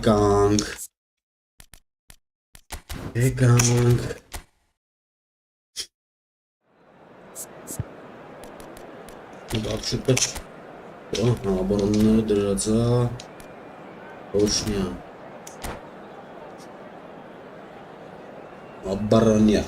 Gang. Gang. Вообще-то, оборонная дырца. Точно. Обороня.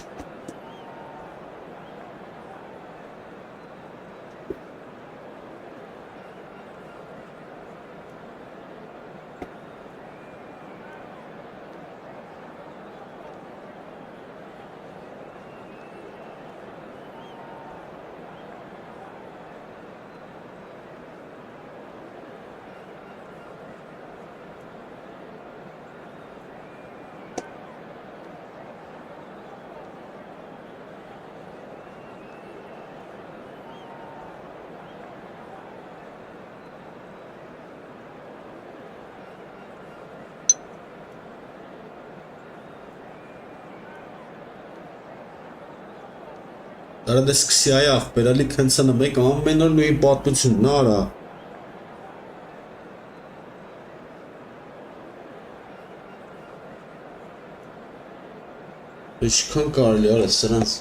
Դրա դե սկսի այ աղբերալի քնցանը մեկ ամեն օր նույն պատմությունն արա Ինչքան կարելի արա սրանց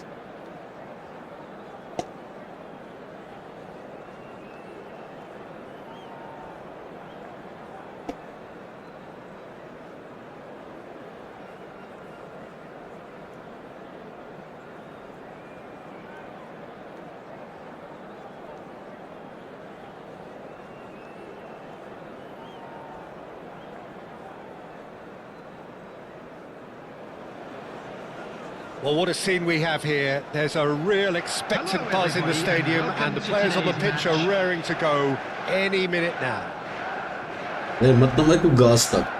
Well, what a scene we have here. There's a real expectant buzz in the stadium and the players on the pitch are raring to go any minute now.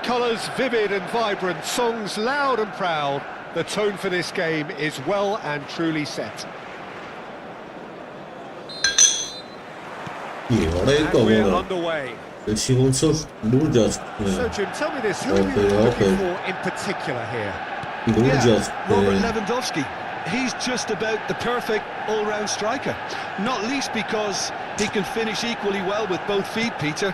Colours vivid and vibrant, songs loud and proud. The tone for this game is well and truly set. And we're underway. So Jim, tell me this, who are you looking for in particular here? Robert Lewandowski. He's just about the perfect all-round striker. Not least because he can finish equally well with both feet, Peter.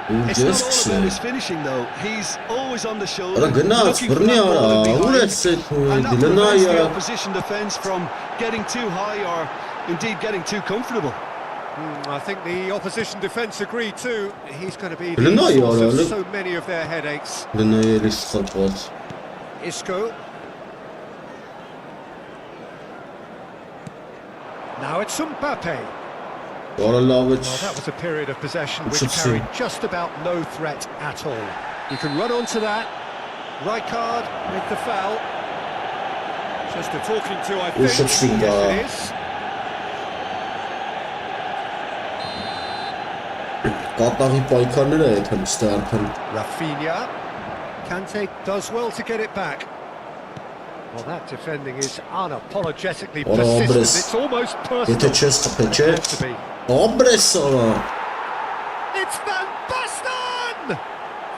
It's not all about his finishing though. He's always on the shoulder, looking for that ball behind, and that prevents the opposition defence from getting too high or indeed getting too comfortable. I think the opposition defence agree too. He's going to be the source of so many of their headaches. Isco. Now it's Mbappe. Well, that was a period of possession which carried just about no threat at all. You can run onto that. Rijkaard with the foul. Just a talking to, I should think. swing, Yes, it is. Կատաղի պայքարները է այդ հմստը արդեն։ Rafinha. Kante does well to get it back. Well, that defending is unapologetically Oh, persistent. Bres. It's almost Եթե personal. չես տպե, չէ։ Has to be. Obrես արա։ It's Van Basten!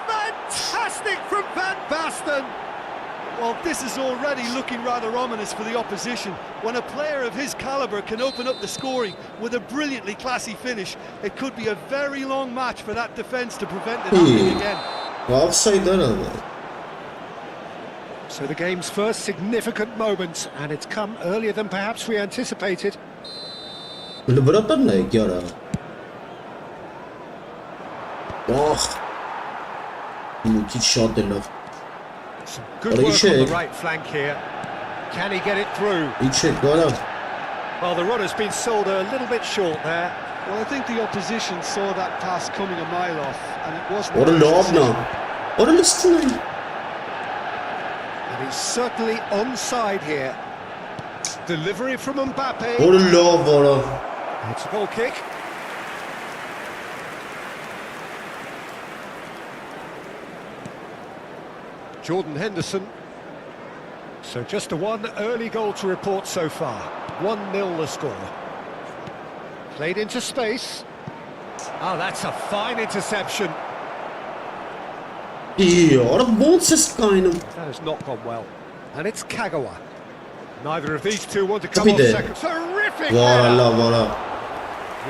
Fantastic from Van Basten! Well, this is already looking rather ominous for the opposition. When a player of his calibre can open up the scoring with a brilliantly classy finish, it could be a very long match for that defence to prevent it happening again. Offside արա։ So the game's first significant moment, and it's come earlier than perhaps we anticipated. Լբրատանն է գյարա։ Ահ։ Քիչ շատ է լավ։ Some good work on the right flank here. Can he get it through? Իջեք, գարա։ Well, the runner's been sold a little bit short there. Well, I think the opposition saw that pass coming a mile off, and it wasn't... Որը լավն է։ Որը լստն է։ And he's certainly onside here. Delivery from Mbappe. Որը լավ արա։ It's a goal kick. Jordan Henderson. So just a one early goal to report so far. 1-0 the score. Played into space. Oh, that's a fine interception. Արա ոնց էս կայնում։ That has not gone well. And it's Kagawa. Neither of these two want to come Be off there. second. Terrific! Վարա header. լավ արա։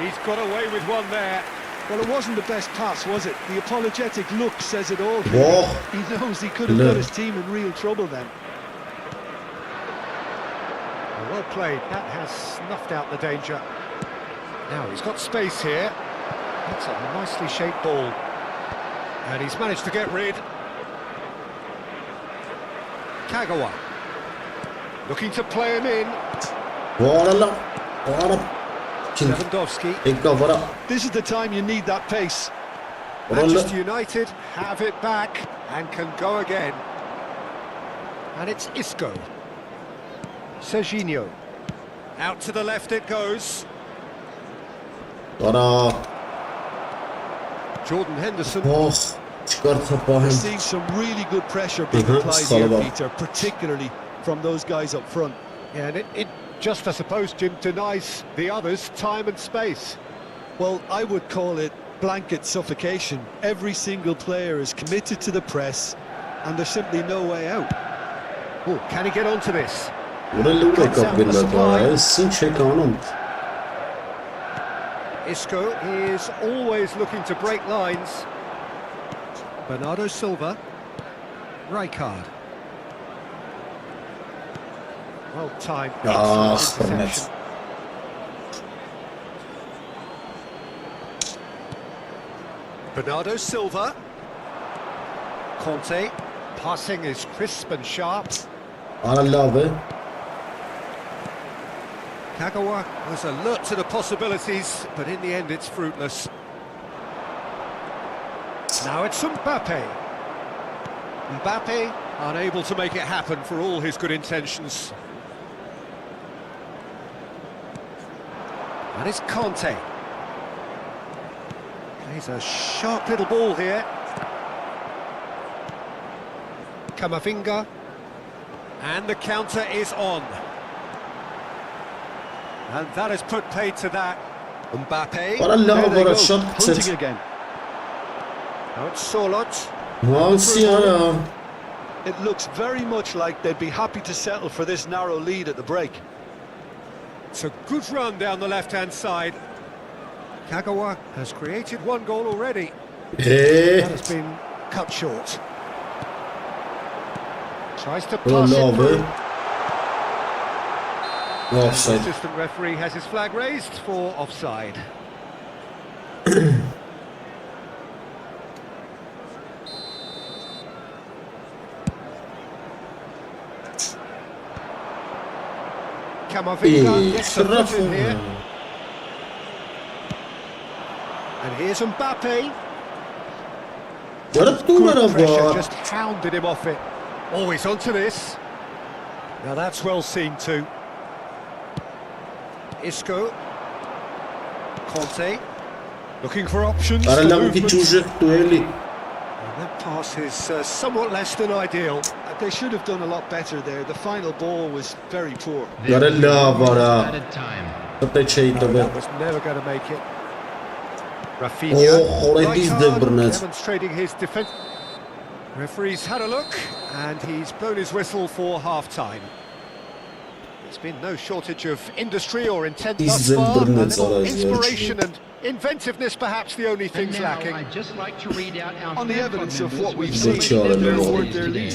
He's got away with one there. Well, it wasn't the best pass, was it? The apologetic look says it all. Whoa. He knows he could have No. got his team in real trouble then. Well played. That has snuffed out the danger. Now he's got space here. That's a nicely shaped ball. And he's managed to get rid. Kagawa. Looking to play him in. Վարա լավ։ Վարա։ Lewandowski. Եկա վարա։ This is the time you need that pace. Manchester United have it back and can go again. And it's Isco. Serginho. Out to the left it goes. Վարա։ Jordan Henderson. Ահ, չկարծա We're պահեմ։ seeing some really good pressure being applied here, Peter, particularly from those guys up front. Yeah, and it just, I suppose, Jim, denies the others time and space. Well, I would call it blanket suffocation. Every single player is committed to the press, and there's simply no way out. Oh, can he get onto this? Որը լուր եկավ գնալ վարա, էս ինչ եք անում։ Isco is always looking to break lines. Bernardo Silva. Rijkaard. Well timed. Ah, Excellent net. interception. Bernardo Silva. Conte. Passing is crisp and sharp. Արա լավ է։ Kagawa was alert to the possibilities, but in the end it's fruitless. Now it's Mbappe. Mbappe unable to make it happen for all his good intentions. And it's Conte. He's a sharp little ball here. Camavinga. And the counter is on. And that has put paid to that. Mbappe. Վարա լավ There they վարա go, շատ punting գցեց։ again. Now it's Sorlot. Մանսի արա։ It looks very much like they'd be happy to settle for this narrow lead at the break. It's a good run down the left-hand side. Kagawa has created one goal already. Է, That has been cut short. Tries to որը pass it լավ է։ through. The Offside։ assistant referee has his flag raised for offside. Camavinga gets the foot in here. And here's Mbappe. Վարա տուր արա Good pressure, վար։ just hounded him off it. Always onto this. Now that's well seen too. Isco. Conte. Looking for options. For movement. And that pass is somewhat less than ideal. They should have done a lot better there. The final ball was very poor. That was never going to make it. Rafinha. Demonstrating his defence. Referee's had a look and he's blown his whistle for half-time. There's been no shortage of industry or intent thus far. A little inspiration and inventiveness, perhaps the only things lacking. I'd just like to read out our On the evidence of what we've seen, they weren't their lead.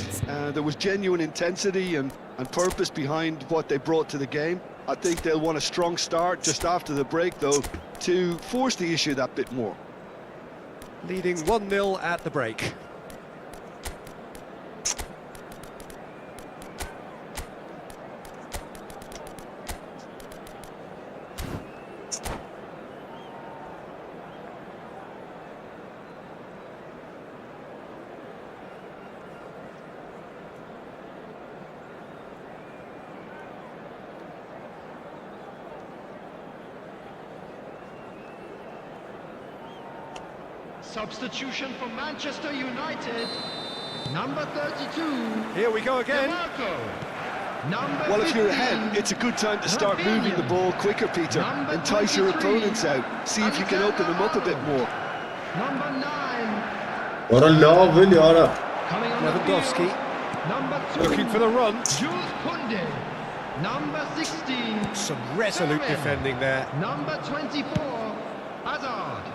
There was genuine intensity and purpose behind what they brought to the game. I think they'll want a strong start just after the break, though, to force the issue that bit more. Leading 1-0 at the break. Substitution for Manchester United, number 32. Here we go again. Well, if you're ahead, it's a good time to start moving the ball quicker, Peter. Entice your opponents out. See if you can open them up a bit more. Number 9. What a love, Yara. Lewandowski. Number 2. Looking for the run. Jules Koundé. Number 16. Some resolute defending there. Number 24. Hazard.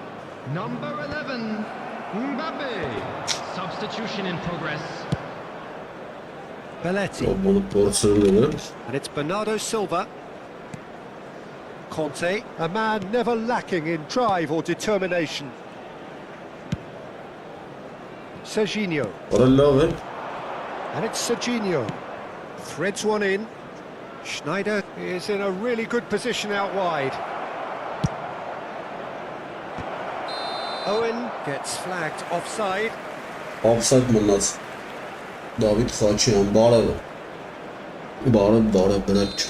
Number 11. Mbappe. Substitution in progress. Belletti. And it's Bernardo Silva. Conte, a man never lacking in drive or determination. Serginho. What a love, eh? And it's Serginho. Threads one in. Schneider is in a really good position out wide. Owen gets flagged offside. Offside mınaz. David Xaçiyan bağırdı. Bağırdı bırak.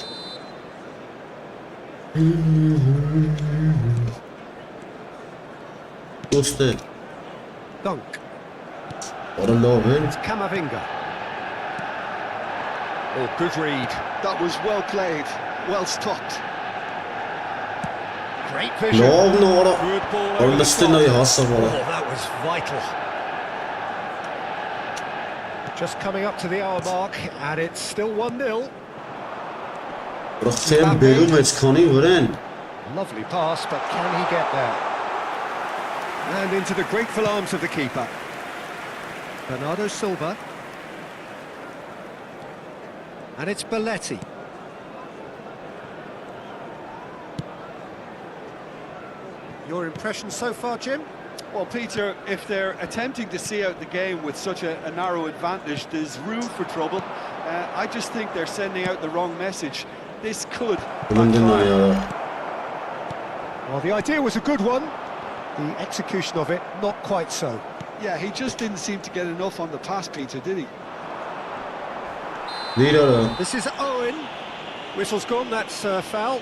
Doste. Dunk. What a love, eh? It's Camavinga. Oh, good read. That was well played, well stopped. Great vision. Love Nora. Good ball Or over the Listina top. Hassa Oh, var. that was vital. Just coming up to the hour mark, and it's still 1-0. Bırakayım benim etkanı veren. Lovely pass, but can he get there? And into the grateful arms of the keeper. Bernardo Silva. And it's Belletti. Your impression so far, Jim? Well, Peter, if they're attempting to see out the game with such a narrow advantage, there's room for trouble. I just think they're sending out the wrong message. This could backfire. Well, the idea was a good one. The execution of it, not quite so. Yeah, he just didn't seem to get enough on the pass, Peter, did he? Leader. This is Owen. Whistle's gone, that's foul.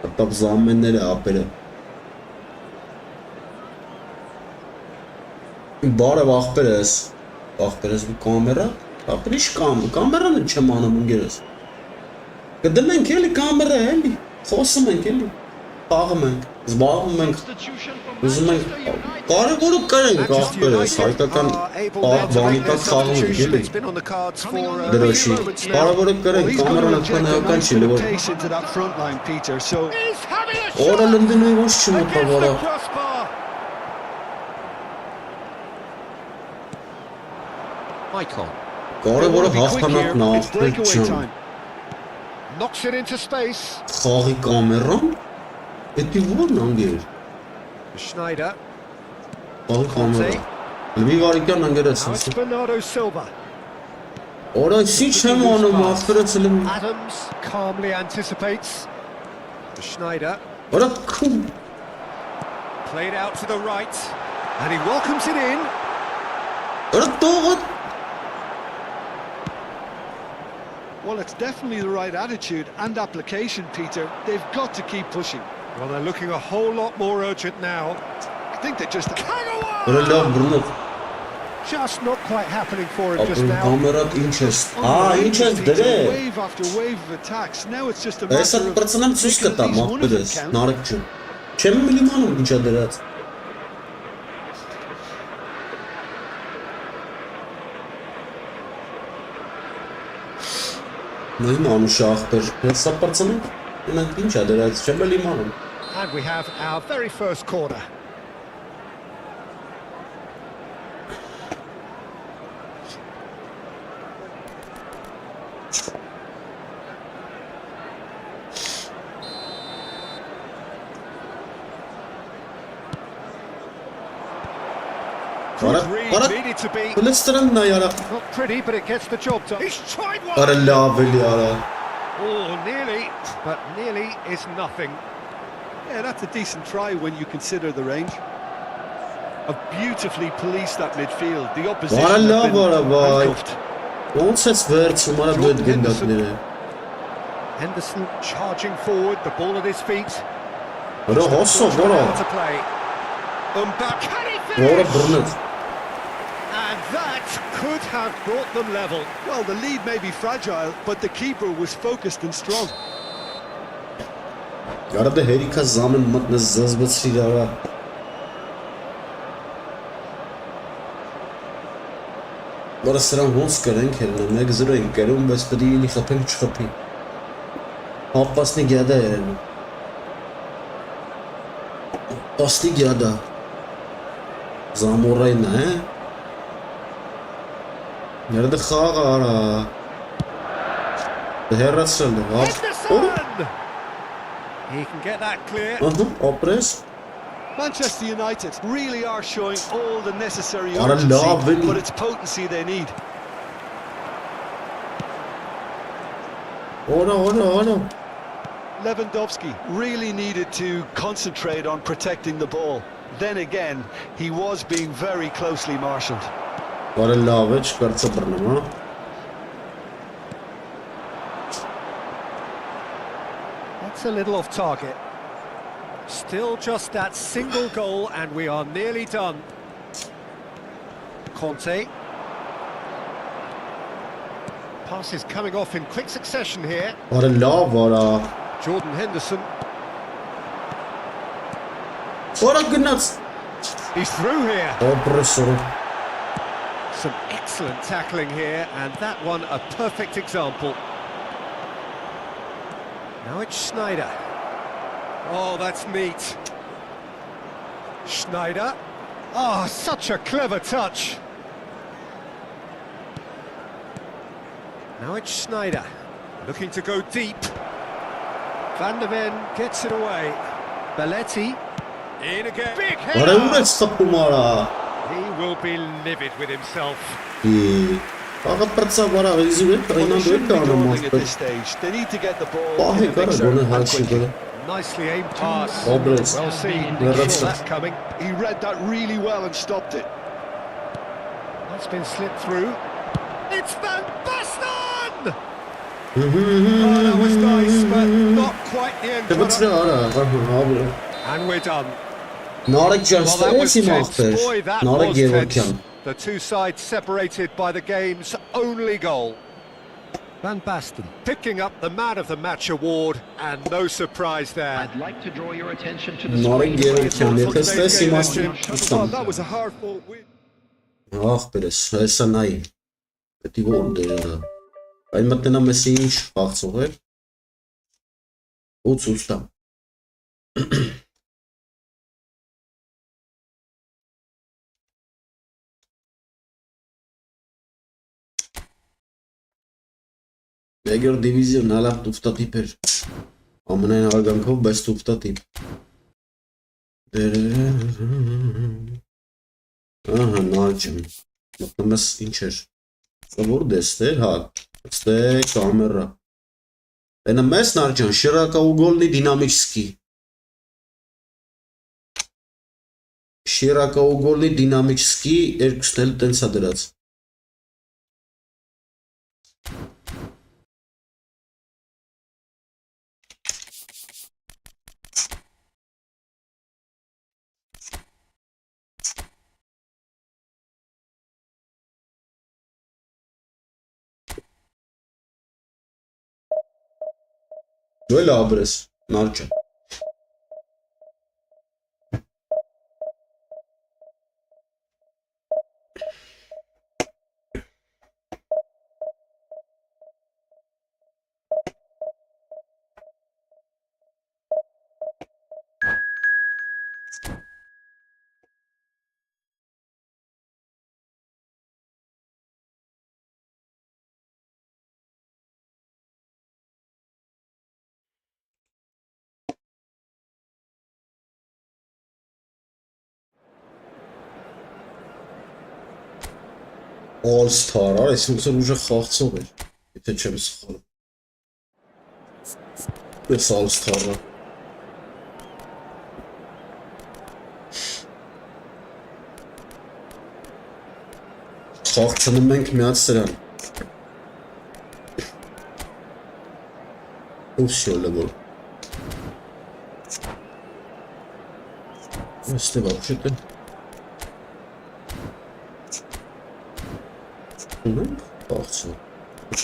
Hatta zahmenleri apere. Բարև աղբերես, աղբերես մի կամերա, ապրիշ կամերանı չեմ անում ընկերս։ Կդնենք էլի կամերա էլի, խոսում ենք էլի, խաղում ենք, զբաղվում ենք, ուզում ենք, կարևորը կրենք աղբերես, հայկական բանի տակ խաղում ենք էլի, դրոշի, կարևորը կրենք, կամերան ատկան հայական չի լվոր, օրը լնդինի ոչ չմոտա վարա։ Կարևորը հաղթանակն աղբեր չան։ Knocks it into space. Խաղի կամերան, էդի որն անգեր։ Schneider. Խաղի կամերան։ Լվի վարիկյան անգերած։ Now it's Bernardo Silva. Ora ինչ եմ անում, ախպերացել եմ։ Adams calmly anticipates. Schneider Ora քում։ played out to the right, and he welcomes it in. Ora տողը։ Well, it's definitely the right attitude and application, Peter. They've got to keep pushing. Well, they're looking a whole lot more urgent now. I think they just... Ora լավ բռնով։ Just not quite happening for him just Ապրում now. կամերատ ինչ ես։ Ինչ ես Peter, դրե։ wave after wave of attacks. Now it's just a Այսա matter of... պրծնեմ ցույց making at կտամ least one of them ախպերս, count. նարեկ ջան։ Չեմ իմանում ինչա դրած։ Նույն անուշ ախպեր, հեսա պրծնեմ։ Մենք ինչա դրած, չեմ իմանում։ And we have our very first corner. Good read, needed to be Let's turn na yara. not pretty, but it gets the job done. He's tried one. Ara love yara. Oh, nearly, but nearly is nothing. Yeah, that's a decent try when you consider the range. Have beautifully policed that midfield. The opposition Ara have love been ara vay. handcuffed. Ոնց էս վերցում արա դու այդ գնդակները։ Henderson charging forward, the ball at his feet. Ora հոսո, ora։ To play. Back. Can he Ora finish? բռնեց։ And that could have brought them level. Well, the lead may be fragile, but the keeper was focused and strong. Արա դե հերիքա զամեն մտնես զզվեցրի արա։ Ora սրան ոնց կրենք հելնա, 1-0 ենք կերում, բայց պետք է ինի խփենք չխփի։ Հապասնի գյադա երեն։ Պաստի գյադա։ Զամորային է։ Ներդը խաղ արա։ Հերացել է, հապ։ Henderson! He can get that clear. Ահա, ապրես։ Manchester United really are showing all the necessary Ara urgency, love it. but it's potency they need. Ora։ Lewandowski really needed to concentrate on protecting the ball. Then again, he was being very closely marshalled. Ora լավ է, չկարծա բռնեմ, հա։ That's a little off target. Still just that single goal and we are nearly done. Conte. Pass is coming off in quick succession here. Ora լավ, ora։ Jordan Henderson. Ora գնաց։ He's through here. Ապրես ora։ Some excellent tackling here and that one a perfect example. Now it's Schneider. Oh, that's neat. Schneider. Oh, such a clever touch. Now it's Schneider. Looking to go deep. Van der Ven gets it away. Belletti. In again. Big Ora header. ուրես խփում արա։ He will be livid with himself. Աղա պրծա վարա, իզու է, Well, they այնան դու shouldn't be եք անում dawdling at ասպեր։ this stage. They need to get the ball Պահի in the կարա mixer գոնե and հալչի quickly. գորա։ Nicely aimed pass. Ապրես։ Well seen. Ներած Saw է։ that coming. He read that really well and stopped it. That's been slipped through. It's Van Basten! Oh, that was nice, but not quite the end Դեպցրե product. արա, ապրե։ And we're done. Նարեկ ջան, Well, that was ստես իմ tense. ախպեր։ Boy, that Նարեկ was Գևորգյան։ tense. The two sides separated by the game's only goal. Van Basten picking up the Man of the Match award, and no surprise there. I'd like to draw your attention to the Նարեկ screen. Գևորգյան, եթե ստես իմ Well, that was a hard-fought win. ախպերս, հեսա նայ։ Պետք է որ դերը։ Այն մտնա մեսի ինչ խաղցող էր։ Ու ցույց տամ։ Երկրորդ դիվիզիոն հալավ տուֆտատիպ էր։ Ամենայն հարգանքով, բայց տուֆտատիպ։ Ահա, նարջն։ Մտնումս ինչ էր։ Որ դեստեր, հա, ստե կամերա։ Այնա մեզ նարջան, շիրակաուգոլնի դինամիչսկի։ Շիրակաուգոլնի դինամիչսկի երկուսն էլ տենց է դրած։ Դու էլ աբրես, նարջան։ All-Star, այս ուսր ուժը խաղցող էր, եթե չեմ սխալում։ Ես All-Star-ը։ Խաղցնում ենք միած սրան։ Ու всё, լեգոլ։ Este вообще-то. Ну, parça.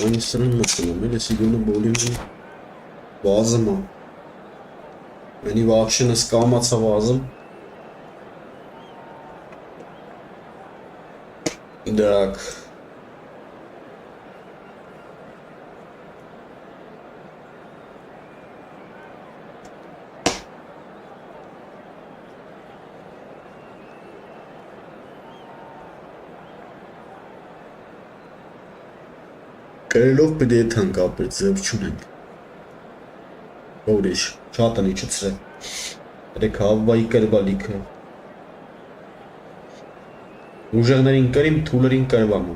Onun sırrını nasıl ama sigurno bolim lazım mı? Beni vakşına skalmatsa lazım. Так. Կերելով պիտի է թանկապեր ձև չունենք, որիշ, չատանի չծրե, երեք հավվայի կրվալիքը, ուժեղներին կրիմ, թուլերին կրվամը,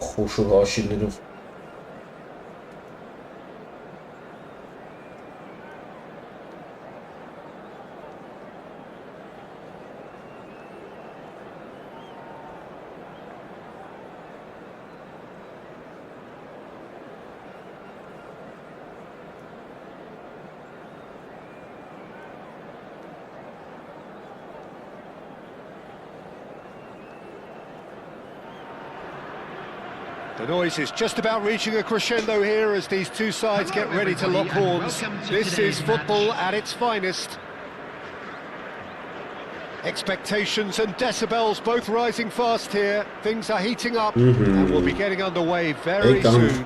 խոշոր հաշիլներով, The noise is just about reaching a crescendo here as these two sides get ready to lock horns. This is football at its finest. Expectations and decibels both rising fast here. Things are heating up and we'll be getting underway very soon.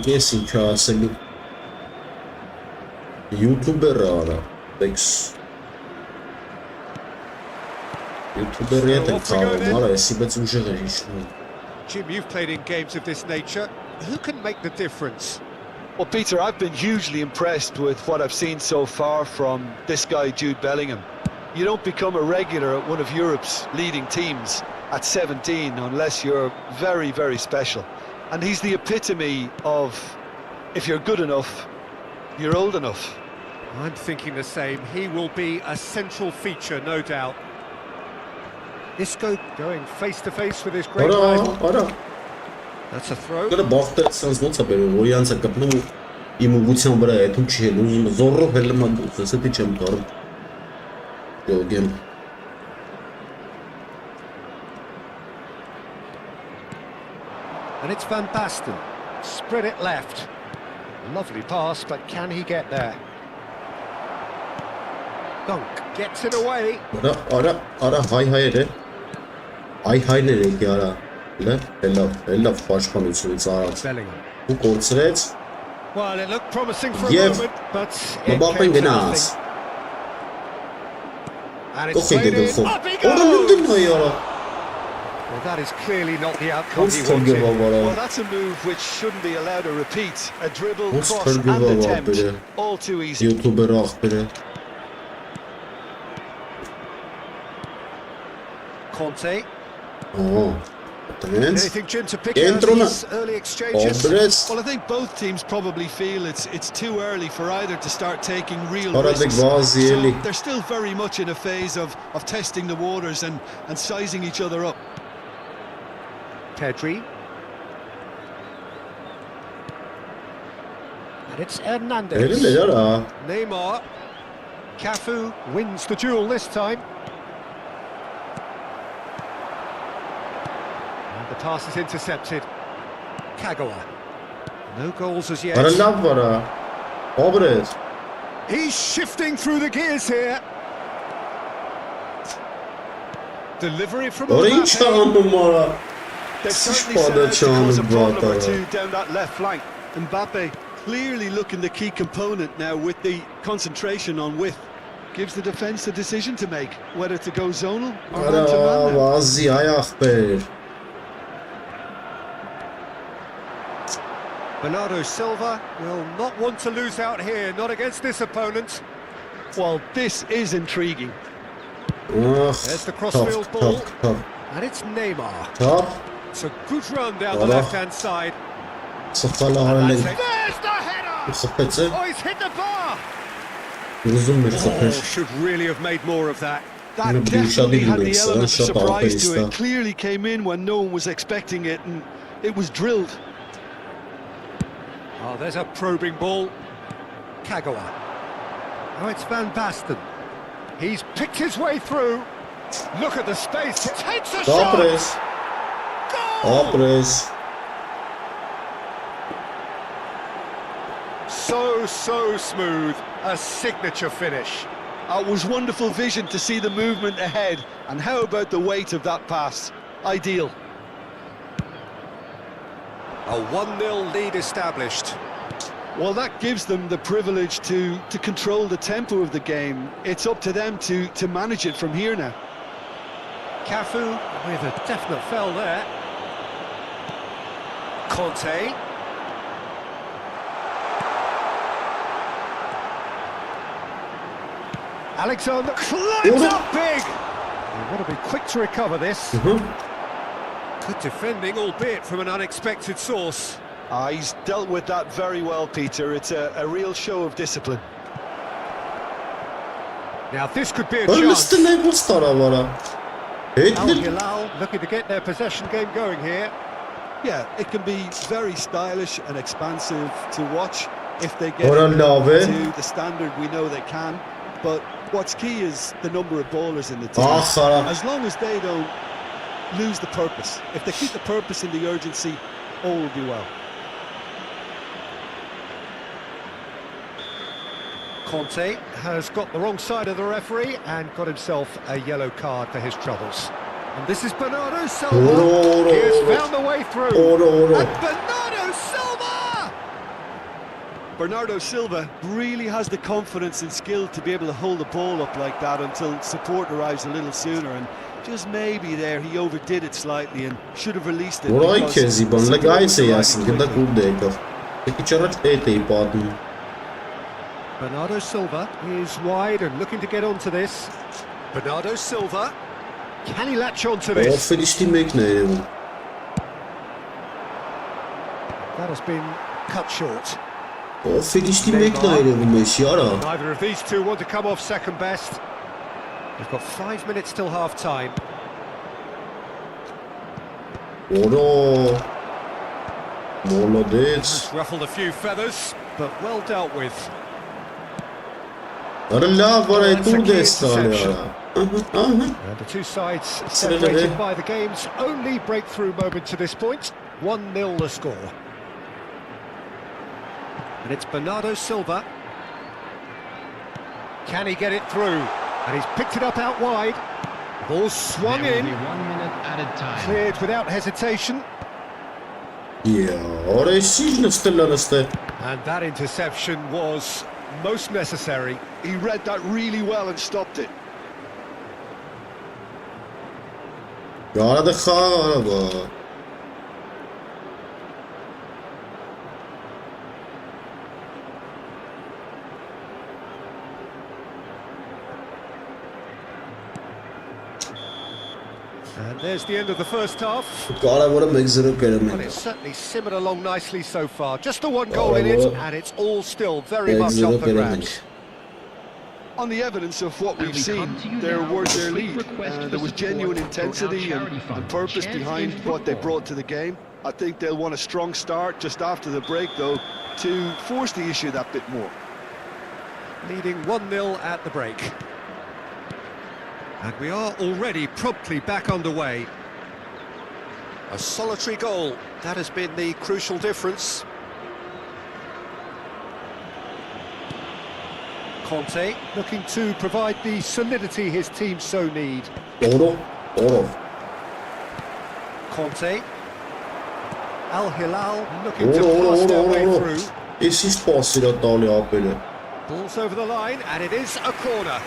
Guessing Charles YouTuber Bex YouTuber Jim, you've played in games of this nature. Who can make the difference? Well, Peter, I've been hugely impressed with what I've seen so far from this guy, Jude Bellingham. You don't become a regular at one of Europe's leading teams at 17 unless you're very, very special. And he's the epitome of, if you're good enough, you're old enough. I'm thinking the same. He will be a central feature, no doubt. Isco going face to face with his great rival. That's a throw. Գը բախտը sense ոնց է բերում, որ իրանց է կպնում ու իմ ուղղության վրա է, թում չի հել, ուզում զորով հելում է դուս, ասա թե չեմ կարում։ Գեմ։ And it's Van Basten. Spread it left. Lovely pass, but can he get there? Dunk gets it away. Ara հայ-հայր է։ Հայ-հայներ է գարա։ Լավ պաշտպանությունից արած։ Ու կորցրեց։ Well, it looked promising for a moment, but it Մբապեն came to գնաց։ nothing. And it's played in. Up he goes! Well, that is clearly not the outcome he wanted. Well, that's a move which shouldn't be allowed to repeat. A dribble, cross and attempt, all too easy. YouTuber ախպերը։ Conte. Oh. Tens. Anything, Jim, to pick out these early exchanges? Well, I think both teams probably feel it's too early for either to start taking real risks. So they're still very much in a phase of testing the waters and sizing each other up. Pedri. And it's Hernandez. Neymar. Cafu wins the duel this time. And the pass is intercepted. Kagawa. No goals as yet. He's shifting through the gears here. Delivery from Mbappe. They've certainly set out to cause a problem or two down that left flank. Mbappe clearly looking the key component now with the concentration on width. Gives the defence a decision to make, whether to go zonal or man-to-man. Bernardo Silva will not want to lose out here, not against this opponent. Well, this is intriguing. There's the crossfield ball. And it's Neymar. It's a good run down the left-hand side. There's the header! Oh, he's hit the bar! Oh, should really have made more of that. That definitely had the element of surprise to it. Clearly came in when no one was expecting it, and it was drilled. Oh, there's a probing ball. Kagawa. Oh, it's Van Basten. He's picked his way through. Look at the space. Takes a shot. Goal! So smooth. A signature finish. It was wonderful vision to see the movement ahead. And how about the weight of that pass? Ideal. A 1-0 lead established. Well, that gives them the privilege to control the tempo of the game. It's up to them to manage it from here now. Cafu with a definite foul there. Conte. Alexander climbs up big. You've got to be quick to recover this. Good defending, albeit from an unexpected source. He's dealt with that very well, Peter. It's a real show of discipline. Now this could be a chance. Al Hilal looking to get their possession game going here. Yeah, it can be very stylish and expansive to watch if they get to the standard we know they can. But what's key is the number of ballers in the team. As long as they don't lose the purpose. If they keep the purpose and the urgency, all will be well. Conte has got the wrong side of the referee and got himself a yellow card for his troubles. And this is Bernardo Silva. He has found the way through. And Bernardo Silva! Bernardo Silva really has the confidence and skill to be able to hold the ball up like that until support arrives a little sooner. And just maybe there he overdid it slightly and should have released it. Bernardo Silva is wide and looking to get onto this. Bernardo Silva. Can he latch onto this? That has been cut short. Neither of these two want to come off second best. We've got 5 minutes till half time. Just ruffled a few feathers, but well dealt with. And the two sides separated by the game's only breakthrough moment to this point. 1-0 the score. And it's Bernardo Silva. Can he get it through? And he's picked it up out wide. Ball swung in. 1 minute added time. Cleared without hesitation. And that interception was most necessary. He read that really well and stopped it. And there's the end of the first half. Կարևորը 1-0 Well, կերեմ it's certainly simmered along nicely so far. Just the one goal in it, and it's all still very much 1-0 up for կերեմ grabs. On the evidence of what And we've we seen, come to you they're now worth with a their quick lead. request for There was support genuine for our intensity charity fund, and purpose Chance behind in what they Football. brought to the game. I think they'll want a strong start just after the break, though, to force the issue that bit more. Leading 1-0 at the break. And we are already promptly back underway. A solitary goal, that has been the crucial difference. Conte looking to provide the solidity his team so need. Օրով Conte. Al-Hilal looking to pass their way through. Ես ինչ պասիրա տալի ապելը Ball's over the line, and it is a corner.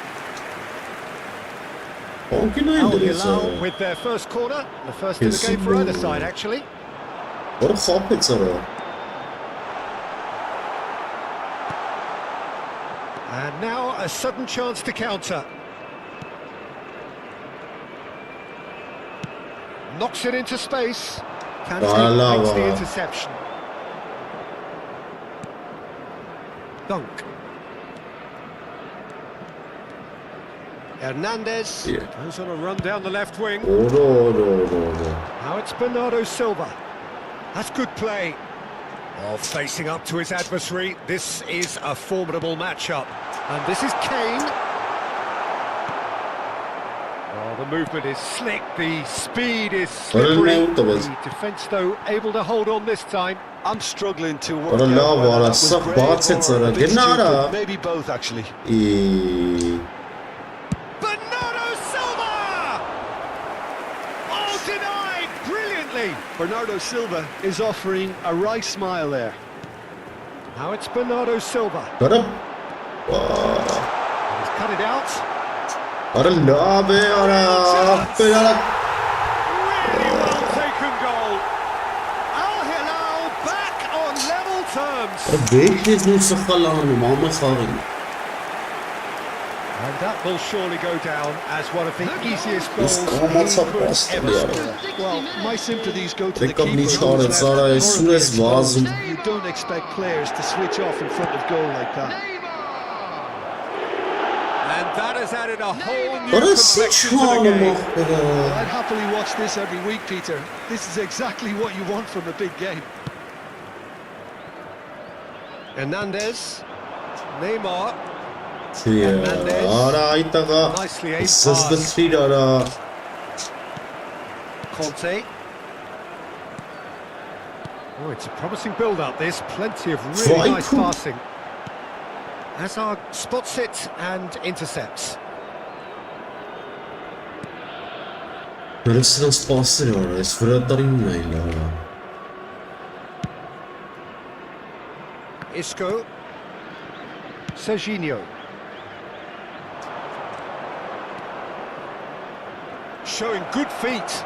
Անկին այն դրեց Al-Hilal with their first corner, the first in the game for either side actually. Որը խապեց արա And now a sudden chance to counter. Knocks it into space. Kante makes the interception. Dunk. Hernandez goes on a run down the left wing. Now it's Bernardo Silva. That's good play. Oh, facing up to his adversary. This is a formidable matchup. And this is Kane. Oh, the movement is slick. The speed is slippery. The defence, though, able to hold on this time. I'm struggling to work out whether that was great or a bit stupid. Maybe both, actually. Bernardo Silva! Oh, denied brilliantly. Bernardo Silva is offering a wry smile there. Now it's Bernardo Silva. He's cut it out. Really well taken goal. Al-Hilal back on level terms. And that will surely go down as one of the easiest goals he could ever score. Well, my sympathies go to the keeper. You don't expect players to switch off in front of goal like that. And that has added a whole new complexion to the game. I'd happily watch this every week, Peter. This is exactly what you want from a big game. Hernandez, Neymar. Nicely aimed pass. Conte. Oh, it's a promising build-up, this. Plenty of really nice passing. Hazard spots it and intercepts. Isco. Serginho. Showing good feet.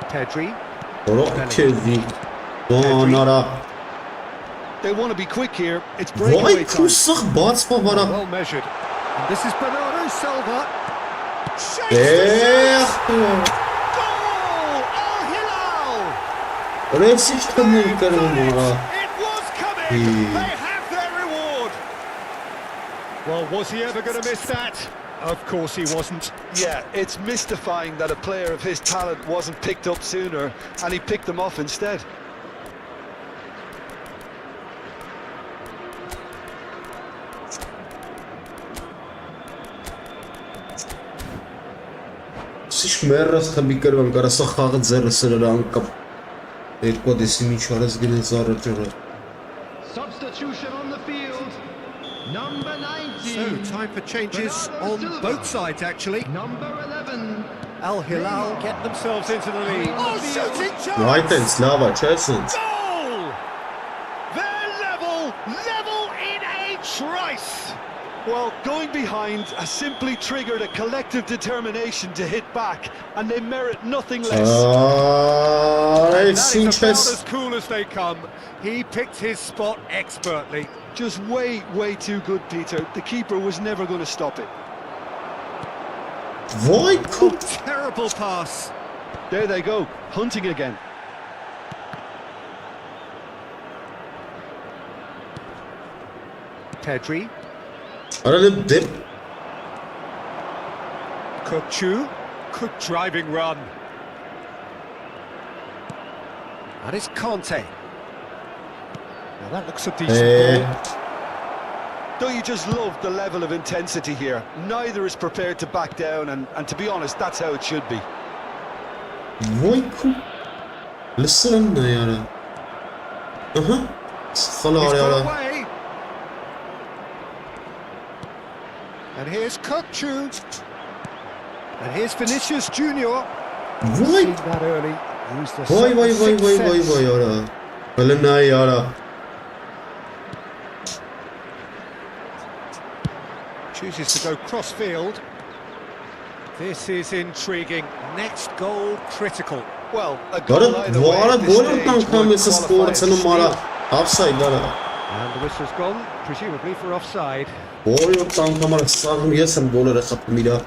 Pedri. They want to be quick here. It's breakaway time. Well measured. And this is Bernardo Silva. Shakes goal! Al-Hilal! It was coming. They have their reward. Well, was he ever going to miss that? Of course he wasn't. Yeah, it's mystifying that a player of his talent wasn't picked up sooner, and he picked them off instead. Substitution on the field. Number 19. So, time for changes on both sides, actually. Number 11. Al-Hilal get themselves into the lead. Oh, shooting chance! Right then, Slava, Chelsea. Goal! They're level in a trice. Well, going behind has simply triggered a collective determination to hit back, and they merit nothing less. That is about as cool as they come. He picked his spot expertly. Just way too good, Peter. The keeper was never going to stop it. Vay Oh, kut. terrible pass. There they go, hunting again. Pedri. Arada dip. Kukçu. Good driving run. And it's Conte. Now that looks a decent ball. Don't you just love the level of intensity here? Neither is prepared to back down, and to be honest, that's how it should be. Vay kut. Listen yara. Aha. He's Khalar got yara. away. And here's Kukçu. And here's Vinicius Junior. Vay. Seen that early. Used the Vay sixth sense. yara. Balana yara. Chooses to go cross-field. This is intriguing. Next goal critical. Well, a goal Gara either way duvara at this gol stage atan would kamesi qualify skor as sana a mara. steal. Offside gara. And the whistle's gone, presumably for offside. Gol atan kamera sağım yesem gol ara kapmira.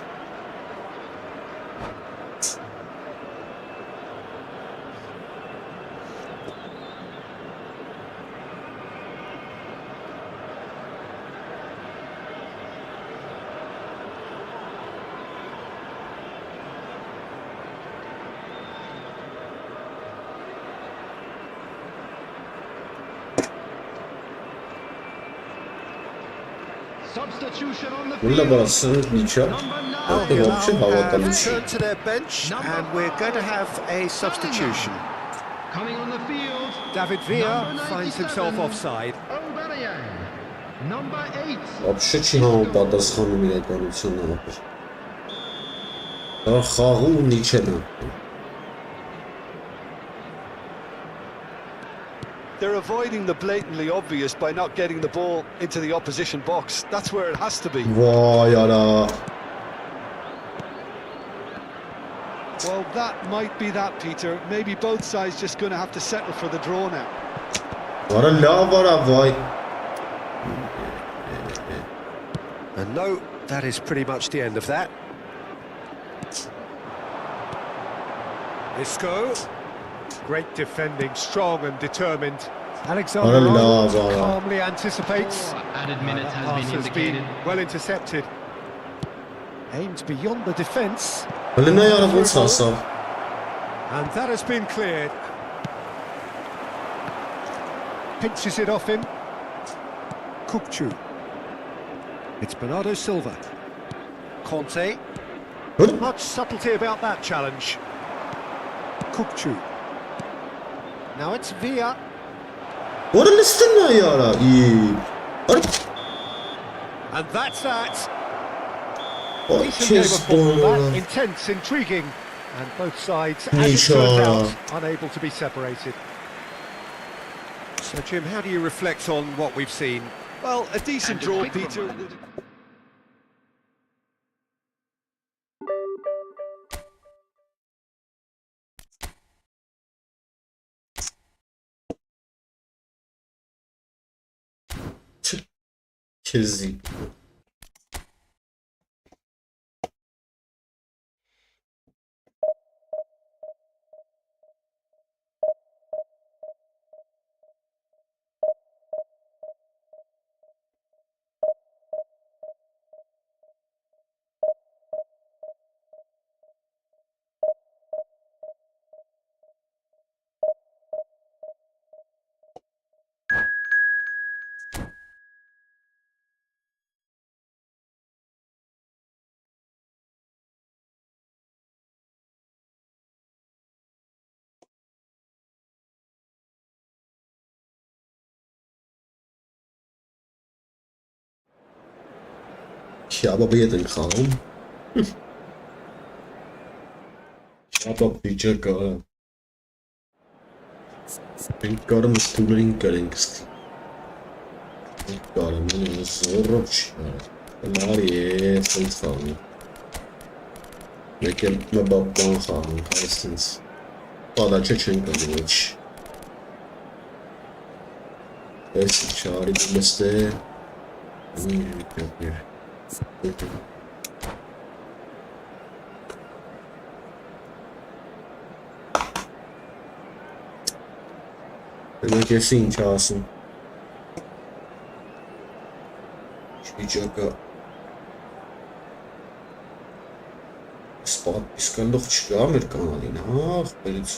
Substitution on the Bununla field. barasın niçer. Number 9. Artık option hava kalmış. Returned to their bench, and we're going to have a substitution. Coming on the field. David Villa Number finds 97, himself offside. Aubameyang. Number 8. Вообще չի համ պատասխանում իրականությանը ապր։ Դա խաղում իջեն է։ They're avoiding the blatantly obvious by not getting the ball into the opposition box. That's where it has to be. Վայ արա։ Well, that might be that, Peter. Maybe both sides just going to have to settle for the draw now. Արա լավ արա վայ։ And no, that is pretty much the end of that. Isco. Great defending, strong and determined. Alexander Allah, Arnold Allah. calmly anticipates. Added minutes That has pass been indicated. well intercepted. Aimed beyond the defence. Հլնա յարա ոնց հասավ։ And that has been cleared. Pinches it off him. Kukçu. It's Bernardo Silva. Conte. Հըր։ Much subtlety about that challenge. Kukçu. Now it's Villa. Որը լստն է յարա։ Արա։ And that's that. Ոչ Decent game ես of football, that. բոն։ Intense, intriguing. And both sides, as it Nisha. turns out, unable to be separated. So, Jim, how do you reflect on what we've seen? Well, a decent And a draw, quick Peter. reminder. Chelsea. Şababı yedin kalım. Şabab diyecek ha. Ben karım üstümlerin karınkıst. Ben karım benim zorlup çıkar. Lariye sayıs kalım. Mekel me babdan kalım. Kaysınız. Bada çeçen kalım hiç. Eski çağrı bilmeste. Demek kesin ինչ ասում։ Չվիճակը սպատիսկանդող չկա մեր կանալին, ախպերից։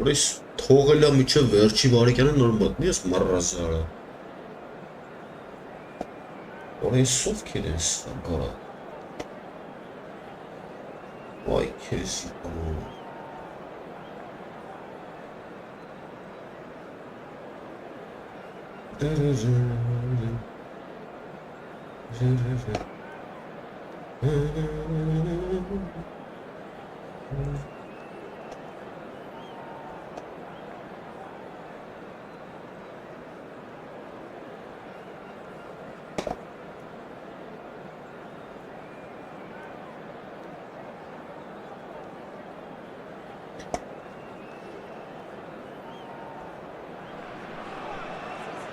Որես թողելա միջև վերջի բարեկյանը նոր մատնի ես մարրազարը Որես սով կեր ես անգարա Այ կեզի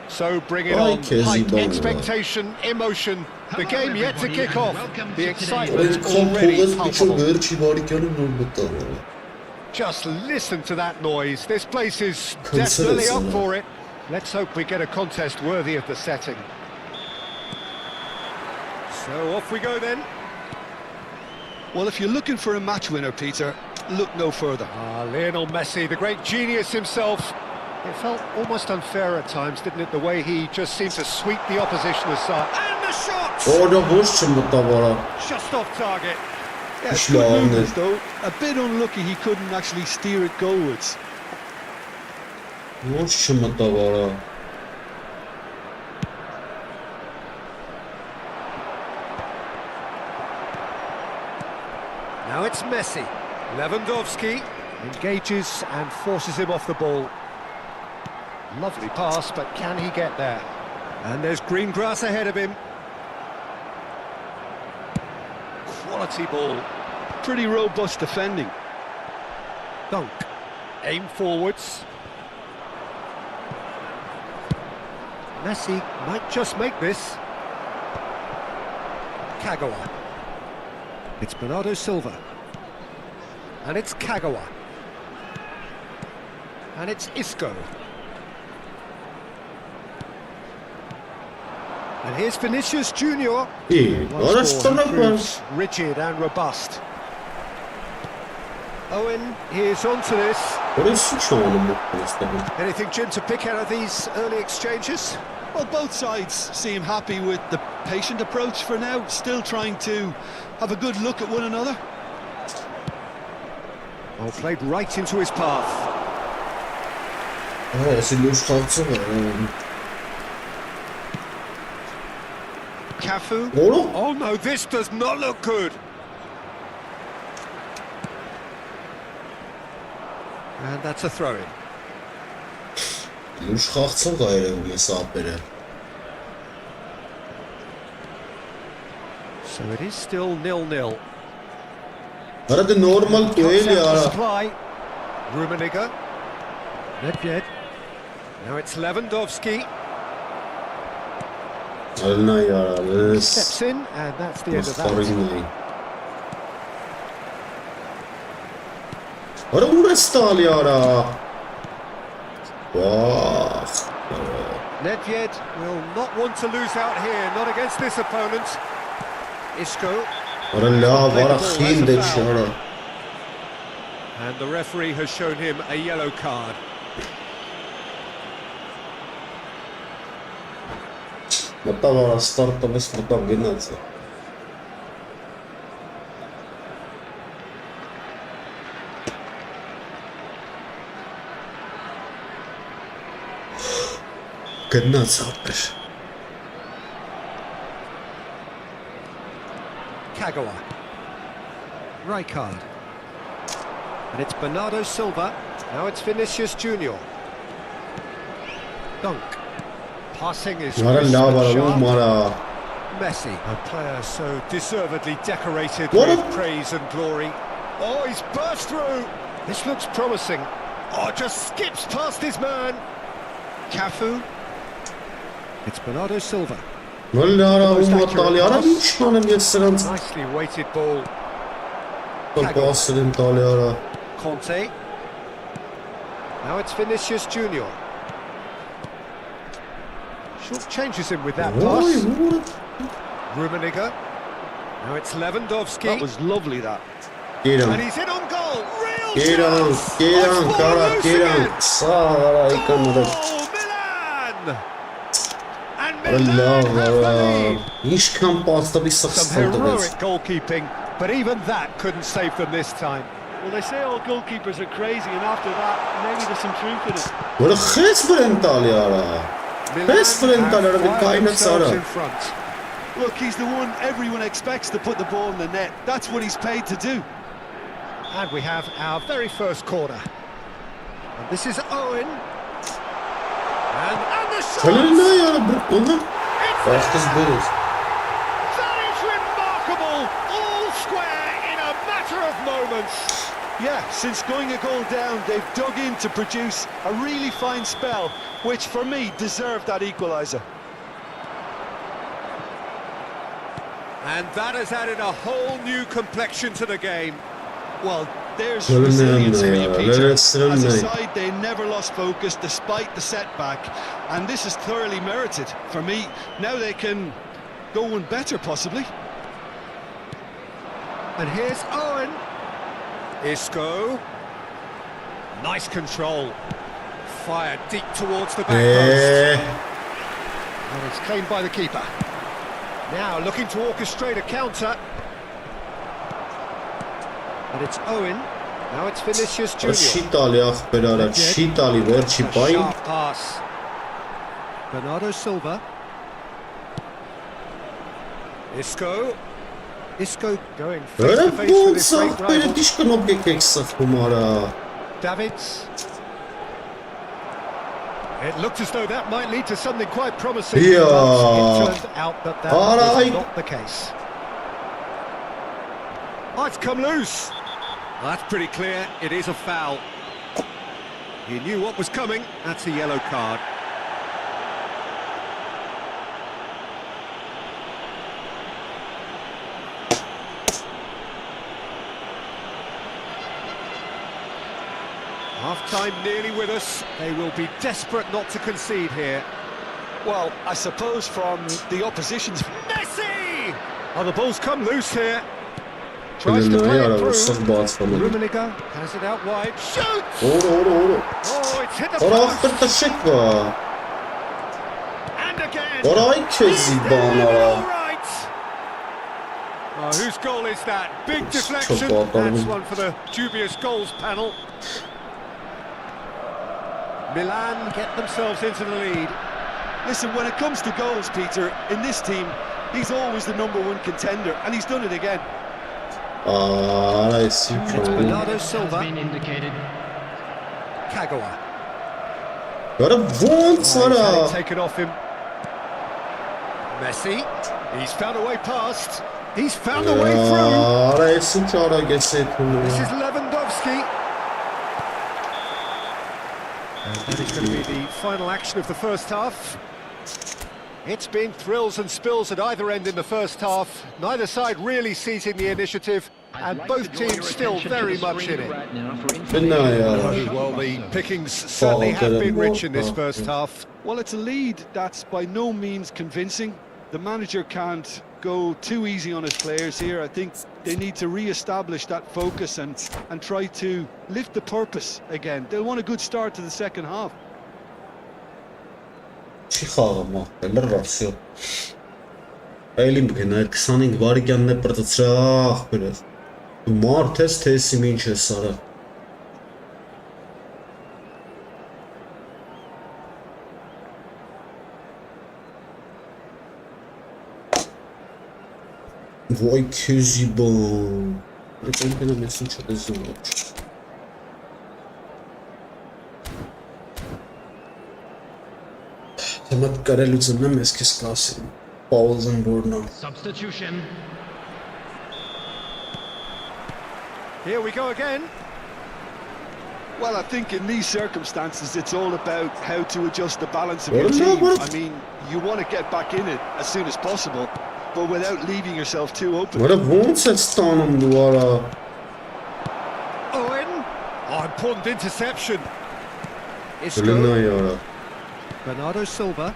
So bring it on, height, expectation, emotion, the game yet to kick off, the excitement already palpable. Just listen to that noise, this place is definitely up for it. Let's hope we get a contest worthy of the setting. So off we go then. Well, if you're looking for a match winner, Peter, look no further. Lionel Messi, the great genius himself. It felt almost unfair at times, didn't it, the way he just seemed to sweep the opposition aside. And the shot! Just off target. Yeah, good movement, though. A bit unlucky he couldn't actually steer it goalwards. Now it's Messi. Lewandowski engages and forces him off the ball. Lovely pass, but can he get there? And there's green grass ahead of him. Quality ball. Pretty robust defending. Dunk. Aim forwards. Messi might just make this. Kagawa. It's Bernardo Silva. And it's Kagawa. And it's Isco. And here's Vinicius Junior. Rigid and robust. Owen, here's onto this. Anything, Jim, to pick out of these early exchanges? Well, both sides seem happy with the patient approach for now, still trying to have a good look at one another. Oh, played right into his path. Cafu. Oh no, this does not look good. And that's a throw-in. So it is still 0-0. Supply. Rummenigge. Nedved. Now it's Lewandowski. Steps in, and that's the end of that. Nedved will not want to lose out here, not against this opponent. Isco. And the referee has shown him a yellow card. Մտավ արա ստարտավես մտավ գնաց է Գնաց ապեր Kagawa. Rijkaard. And it's Bernardo Silva. Now it's Vinicius Junior. Dunk. Passing is Mara crisp lava and sharp. Mara Messi, a player so deservedly decorated What with a- praise and glory. Oh, he's burst through. This looks promising. Oh, just skips past his man. Cafu. It's Bernardo Silva. Մոլլարա ու տալի արա ինչ անեմ ես սրանց Nicely weighted ball. պասել եմ տալի արա Conte. Now it's Vinicius Junior. Short changes him with that Ոյ pass. ուրը Rummenigge. Now it's Lewandowski. That was lovely, that. Կերան And he's in on goal. Real Կերան chance. Կերան It's կարա fallen loose Կերան again. Սա արա իկան ուրա Goal, Milan. And Արա Milan լավ have the արա lead. Ինչքան պաստավի Some սխստան տվեց heroic goalkeeping, but even that couldn't save them this time. Well, they say all goalkeepers are crazy, and after that, maybe there's some truth in it. Որը խես վրեն տալի արա Milan Best friend have տալի արա fired կայնը themselves ծարա in front. Look, he's the one everyone expects to put the ball in the net. That's what he's paid to do. And we have our very first corner. And this is Owen. And the shot! Հլելնա արա բրկունը Պաստыз բերես That is remarkable! All square in a matter of moments. Yeah, since going a goal down, they've dug in to produce a really fine spell, which for me deserved that equaliser. And that has added a whole new complexion to the game. Well, there's Well, resilience for you, no, Peter. let's run As a now. side, they never lost focus despite the setback, and this is thoroughly merited. For me, now they can go one better, possibly. And here's Owen. Isco. Nice control. Fired deep towards the back post. And it's claimed by the keeper. Now looking to orchestrate a counter. And it's Owen. Now it's Vinicius Junior. Չի տալի ախպեր արա Չի տալի վերջի A պայն sharp pass. Bernardo Silva. Isco. Isco going face Արա to face with ոնց his great ախպերը rival. դիշկնոպ եկեք սխում արա Davids. It looked as though that might lead to something quite promising, Yeah. but it turned out that that Alright. was not the case. Oh, it's come loose. That's pretty clear. It is a foul. He knew what was coming. That's a yellow card. Half-time nearly with us. They will be desperate not to concede here. Well, I suppose from the opposition's... Messi! Oh, the ball's come loose here. Tries to Հլելնա play արա it որ through. սխբաց վանել Rummenigge has it out wide. Shoots! Օրը Oh, it's hit the Արա post. ախպեր տշեք վա And again. Արա այ քեզի բան արա All right. Oh, whose goal is that? Big deflection. That's one for the dubious goals panel. Milan get themselves into the lead. Listen, when it comes to goals, Peter, in this team, he's always the #1 contender, and he's done it again. Արա էսի It's քան Bernardo Has Silva. been indicated. Kagawa. Արա ոնց Oh, he's արա had it taken off him. Messi. He's found a way past. He's found a way through. Արա էսի չարա գեցեք This is Lewandowski. And that is going to be the final action of the first half. It's been thrills and spills at either end in the first half. Neither side really seizing the initiative, and both teams still very much in it. Բնա արա Oh, well, the pickings certainly have been rich in this first half. Well, it's a lead that's by no means convincing. The manager can't go too easy on his players here. I think they need to re-establish that focus and try to lift the purpose again. They'll want a good start to the second half. չի խաղում, լրվա, всё։ Այլի մգնա 25 վարիկյանն է պրծրախ բերես։ Մարդ ես թեսի ինչ ես արա։ Vay քեզի բան։ Եկան գնամ ես ինչ դեզում ոչ։ Թեմատ կարելուց նեմ ես քեզ կասեմ։ Paulsen Borna. Substitution. Here we go again. Well, I think in these circumstances, it's all about how to adjust the balance of your team. I mean, you want to get back in it as soon as possible, but without leaving yourself too open. What a won't set stone on the water. Owen. Oh, important interception. Isco. Bernardo Silva.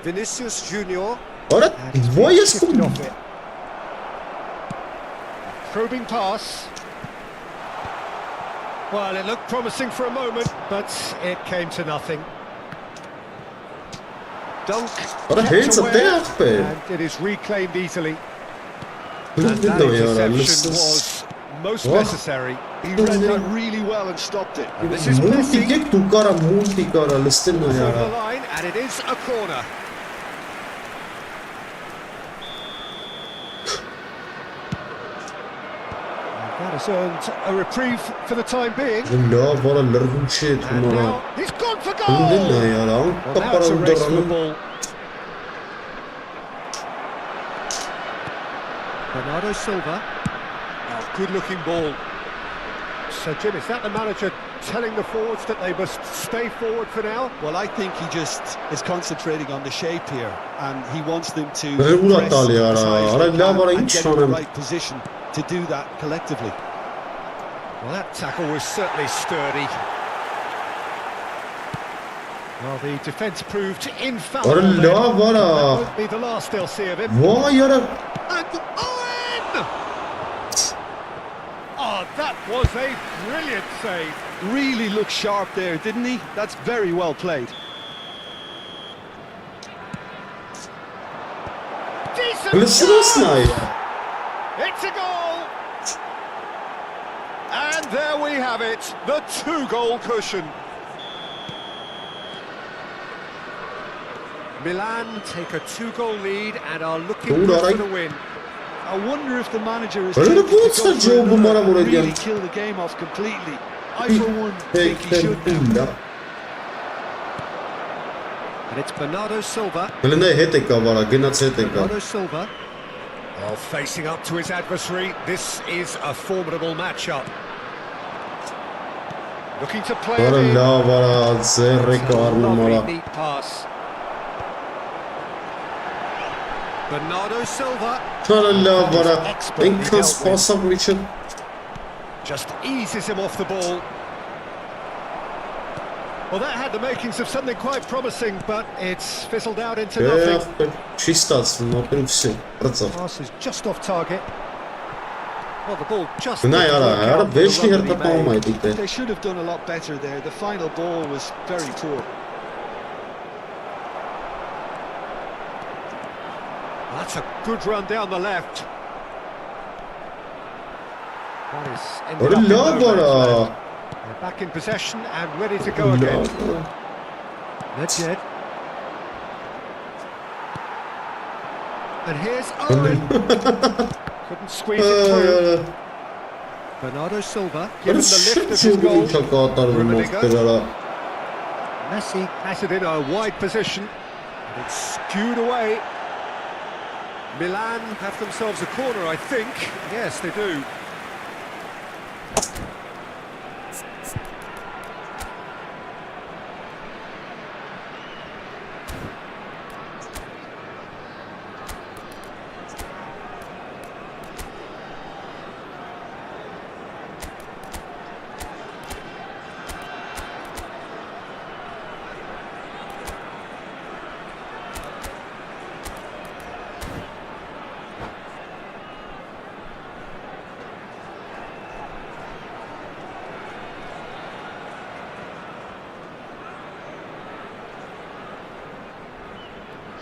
Vinicius Junior. What? Why is it? Probing pass. Well, it looked promising for a moment, but it came to nothing. Dunk. What a hit up there, and it is reclaimed easily. And that interception was most necessary. He read that really well and stopped it. And this is pressing. Over the line, and it is a corner. That has earned a reprieve for the time being. And now he's gone for goal! Well, now it's a race for the ball. Bernardo Silva. Oh, good-looking ball. So, Jim, is that the manager telling the forwards that they must stay forward for now? Well, I think he just is concentrating on the shape here, and he wants them to press as high as they can and get in the right position to do that collectively. Well, that tackle was certainly sturdy. Well, the defence proved infallible. That won't be the last they'll see of him. And Owen! Oh, that was a brilliant save. Really looked sharp there, didn't he? That's very well played. Decent It's a goal! And there we have it, the two-goal cushion. Milan take a two-goal lead and are looking good for the win. I wonder if the manager is tempted to go for and really kill the game off completely. I, for one, think he should do. And it's Bernardo Silva. Bernardo Silva. Well, facing up to his adversary, this is a formidable matchup. Looking to play it in. Lovely neat pass. Bernardo Silva. Just eases him off the ball. Well, that had the makings of something quite promising, but it's fizzled out into nothing. Pass is just off target. Well, the ball just... They should have done a lot better there. The final ball was very poor. That's a good run down the left. That is ended up in no. They're back in possession and ready to go again. Nedved. And here's Owen. Couldn't squeeze it through. Bernardo Silva given the lift of his goal. Messi has it in a wide position. And it's skewed away. Milan have themselves a corner, I think. Yes, they do.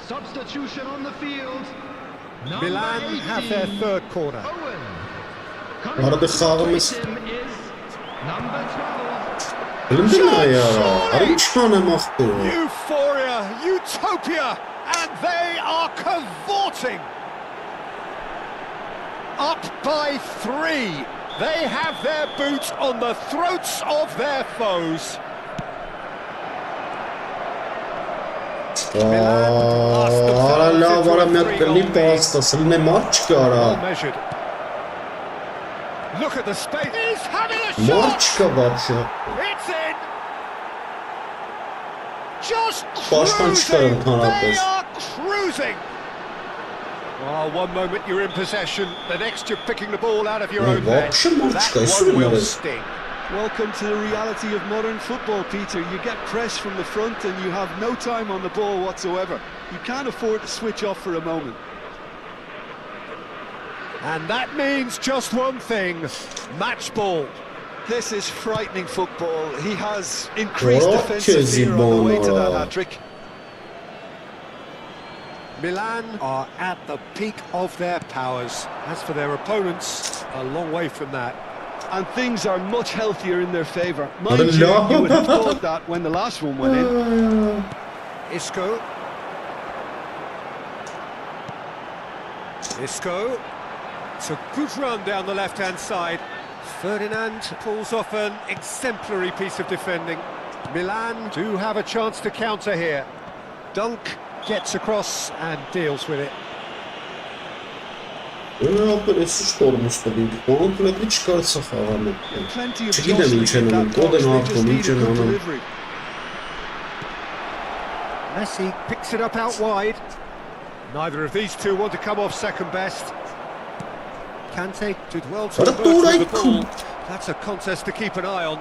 Substitution on the field. Milan have their third corner. Arada xağımız. Him is number 12. Bilindin ya. Arada çıkanım axtı. Euphoria, utopia, and they are cavorting. Up by 3. They have their boots on the throats of their foes. Hala vara mjatkelni pasta, srne marčka. Well measured. Look at the space. He's having a shot. Marčka vače. It's in. Just Baştan cruising. çıkarım They kanatız. are cruising. Oh, one moment you're in possession, the next you're picking the ball out of your own net. Vapşı marčka, That one will sürmeriz. sting. Welcome to the reality of modern football, Peter. You get pressed from the front and you have no time on the ball whatsoever. You can't afford to switch off for a moment. And that means just one thing, match ball. This is frightening football. He has increased Oh, defensive fear on the way to that Zibona. hat-trick. Milan are at the peak of their powers. As for their opponents, a long way from that. And things are much healthier in their favour. Mind you, you would have thought that when the last one went in. Isco. Isco. It's a good run down the left-hand side. Ferdinand pulls off an exemplary piece of defending. Milan do have a chance to counter here. Dunk gets across and deals with it. Öyle yapın suç doğrumuş da bildik. Onun kulaklı çıkarsa xağımı. Plenty of Çekil de jostling minçen in onun. that box, Koden they artı just need a minçen good onun. delivery. Messi picks it up out wide. Neither of these two want to come off second best. Kante did well to But emerge I with the ball. could- That's a contest to keep an eye on.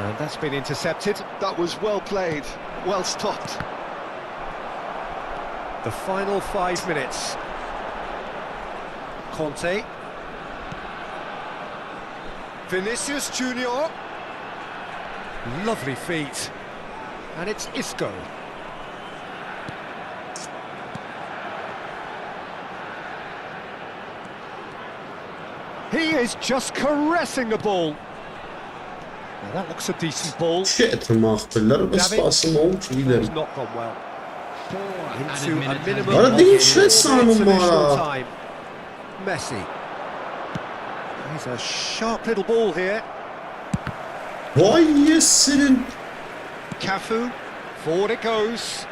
And that's been intercepted. That was well played, well stopped. The final 5 minutes. Conte. Vinicius Junior. Lovely feet. And it's Isco. He is just caressing the ball. Now that looks a decent ball. Şey etmaqdırlar ve spasım olmuş It's giderim. not gone well. Into a minutes minimum has Arada of hiç 4 minutes sanım additional var. time. Messi. He's a sharp little ball here. Vay yesin. Cafu. Forward it goes.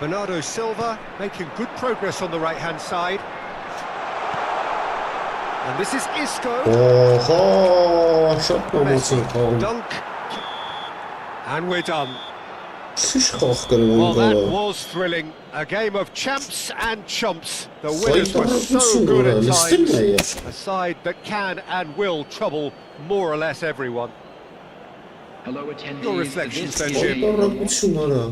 Bernardo Silva making good progress on the right-hand side. And this is Isco. Oha, şapmamasın kalın. Dunk. And we're done. Siz xalq qırılan Well, that qala. was thrilling. A game of champs and chumps. The Sayın winners were so tarafısın good oraya, at listin times. ne ya? A side that can and will trouble more or less everyone. Hello attendees. Your reflections, This is Benji. Sayın tarafısın oraya.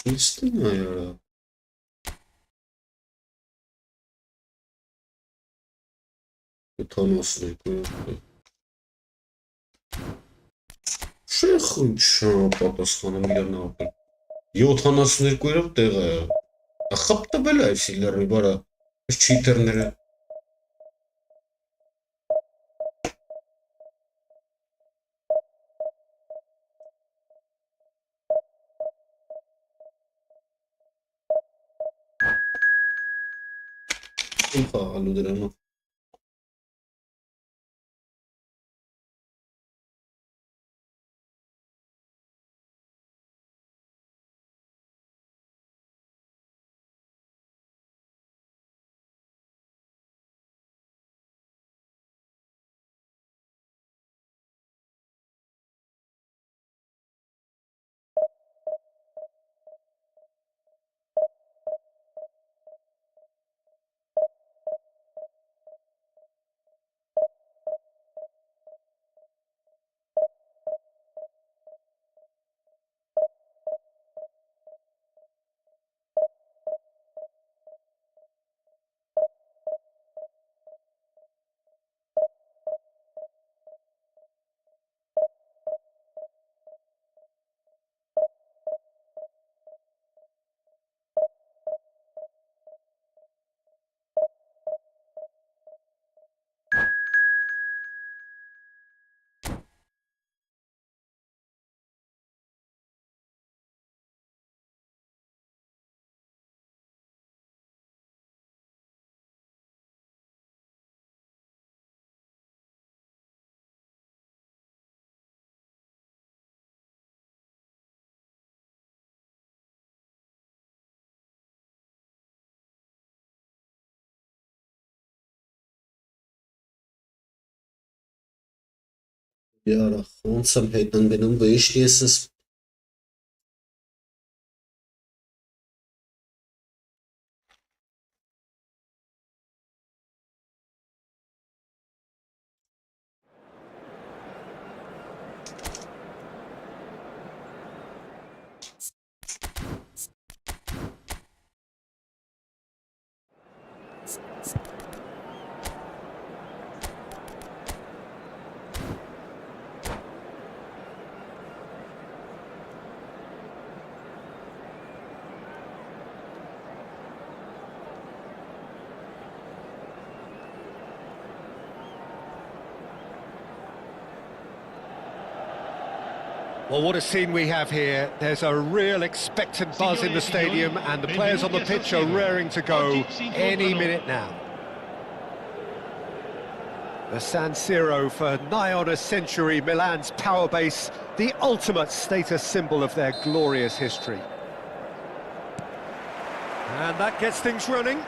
Listin ne ya? Utanmasın koyuyor. Şey xınçan papasxanım bir nə yapayım? 72 qoyub dəqiqə. Axıb da belə şeyləri bara. Cheaterləri. Kim xağalıdır ama? Yara, ոնց եմ հետ ընկնում, վեշտի ես Well, what a scene we have here. There's a real expectant buzz in the stadium and the players on the pitch are raring to go any minute now. The San Siro, for nigh on a century, Milan's power base, the ultimate status symbol of their glorious history. And that gets things running.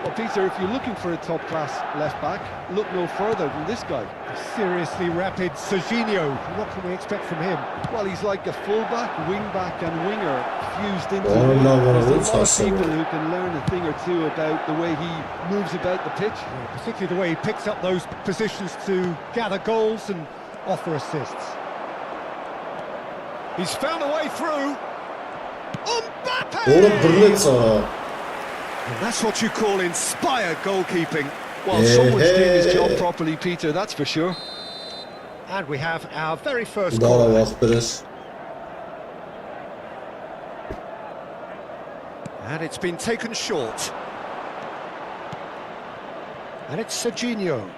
Well, Peter, if you're looking for a top-class left-back, look no further than this guy. Seriously rapid Serginho. What can we expect from him? Well, he's like a full-back, wing-back and winger fused into one. There's a lot of people who can learn a thing or two about the way he moves about the pitch. Yeah, particularly the way he picks up those positions to gather goals and offer assists. He's found a way through. Mbappe! And that's what you call inspired goalkeeping. Well, someone's doing his job properly, Peter, that's for sure. And we have our very first goal. And it's been taken short. And it's Serginho.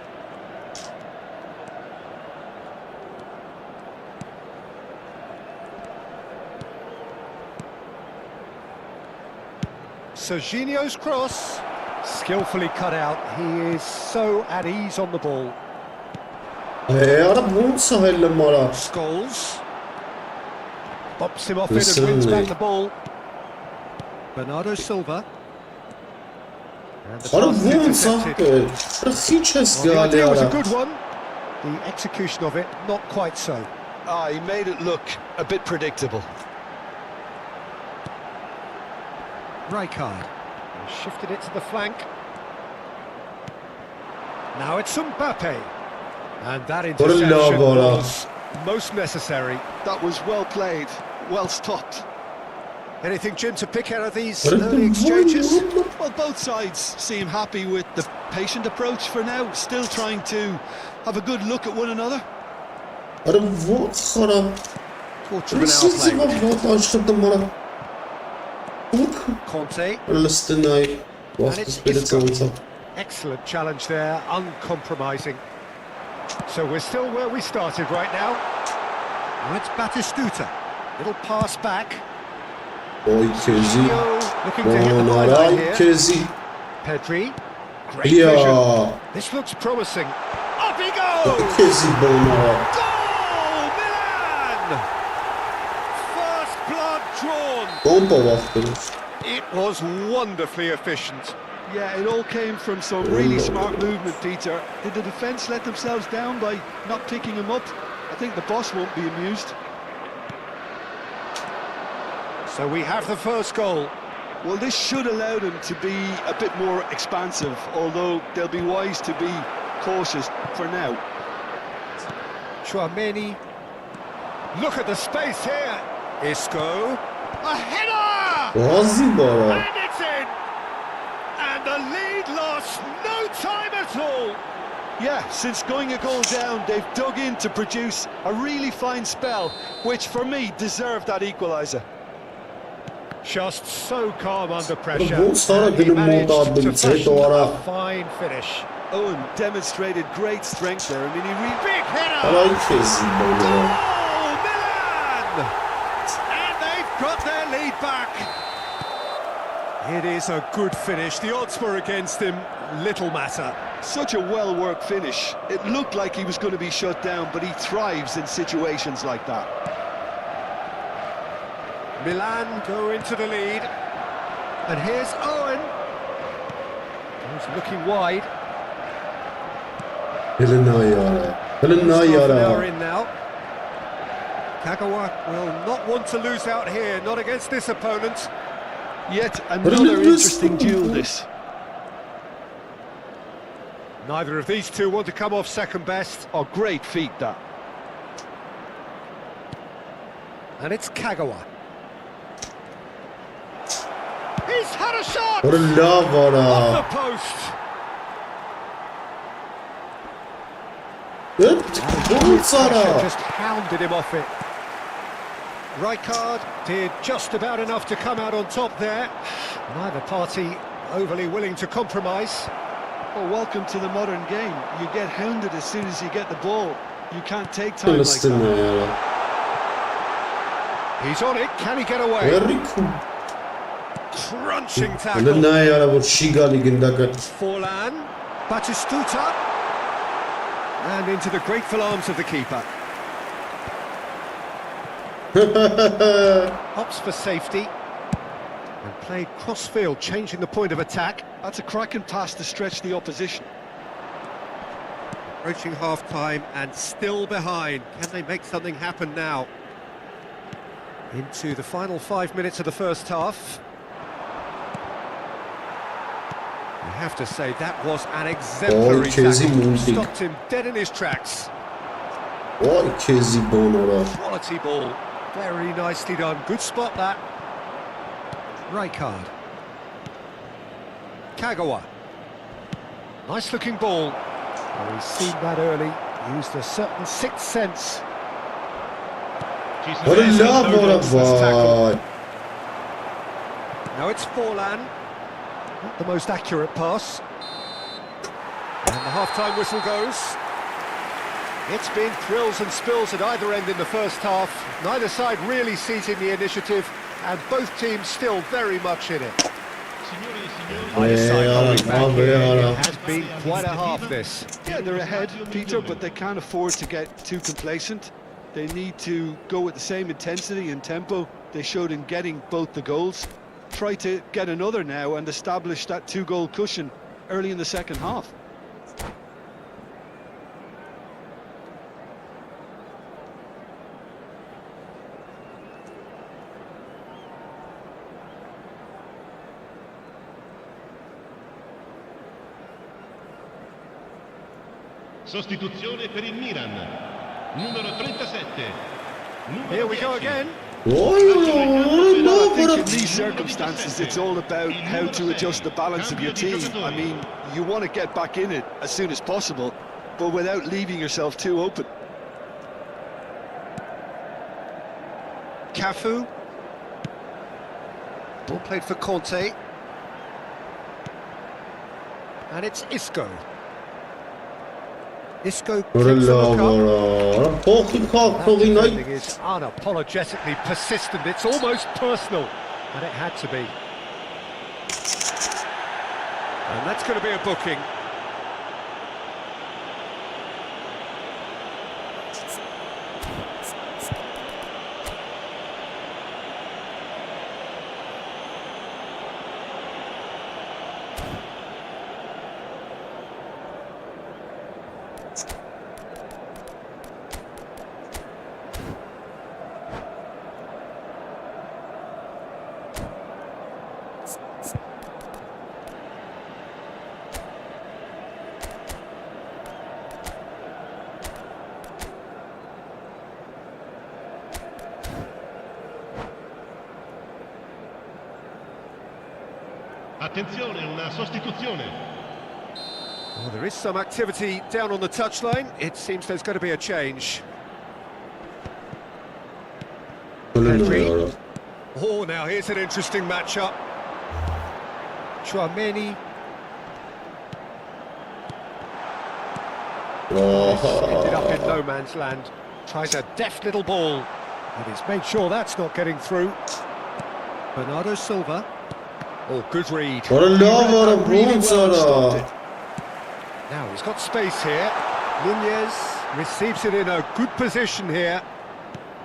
Serginho's cross, skillfully cut out. He is so at ease on the ball. Scholes bops him off it and wins back the ball. Bernardo Silva. And the pass is intercepted. Well, the idea was a good one. The execution of it, not quite so. He made it look a bit predictable. Rijkaard shifted it to the flank. Now it's Mbappe. And that interception was most necessary. That was well played, well stopped. Anything, Jim, to pick out of these early exchanges? Well, both sides seem happy with the patient approach for now, still trying to have a good look at one another. Quarter of an hour played. Conte. Excellent challenge there, uncompromising. So we're still where we started right now. Now it's Batistuta. Little pass back. Looking to hit the byline here. Pedri. Great vision. This looks promising. Up he goes! Goal, Milan! First blood drawn. It was wonderfully efficient. Yeah, it all came from some really smart movement, Peter. Did the defence let themselves down by not picking him up? I think the boss won't be amused. So we have the first goal. Well, this should allow them to be a bit more expansive, although they'll be wise to be cautious for now. Chouameni. Look at the space here. Isco. A header! And it's in! And the lead lost no time at all. Yeah, since going a goal down, they've dug in to produce a really fine spell, which for me deserved that equaliser. Just so calm under pressure. And he managed to fashion a fine finish. Owen demonstrated great strength there. I mean, big header! Goal, Milan! And they've got their lead back. It is a good finish. The odds were against him. Little matter. Such a well-worked finish. It looked like he was going to be shut down, but he thrives in situations like that. Milan go into the lead. And here's Owen. He's looking wide. Hele na Half an hour yara. in now. Kagawa will not want to lose out here, not against this opponent. Yet another interesting duel, this. Neither of these two want to come off second best. Oh, great feat, that. And it's Kagawa. He's had a shot! What a love Off vara. the post! Gol Pressure Sara. just pounded him off it. Rijkaard did just about enough to come out on top there. Neither party overly willing to compromise. Oh, welcome to the modern game. You get hounded as soon as you get the ball. You can't take time like Palestina that. yara. He's on it, can he get away? Very cool. Crunching Hele tackle. na yara vor shi gali gindaka. Forlan, Batistuta, and into the grateful arms of the keeper. Opts for safety and played cross-field, changing the point of attack. That's a cracking pass to stretch the opposition. Approaching half-time and still behind. Can they make something happen now? Into the final 5 minutes of the first half. You have to say that was an exemplary Kezi tackle. Multik. Stopped him dead in his tracks. Vay kezi bonora. Quality ball. Very nicely done. Good spot that. Rijkaard. Kagawa. Nice looking ball. Oh, he's seen that early. Used a certain sixth sense. What a love vara. Vay. Now it's Forlan. Not the most accurate pass. And the half-time whistle goes. It's been thrills and spills at either end in the first half. Neither side really seizing the initiative, and both teams still very much in it. Either side holding back here. It has been quite a half, this. Yeah, they're ahead, Peter, but they can't afford to get too complacent. They need to go with the same intensity and tempo they showed in getting both the goals. Try to get another now and establish that two-goal cushion early in the second half. Sostituzione per il Milan. Numero 37. Here we go again. Vay I love think vara. in these circumstances it's all about how to adjust the balance of your team. I mean, you want to get back in it as soon as possible, but without leaving yourself too open. Cafu. Ball played for Conte. And it's Isco. Isco What a kicks the love look up. vara. Poki kak That poki defending night. is unapologetically persistent. It's almost personal, and it had to be. And that's going to be a booking. Attenzione, una sostituzione. Well, there is some activity down on the touchline. It seems there's going to be a change. Hele na Henry. yara. Oh, now here's an interesting matchup. Chouameni. Ended up in no man's land. Tries a deft little ball. And he's made sure that's not getting through. Bernardo Silva. Oh, good read. What a love vara. Really Bon well stopped Sara. it. Now he's got space here. Nunez receives it in a good position here.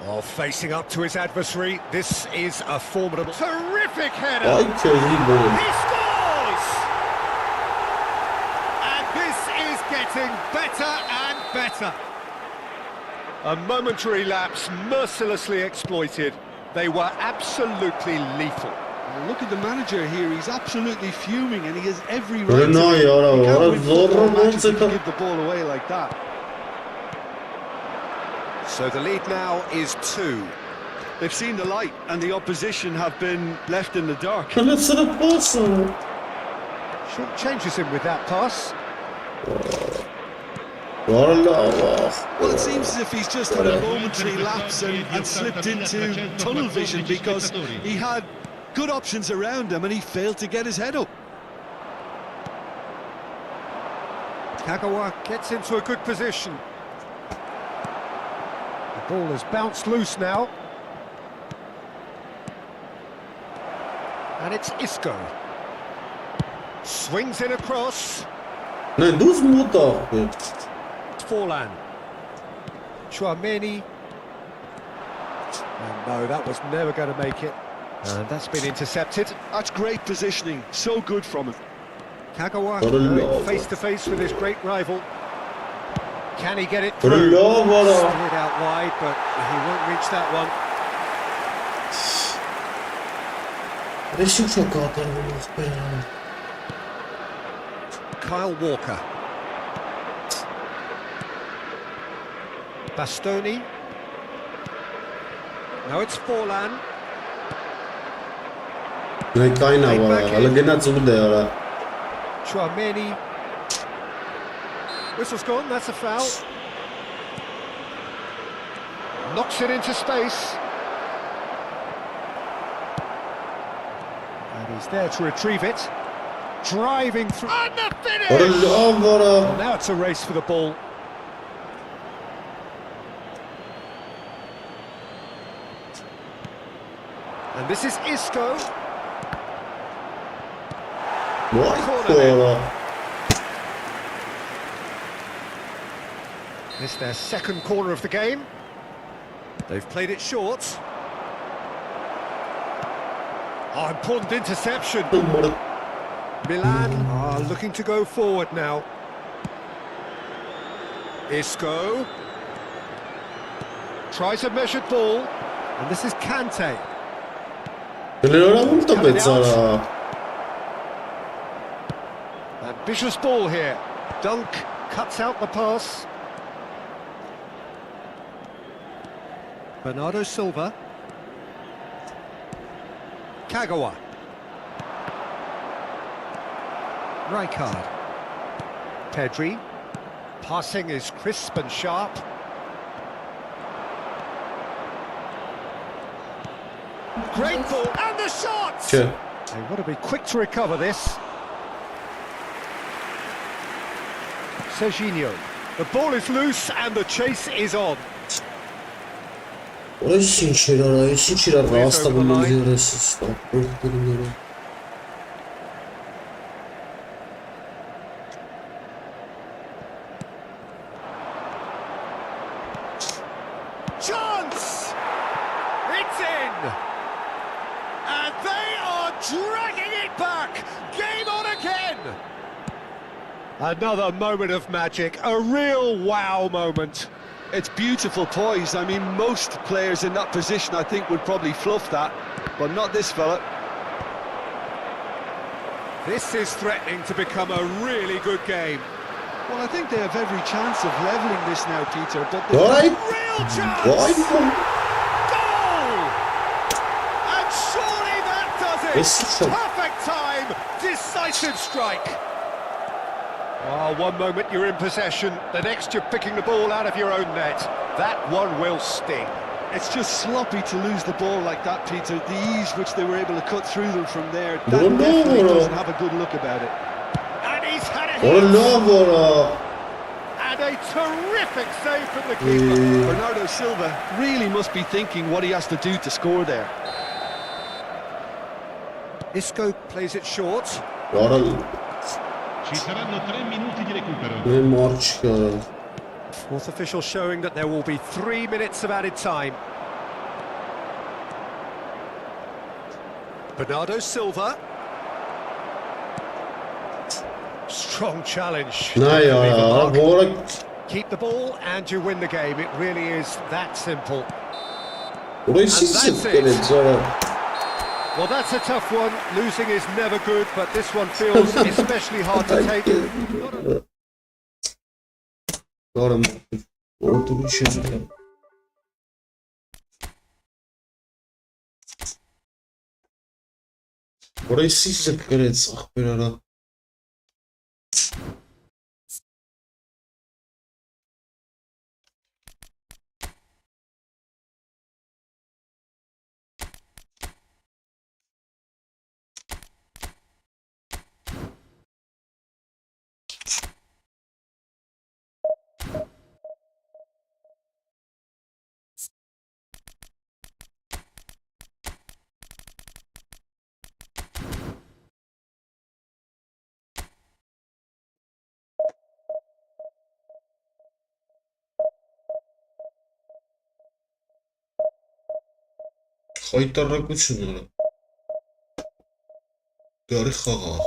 Oh, facing up to his adversary. This is a formidable, terrific header. Vay kezi bon. He scores! And this is getting better and better. A momentary lapse mercilessly exploited. They were absolutely lethal. Well, look at the manager here, he's absolutely fuming and he has every right Öyle to ne it. ya, You can't ara win football zorla matches if you olsa- give the ball away like that. So the lead now is 2. They've seen the light and the opposition have been left in the dark. Kalesine pas. Short changes him with that pass. Vallahi. Well, it seems as if he's just had a momentary lapse and slipped into tunnel vision because he had good options around him and he failed to get his head up. Kagawa gets into a good position. The ball has bounced loose now. And it's Isco. Swings in across. Ne düz muta. Forlan. Chouameni. And no, that was never going to make it. And that's been intercepted. That's great positioning, so good from him. Kagawa What a going lob. face to face with his great rival. Can he get it What a through? lob, what a- Slid out wide, but he won't reach that one. Resim çok atarım. Kyle Walker. Bastoni. Now it's Forlan. Ne kayna var. Hala gene zıbı da ya. Chouameni. Whistle's gone, that's a foul. Knocks it into space. And he's there to retrieve it. Driving through. And the finish! What a lob, what a- Now it's a race for the ball. And this is Isco. Vay Corner kola. It's their second corner of the game. They've played it short. Oh, important interception. Milan are looking to go forward now. Isco. Tries a measured ball. And this is Kante. Geliyor multa bezzara. Ambitious ball here. Dunk cuts out the pass. Bernardo Silva. Kagawa. Rijkaard. Pedri. Passing is crisp and sharp. Great ball, and the shot! Şey. They want to be quick to recover this. Serginho. The ball is loose and the chase is on. Orası sinçiler rasta bunu diyoruz. Chance! It's in! And they are dragging it back! Game on again! Another moment of magic, a real wow moment. It's beautiful poise. I mean, most players in that position, I think, would probably fluff that, but not this fella. This is threatening to become a really good game. Well, I think they have every chance of levelling this now, Peter, but Vay. Real chance! Vay. Goal! And surely that does it! This is a- Perfect time, decisive strike. Oh, one moment you're in possession, the next you're picking the ball out of your own net. That one will sting. it's just sloppy to lose the ball like that, Peter. The ease which they were able to cut through them from there, that No, no, definitely no. doesn't have a good look about it. And he's had it What a hit. lob, what a- And a terrific save from the keeper. Bernardo Silva really must be thinking what he has to do to score there. Isco plays it short. What a- Ci saranno 3 minuti di recupero. Ne març ya. Fourth official showing that there will be 3 minutes of added time. Bernardo Silva. Strong challenge. Ne Leave a ya? mark. Bu ara Keep the ball and you win the game. It really is that simple. Orayı And siz that's it. yaptınız ha. Well, that's a tough one. Losing is never good, but this one feels especially hard to take. Doğru. Orada bir şey yok. Orayı siz yaptınız. Ah bir ara. Խայտարակությունները գարի խաղաղ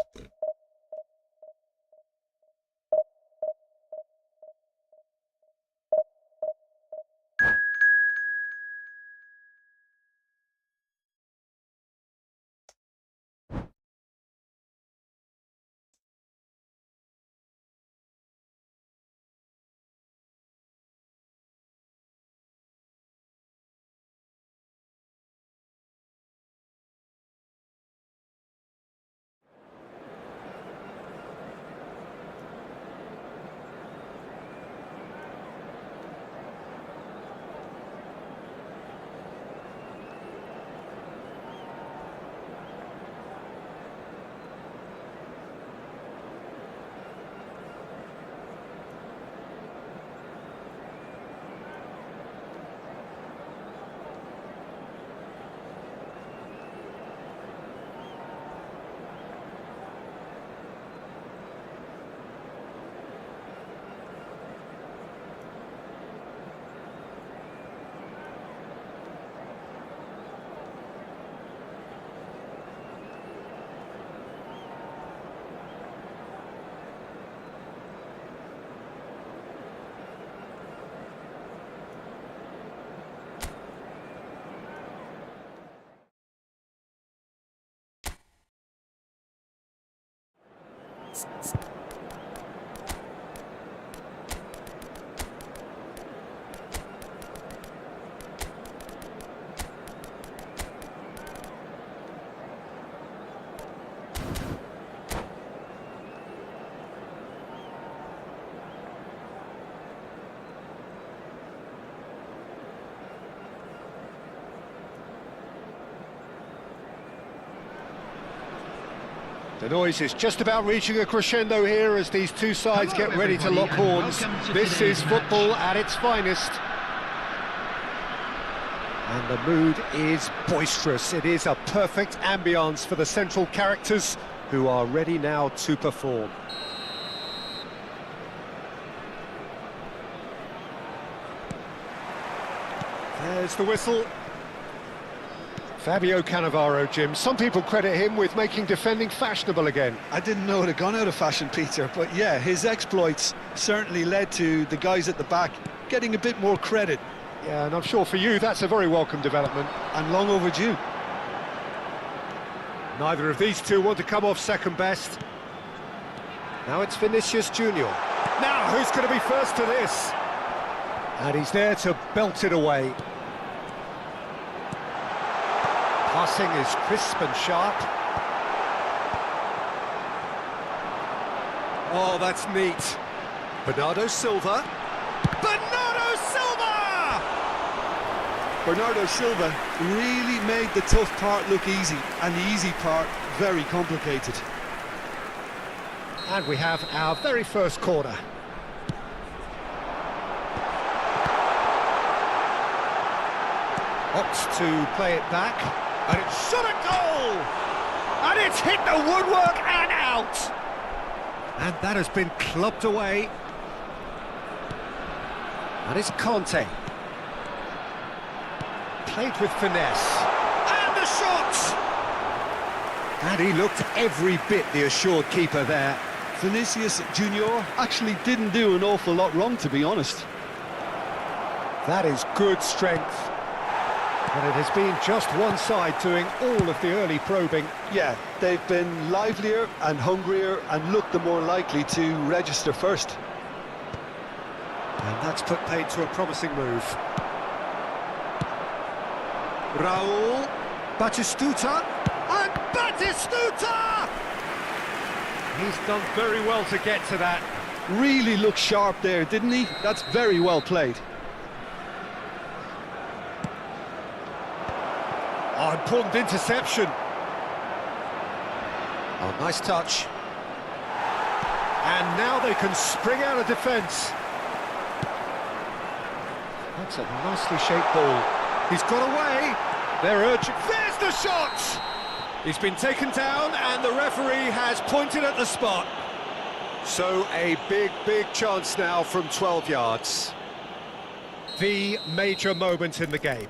The noise is just about reaching a crescendo here as these two sides get ready to lock horns. This is football at its finest. And the mood is boisterous. It is a perfect ambience for the central characters who are ready now to perform. There's the whistle. Fabio Cannavaro, Jim. Some people credit him with making defending fashionable again. I didn't know it had gone out of fashion, Peter, but yeah, his exploits certainly led to the guys at the back getting a bit more credit. Yeah, and I'm sure for you that's a very welcome development. And long overdue. Neither of these two want to come off second best. Now it's Vinicius Junior. Now, who's going to be first to this? And he's there to belt it away. Passing is crisp and sharp. Oh, that's neat. Bernardo Silva. Bernardo Silva! Bernardo Silva really made the tough part look easy, and the easy part very complicated. And we have our very first corner. Opts to play it back. And it's shot at goal! And it's hit the woodwork and out! And that has been clubbed away. And it's Conte. Played with finesse. And the shot! And he looked every bit the assured keeper there. Vinicius Junior actually didn't do an awful lot wrong, to be honest. That is good strength. But it has been just one side doing all of the early probing. Yeah, they've been livelier and hungrier and looked the more likely to register first. And that's put paid to a promising move. Raul, Batistuta, and Batistuta! He's done very well to get to that. Really looked sharp there, didn't he? That's very well played. Oh, important interception. Oh, nice touch. And now they can spring out of defence. That's a nicely shaped ball. He's got away. They're urging. There's the shot! He's been taken down and the referee has pointed at the spot. So a big chance now from 12 yards. The major moment in the game.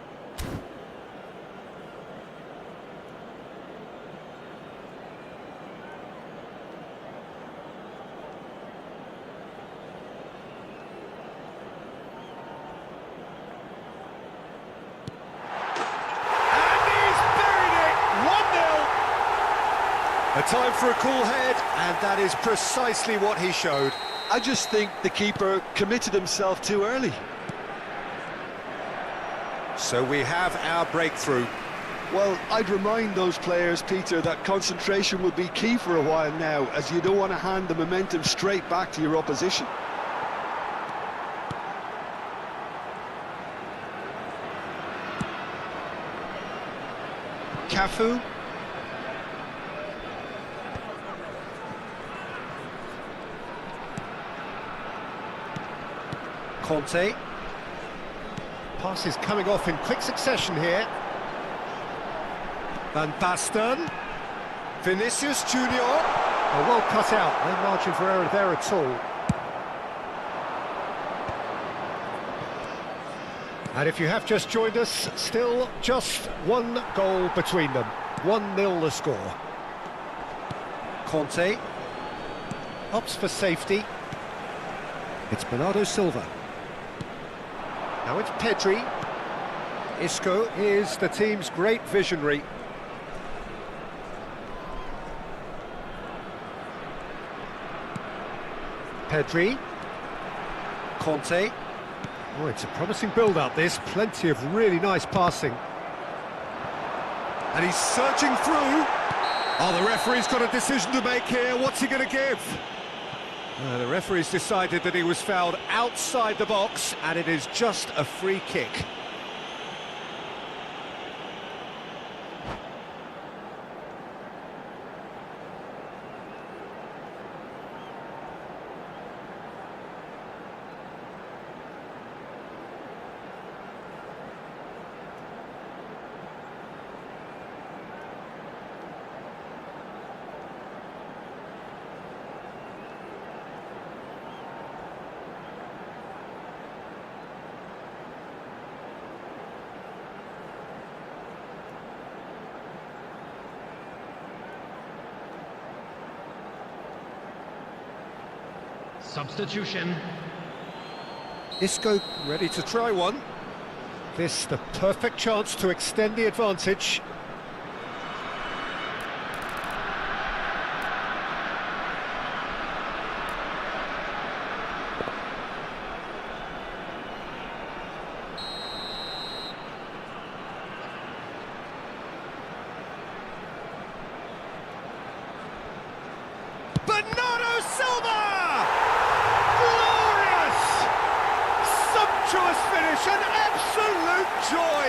A time for a cool head, and that is precisely what he showed. I just think the keeper committed himself too early. So we have our breakthrough. Well, I'd remind those players, Peter, that concentration will be key for a while now, as you don't want to hand the momentum straight back to your opposition. Cafu. Conte. Pass is coming off in quick succession here. Van Basten. Vinicius Junior. Oh, well cut out. No margin for error there at all. And if you have just joined us, still just one goal between them. 1-0 the score. Conte. Opts for safety. It's Bernardo Silva. Now it's Pedri. Isco is the team's great visionary. Pedri. Conte. Oh, it's a promising build-up, this. Plenty of really nice passing. And he's surging through. Oh, the referee's got a decision to make here. What's he going to give? The referee's decided that he was fouled outside the box, and it is just a free kick. Substitution. Isco ready to try one. This the perfect chance to extend the advantage. Bernardo Silva! Glorious! Sumptuous finish, an absolute joy!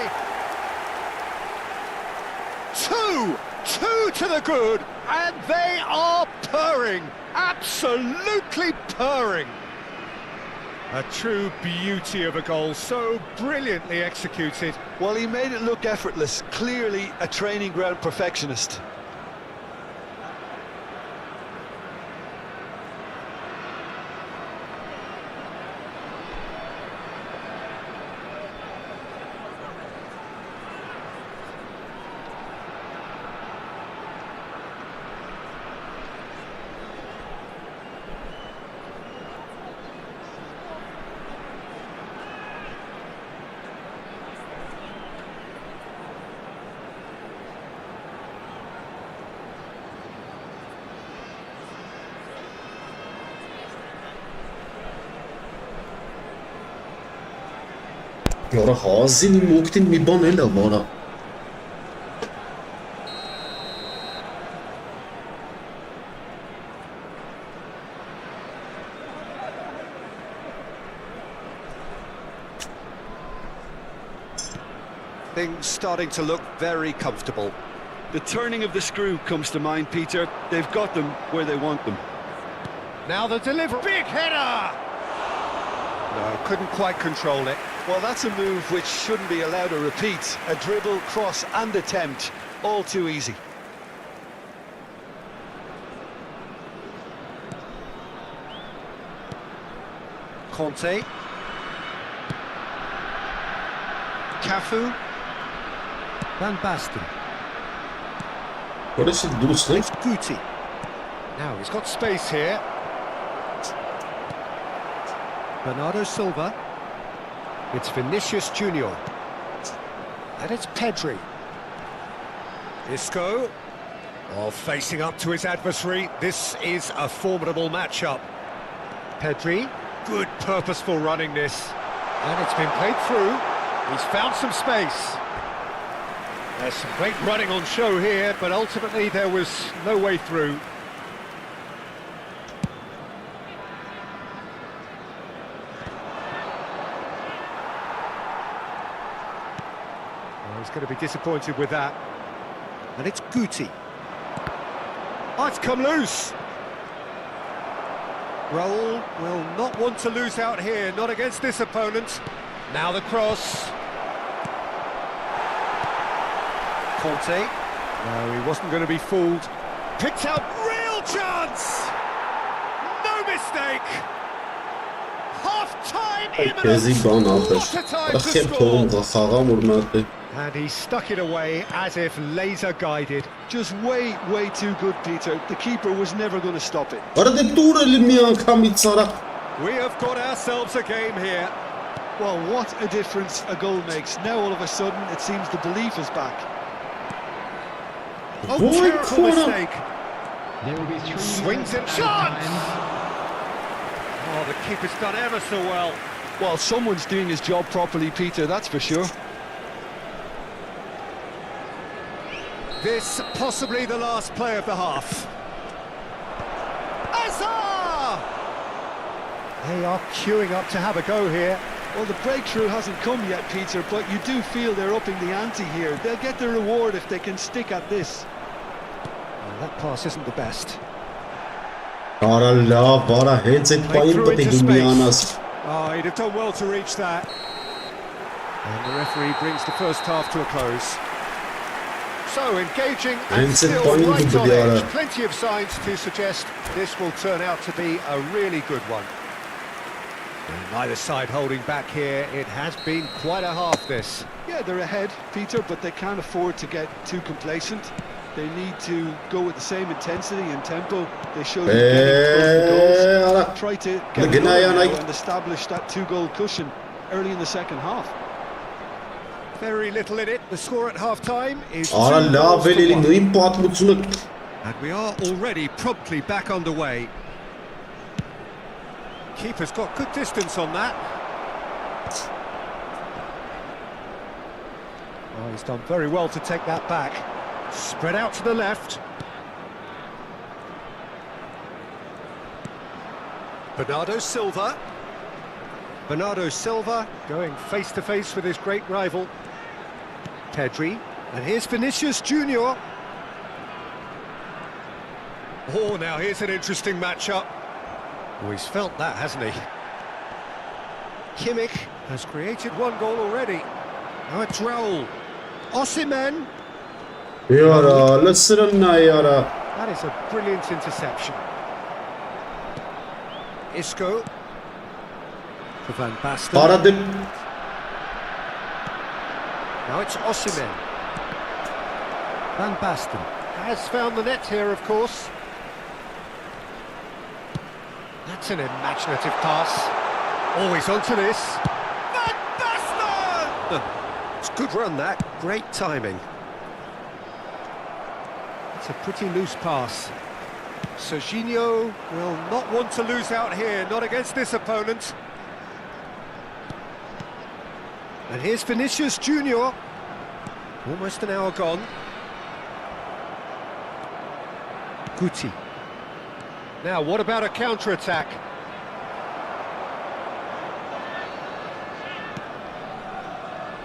Two to the good, and they are purring, absolutely purring. A true beauty of a goal, so brilliantly executed. Well, he made it look effortless, clearly a training ground perfectionist. Yora hazini muktin mi ban ele vara. Things starting to look very comfortable. The turning of the screw comes to mind, Peter. They've got them where they want them. Now the delivery. Big header! No, couldn't quite control it. Well, that's a move which shouldn't be allowed to repeat. A dribble, cross and attempt. All too easy. Conte. Cafu. Van Basten. What is it do snake? It's Guti. Now he's got space here. Bernardo Silva. It's Vinicius Junior. And it's Pedri. Isco. Oh, facing up to his adversary. This is a formidable matchup. Pedri. Good purposeful running this. And it's been played through. He's found some space. There's some great running on show here, but ultimately there was no way through. Well, he's going to be disappointed with that. And it's Guti. Oh, it's come loose. Raul will not want to lose out here, not against this opponent. Now the cross. Conte. No, he wasn't going to be fooled. Picked out, real chance! No mistake! Half-time imminent! What a time to score! And he stuck it away as if laser guided. Just way too good, Peter. The keeper was never going to stop it. We have got ourselves a game here. Well, what a difference a goal makes. Now all of a sudden it seems the belief is back. Oh, terrible mistake. There will be 3 Swings it, chance! Oh, the keeper's done ever so well. Well, someone's doing his job properly, Peter, that's for sure. This possibly the last play of the half. Azar! They are queuing up to have a go here. Well, the breakthrough hasn't come yet, Peter, but you do feel they're upping the ante here. They'll get their reward if they can stick at this. Well, that pass isn't the best. Oh, he'd have done well to reach that. And the referee brings the first half to a close. So engaging and still right on edge. Plenty of signs to suggest this will turn out to be a really good one. And neither side holding back here. It has been quite a half, this. Yeah, they're ahead, Peter, but they can't afford to get too complacent. They need to go with the same intensity and tempo they showed in getting close to goals. Try to get it now and establish that 2-goal cushion early in the second half. Very little in it. The score at half-time is 2-1. And we are already promptly back underway. Keeper's got good distance on that. Oh, he's done very well to take that back. Spread out to the left. Bernardo Silva. Bernardo Silva going face-to-face with his great rival. Pedri. And here's Vinicius Junior. Oh, now here's an interesting matchup. Oh, he's felt that, hasn't he? Kimmich has created 1 goal already. Now it's Raul. Osimhen. That is a brilliant interception. Isco. For Van Basten. Now it's Osimhen. Van Basten has found the net here, of course. That's an imaginative pass. Always onto this. Van Basten! It's a good run, that. Great timing. It's a pretty loose pass. Serginho will not want to lose out here, not against this opponent. And here's Vinicius Junior. Almost an hour gone. Guti. Now, what about a counter-attack?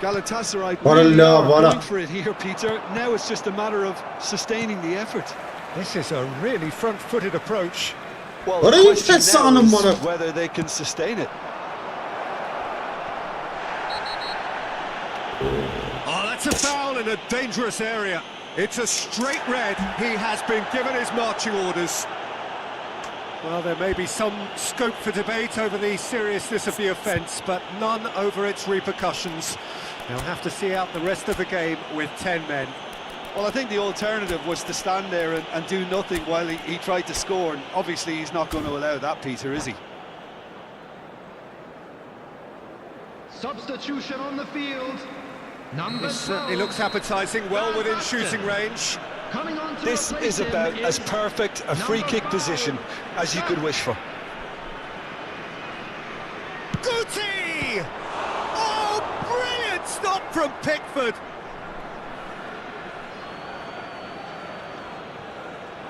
Galatasaray Voilà, really are voilà. going for it here, Peter. Now it's just a matter of sustaining the effort. This is a really front-footed approach. Well, What the are you question saying, now is Mara? whether they can sustain it. Oh, that's a foul in a dangerous area. It's a straight red. He has been given his marching orders. Well, there may be some scope for debate over the seriousness of the offence, but none over its repercussions. They'll have to see out the rest of the game with 10 men. Well, I think the alternative was to stand there and do nothing while he tried to score, and obviously he's not going to allow that, Peter, is he? Substitution on the field. Number This certainly 12. looks appetising, well within shooting range. Coming on to This replace is about him as is perfect a free number kick 5. position as you could wish for. Guti! Oh, brilliant stop from Pickford!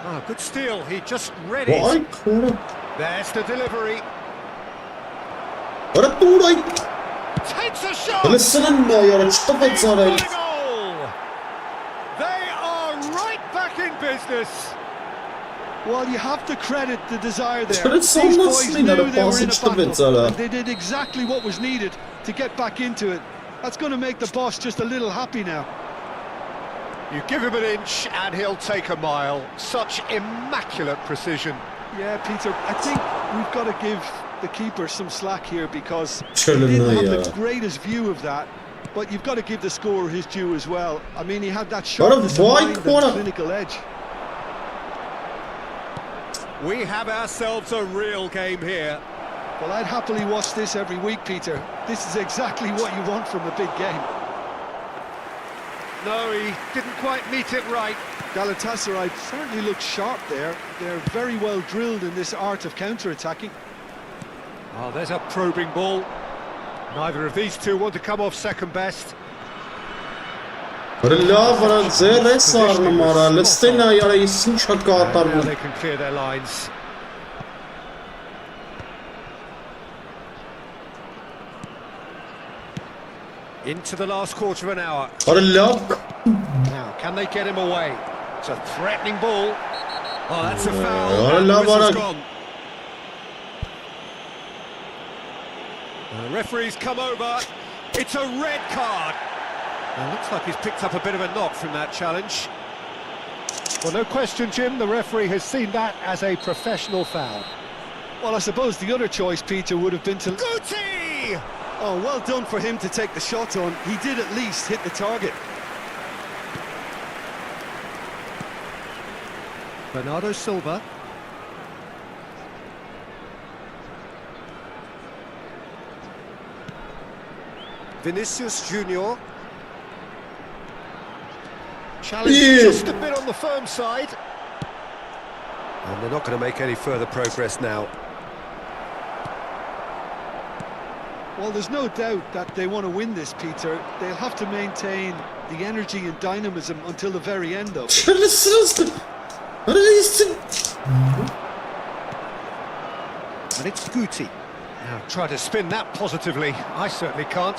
Ah, good steal, he just read it. Vay kara. There's the delivery. Ora tuğray. Takes a shot! Listen ya yara çıktı He's got fetsare. a goal! They are right back in business. Well, you have to credit the desire there. Şöyle These savunma boys sınırı knew they pası were in a çıktı battle, fetsare. and they did exactly what was needed to get back into it. That's going to make the boss just a little happy now. You give him an inch and he'll take a mile. Such immaculate precision. Yeah, Peter, I think we've got to give the keeper some slack here because he Şöyle didn't have ya. the greatest view of that. But you've got to give the scorer his due as well. I mean, he had that sharpness of vay mind and kara. clinical edge. We have ourselves a real game here. Well, I'd happily watch this every week, Peter. This is exactly what you want from a big game. No, he didn't quite meet it right. Galatasaray certainly look sharp there. They're very well drilled in this art of counter-attacking. Oh, there's a probing ball. Neither of these two want to come off second best. Rilla vara zere sarnı mara. Listen ya yara isin şaka And atar now mı? they can clear their lines. Into the last quarter of an hour. Rilla. Now, can they get him away? It's a threatening ball. Oh, that's a foul. Oh, And the whistle's Lavarak. gone. The referee's come over. It's a red card. Well, looks like he's picked up a bit of a knock from that challenge. Well, no question, Jim, the referee has seen that as a professional foul. Well, I suppose the other choice, Peter, would have been to... Guti! Oh, well done for him to take the shot on. He did at least hit the target. Bernardo Silva. Vinicius Junior. Challenge just a bit on the firm side. And they're not going to make any further progress now. Well, there's no doubt that they want to win this, Peter. They'll have to maintain the energy and dynamism until the very end, though. Şöyle sırası. Rilla isin. And it's Guti. Now try to spin that positively. I certainly can't.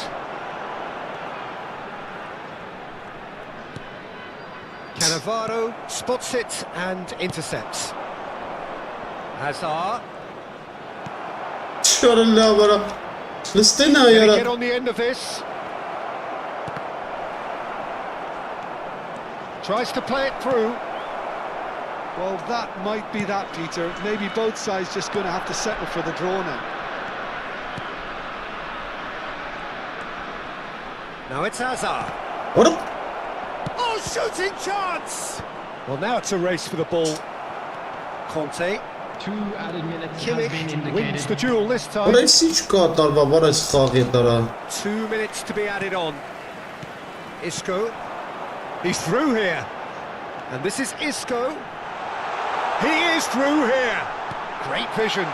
Cannavaro spots it and intercepts. Hazard. Şöyle vara. Listen ya Can he yara. get on the end of this? Tries to play it through. Well, that might be that, Peter. Maybe both sides just going to have to settle for the draw now. Now it's Hazard. Ora. Oh, shooting chance! Well, now it's a race for the ball. Conte. 2 added minutes have been Kimmich wins indicated. the duel this time. Ora isin çıka atar va vara iskağ yetara. 2 minutes to be added on. Isco. He's through here. And this is Isco. He is through here. Great vision.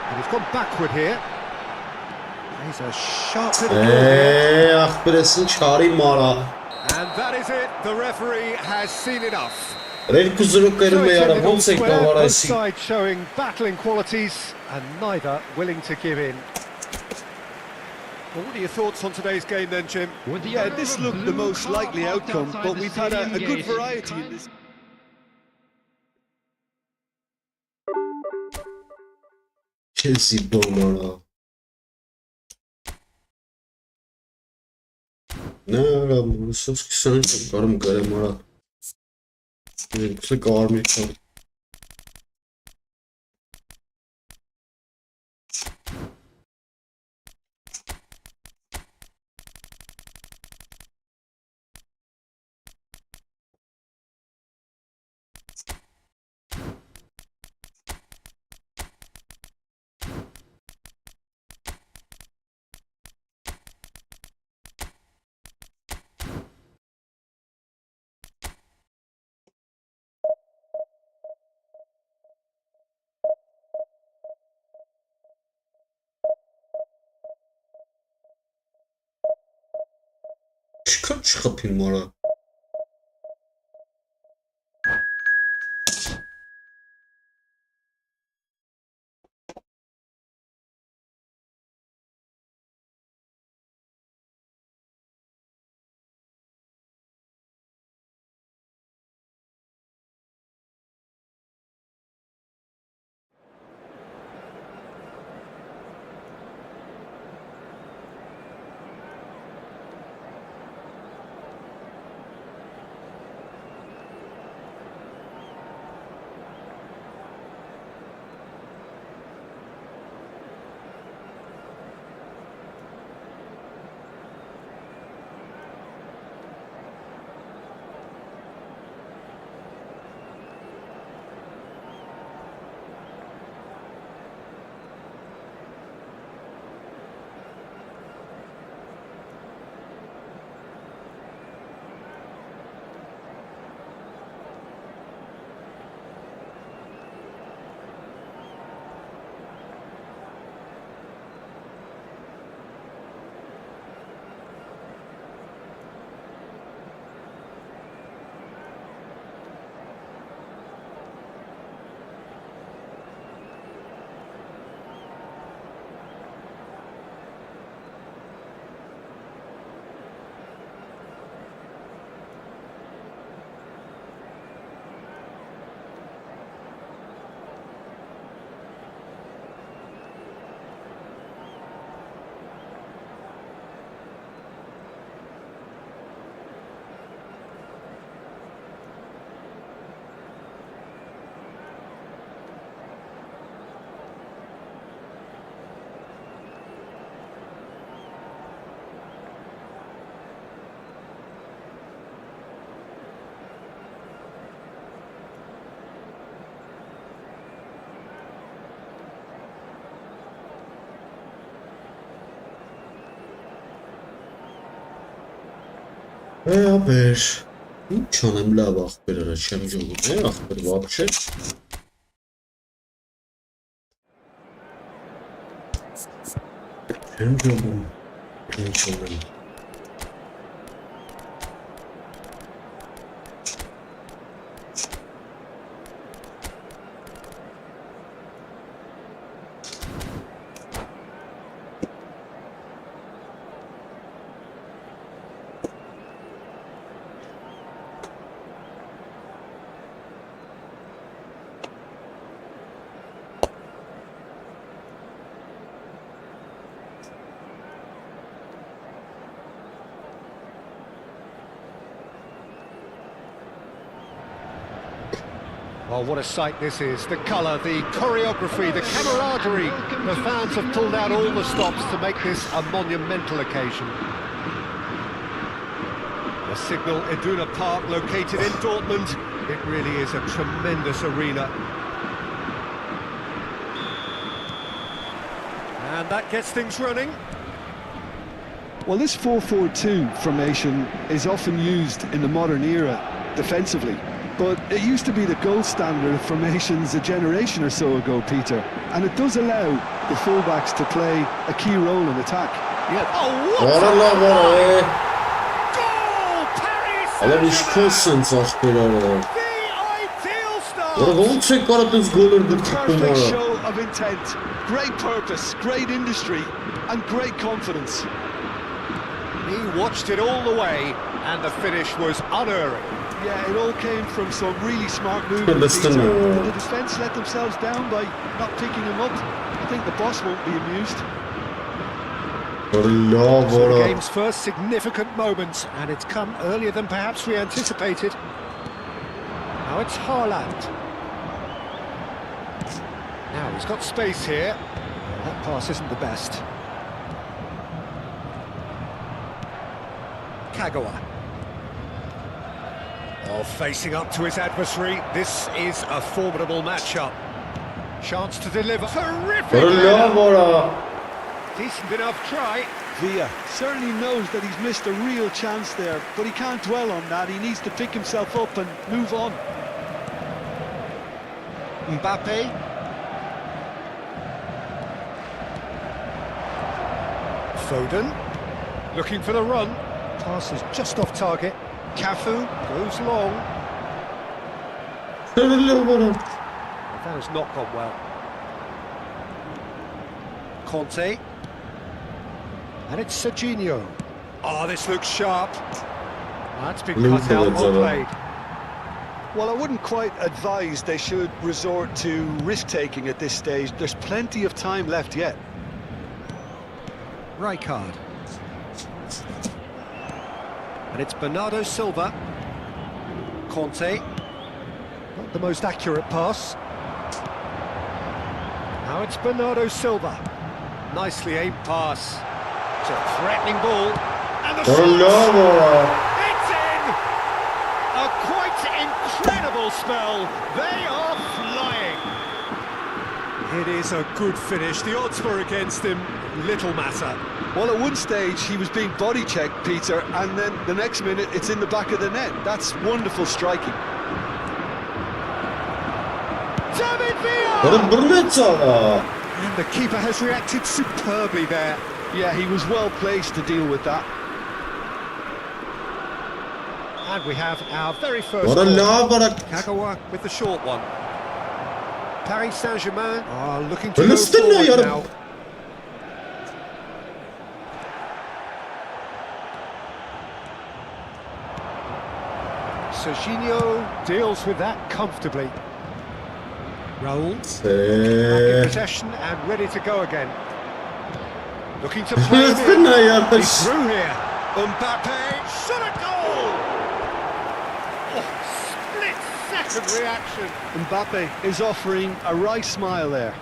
And he's gone backward here. He's a sharp hit of ball. ախպերեսին չարի մարա։ And that is it. The referee has seen enough. Երկու զրո կերում է յարա, ոնց եք Both նավարայսի։ sides showing battling qualities and neither willing to give in. Well, what are your thoughts on today's game then, Jim? With the Yeah, owner this of looked the blue most car likely parked outcome, outside but the we've had a stadium good gate. variety in this. Chelsea բոլորը։ Նա մուսովսկի սանք կարում գարեմ արա։ Երկուսը կարմիր կար։ Չկա չխփին մարա։ Ապեր, ինչ անեմ լավ ախպերը չեմ ժողում, ախպեր վապ չէ։ Չեմ ժողում, ինչ անեմ։ Well, what a sight this is. The colour, the choreography, the camaraderie. The fans have pulled out all the stops to make this a monumental occasion. The Signal Iduna Park, located in Dortmund. It really is a tremendous arena. And that gets things running. Well, this 4-4-2 formation is often used in the modern era defensively. but it used to be the gold standard of formations a generation or so ago, Peter. And it does allow the fullbacks to play a key role in attack. Yeah. Oh, what Valla valla. goal! Paris Adam iş kılsın saçları. the ideal start. Orada gol çek aradınız golü bir Perfect takımlara. show of intent, great purpose, great industry, and great confidence. He watched it all the way, and the finish was unerring. Yeah, it all came from some really smart movement. Listen, Peter. Did the defence let themselves down by not picking him up? I think the boss won't be amused. Valla So the valla. game's first significant moment, and it's come earlier than perhaps we anticipated. Now it's Haaland. Now he's got space here. That pass isn't the best. Kagawa. Oh, facing up to his adversary. This is a formidable matchup. Chance to deliver. Terrific! Valla valla. Decent enough try. Villa certainly knows that he's missed a real chance there, but he can't dwell on that. He needs to pick himself up and move on. Mbappe. Foden. Looking for the run. Pass is just off target. Cafu goes long. Valla valla. That has not gone well. Conte. And it's Serginho. Oh, this looks sharp. That's been cut out or played. Well, I wouldn't quite advise they should resort to risk-taking at this stage. There's plenty of time left yet. Rijkaard. And it's Bernardo Silva. Conte. Not the most accurate pass. Now it's Bernardo Silva. Nicely aimed pass. It's a threatening ball. And the Valla shot! valla. It's in! A quite incredible spell. They are flying. It is a good finish. The odds were against him. Little matter. Well, at one stage he was being body-checked, Peter, and then the next minute it's in the back of the net. That's wonderful striking. David Villa! Valla brunetta. And the keeper has reacted superbly there. Yeah, he was well placed to deal with that. And we have our very first Valla goal. valla. Kagawa with the short one. Paris Saint-Germain are looking to Öyle go istemle forward yarım. now. Serginho deals with that comfortably. Raul back in possession and ready to go again. Looking to play it in. Üstüne yarış. He's through here. Mbappe shot a goal. Oh, split-second reaction. Mbappe is offering a wry smile there.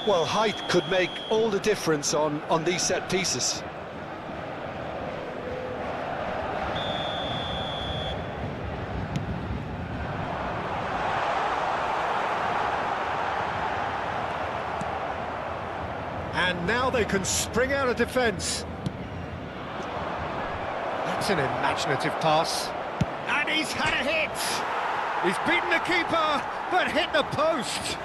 Well, height could make all the difference on these set pieces. And now they can spring out of defence. That's an imaginative pass. And he's had a hit. He's beaten the keeper, but hit the post.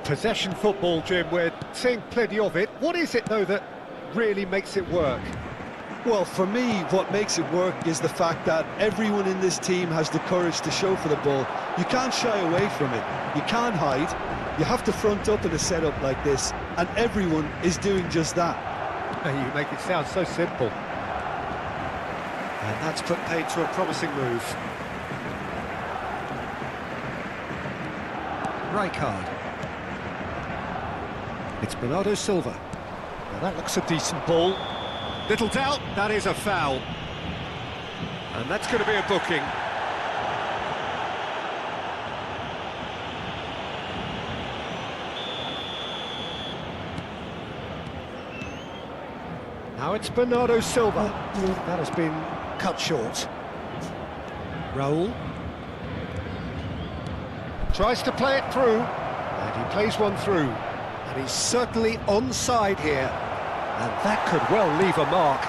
Possession football, Jim, we're seeing plenty of it. What is it, though, that really makes it work? Well, for me, what makes it work is the fact that everyone in this team has the courage to show for the ball. You can't shy away from it. You can't hide. You have to front up in a setup like this, and everyone is doing just that. You make it sound so simple. And that's put paid to a promising move. Rijkaard. It's Bernardo Silva. Now that looks a decent ball. Little doubt, that is a foul. And that's going to be a booking. Now it's Bernardo Silva. That has been cut short. Raul. Tries to play it through. And he plays one through. And he's certainly onside here. And that could well leave a mark.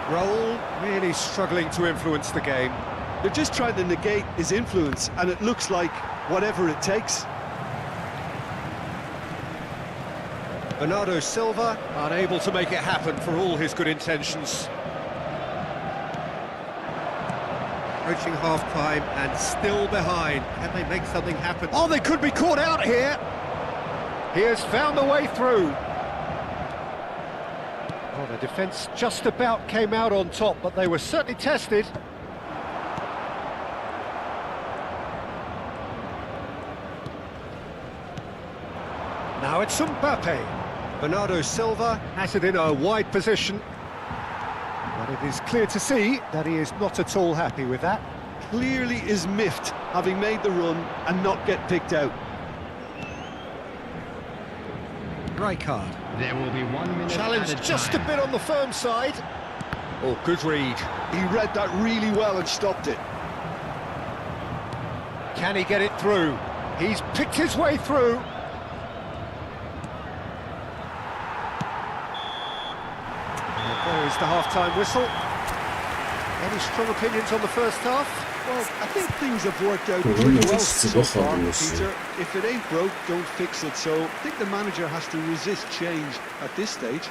Raul really struggling to influence the game. They're just trying to negate his influence, and it looks like whatever it takes. Bernardo Silva unable to make it happen for all his good intentions. Approaching half-time and still behind. Can they make something happen? Oh, they could be caught out here. He has found the way through. Oh, the defence just about came out on top, but they were certainly tested. Now it's Mbappe. Bernardo Silva has it in a wide position. But it is clear to see that he is not at all happy with that. Clearly is miffed, having made the run and not get picked out. Rijkaard. There will be 1 minute. Challenge just a bit on the firm side. Oh, good read. He read that really well and stopped it. Can he get it through? He's picked his way through. There is the half-time whistle. Any strong opinions on the first half? Well, I think things have worked out pretty well so far, Peter. If it ain't broke, don't fix it. So I think the manager has to resist change at this stage.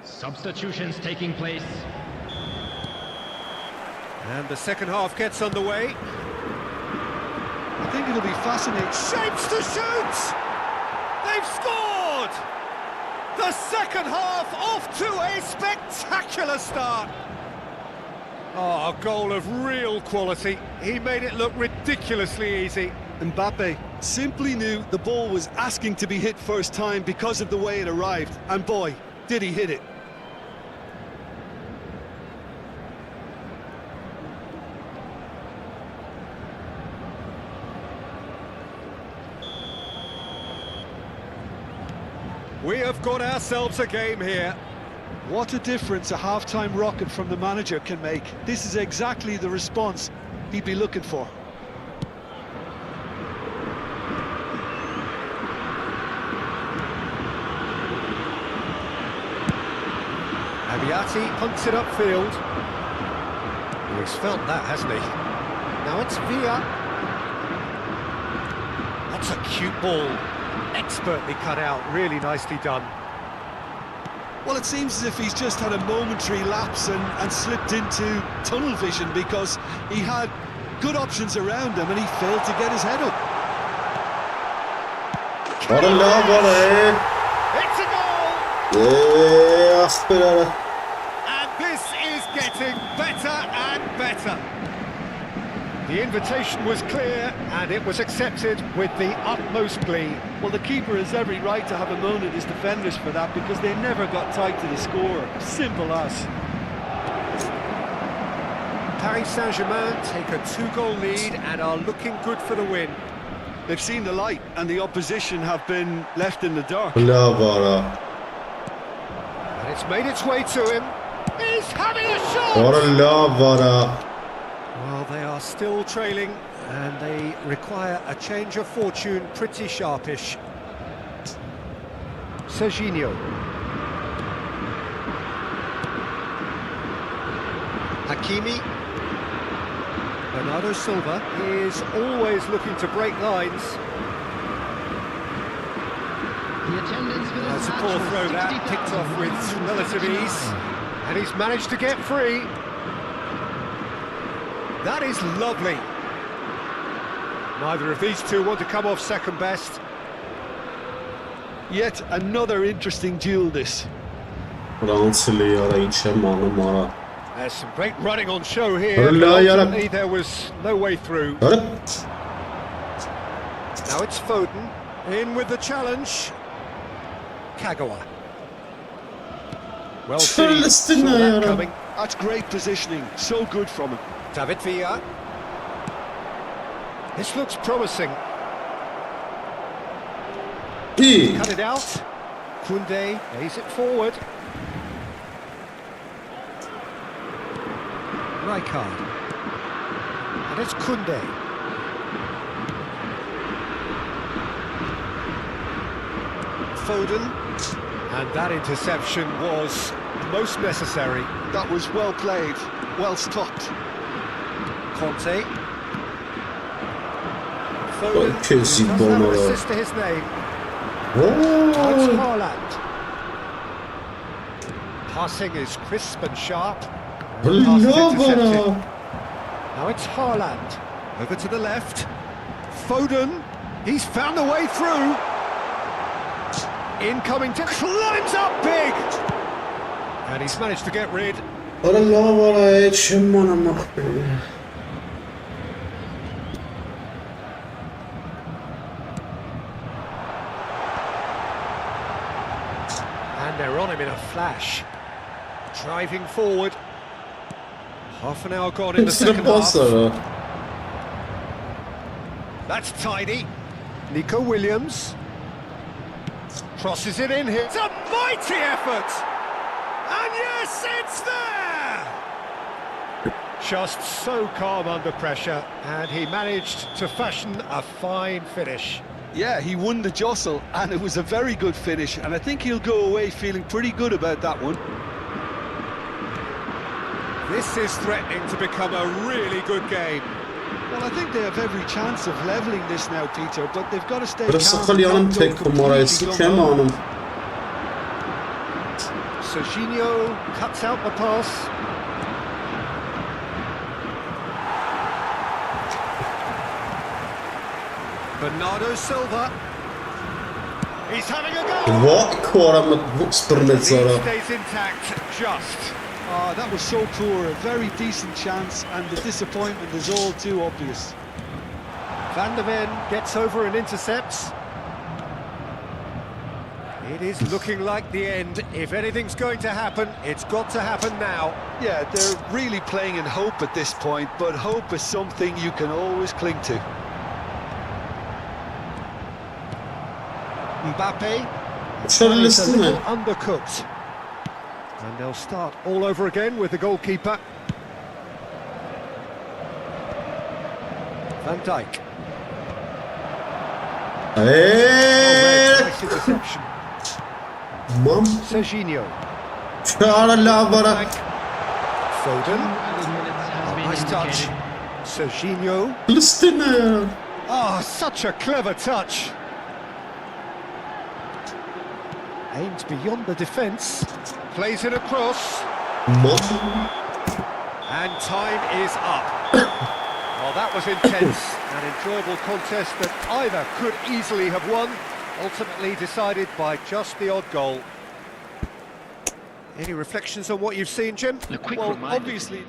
Substitutions taking place. And the second half gets underway. I think it'll be fascinating. Shapes to shoot! They've scored! The second half off to a spectacular start. Oh, a goal of real quality. He made it look ridiculously easy. Mbappe simply knew the ball was asking to be hit first time because of the way it arrived. And boy, did he hit it. We have got ourselves a game here. What a difference a half-time rocket from the manager can make. This is exactly the response he'd be looking for. Abiati punts it upfield. He's felt that, hasn't he? Now it's Villa. That's a cute ball. Expertly cut out, really nicely done. Well, it seems as if he's just had a momentary lapse and slipped into tunnel vision because he had good options around him and he failed to get his head up. What a love, what a... It's a goal! Yeah, And this is getting better and better. The invitation was clear and it was accepted with the utmost glee. Well, the keeper has every right to have a moan at his defenders for that because they never got tight to the score. Simple as. Paris Saint-Germain take a 2-goal lead and are looking good for the win. They've seen the light and the opposition have been left in the dark. And it's made its way to him. He's having a shot! Well, they are still trailing and they require a change of fortune pretty sharpish. Serginho. Hakimi. Bernardo Silva is always looking to break lines. That's a poor throw that, picked off with relative ease. And he's managed to get free. That is lovely. Neither of these two want to come off second best. Yet another interesting duel, this. There's some great running on show here, but ultimately there was no way through. Now it's Foden, in with the challenge. Kagawa. Well seen, saw that coming. That's great positioning, so good from him. David Villa. This looks promising. Cut it out. Koundé lays it forward. Rijkaard. And it's Koundé. Foden. And that interception was most necessary. That was well played, well stopped. Conte. Foden does have an assist to his name. Now it's Haaland. Passing is crisp and sharp. Pass is intercepted. Now it's Haaland. Over to the left. Foden. He's found a way through. Incoming to climbs up big. And he's managed to get rid. And they're on him in a flash. Driving forward. Half an hour gone in the second half. That's tidy. Nico Williams. Crosses it in here. It's a mighty effort! And yes, it's there! Just so calm under pressure, and he managed to fashion a fine finish. Yeah, he won the jostle, and it was a very good finish, and I think he'll go away feeling pretty good about that one. This is threatening to become a really good game. Well, I think they have every chance of levelling this now, Peter, but they've got to stay calm. Serginho cuts out the pass. Bernardo Silva. He's having a go. He stays intact, just. Ah, that was so poor, a very decent chance, and the disappointment is all too obvious. Van der Ven gets over and intercepts. It is looking like the end. If anything's going to happen, it's got to happen now. Yeah, they're really playing in hope at this point, but hope is something you can always cling to. Mbappe. It's a little undercooked. And they'll start all over again with the goalkeeper. Van Dijk. Nice interception. Serginho. Foden. Nice touch. Serginho. Ah, such a clever touch. Aimed beyond the defence. Plays it across. And time is up. Well, that was intense. An enjoyable contest that either could easily have won. Ultimately decided by just the odd goal. Any reflections on what you've seen, Jim? Well, obviously...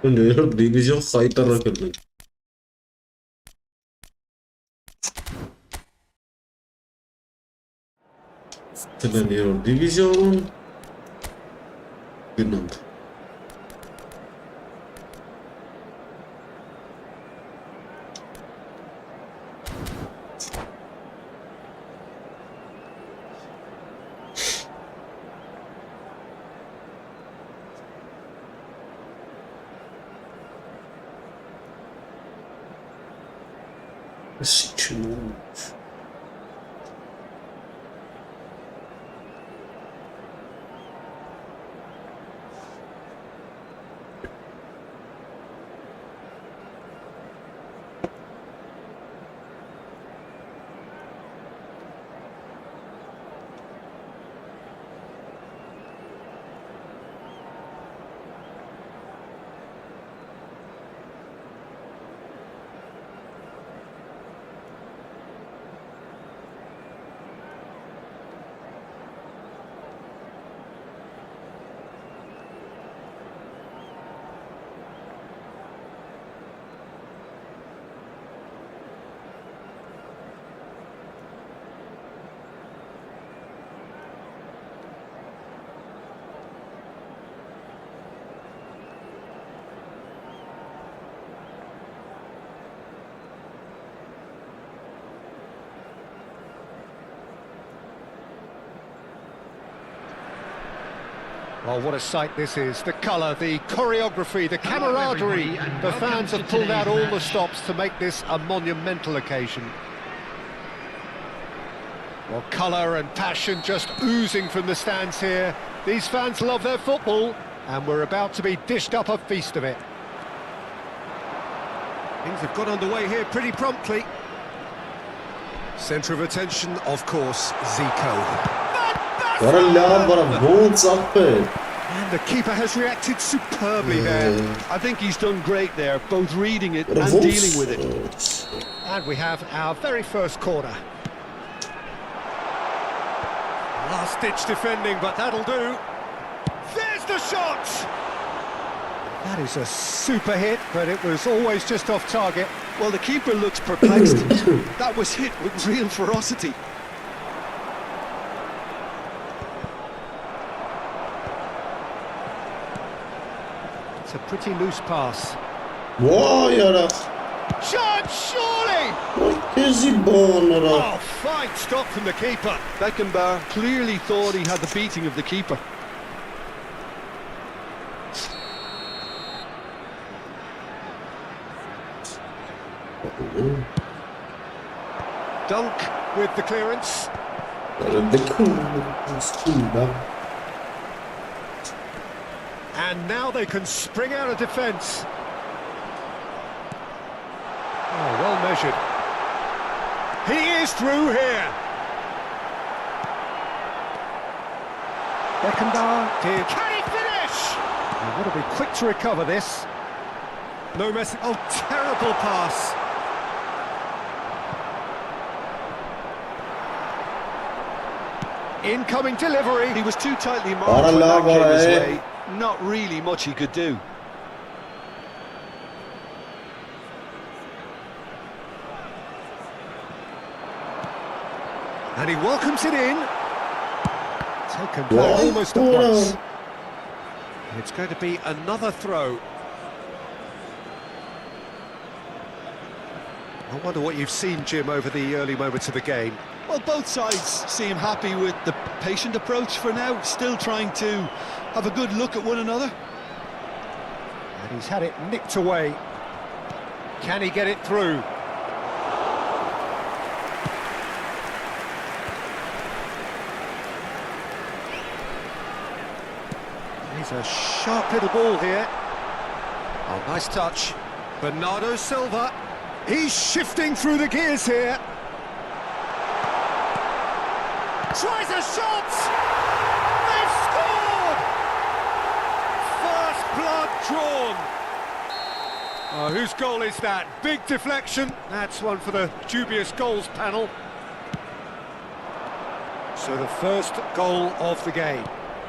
Երբ դիվիզիոն խայտարակել ենք։ Տնեն երբ դիվիզիոն գնանք։ Sıçmış. Oh, what a sight this is. The colour, the choreography, the camaraderie. The fans have pulled out all the stops to make this a monumental occasion. Well, colour and passion just oozing from the stands here. These fans love their football, and we're about to be dished up a feast of it. Things have got underway here pretty promptly. Centre of attention, of course, Zico. And the keeper has reacted superbly there. I think he's done great there, both reading it and dealing with it. And we have our very first corner. Last-ditch defending, but that'll do. There's the shot! That is a super hit, but it was always just off target. Well, the keeper looks perplexed. That was hit with real ferocity. It's a pretty loose pass. Whoa, yara. Chance, surely! What is he born? Oh, fine stop from the keeper. Beckenbauer clearly thought he had the beating of the keeper. Dunk with the clearance. And now they can spring out of defence. Oh, well measured. He is through here. Beckenbauer did. Can he finish? He would have been quick to recover this. No messing. Oh, terrible pass. Incoming delivery. He was too tightly marked when that came his way. Not really much he could do. And he welcomes it in. Taken back almost at once. It's going to be another throw. I wonder what you've seen, Jim, over the early moments of the game. Well, both sides seem happy with the patient approach for now, still trying to have a good look at one another. And he's had it nicked away. Can he get it through? He's a sharp little ball here. Oh, nice touch. Bernardo Silva. He's shifting through the gears here. Tries a shot! They've scored! First blood drawn. Oh, whose goal is that? Big deflection. That's one for the dubious goals panel. So the first goal of the game.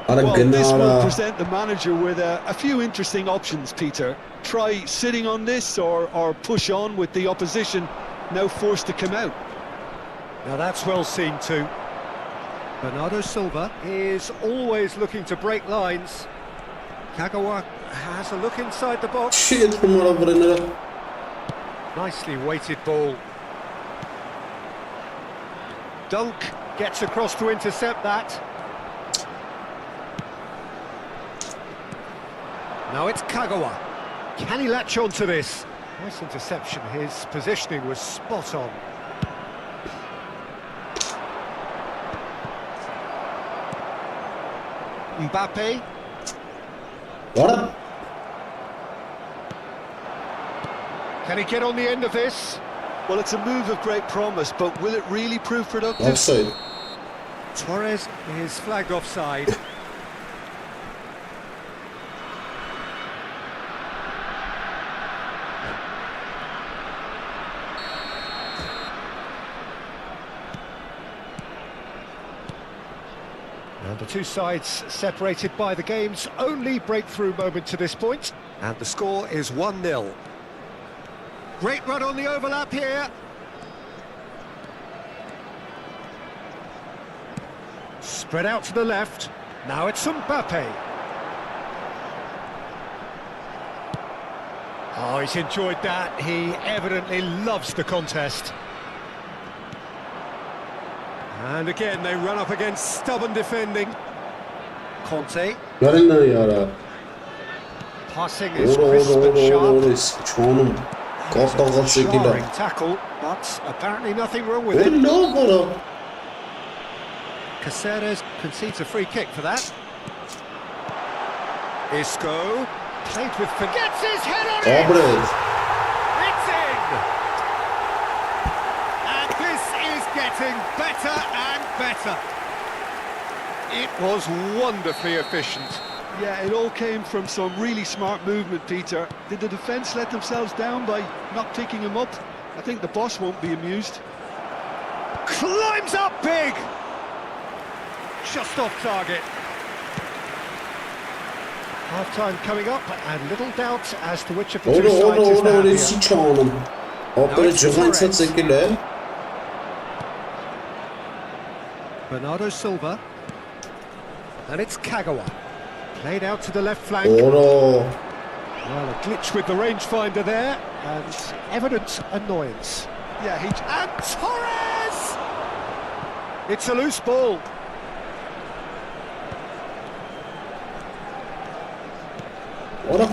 Well, this will present the manager with a few interesting options, Peter. Try sitting on this or push on with the opposition now forced to come out. Now that's well seen too. Bernardo Silva is always looking to break lines. Kagawa has a look inside the box. Shit, Nicely weighted ball. Dunk gets across to intercept that. Now it's Kagawa. Can he latch on to this? Nice interception. His positioning was spot on. Mbappe. What? Can he get on the end of this? Well, it's a move of great promise, but will it really prove productive? Offside. Torres is flagged offside. And the two sides separated by the game's only breakthrough moment to this point. And the score is 1-0. Great run on the overlap here. Spread out to the left. Now it's Mbappe. Oh, he's enjoyed that. He evidently loves the contest. And again, they run up against stubborn defending. Conte. Passing is crisp and sharp. Jarring tackle, but apparently nothing wrong with it. Caceres concedes a free kick for that. Isco played with gets his head on it. It's in. And this is getting better and better. It was wonderfully efficient. Yeah, it all came from some really smart movement, Peter. Did the defence let themselves down by not picking him up? I think the boss won't be amused. Climbs up big! Just off target. Half-time coming up, and little doubt as to which of the two sides is now here. Bernardo Silva. And it's Kagawa. Played out to the left flank. Well, a glitch with the rangefinder there, and evident annoyance. Yeah, and Torres! It's a loose ball. What a...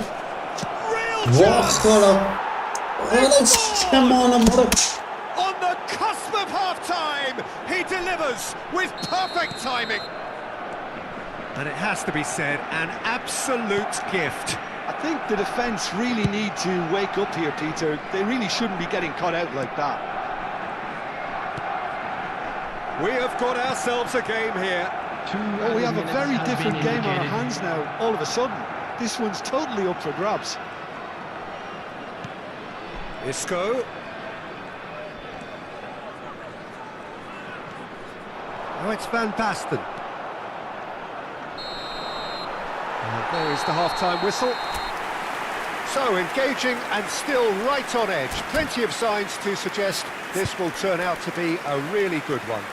On the cusp of half-time, he delivers with perfect timing. And it has to be said, an absolute gift. I think the defence really need to wake up here, Peter. They really shouldn't be getting caught out like that. We have got ourselves a game here. Oh, we have a very different game on our hands now, all of a sudden. This one's totally up for grabs. Isco. Now it's Van Basten. And there is the half-time whistle. So engaging and still right on edge. Plenty of signs to suggest this will turn out to be a really good one.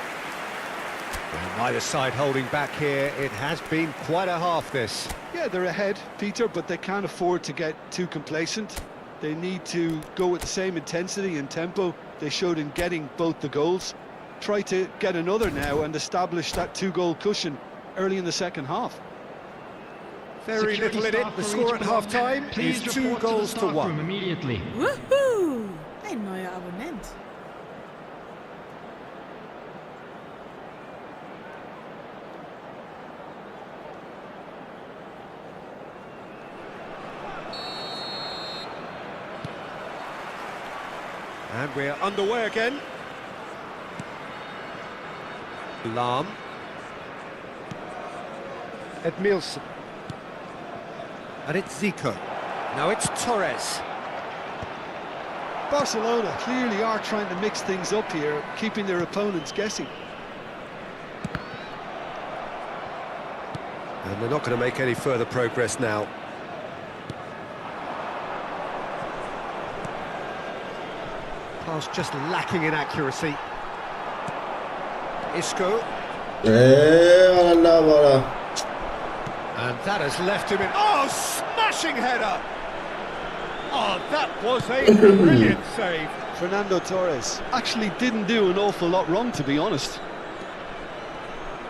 Well, neither side holding back here. It has been quite a half, this. Yeah, they're ahead, Peter, but they can't afford to get too complacent. They need to go with the same intensity and tempo they showed in getting both the goals. Try to get another now and establish that two-goal cushion early in the second half. Very little in it. The score at half-time is 2-1. Immediately. Woohoo! Ein neuer Abonnent. And we're underway again. Lahm. Edmilson. And it's Zico. Now it's Torres. Barcelona clearly are trying to mix things up here, keeping their opponents guessing. And And they're not going to make any further progress now. Pass just lacking in accuracy. Isco. Voilà. And that has left him in... Oh, smashing header! Oh, that was a brilliant save. Fernando Torres actually didn't do an awful lot wrong, to be honest.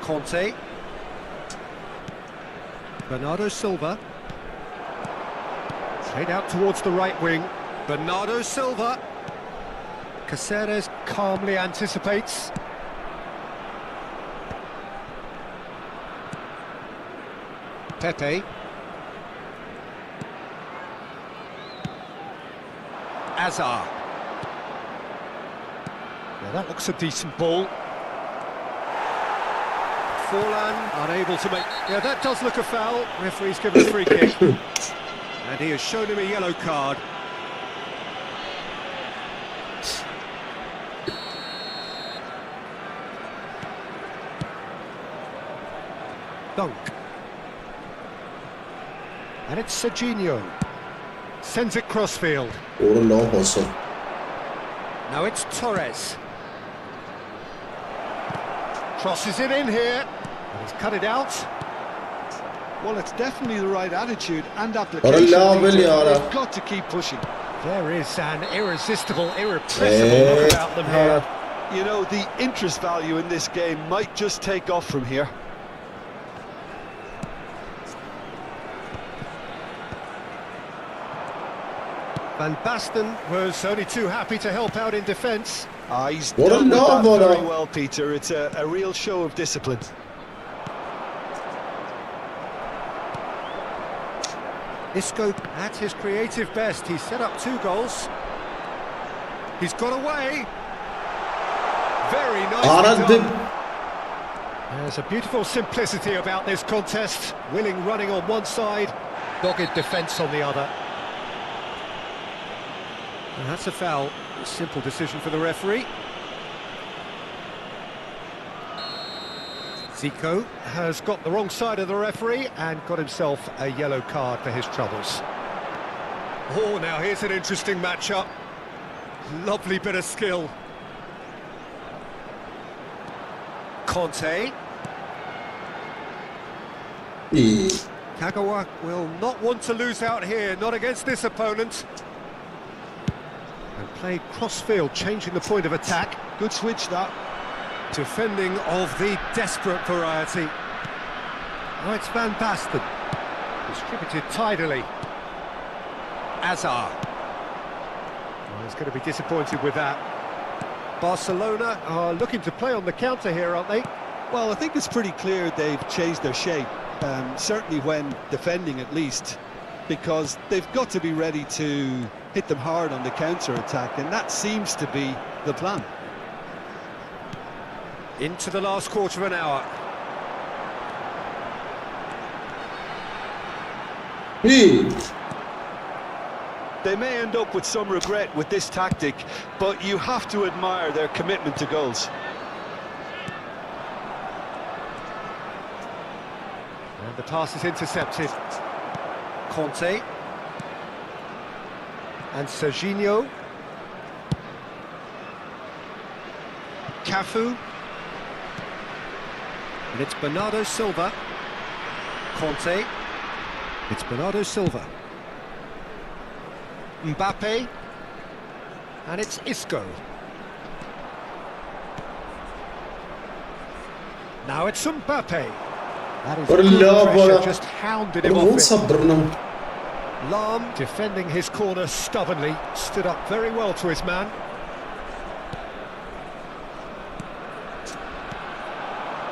Conte. Bernardo Silva. Played out towards the right wing. Bernardo Silva. Caceres calmly anticipates. Pepe. Azar. Now that looks a decent ball. Forlan unable to make... Yeah, that does look a foul. Referee's given a free kick. And he has shown him a yellow card. Dunk. And it's Serginho. Sends it crossfield. Now it's Torres. Crosses it in here. And he's cut it out. Well, it's definitely the right attitude and application. They've got to keep pushing. There is an irresistible, irrepressible look about them here. You know, the interest value in this game might just take off from here. Van Basten was only too happy to help out in defence. He's done that very well, Peter. It's a real show of discipline. Isco at his creative best. He's set up 2 goals. He's got away. Very nicely done. There's a beautiful simplicity about this contest. Willing running on one side, dogged defence on the other. And that's a foul. A simple decision for the referee. Zico has got the wrong side of the referee and got himself a yellow card for his troubles. Oh, now here's an interesting matchup. Lovely bit of skill. Conte. Kagawa will not want to lose out here, not against this opponent. And played cross-field, changing the point of attack. Good switch, that. Defending of the desperate variety. Now it's Van Basten. Distributed tidily. Azar. Well, he's going to be disappointed with that. Barcelona are looking to play on the counter here, aren't they? Well, I think it's pretty clear they've changed their shape. Certainly when defending, at least. Because they've got to be ready to hit them hard on the counter-attack, and that seems to be the plan. Into the last quarter of an hour. They may end up with some regret with this tactic, but you have to admire their commitment to goals. And the pass is intercepted. Conte. And Serginho. Cafu. And it's Bernardo Silva. Conte. It's Bernardo Silva. Mbappe. And it's Isco. Now it's Mbappe. That is good pressure, just hounded him off it. Lam, defending his corner stubbornly, stood up very well to his man.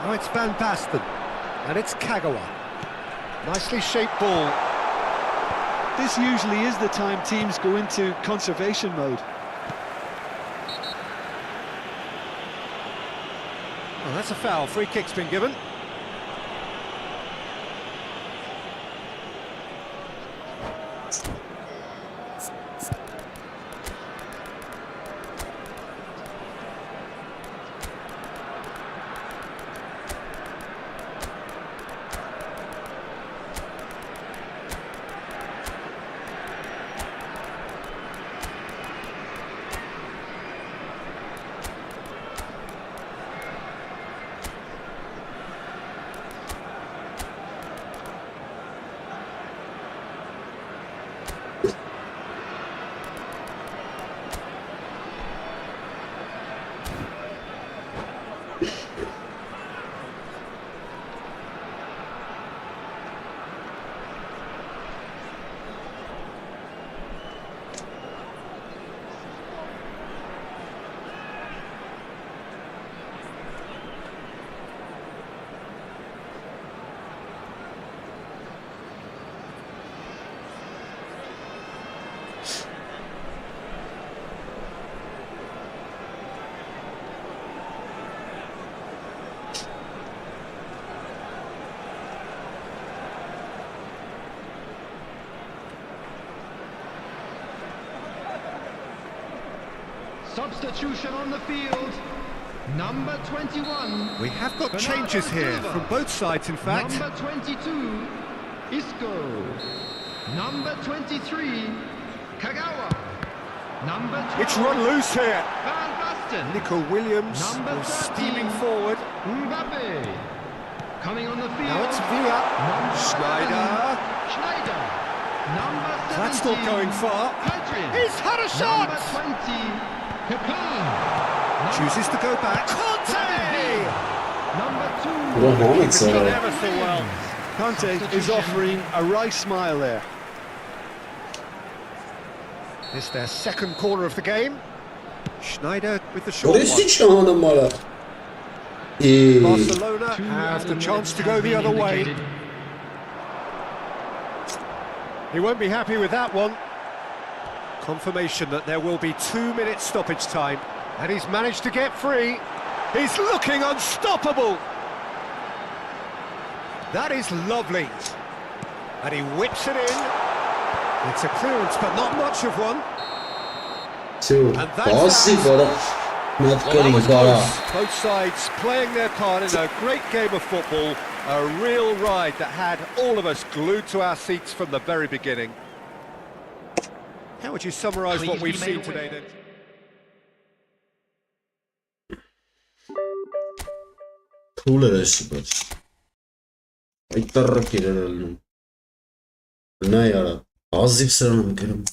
Now it's Van Basten, and it's Kagawa. Nicely shaped ball. This usually is the time teams go into conservation mode. Oh, that's a foul. Free kick's been given. Substitution on the field. Number 21. We have got changes here from both sides, in fact. Number 22, Isco. Number 23, Kagawa. Number 12, It's run loose here. Van Basten. Nico Williams Number was 13, steaming forward. Mbappe. Coming on the field. Now it's Villa. Number Schneider. 11, Schneider. Number 17, That's not going far. Pedri. He's had a shot. Number 20, Pepin. Chooses to go back. Conte! Number 2. Bro, Mohamed It's done Salah. ever so well. Conte is offering a wry smile there. This their second corner of the game. Schneider with the short Orası one. hiç anlamalı. Barcelona have the chance to go the other way. He won't be happy with that one. Confirmation that there will be 2 minutes stoppage time. And he's managed to get free. He's looking unstoppable. That is lovely. And he whips it in. It's a clearance, but not much of one. Tüh. And that's Bazı that. bara. Well, that Metkarim was bara. close. Both sides playing their part in a great game of football. A real ride that had all of us glued to our seats from the very beginning. How would you summarise what we've seen today then? Pulları süper. Ay tarrak yerler. Ne ya? Az yükselemem kerim.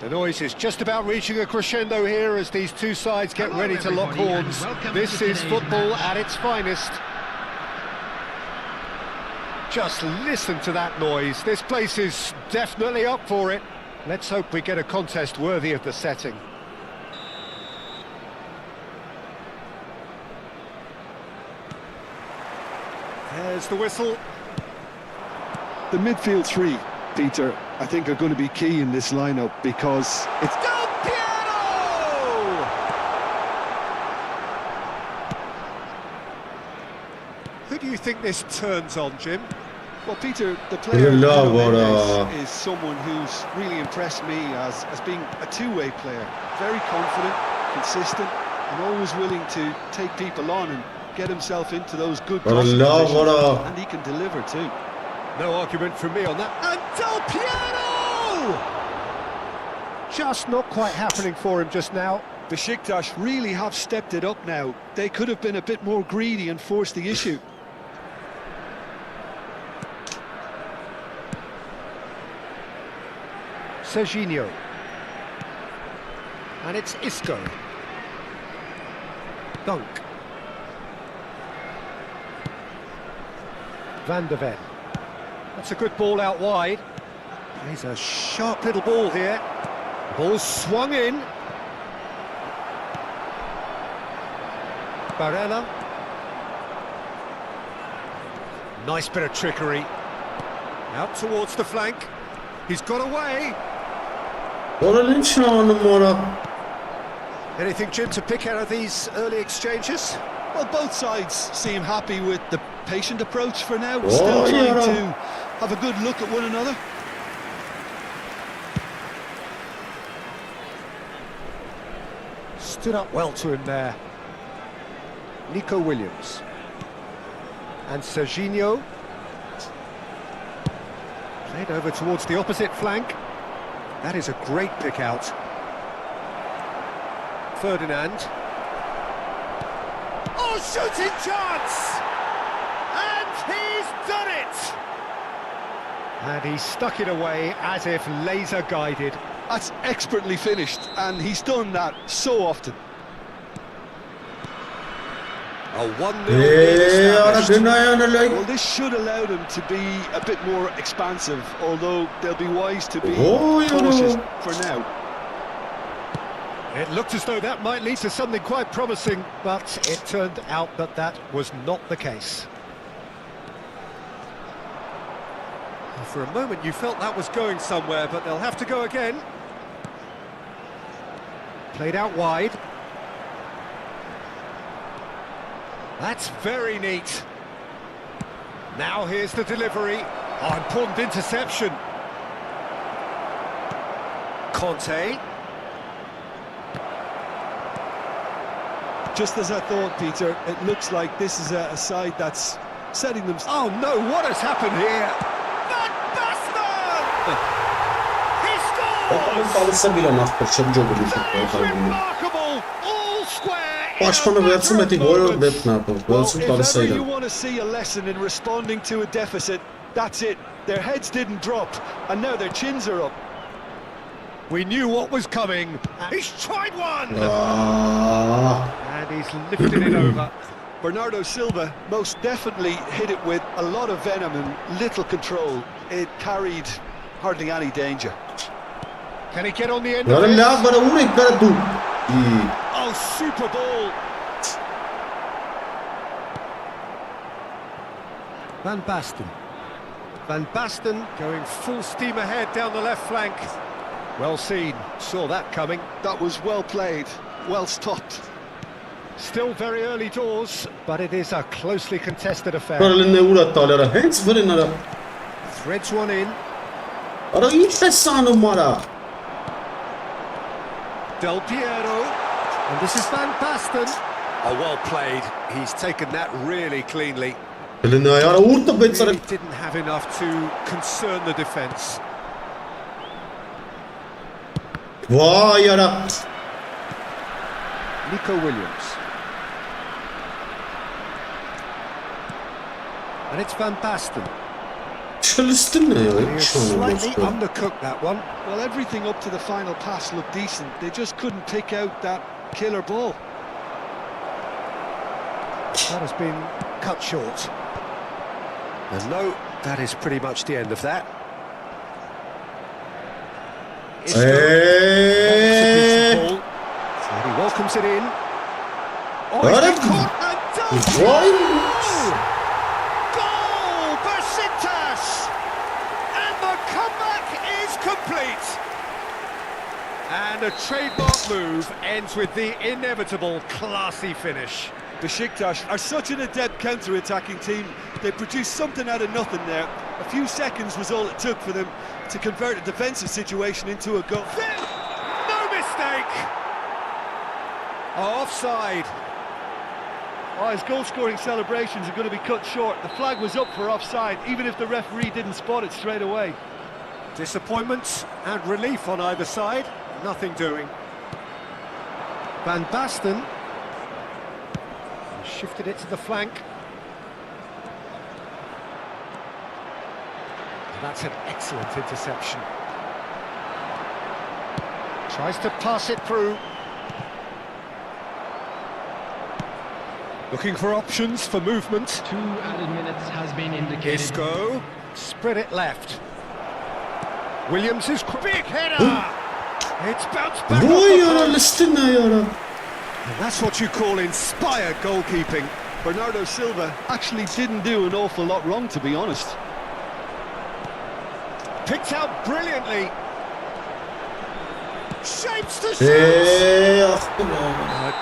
The noise is just about reaching a crescendo here as these two sides get Hello, ready to lock everybody, and horns. welcome This to is today's football match. at its finest. Just listen to that noise. This place is definitely up for it. Let's hope we get a contest worthy of the setting. There's the whistle. The midfield three, Peter, I think are going to be key in this lineup because it's... Del Piero! Who do you think this turns on, Jim? Well, Peter, the player is someone who's really impressed me as being a two-way player. Very confident, consistent, and always willing to take people on and get himself into those good crossing positions. And he can deliver too. No argument from me on that. And Del Piero! Just not quite happening for him just now. Besiktas really have stepped it up now. They could have been a bit more greedy and forced the issue. Serginho. And it's Isco. Dunk. Van der Ven. That's a good ball out wide. He's a sharp little ball here. Ball swung in. Barella. Nice bit of trickery. Out towards the flank. He's got away. Anything, Jim, to pick out of these early exchanges? Well, both sides seem happy with the patient approach for now. Still trying to have a good look at one another. Stood up well to him there. Nico Williams. And Serginho. Played over towards the opposite flank. That is a great pick out. Ferdinand. Oh, shooting chance! And he's done it! And he stuck it away as if laser guided. That's expertly finished, and he's done that so often. A 1-0 lead established. Well, this should allow them to be a bit more expansive, although they'll be wise to be cautious for now. It looked as though that might lead to something quite promising, but it turned out that that was not the case. For a moment you felt that was going somewhere, but they'll have to go again. Played out wide. That's very neat. Now here's the delivery. Oh, important interception. Conte. Just as I thought, Peter, it looks like this is a side that's setting them... Oh no, what has happened here? Van Basten! He scores! Remarkable, all square. Well, if ever you want to see a lesson in responding to a deficit, that's it. Their heads didn't drop, and now their chins are up. We knew what was coming. He's tried one! And he's lifted it over. Bernardo Silva most definitely hit it with a lot of venom and little control. It carried hardly any danger. Can he get on the end of this? Oh, super ball! Van Basten. Van Basten going full steam ahead down the left flank. Well seen, saw that coming. That was well played, well stopped. Still very early doors, but it is a closely contested affair. Threads one in. Del Piero. And this is Van Basten. Oh, well played. He's taken that really cleanly. Really didn't have enough to concern the defence. Nico Williams. And it's Van Basten. He slightly undercooked that one. Well, everything up to the final pass looked decent. They just couldn't pick out that killer ball. That has been cut short. And no, that is pretty much the end of that. And he welcomes it in. Oh, he's been caught and done! Goal! Besiktas! And the comeback is complete. And a trademark move ends with the inevitable classy finish. Besiktas are such an adept counter-attacking team. They produced something out of nothing there. A few seconds was all it took for them to convert a defensive situation into a goal. No mistake! Offside. Oh, his goal-scoring celebrations are going to be cut short. The flag was up for offside, even if the referee didn't spot it straight away. Disappointment and relief on either side. Nothing doing. Van Basten shifted it to the flank. That's an excellent interception. Tries to pass it through. Looking for options for movement. 2 added minutes has been indicated. Isco, spread it left. Williams is big header. It's bounced back off the post. And that's what you call inspired goalkeeping. Bernardo Silva actually didn't do an awful lot wrong, to be honest. Picked out brilliantly. Shapes to shoot. A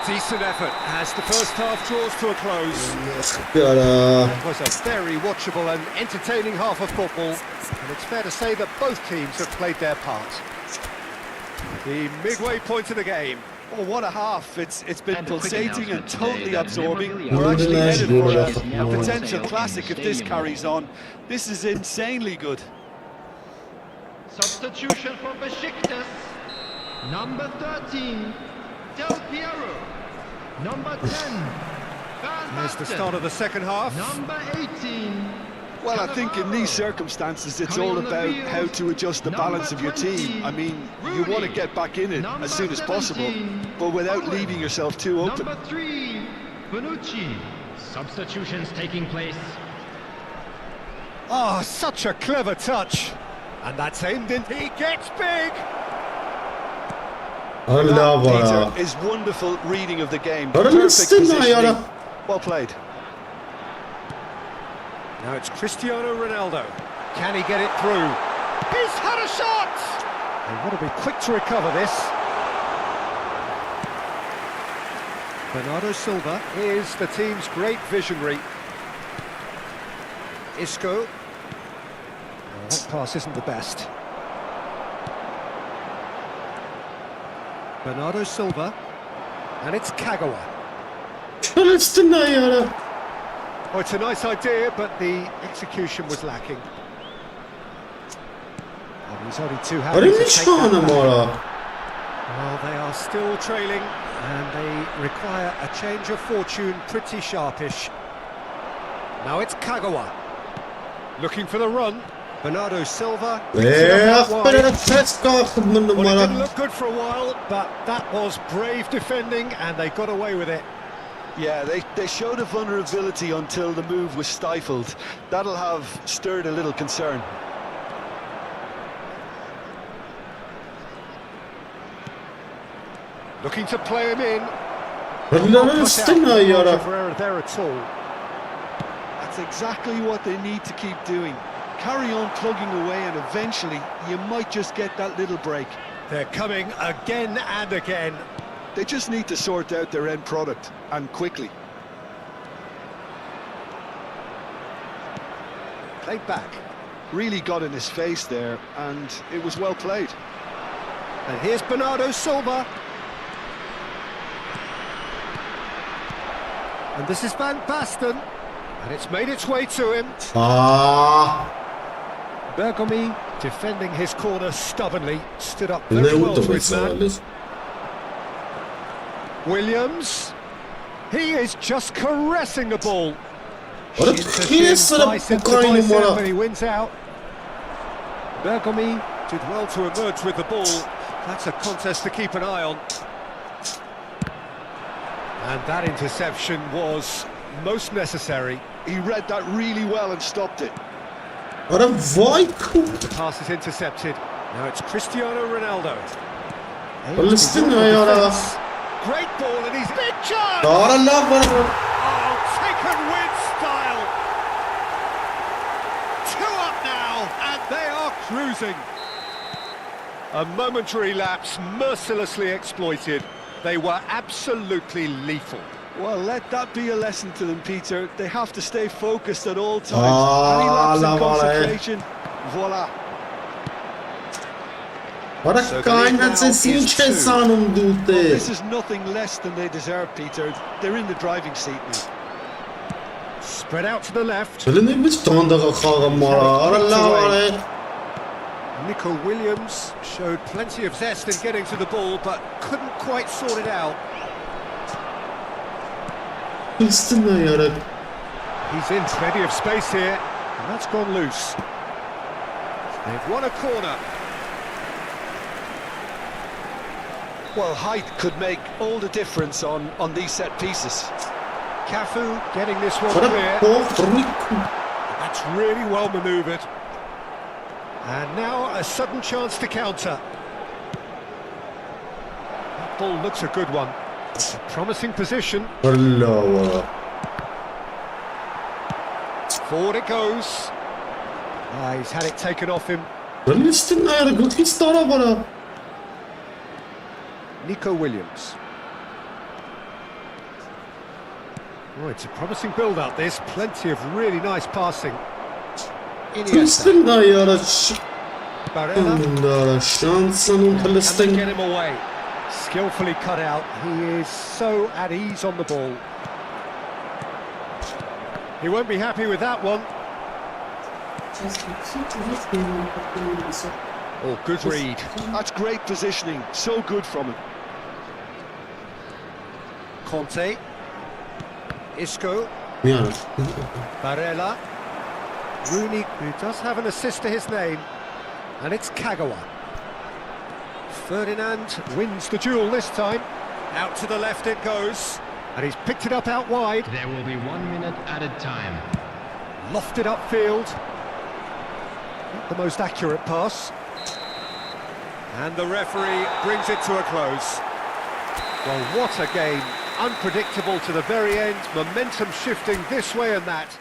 decent effort as the first half draws to a close. It was a very watchable and entertaining half of football, and it's fair to say that both teams have played their part. The midway point of the game. Oh, what a half. It's been And a quick pulsating and announcement today totally that absorbing. memorabilia We're actually headed for is a now on potential sale classic in if the this stadium. carries on. This is insanely good. Substitution for Besiktas. Number 13, Del Piero. Number 10, Van Here's the Basten. start of the second half. Number 18. Well, I think in these circumstances, it's all about how to adjust the balance of your team. I mean, you want to get back in it as soon as possible, but without leaving yourself too open. Number 3, Bonucci. Substitutions taking place. Oh, such a clever touch. And that's aimed in. He gets big. That, Peter, is wonderful reading of the game. Perfect positioning. Well played. Now it's Cristiano Ronaldo. Can he get it through? He's had a shot! They want to be quick to recover this. Bernardo Silva is the team's great visionary. Isco. Oh, that pass isn't the best. Bernardo Silva. And it's Kagawa. Oh, it's a nice idea, but the execution was lacking. And he's only too happy to take that back. Well, they are still trailing, and they require a change of fortune pretty sharpish. Now it's Kagawa. Looking for the run. Bernardo Silva. Well, it didn't look good for a while, but that was brave defending, and they got away with it. Yeah, they showed a vulnerability until the move was stifled. That'll have stirred a little concern. Looking to play him in. That's exactly what they need to keep doing. Carry on plugging away, and eventually you might just get that little break. They're coming again and again. They just need to sort out their end product, and quickly. Played back. Really got in his face there, and it was well played. And here's Bernardo Silva. And this is Van Basten. And it's made its way to him. Bergomi, defending his corner stubbornly, stood up very well to his man. Williams. He is just caressing the ball. But he wins out. Bergomi did well to emerge with the ball. That's a contest to keep an eye on. And that interception was most necessary. He read that really well and stopped it. What a void coup. The pass is intercepted. Now it's Cristiano Ronaldo. Listen, Great ball and he's big chance! Oh, Taken with style. 2 up now, and they are cruising. A momentary lapse mercilessly exploited. They were absolutely lethal. Well, let that be a lesson to them, Peter. They have to stay focused at all times. Any lapse in concentration, voila. What a kind of a Well, this is nothing less than they deserve, Peter. They're in the driving seat now. Spread out to the left. Nico Williams showed plenty of zest in getting to the ball, but couldn't quite sort it out. He's in plenty of space here, and that's gone loose. They've won a corner. Well, height could make all the difference on these set pieces. Cafu getting this one clear. That's really well manoeuvred. And now a sudden chance to counter. That ball looks a good one. It's a promising position. Forward it goes. He's had it taken off him. Nico Williams. Oh, it's a promising build-up, this. Plenty of really nice passing. Iniesta. Barella. And get him away. Skillfully cut out. He is so at ease on the ball. He won't be happy with that one. Oh, good read. That's great positioning. So good from him. Conte. Isco. Barella. Rooney, who does have an assist to his name. And it's Kagawa. Ferdinand wins the duel this time. Out to the left it goes. And he's picked it up out wide. There will be 1 minute added time. Lofted upfield. Not the most accurate pass. And the referee brings it to a close. Well, what a game. Unpredictable to the very end. Momentum shifting this way and that.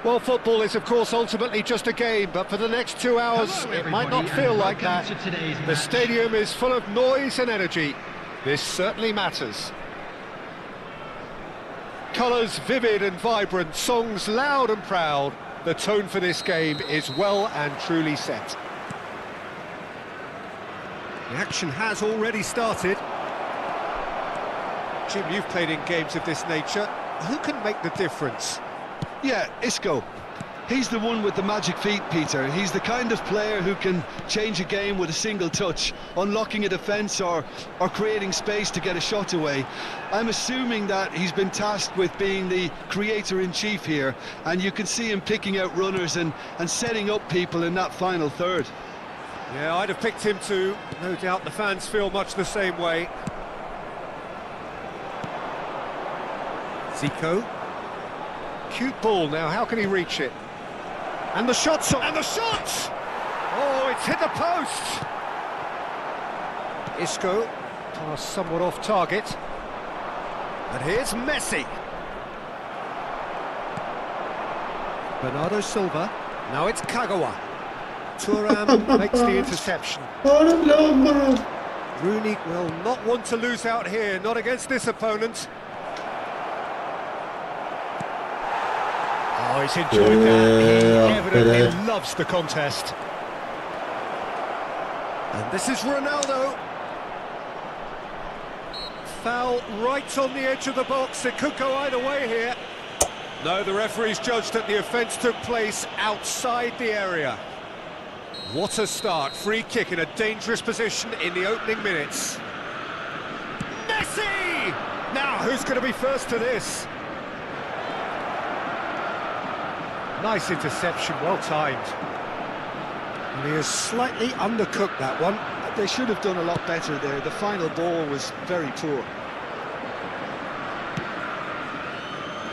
Well, football is, of course, ultimately just a game, but for the next 2 hours, Hello, it might not everybody, feel and like that. welcome to today's The match. stadium is full of noise and energy. This certainly matters. Colours vivid and vibrant, songs loud and proud. The tone for this game is well and truly set. The action has already started. Jim, you've played in games of this nature. Who can make the difference? Yeah, Isco. He's the one with the magic feet, Peter. He's the kind of player who can change a game with a single touch, unlocking a defence or creating space to get a shot away. I'm assuming that he's been tasked with being the creator-in-chief here, and you can see him picking out runners and setting up people in that final third. Yeah, I'd have picked him too. No doubt the fans feel much the same way. Zico. Cute ball now, how can he reach it? And the shot's on! And the shot! Oh, it's hit the post! Isco, pass somewhat off target. And here's Messi. Bernardo Silva. Now it's Kagawa. Thuram makes the interception. Rooney will not want to lose out here, not against this opponent. Oh, he's enjoyed that. He evidently loves the contest. And this is Ronaldo. Foul right on the edge of the box. It could go either way here. No, the referee's judged that the offence took place outside the area. What a start. Free kick in a dangerous position in the opening minutes. Messi! Now, who's going to be first to this? Nice interception, well timed. And he has slightly undercooked that one. They should have done a lot better there. The final ball was very poor.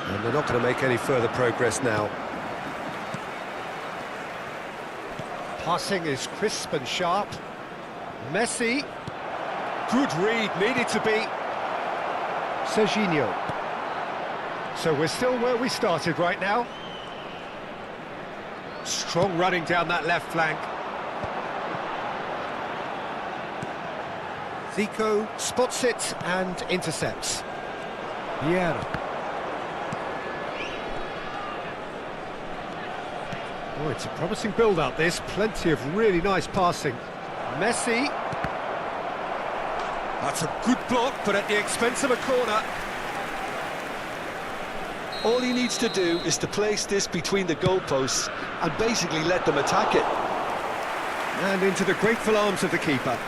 And they're not going to make any further progress now. Passing is crisp and sharp. Messi. Good read, needed to be. Serginho. So we're still where we started right now. Strong running down that left flank. Zico spots it and intercepts. Vieira. Oh, it's a promising build-up, this. Plenty of really nice passing. Messi. That's a good block, but at the expense of a corner. All he needs to do is to place this between the goalposts and basically let them attack it. And into the grateful arms of the keeper.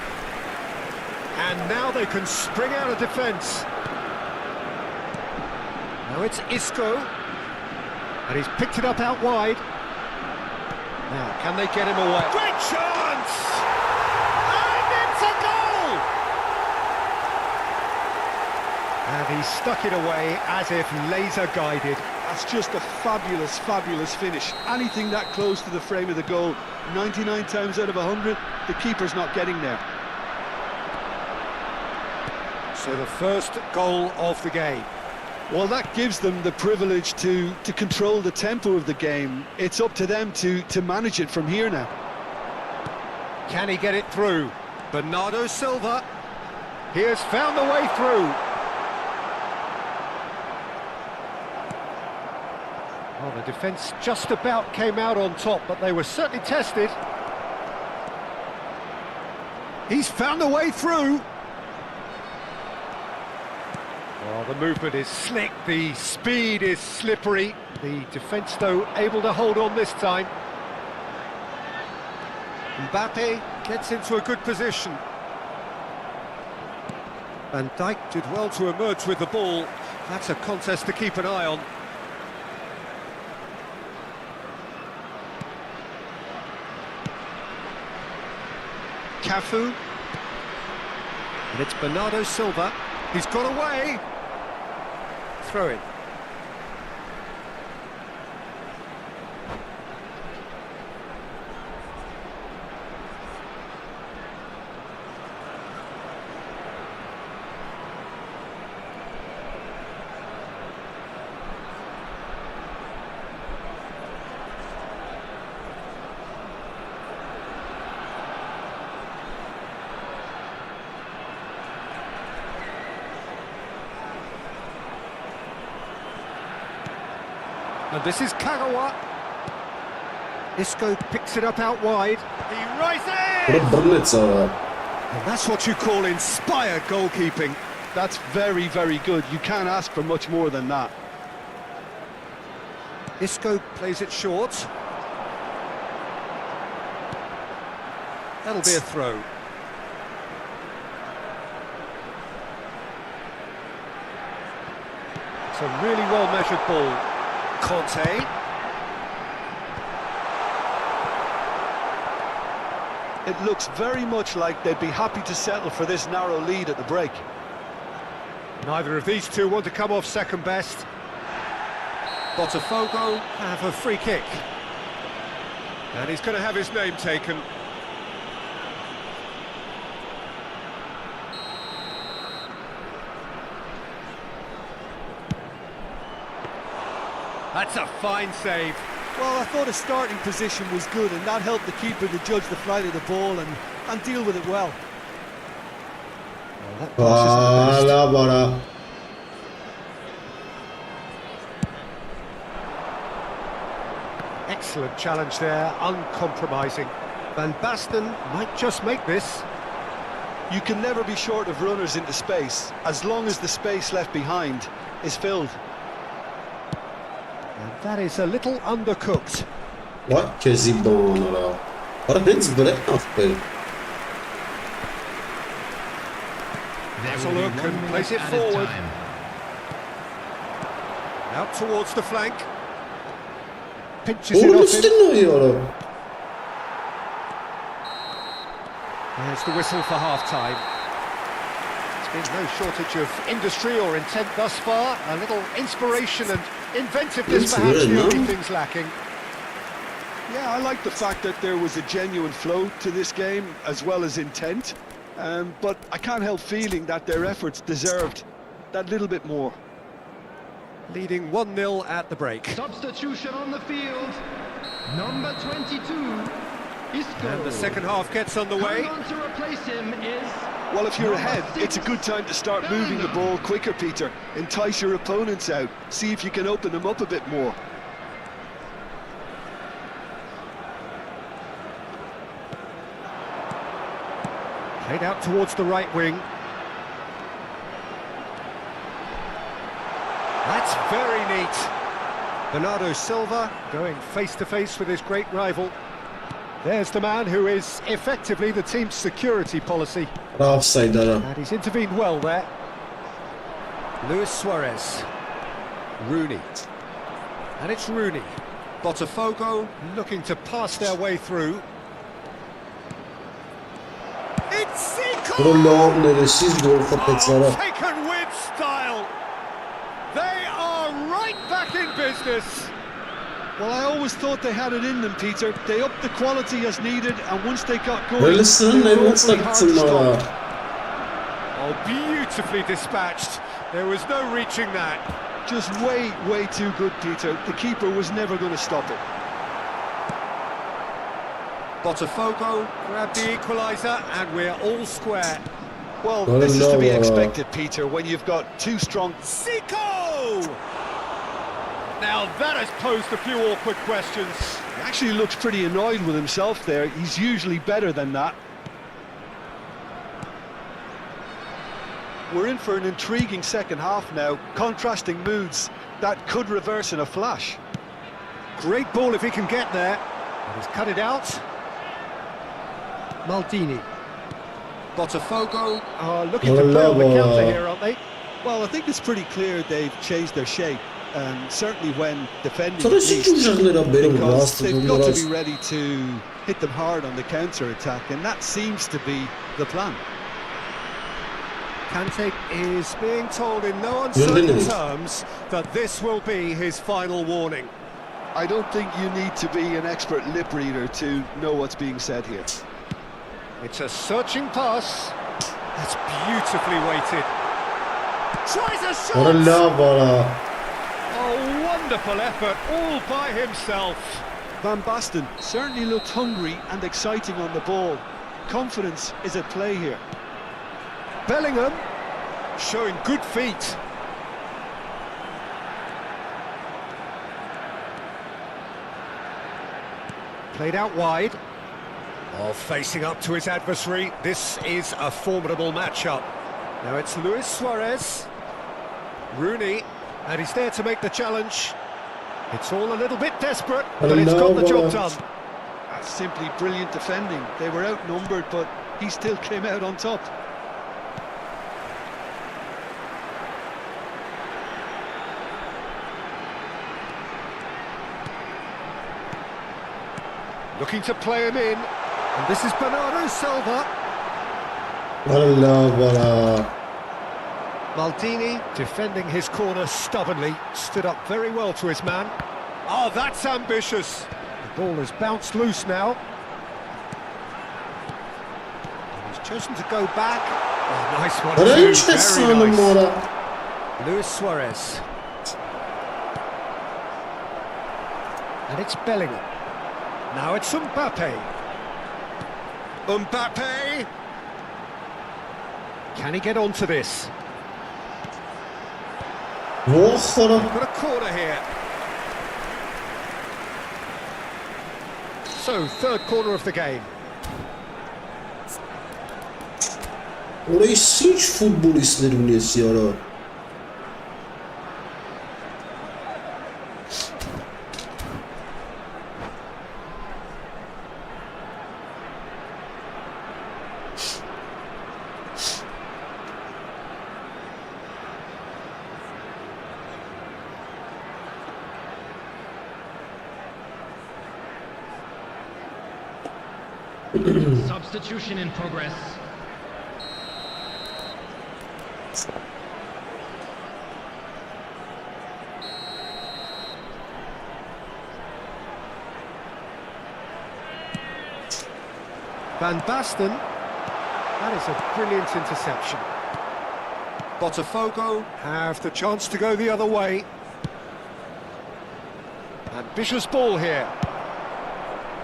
And now they can spring out of defence. Now it's Isco. And he's picked it up out wide. Now, can they get him away? Great chance! And it's a goal! And he stuck it away as if laser-guided. That's just a fabulous, fabulous finish. Anything that close to the frame of the goal, 99 times out of 100, the keeper's not getting there. So the first goal of the game. Well, that gives them the privilege to control the tempo of the game. It's up to them to manage it from here now. Can he get it through? Bernardo Silva. He has found the way through. Well, the defence just about came out on top, but they were certainly tested. He's found the way through. Well, the movement is slick, the speed is slippery. The defence, though, able to hold on this time. Mbappe gets into a good position. Van Dijk did well to emerge with the ball. That's a contest to keep an eye on. Cafu. And it's Bernardo Silva. He's got away. Throw in. And this is Kagawa. Isco picks it up out wide. He rises! And that's what you call inspired goalkeeping. That's very, very good. You can't ask for much more than that. Isco plays it short. That'll be a throw. It's a really well-measured ball. Conte. It looks very much like they'd be happy to settle for this narrow lead at the break. Neither of these two want to come off second best. Botafogo have a free kick. And he's going to have his name taken. That's a fine save. Well, I thought his starting position was good, and that helped the keeper to judge the flight of the ball and deal with it well. Well, that passes the best. Excellent challenge there, uncompromising. Van Basten might just make this. You can never be short of runners into space, as long as the space left behind is filled. And that is a little undercooked. What? Che buono, là. Ora pensi dove è? There's a look and plays it forward. Out towards the flank. Pinches it off him. There's the whistle for half-time. There's been no shortage of industry or intent thus far. A little inspiration and inventiveness perhaps the only things lacking. Yeah, I like the fact that there was a genuine flow to this game as well as intent. But I can't help feeling that their efforts deserved that little bit more. Leading 1-0 at the break. Substitution on the field. Number 22, Isco. And the second half gets underway. Coming on to replace him is... Well, if you're ahead, it's a good time to start moving the ball quicker, Peter. Entice your opponents out. See if you can open them up a bit more. Played out towards the right wing. That's very neat. Bernardo Silva going face-to-face with his great rival. There's the man who is effectively the team's security policy. Offside, And he's intervened well there. Luis Suarez. Rooney. And it's Rooney. Botafogo looking to pass their way through. It's Zico! Taken with style. They are right back in business. Well, I always thought they had it in them, Peter. They upped the quality as needed, and once they got going, Listen, they they were won't awfully hard to stop. Oh, beautifully dispatched. There was no reaching that. Just way too good, Peter. The keeper was never going to stop it. Botafogo grabbed the equaliser, and we're all square. Well, this is to be expected, Peter, when you've got two strong... Zico! Now that has posed a few awkward questions. He actually looks pretty annoyed with himself there. He's usually better than that. We're in for an intriguing second half now. Contrasting moods that could reverse in a flash. Great ball if he can get there. And he's cut it out. Maldini. Botafogo are looking to play on the counter here, aren't they? Well, I think it's pretty clear they've changed their shape. Certainly when defending, Because they've got to be ready to hit them hard on the counter-attack, and that seems to be the plan. Kante is being told in no uncertain terms that this will be his final warning. I don't think you need to be an expert lip reader to know what's being said here. It's a searching pass. That's beautifully weighted. Tries a shot! Oh, wonderful effort, all by himself. Van Basten certainly looked hungry and exciting on the ball. Confidence is at play here. Bellingham showing good feet. Played out wide. Oh, facing up to his adversary. This is a formidable matchup. Now it's Luis Suarez. Rooney, and he's there to make the challenge. It's all a little bit desperate, but it's got the job done. That's simply brilliant defending. They were outnumbered, but he still came out on top. Looking to play him in, and this is Bernardo Silva. Maldini defending his corner stubbornly, stood up very well to his man. Oh, that's ambitious. The ball has bounced loose now. And he's chosen to go back. Oh, nice one too, very nice. Luis Suarez. And it's Bellingham. Now it's Mbappe. Mbappe! Can he get onto this? We've got a corner here. So, third corner of the game. Orayı hiç futbolistlerin nesi yara. Substitution in progress. Van Basten. That is a brilliant interception. Botafogo have the chance to go the other way. Ambitious ball here.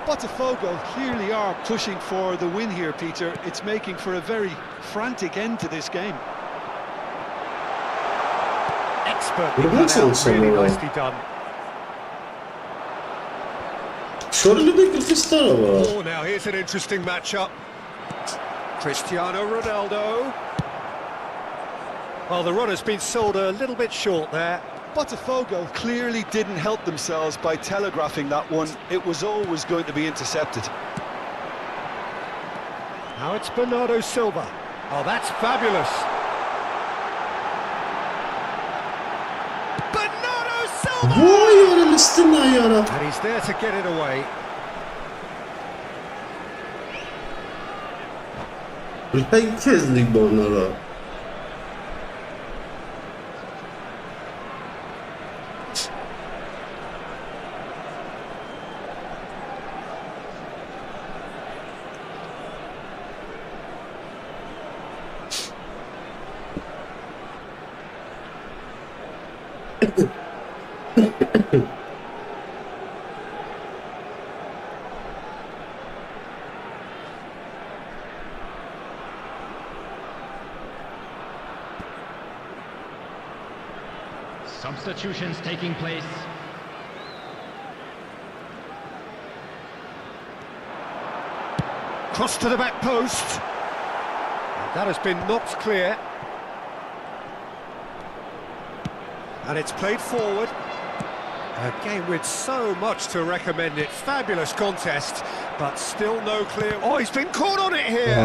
Botafogo clearly are pushing for the win here, Peter. It's making for a very frantic end to this game. Expertly cut out, really nicely done. Oh, now here's an interesting matchup. Cristiano Ronaldo. Well, the run has been sold a little bit short there. Botafogo clearly didn't help themselves by telegraphing that one. It was always going to be intercepted. Now it's Bernardo Silva. Oh, that's fabulous. Bernardo Silva! And he's there to get it away. Substitutions taking place. Cross to the back post. That has been knocked clear. And it's played forward. A game with so much to recommend it. Fabulous contest, but still no clear... Oh, he's been caught on it here!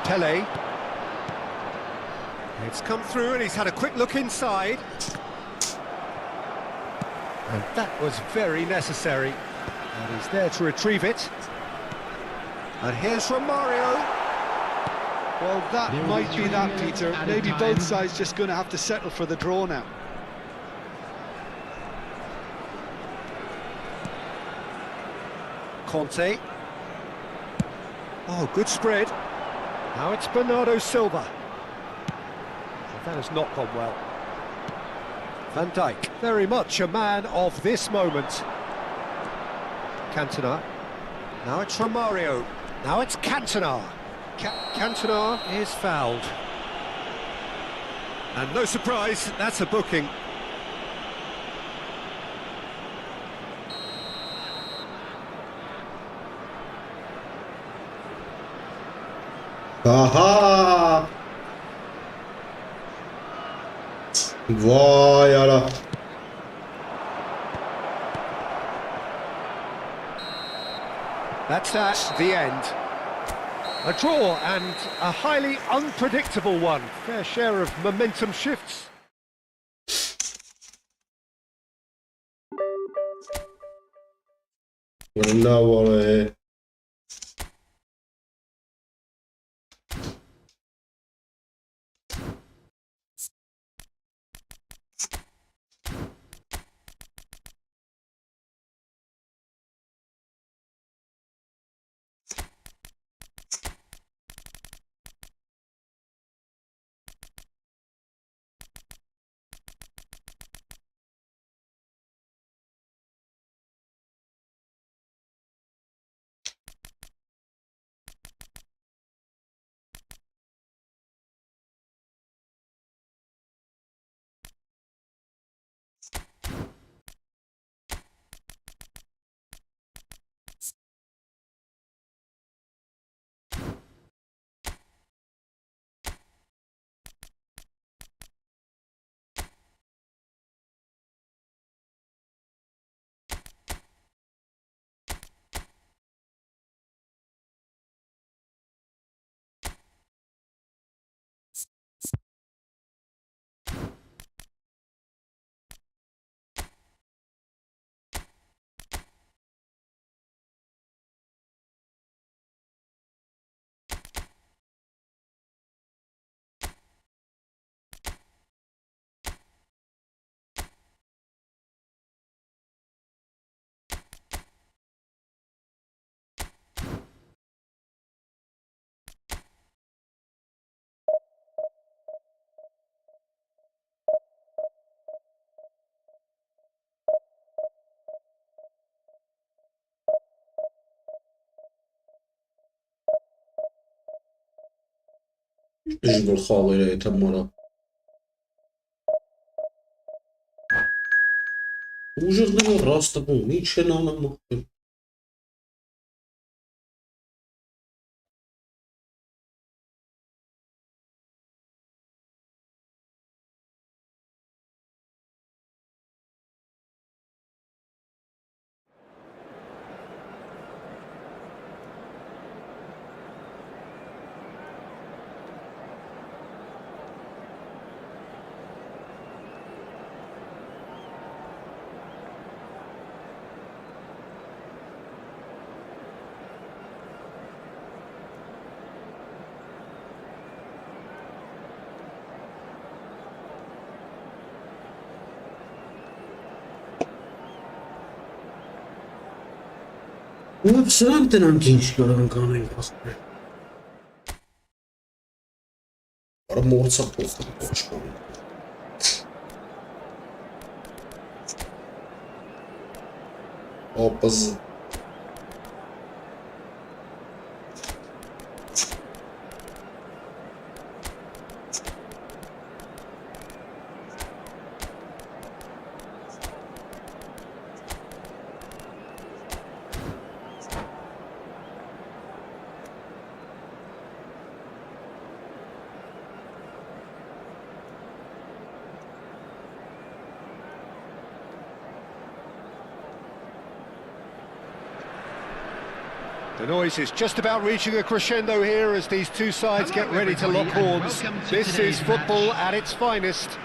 Pele. It's come through and he's had a quick look inside. And that was very necessary. And he's there to retrieve it. And here's Romario. Well, that might be that, Peter. Maybe both sides just going to have to settle for the draw now. Conte. Oh, good spread. Now it's Bernardo Silva. That has not gone well. Van Dijk, very much a man of this moment. Cantona. Now it's Romario. Now it's Cantona. Cantona is fouled. And no surprise, that's a booking. Aha! Vay ara. That's that, the end. A draw and a highly unpredictable one. Fair share of momentum shifts. Vallahi. Jgħul xawira jitammara. Uġurni rasta bu, niċċena għana maħfil. Absolutamente non kinçiyor kanın kastı. Para morca просто точка. Опаз. The noise is just about reaching a crescendo here as these two sides get ready to lock horns. This is football at its finest.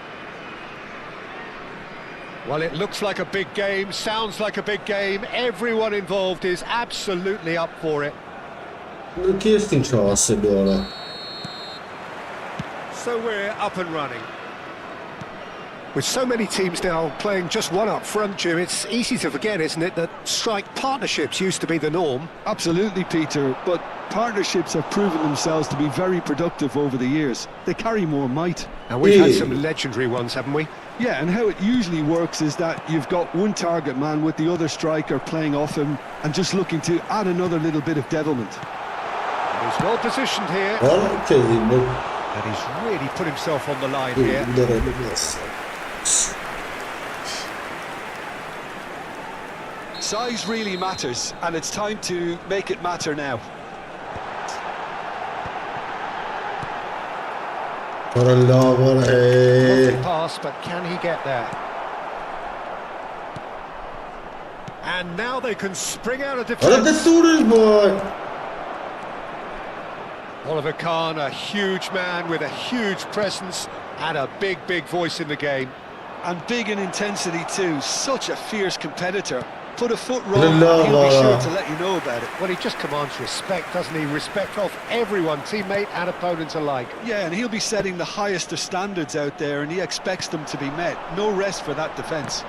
Well, it looks like a big game, sounds like a big game. Everyone involved is absolutely up for it. Keyfin çağası bu ara. So we're up and running. With so many teams now playing just one up front, Jim, it's easy to forget, isn't it, that strike partnerships used to be the norm. Absolutely, Peter, but partnerships have proven themselves to be very productive over the years. They carry more might. And we've had some legendary ones, haven't we? Yeah, and how it usually works is that you've got one target man with the other striker playing off him and just looking to add another little bit of devilment. He's well positioned here. And he's really put himself on the line here. Size really matters, and it's time to make it matter now. Lovely pass, but can he get there? And now they can spring out of defence. Oliver Kahn, a huge man with a huge presence and a big, big voice in the game. And big in intensity too, such a fierce competitor. Put a foot wrong, he'll be sure to let you know about it. Well, he just commands respect, doesn't he? Respect of everyone, teammate and opponent alike. Yeah, and he'll be setting the highest of standards out there, and he expects them to be met. No rest for that defence.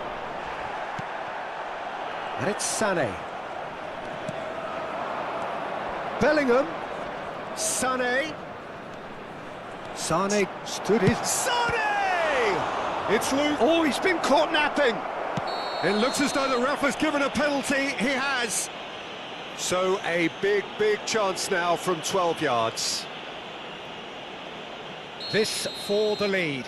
And it's Sané. Bellingham. Sané. Sané stood his... Sané! It's loose. Oh, he's been caught napping. It looks as though the ref has given a penalty. He has. So a big, big chance now from 12 yards. This for the lead.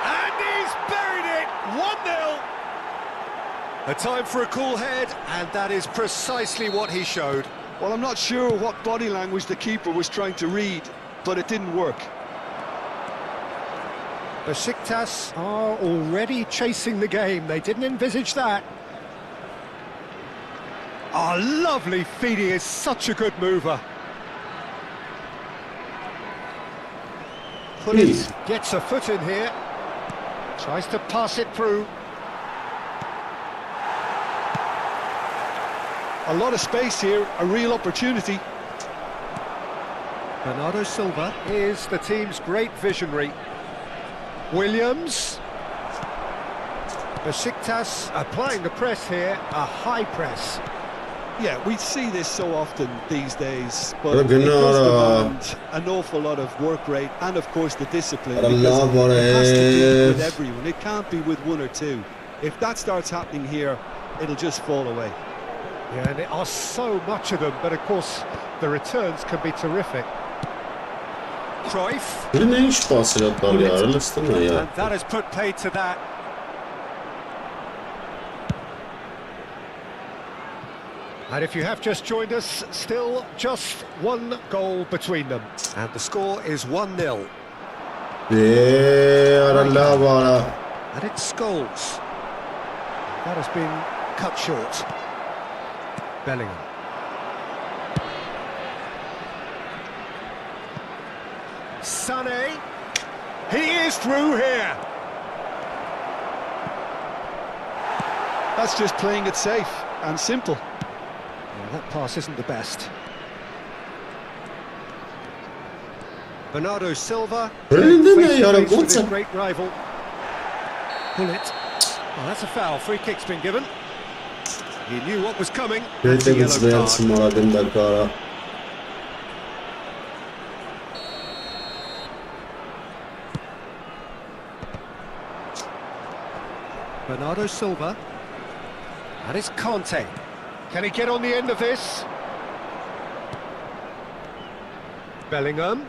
And he's buried it. 1-0. A time for a cool head, and that is precisely what he showed. Well, I'm not sure what body language the keeper was trying to read, but it didn't work. Besiktas are already chasing the game. They didn't envisage that. Oh, lovely feet. He is such a good mover. Pullis gets a foot in here. Tries to pass it through. A lot of space here, a real opportunity. Bernardo Silva is the team's great visionary. Williams. Besiktas applying the press here, a high press. Yeah, we see this so often these days, but it does demand an awful lot of work rate and, of course, the discipline. Because it has to do with everyone. It can't be with one or two. If that starts happening here, it'll just fall away. Yeah, and there are so much of them, but of course the returns can be terrific. Cruyff. And that has put paid to that. And if you have just joined us, still just one goal between them. And the score is 1-0. And it's Scholes. That has been cut short. Bellingham. Sané. He is through here. That's just playing it safe and simple. Well, that pass isn't the best. Bernardo Silva. His great rival. Pull it. Oh, that's a foul. Free kick's been given. He knew what was coming. That's a yellow card. Bernardo Silva. And it's Conte. Can he get on the end of this? Bellingham.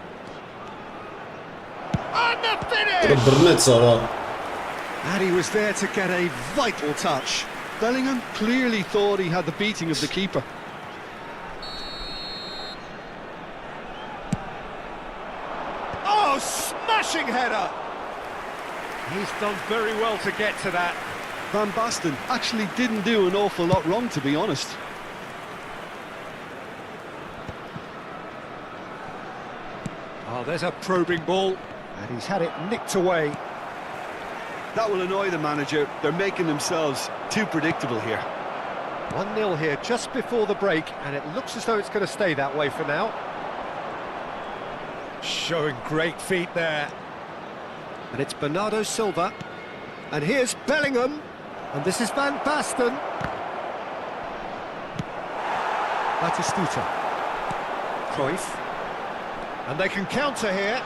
And the finish! And he was there to get a vital touch. Bellingham clearly thought he had the beating of the keeper. Oh, smashing header! He's done very well to get to that. Van Basten actually didn't do an awful lot wrong, to be honest. Oh, Oh, there's a probing ball, and he's had it nicked away. That will annoy the manager. They're making themselves too predictable here. 1-0 here just before the break, and it looks as though it's going to stay that way for now. Showing great feet there. And it's Bernardo Silva. And here's Bellingham. And this is Van Basten. Batistuta. Cruyff. And they can counter here.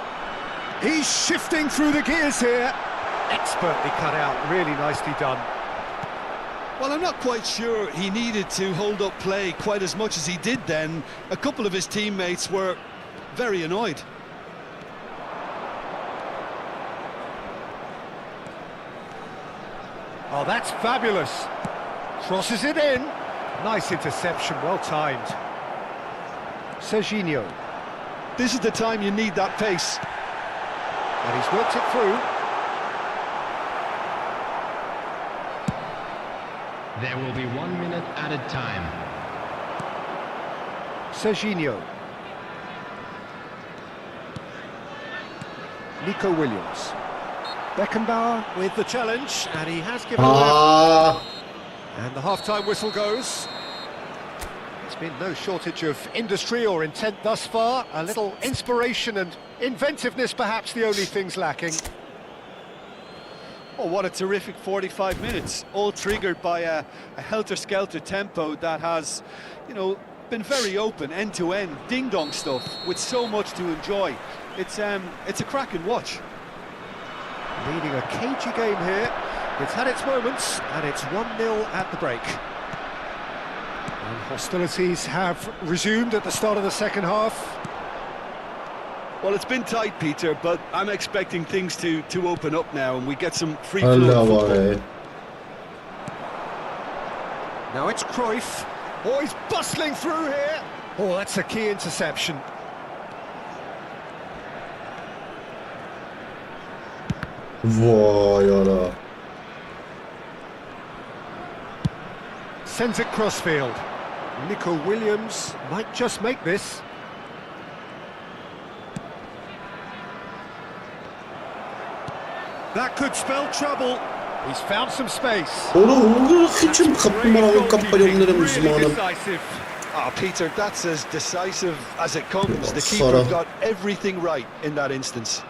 He's shifting through the gears here. Expertly cut out, really nicely done. Well, I'm not quite sure he needed to hold up play quite as much as he did then. A couple of his teammates were very annoyed. Oh, that's fabulous. Crosses it in. Nice interception, well timed. Serginho. This is the time you need that pace. And he's worked it through. There will be 1 minute added time. Serginho. Nico Williams. Beckenbauer with the challenge, and he has given away. And the half-time whistle goes. There's been no shortage of industry or intent thus far. A little inspiration and inventiveness, perhaps the only things lacking. Oh, what a terrific 45 minutes, all triggered by a helter-skelter tempo that has, you know, been very open, end-to-end, ding-dong stuff, with so much to enjoy. It's a cracking watch. Leading a cagey game here. It's had its moments, and it's 1-0 at the break. And hostilities have resumed at the start of the second half. Well, it's been tight, Peter, but I'm expecting things to open up now and we get some free-flowing football. Now it's Cruyff. Oh, he's bustling through here. Oh, that's a key interception. Vay ara. Sends it crossfield. Nico Williams might just make this. That could spell trouble. He's found some space. Decisive. Oh, Peter, that's as decisive as it comes. The keeper got everything right in that instance.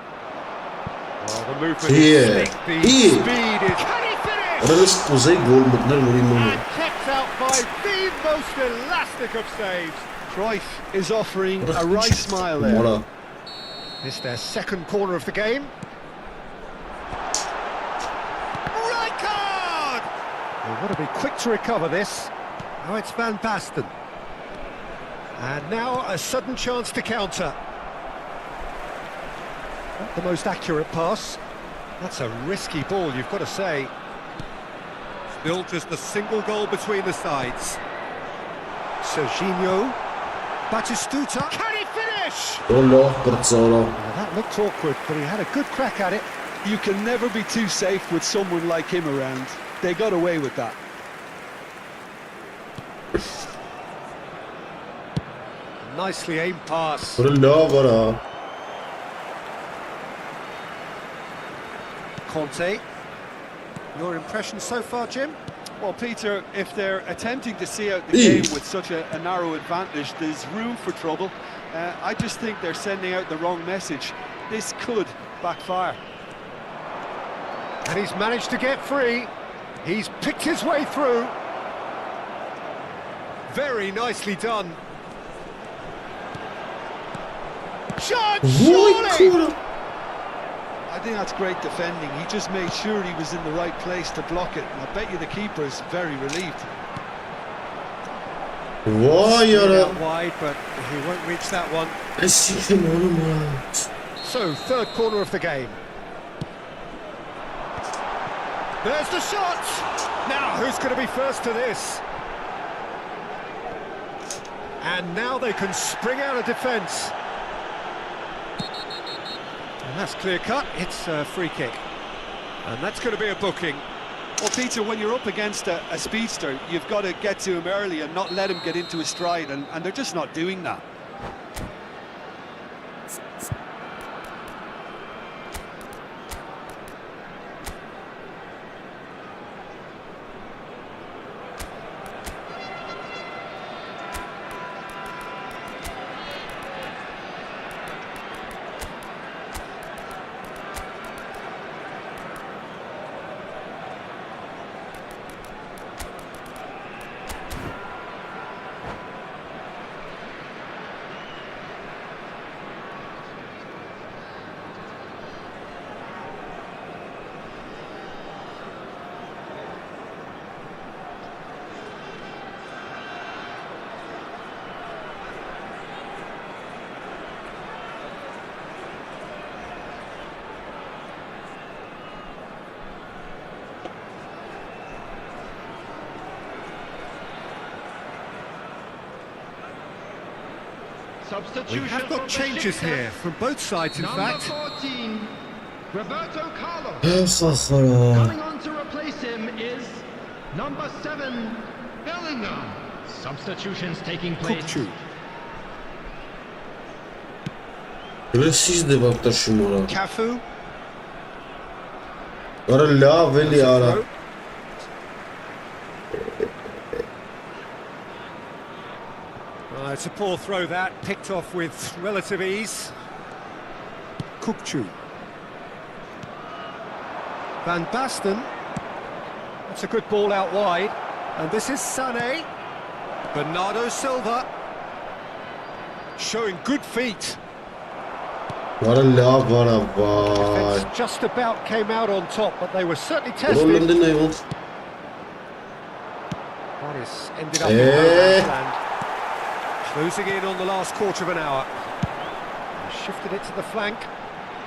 Oh, the movement is slick, the speed is... Can he finish? And kept out by the most elastic of saves. Cruyff is offering a right smile there. It's their second corner of the game. Right card! They want to be quick to recover this. Oh, it's Van Basten. And now a sudden chance to counter. Not the most accurate pass. That's a risky ball, you've got to say. Still just a single goal between the sides. Serginho. Batistuta. Can he finish? That looked awkward, but he had a good crack at it. You can never be too safe with someone like him around. They got away with that. Nicely aimed pass. Conte. Your impression so far, Jim? Well, Peter, if they're attempting to see out the game with such a narrow advantage, there's room for trouble. I just think they're sending out the wrong message. This could backfire. And he's managed to get free. He's picked his way through. Very nicely done. Shot! Surely! I think that's great defending. He just made sure he was in the right place to block it. And I bet you the keeper's very relieved. Out wide, but he won't reach that one. So, third corner of the game. There's the shot! Now, who's going to be first to this? And now they can spring out of defence. And that's clear-cut, it's a free kick. And that's going to be a booking. Well, Peter, when you're up against a speedster, you've got to get to him early and not let him get into his stride, and they're just not doing that. We Substitution have got for changes Besiktas. here from both sides, in Number fact. 14, Roberto Carlos. Ախախարա Coming on to replace him is number 7, Bellingham. Substitutions taking place. Kukçu. Գրեսից դեպակ տշում արա Cafu. Արա լավ էլի արա It's a poor throw that, picked off with relative ease. Kukçu. Van Basten. That's a good ball out wide. And this is Sané. Bernardo Silva. Showing good feet. Արա լավ արա վայ Defence just about came out on top, but they were certainly tested. Ռոլանդին է ոնց Paris ended up in no man's land. Closing in on the last quarter of an hour. He shifted it to the flank.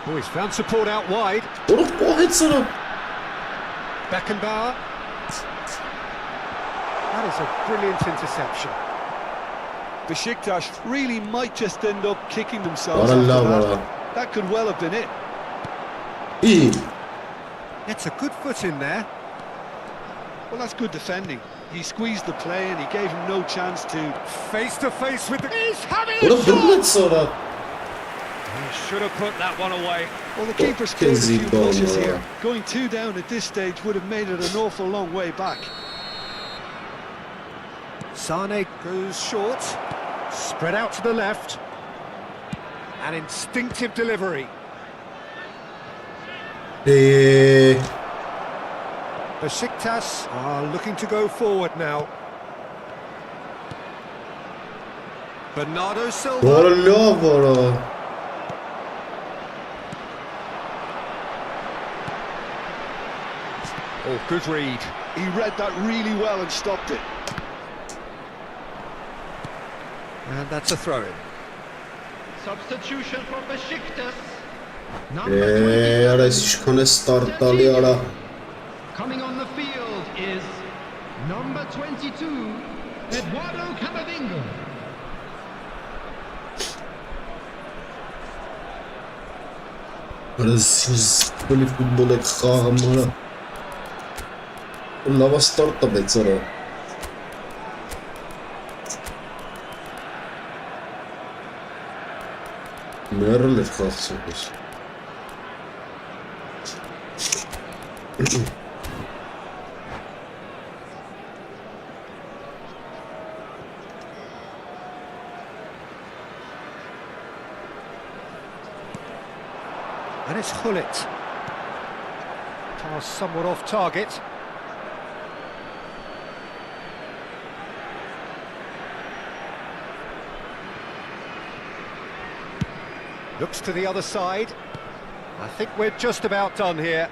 Oh, he's found support out wide. Որով կողեց արա Beckenbauer. That is a brilliant interception. Besiktas really might just end up kicking themselves Արա after լավ that. արա That could well have been it. Ի It's a good foot in there. Well, that's good defending. He squeezed the play and he gave him no chance to... Face to face with the... He's having a Որով shot! բռնեց արա He should have put that one away. Well, the keeper scored a Kenzie few pushes Ball, here. Going 2 down at this stage would have made it an awful long way back. Sané goes short. Spread out to the left. An instinctive delivery. Besiktas are looking to go forward now. Bernardo Silva. Արա լավ արա Oh, good read. He read that really well and stopped it. And that's a throw-in. Substitution for Besiktas. Number Արա 20. ես ինչքան է ստարտ տալի արա Coming on the field is number 22, Eduardo Camavinga. Արա ես բոլի ֆուտբոլ է խաղում արա Լավ ստարտ տվեց արա Մերել էր խաղցուկս And it's Hullet. Pass somewhat off target. Looks to the other side. I think we're just about done here.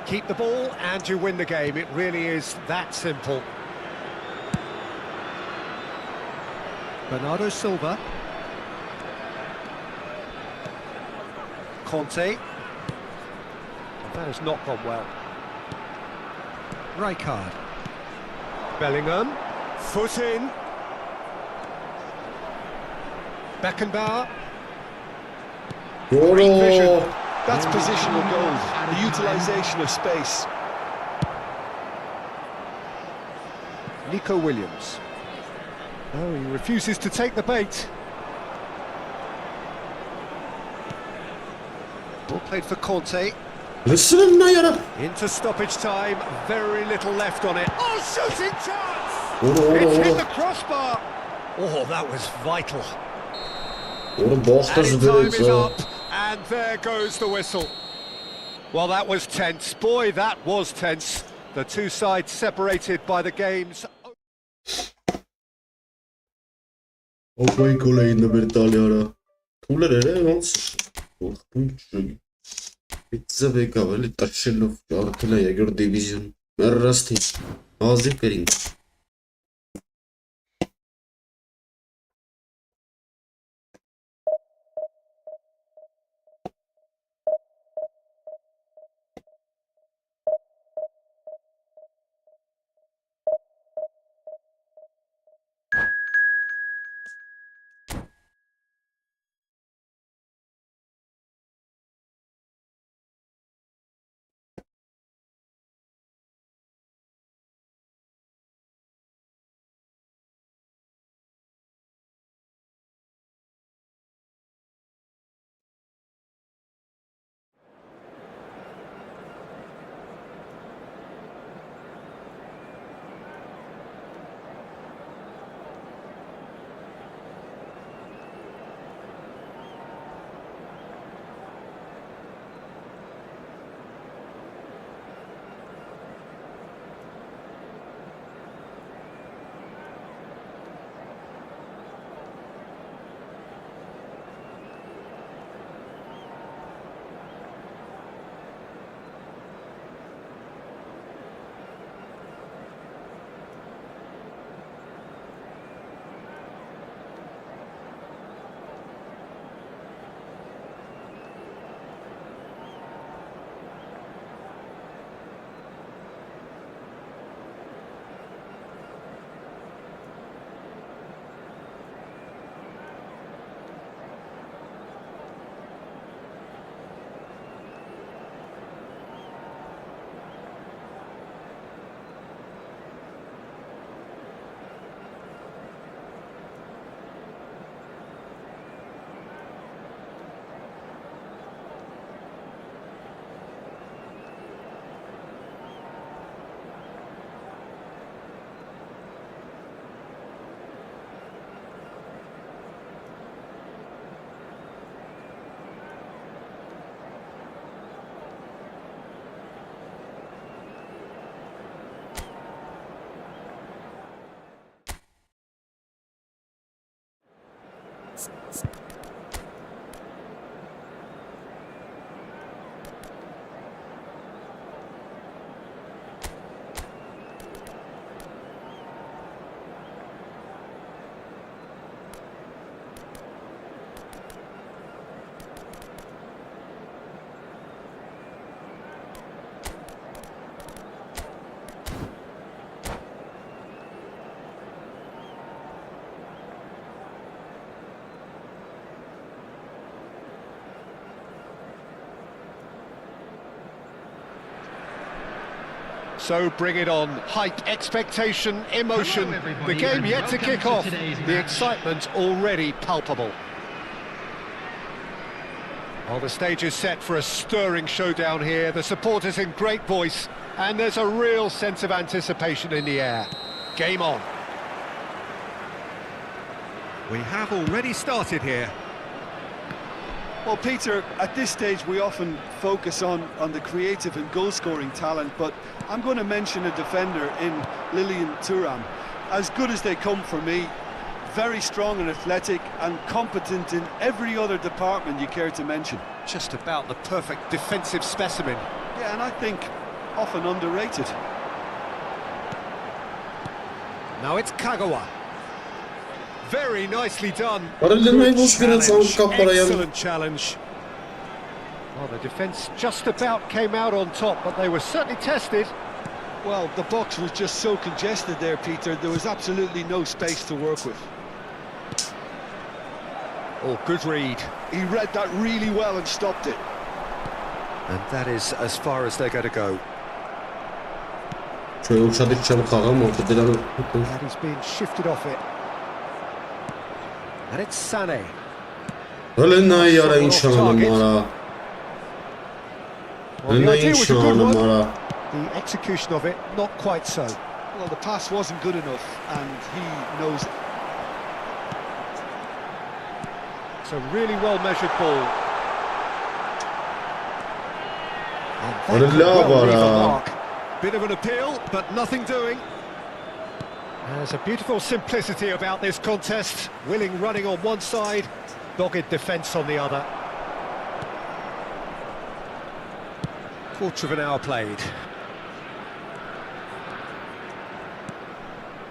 Keep the ball and you win the game. It really is that simple. Bernardo Silva. Conte. That has not gone well. Rijkaard. Bellingham. Foot in. Beckenbauer. Great vision. That's positional goals, the utilisation of space. Nico Williams. Oh, he refuses to take the bait. Ball played for Conte. Լսում եմ նա արա Into stoppage time, very little left on it. Oh, shooting chance! Որը It's hit the crossbar. Oh, that was vital. բախտը And time զբերեց is up, and there goes the whistle. Well, that was tense. Boy, that was tense. The two sides separated by the game's... Ովայ գոլ էին նվեր տալի արա Թուլեր էր ոնց Ուրխպույն Պիծավ եկավ էլի տրշելով ջարդել է երկրորդ դիվիզիոն Մեռրաստի Հազիվ կերինք So bring it on. Hype, expectation, emotion. The game yet to kick off. The excitement already palpable. Well, the stage is set for a stirring showdown here. The supporters in great voice, and there's a real sense of anticipation in the air. Game on. We have already started here. Well, Peter, at this stage we often focus on the creative and goal-scoring talent, but I'm going to mention a defender in Lilian Thuram. As good as they come for me, very strong and athletic and competent in every other department you care to mention. Just about the perfect defensive specimen. Yeah, and I think often underrated. Now it's Kagawa. Very nicely done. Excellent challenge. Well, the defence just about came out on top, but they were certainly tested. Well, the box was just so congested there, Peter. There was absolutely no space to work with. Oh, good read. He read that really well and stopped it. And that is as far as they're going to go. And he's being shifted off it. And it's Sané. Well, the idea was a good one. The execution of it, not quite so. Well, the pass wasn't good enough, and he knows it. It's a really well-measured ball. And that could well leave a mark. Bit of an appeal, but nothing doing. There's a beautiful simplicity about this contest. Willing running on one side, dogged defence on the other. Quarter of an hour played.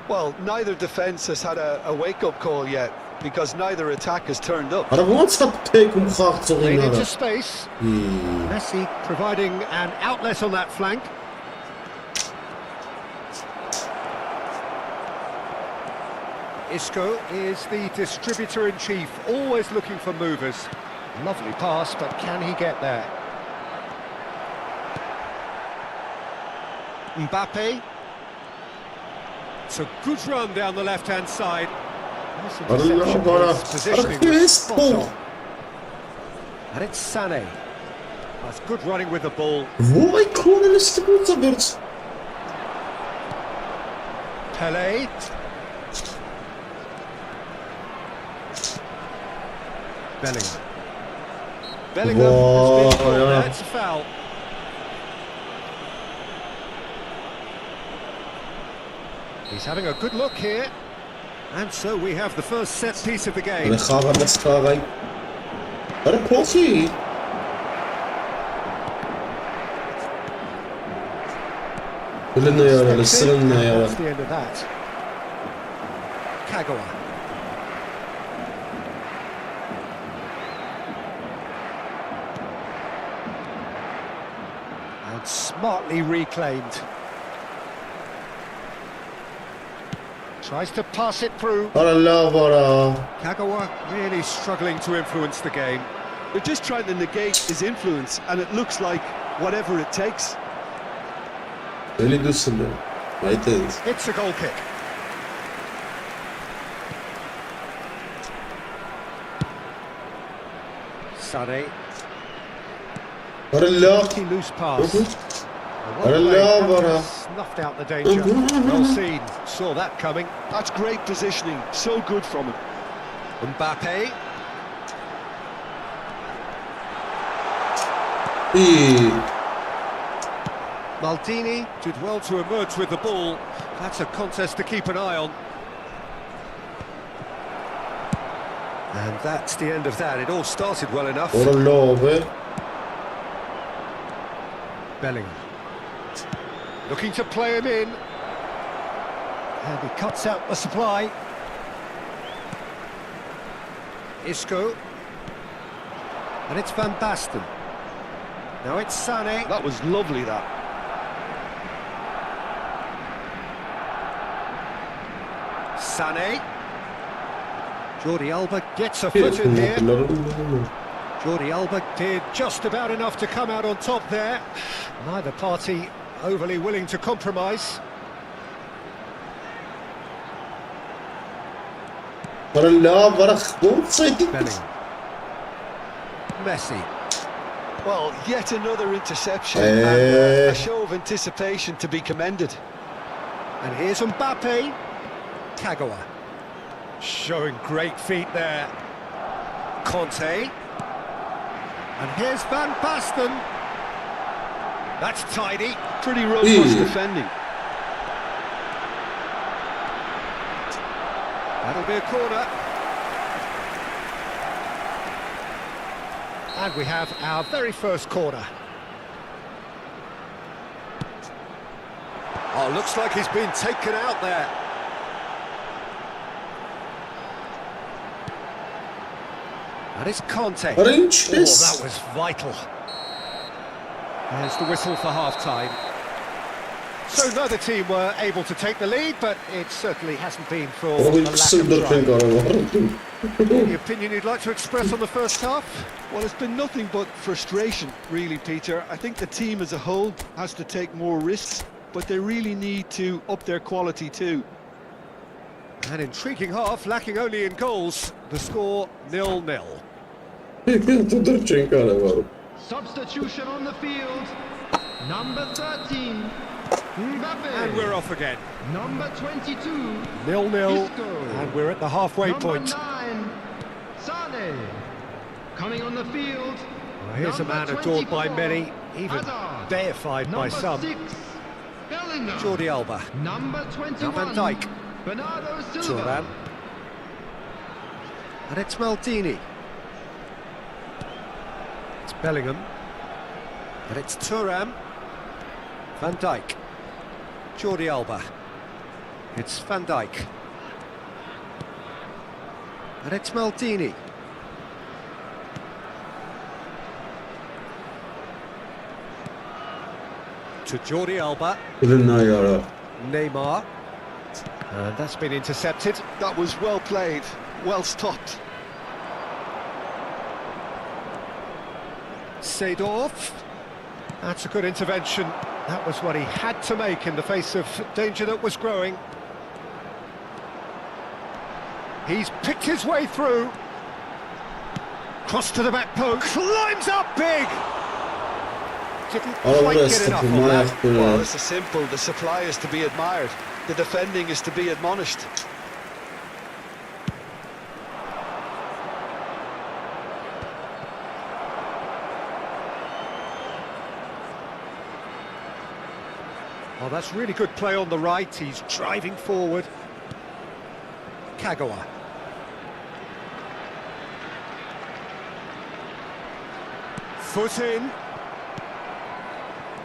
Well, neither defence has had a wake-up call yet, because neither attack has turned up. Played into space. Messi providing an outlet on that flank. Isco is the distributor-in-chief, always looking for movers. Lovely pass, but can he get there? Mbappe. It's a good run down the left-hand side. Nice interception. His positioning was spot on. And it's Sané. That's good running with the ball. Pelé. Bellingham. Bellingham has been called. That's a foul. He's having a good look here. And so we have the first set piece of the game. That's the end of that. Kagawa. And smartly reclaimed. Tries to pass it through. Kagawa really struggling to influence the game. They're just trying to negate his influence, and it looks like whatever it takes. It's a goal kick. Sané. Lucky loose pass. Snuffed out the danger. Well seen. Saw that coming. That's great positioning. So good from him. Mbappe. Maldini did well to emerge with the ball. That's a contest to keep an eye on. And that's the end of that. It all started well enough. Ora love. Bellingham. Looking to play him in. And he cuts out the supply. Isco. And it's Van Basten. Now it's Sané. That was lovely, that. Sané. Jordi Alba gets a foot in here. Jordi Alba did just about enough to come out on top there. Neither party overly willing to compromise. Bellingham. Messi. Well, yet another interception and a show of anticipation to be commended. And here's Mbappe. Kagawa. Showing great feet there. Conte. And here's Van Basten. That's tidy. Pretty robust defending. That'll be a corner. And we have our very first corner. Oh, looks like he's been taken out there. And it's Conte. Oh, that was vital. There's the whistle for half-time. So neither team were able to take the lead, but it certainly hasn't been for a lack of trying. Any opinion you'd like to express on the first half? Well, it's been nothing but frustration, really, Peter. I think the team as a whole has to take more risks, but they really need to up their quality too. An intriguing half, lacking only in goals. The score 0-0. Substitution on the field. Number 13. Mbappe. And we're off again. Number 22. 0-0. Isco. And we're at the halfway point. Number 9. Sané. Coming on the field. Well, here's a man adored by many, even Hazard. deified by Number some. 6. Bellingham. Jordi Alba. Number 21. Van Dijk. Bernardo Silva. Thuram. And it's Maldini. It's Bellingham. And it's Thuram. Van Dijk. Jordi Alba. It's Van Dijk. And it's Maldini. To Jordi Alba. Neymar. And that's been intercepted. That was well played, well stopped. Seedorf. That's a good intervention. That was what he had to make in the face of danger that was growing. He's picked his way through. Cross to the back post. Climbs up big. Didn't quite get enough of that. Well, it's simple. The supply is to be admired. The defending is to be admonished. Oh, that's really good play on the right. He's driving forward. Kagawa. Foot in.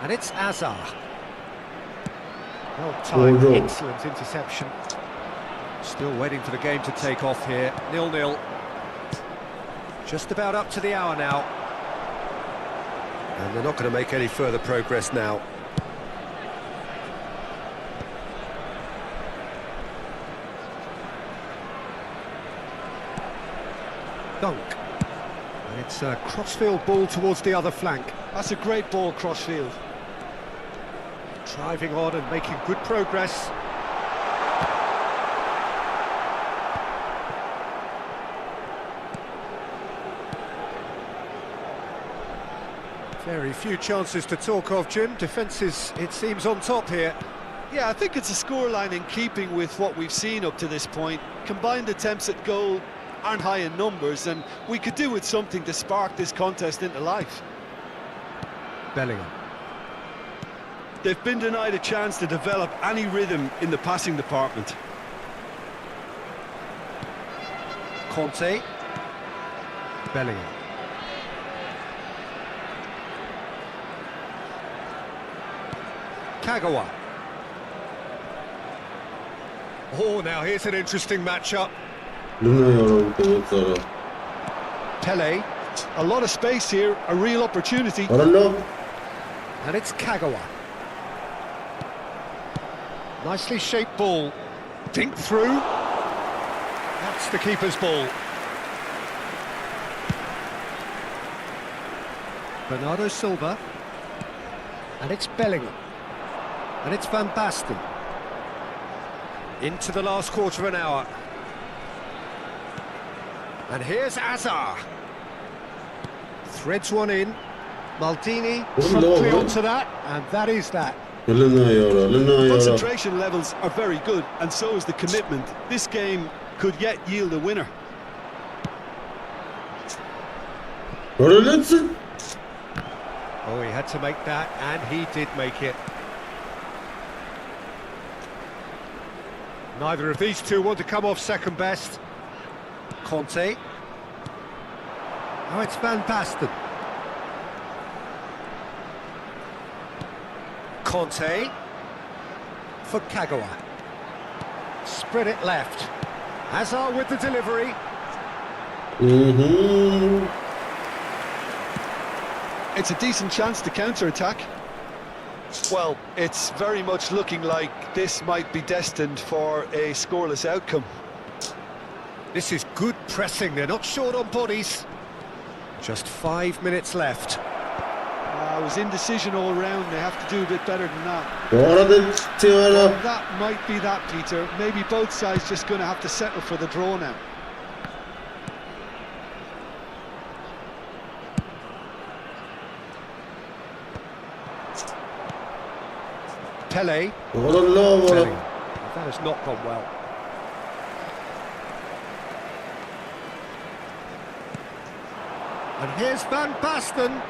And it's Azar. Well timed, excellent interception. Still waiting for the game to take off here. 0-0. Just about up to the hour now. And they're not going to make any further progress now. Dunk. And it's a crossfield ball towards the other flank. That's a great ball crossfield. Driving on and making good progress. Very few chances to talk of, Jim. Defence is, it seems, on top here. Yeah, I think it's a scoreline in keeping with what we've seen up to this point. Combined attempts at goal aren't high in numbers, and we could do with something to spark this contest into life. Bellingham. They've been denied a chance to develop any rhythm in the passing department. Conte. Bellingham. Kagawa. Oh, now here's an interesting matchup. Pele. A lot of space here, a real opportunity. And it's Kagawa. Nicely shaped ball. Dink through. That's the keeper's ball. Bernardo Silva. And it's Bellingham. And it's Van Basten. Into the last quarter of an hour. And here's Azar. Threads one in. Maldini promptly onto that, and that is that. Concentration levels are very good, and so is the commitment. This game could yet yield a winner. Oh, he had to make that, and he did make it. Neither of these two want to come off second best. Conte. Oh, it's Van Basten. Conte. For Kagawa. Spread it left. Hazard with the delivery. It's a decent chance to counter-attack. Well, it's very much looking like this might be destined for a scoreless outcome. This is good pressing, they're not short on bodies. Just 5 minutes left. It was indecision all round, they have to do a bit better than that. That might be that, Peter. Maybe both sides just going to have to settle for the draw now. Pele. Bellingham. That has not gone well. And here's Van Basten.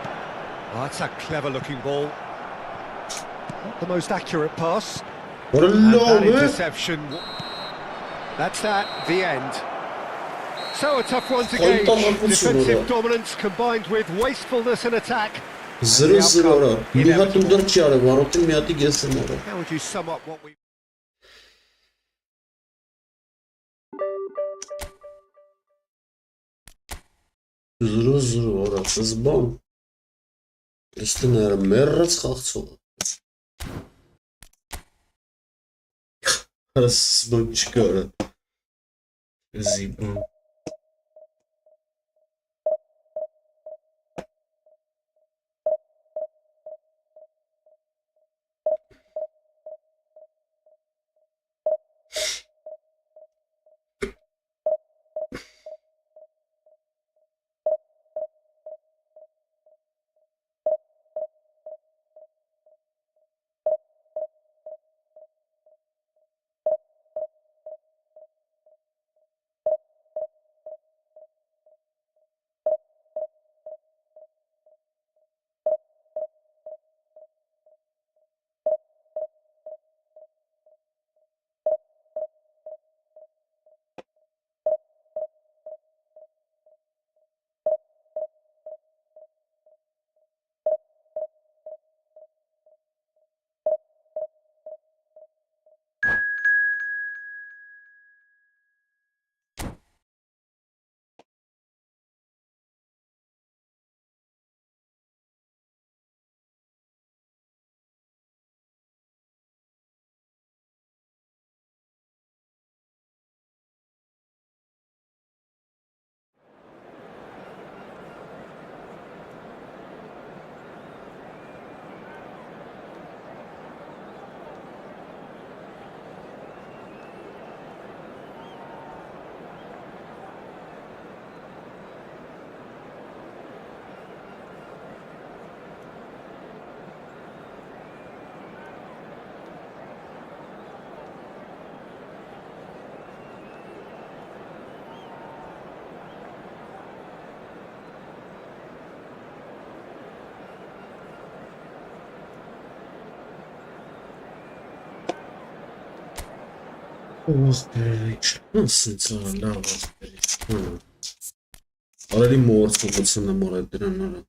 Oh, that's a clever-looking ball. Not the most accurate pass. And that interception. That's that, the end. So a tough one to gauge. Defensive dominance combined with wastefulness in attack. How would you sum up what we... Already more than the more I didn't know.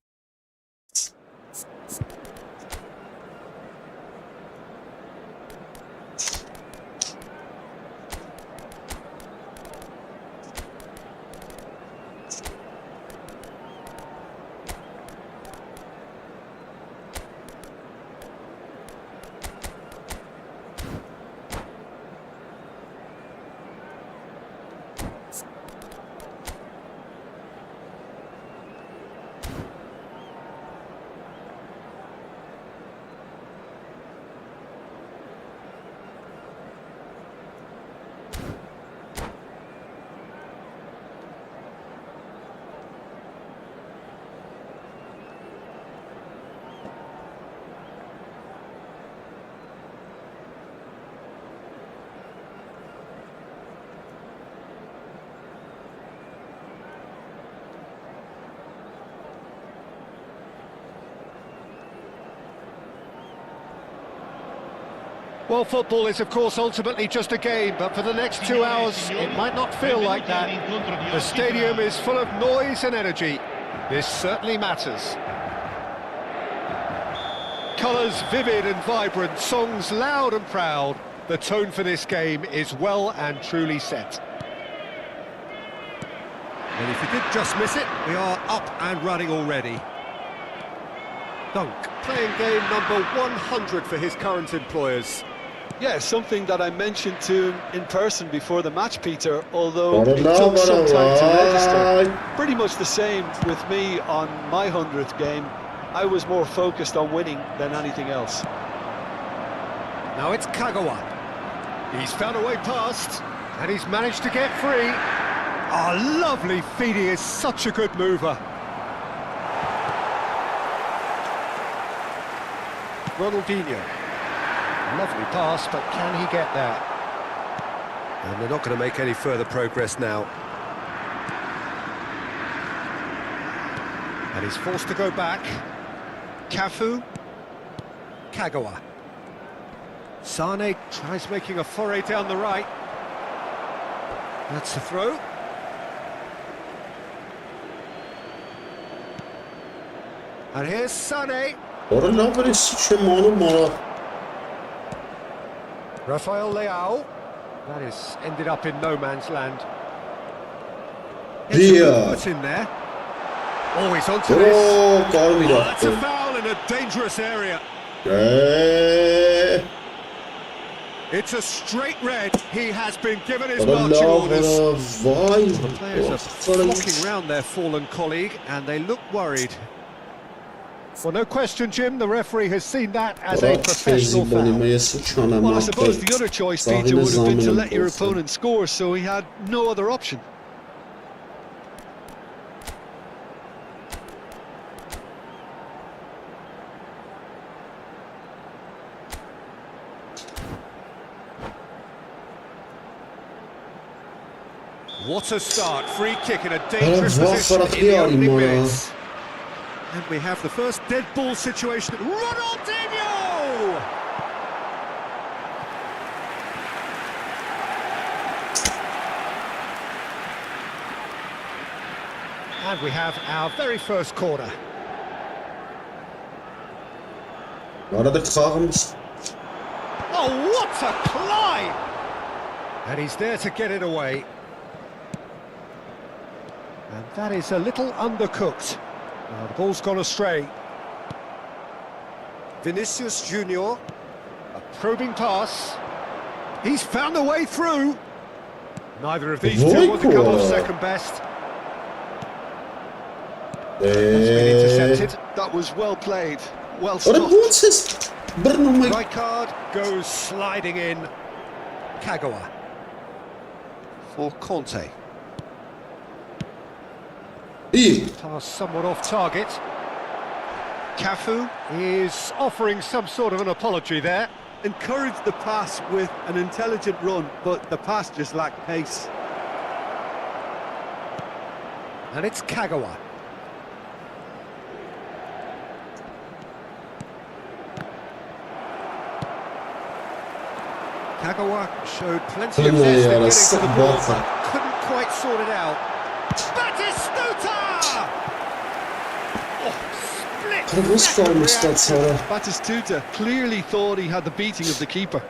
Well, football is, of course, ultimately just a game, but for the next 2 hours, it might not feel like that. The stadium is full of noise and energy. This certainly matters. Colours vivid and vibrant, songs loud and proud. The tone for this game is well and truly set. And if you did just miss it, we are up and running already. Dunk, playing game number 100 for his current employers. Yeah, something that I mentioned to him in person before the match, Peter, although it took some time to register. Pretty much the same with me on my 100th game. I was more focused on winning than anything else. Now it's Kagawa. He's found a way past, and he's managed to get free. Oh, lovely feed, he is such a good mover. Ronaldinho. Lovely pass, but can he get there? And they're not going to make any further progress now. And he's forced to go back. Cafu. Kagawa. Sane tries making a foray down the right. That's a throw. And here's Sane. Rafael Leao. That is ended up in no man's land. It's in there. Oh, he's onto this. Oh, that's a foul in a dangerous area. It's a straight red. He has been given his marching orders. The players are flocking round their fallen colleague, and they look worried. Well, no question, Jim, the referee has seen that as a professional foul. Well, I suppose the other choice, Peter, would have been to let your opponent score, so he had no other option. What a start, free kick in a dangerous position in the opening minutes. And we have the first dead ball situation. Ronaldinho! And we have our very first corner. Oh, what a climb! And he's there to get it away. And that is a little undercooked. Now the ball's gone astray. Vinicius Junior, a probing pass. He's found a way through. Neither of these two want to come off second best. That's been intercepted. That was well played, well stopped. Right card goes sliding in. Kagawa for Conte. Pass somewhat off target. Cafu is offering some sort of an apology there. Encouraged the pass with an intelligent run, but the pass just lacked pace. And it's Kagawa. Kagawa showed plenty of zest in getting to the ball, but couldn't quite sort it out. Batistuta! Batistuta clearly thought he had the beating of the keeper.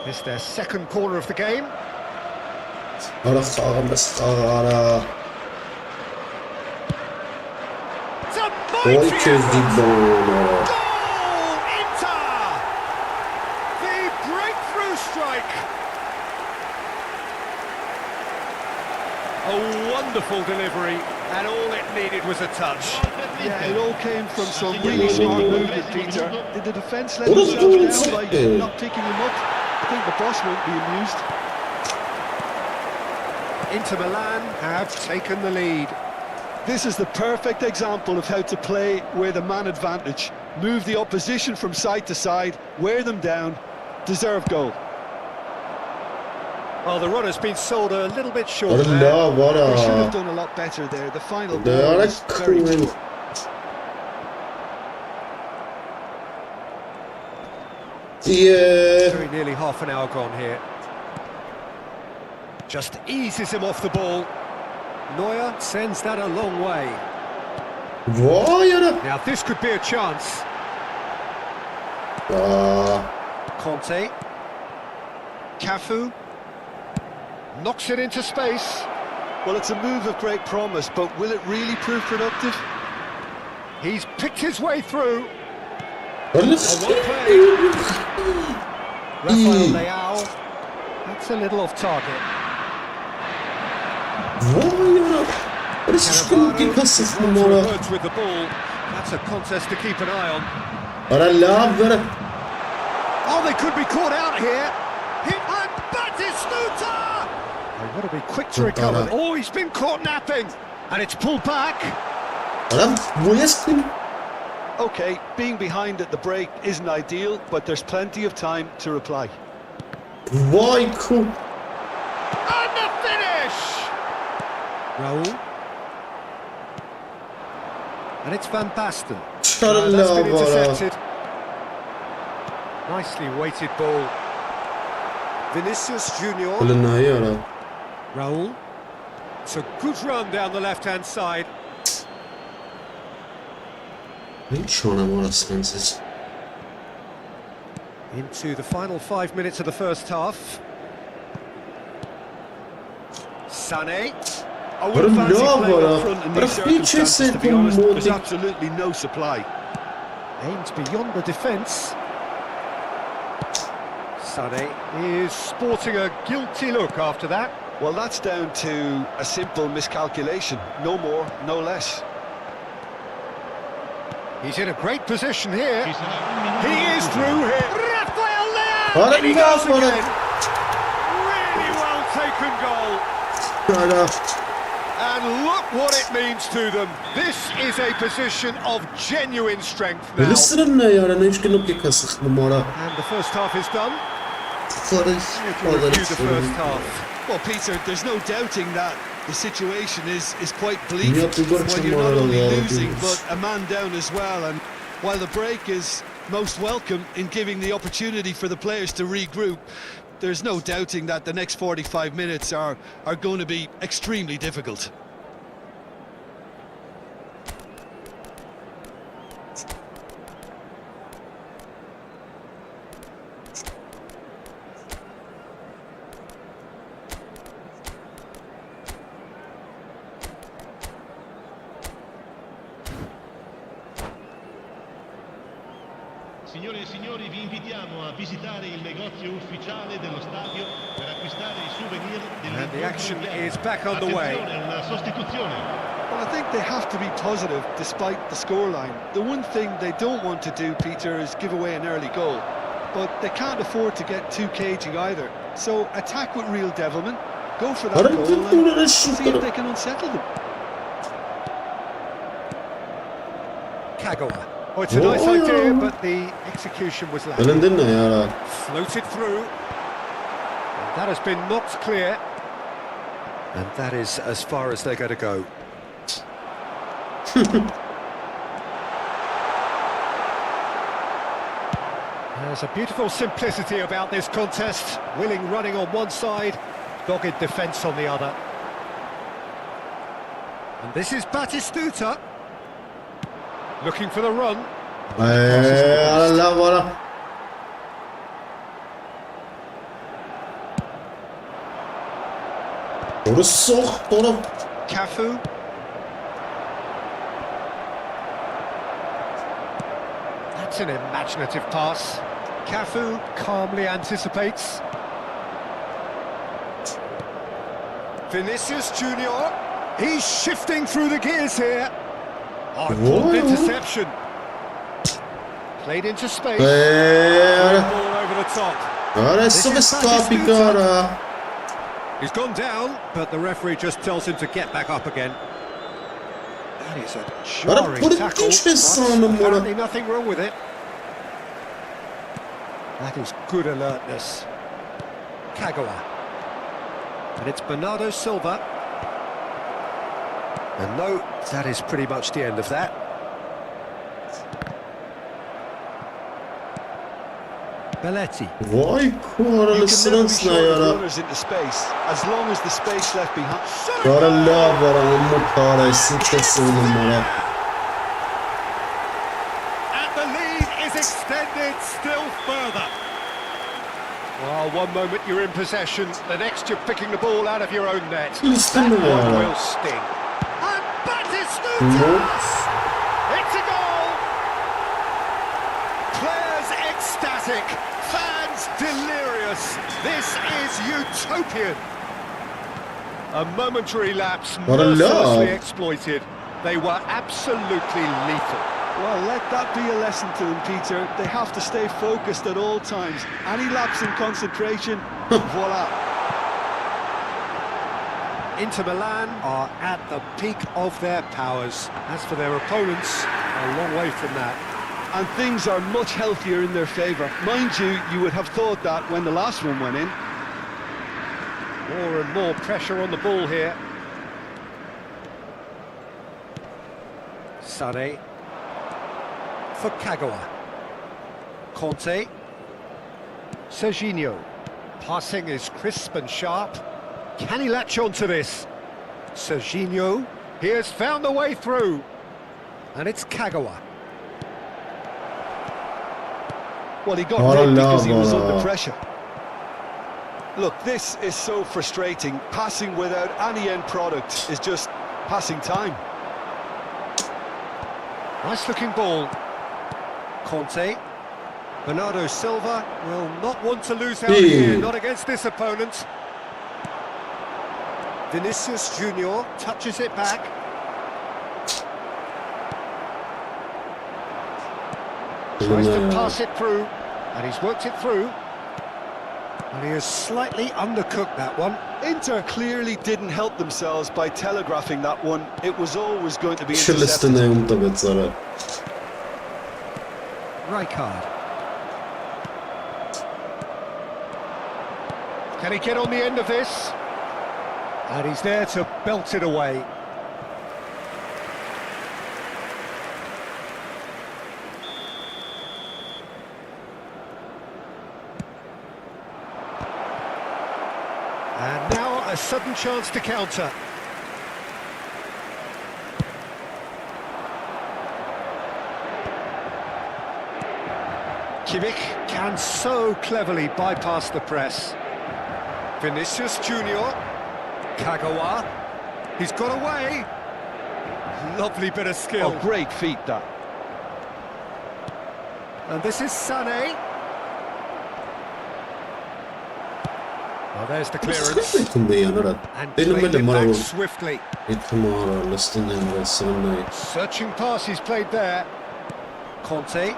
It's their second corner of the game. It's a mighty effort. Goal, Inter! The breakthrough strike. A wonderful delivery, and all it needed was a touch. Yeah, it all came from some really smart movement, Peter. Did the defence let themselves down by not picking him up? I think the boss won't be amused. Inter Milan have taken the lead. This is the perfect example of how to play with a man advantage. Move the opposition from side to side, wear them down, deserve goal. Well, the run has been sold a little bit short They should have What done a lot better there. The final They ball are was very cool. poor. Yeah. Very nearly half an hour gone here. Just eases him off the ball. Neuer sends that a long way. Vay Now this could be a chance. Conte. Cafu. Knocks it into space. Well, it's a move of great promise, but will it really prove productive? He's picked his way through. Rafael Leao. That's a little off target. What is this going to be passing Words with the ball. That's a contest to keep an eye on. Oh, they could be caught out here. And Batistuta! They've got to be quick to recover. Oh, he's been caught napping. And it's pulled back. Okay, being behind at the break isn't ideal, but there's plenty of time to reply. Vay cool. And the finish! Raul. And it's Van Basten. That's been intercepted. Nicely weighted ball. Vinicius Junior. Raul. It's a good run down the left-hand side. Into the final 5 minutes of the first half. Sané. I wouldn't fancy playing up front in these circumstances, to be honest. There's absolutely no supply. Aims beyond the defence. Sané is sporting a guilty look after that. Well, that's down to a simple miscalculation. No more, no less. He's in a great position here. He is through here. Rafael Leao! What And he goes again. Really well taken goal. And look what it means to them. This is a position of genuine strength now. And the first half is done. Review the first half. Well, Peter, there's no doubting that the situation is quite bleak when you're not only losing but a man down as well. And while the break is most welcome in giving the opportunity for the players to regroup, there's no doubting that the next 45 minutes are going to be extremely difficult. Signore e signori, vi invitiamo a visitare il negozio ufficiale dello stadio per acquistare i souvenir And the action is back on the way. Una sostituzione. Well, I think they have to be positive despite the scoreline. The one thing they don't want to do, Peter, is give away an early goal. But they can't afford to get too cagey either. So attack with real devilment, go for that goal and see if they can unsettle them. Kagawa. Oh, it's a nice idea, but the execution was lacking. Floated through. And that has been knocked clear. And that is as far as they're going to go. There's a beautiful simplicity about this contest. Willing running on one side, dogged defence on the other. And this is Batistuta. Looking for the run. Allah vara. Doğru sok, doğru. Cafu. That's an imaginative pass. Cafu calmly anticipates. Vinicius Junior. He's shifting through the gears here. Oh, good interception. Played into space. Ball over the top. He's gone down, but the referee just tells him to get back up again. That is a jarring tackle, but apparently nothing wrong with it. That is good alertness. Kagawa. And it's Bernardo Silva. And no, that is pretty much the end of that. Belletti. Vay koralısına yara. Into space as long as the space left behind. Karalla var amma karaysı kesin numara. And the lead is extended still further. Well, one moment you're in possession, the next you're picking the ball out of your own net. That one will sting. And Batistuta! It's a goal! Players ecstatic, fans delirious. This is utopian. A momentary lapse mercilessly exploited. They were absolutely lethal. Well, let that be a lesson to them, Peter. They have to stay focused at all times. Any lapse in concentration, voila. Inter Milan are at the peak of their powers. As for their opponents, a long way from that. And things are much healthier in their favour. Mind you, you would have thought that when the last one went in. More and more pressure on the ball here. Sane. For Kagawa. Conte. Serginho. Passing is crisp and sharp. Can he latch on to this? Serginho. He has found the way through. And it's Kagawa. Well, he got rid because he was under pressure. Look, this is so frustrating. Passing without any end product is just passing time. Nice looking ball. Conte. Bernardo Silva will not want to lose out here, not against this opponent. Vinicius Junior touches it back. Tries to pass it through, and he's worked it through. And he has slightly undercooked that one. Inter clearly didn't help themselves by telegraphing that one. It was always going to be intercepted. Rijkaard. Can he get on the end of this? And he's there to belt it away. And now a sudden chance to counter. Kimmich can so cleverly bypass the press. Vinicius Junior. Kagawa. He's got away. Lovely bit of skill. Oh, great feat, that. And this is Sané. Well, there's the clearance. And played it back swiftly. Searching pass he's played there. Conte.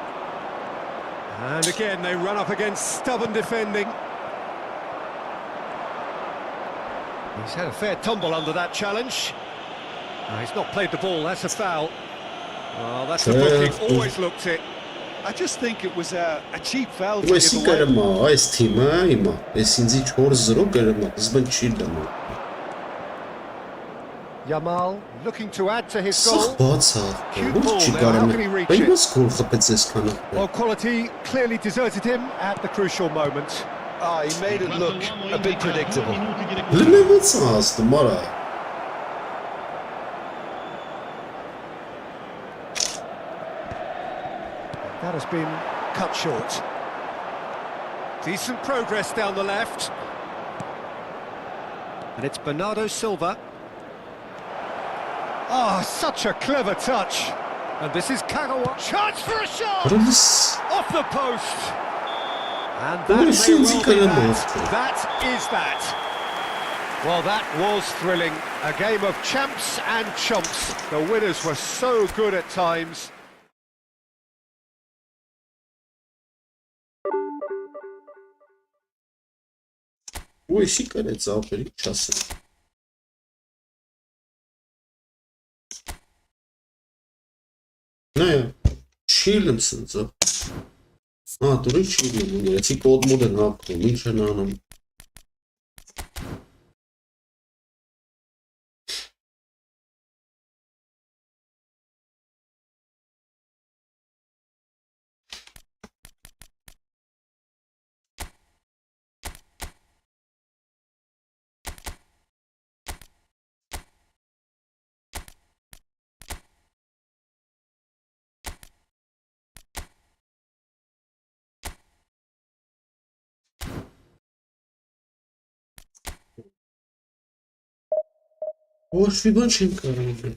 And again, they run up against stubborn defending. He's had a fair tumble under that challenge. No, he's not played the ball, that's a foul. Oh, that's a booking, always looked it. I just think it was a cheap foul to give away. Yamal looking to add to his goal. Cute ball now, how can he reach it? Well, quality clearly deserted him at the crucial moment. Ah, he made it look a bit predictable. that has been cut short. Decent progress down the left. And it's Bernardo Silva. Oh, such a clever touch. And this is Kagawa. Chance for a shot! What is this? Off the post. And What that is may this well kind be of that. move? That is that. Well, that was thrilling. A game of champs and chumps. The winners were so good at times. Ой, սիկարեց ապերի չասեմ։ Նայ, չիլեմ սնծը։ Դուրի չիլեմ, երեցի կոդ մոդ են հապկում, ինչ են անում։ Ոչ մի բան չեմ կարող անել։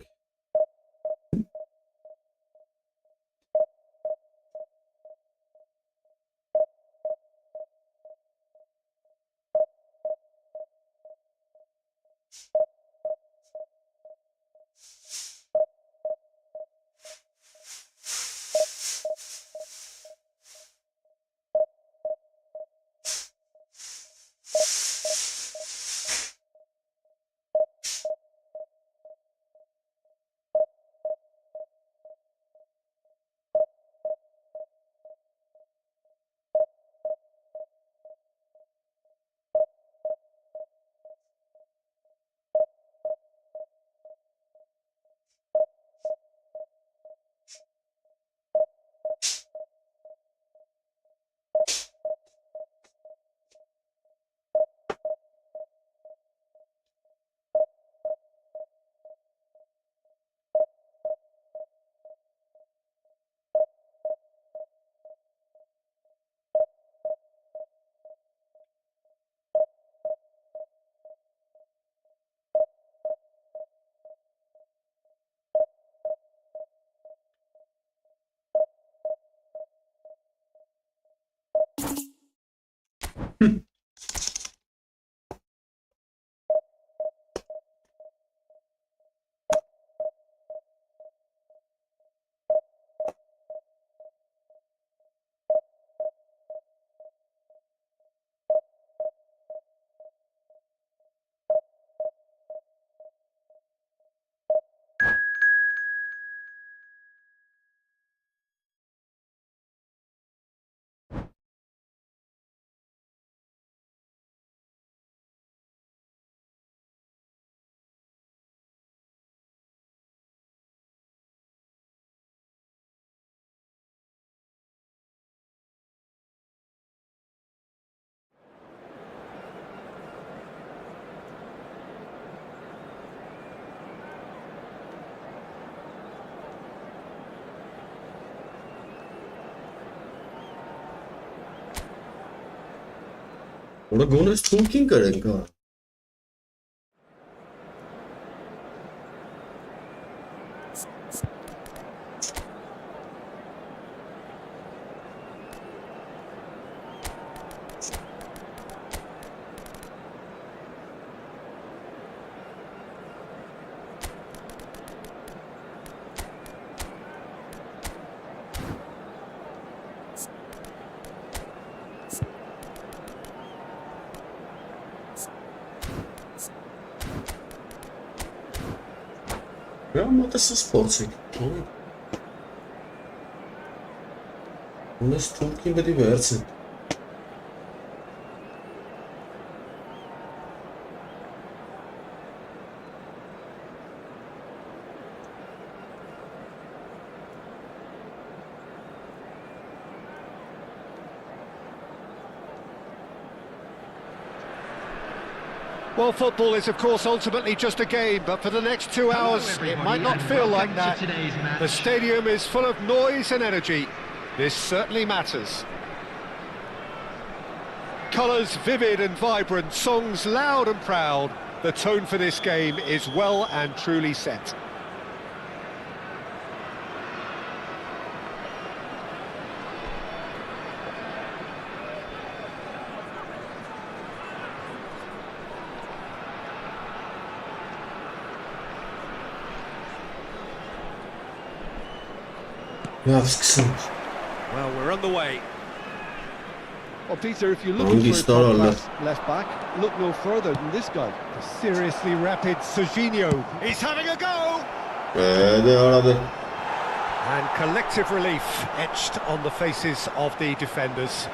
Ora գոնես թուրքին կրենք, հա։ Прямо это со спортсик. У нас турки по диверсии. Well, football is, of course, ultimately just a game, but for the next 2 hours, it might not feel like that. The stadium is full of noise and energy. This certainly matters. Colours vivid and vibrant, songs loud and proud. The tone for this game is well and truly set. Well, we're on the way. Well, Peter, if you're looking for a left back, look no further than this guy. A seriously rapid Serginho. He's having a go! And collective relief etched on the faces of the defenders.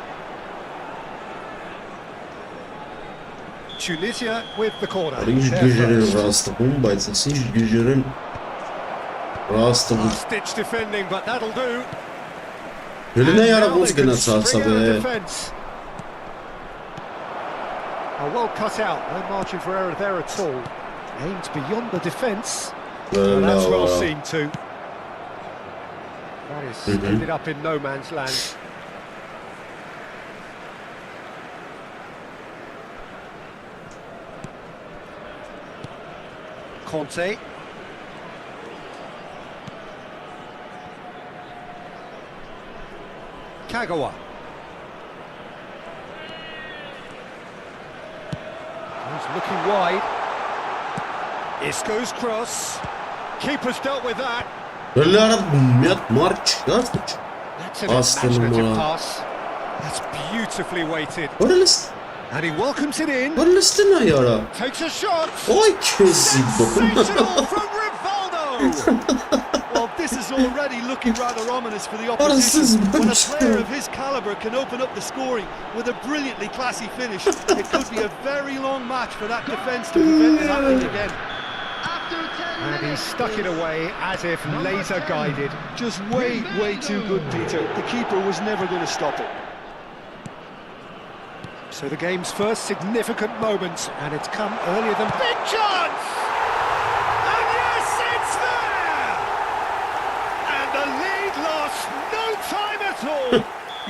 Tunisia with the corner. Last-ditch defending, but that'll do. Defence. Well cut out, no margin for error there at all. Aimed beyond the defence. Well, that's well seen too. That is ended up in no man's land. Conte. Kagawa. He's looking wide. Isco's cross. Keeper's dealt with that. That's an imaginative pass. That's beautifully weighted. And he welcomes it in. Takes a shot. Saves it all from Rivaldo. Well, this is already looking rather ominous for the opposition. When a player of his calibre can open up the scoring with a brilliantly classy finish, it could be a very long match for that defence to prevent it happening again. And he stuck it away as if laser guided. Just way too good, Peter. The keeper was never going to stop it. So the game's first significant moment, and it's come earlier than... Big chance! And yes, it's there! And the lead lost no time at all!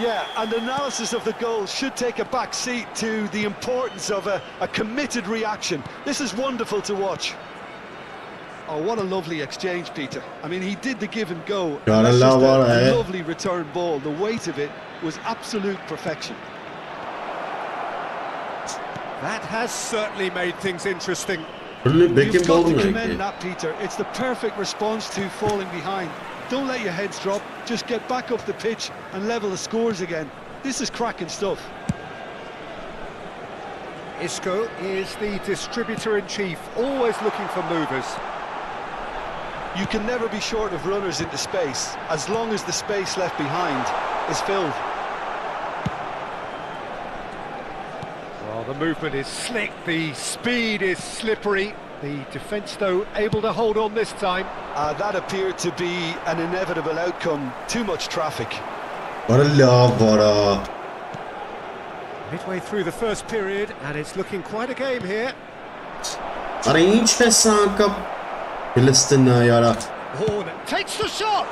Yeah, and analysis of the goal should take a back seat to the importance of a committed reaction. This is wonderful to watch. Oh, what a lovely exchange, Peter. I mean, he did the give and go. That's just a lovely return ball. The weight of it was absolute perfection. That has certainly made things interesting. You've got to commend that, Peter. It's the perfect response to falling behind. Don't let your heads drop. Just get back up the pitch and level the scores again. This is cracking stuff. Isco is the distributor-in-chief, always looking for movers. You can never be short of runners into space, as long as the space left behind is filled. Well, the movement is slick, the speed is slippery. The defence, though, able to hold on this time. That appeared to be an inevitable outcome. Too much traffic. Midway through the first period, and it's looking quite a game here. Horn takes the shot!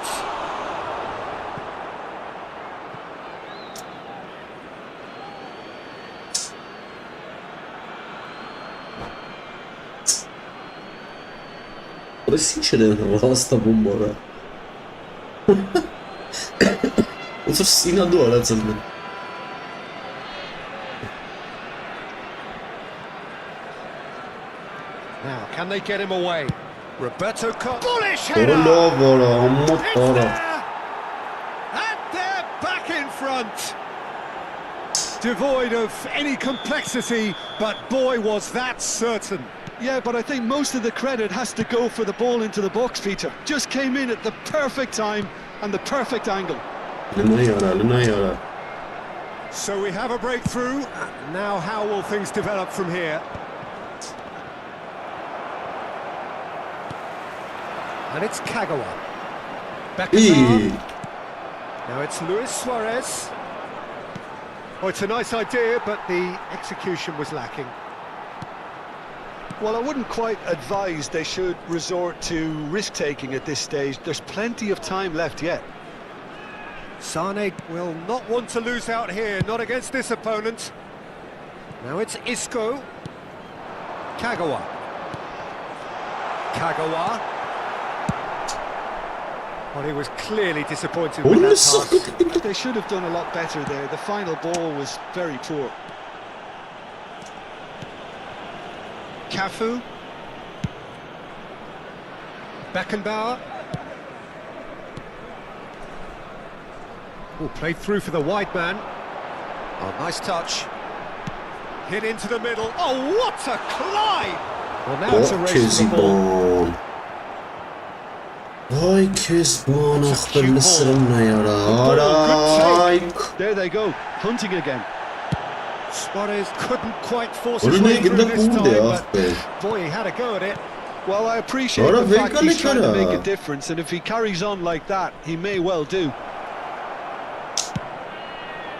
Rasta bombora. Otur sina dole celmen. Now, can they get him away? Roberto Carlos. Bullish header! And they're back in front. Devoid of any complexity, but boy, was that certain. Yeah, but I think most of the credit has to go for the ball into the box, Peter. Just came in at the perfect time and the perfect angle. So we have a breakthrough. Now how will things develop from here? And it's Kagawa. Back now it's Luis Suarez. Oh, it's a nice idea, but the execution was lacking. Well, I wouldn't quite advise they should resort to risk-taking at this stage. There's plenty of time left yet. Sane will not want to lose out here, not against this opponent. Now it's Isco. Kagawa. Kagawa. Well, he was clearly disappointed with that pass. They should have done a lot better there. The final ball was very poor. Cafu. Beckenbauer. Oh, played through for the wide man. Oh, nice touch. Hit into the middle. Oh, what a climb! Well, now it's a race to the ball. Ay Kezban akhtar sırrına yara. There they go, hunting again. Suarez couldn't quite force his way through this time, but boy, he had a go at it. Well, I appreciate the fact he's trying to make a difference, and if he carries on like that, he may well do.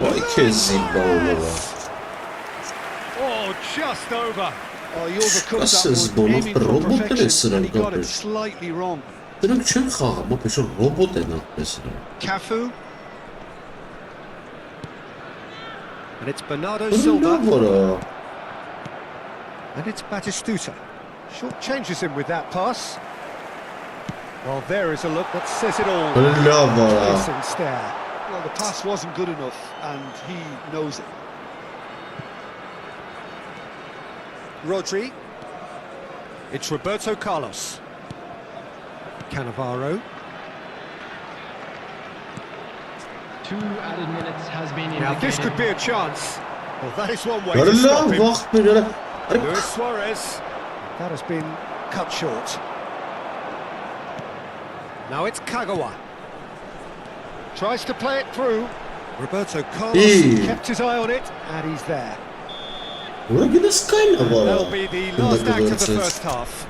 Ay Kezban. Oh, just over. Oh, he overcooked that one, aiming for perfection, and he got it slightly wrong. Դրանք չեն խաղում, ապա ռոբոտ են այդպես։ Cafu. And it's Bernardo Silva. And it's Batistuta. Short changes him with that pass. Well, there is a look that says it all. Piercing stare. Well, the pass wasn't good enough, and he knows it. Rodri. It's Roberto Carlos. Cannavaro. 2 added minutes has been indicated. Now this could be a chance. Well, that is one way to stop him. Luis Suarez. That has been cut short. Now it's Kagawa. Tries to play it through. Roberto Carlos kept his eye on it, and he's there. That'll be the last act of the first half.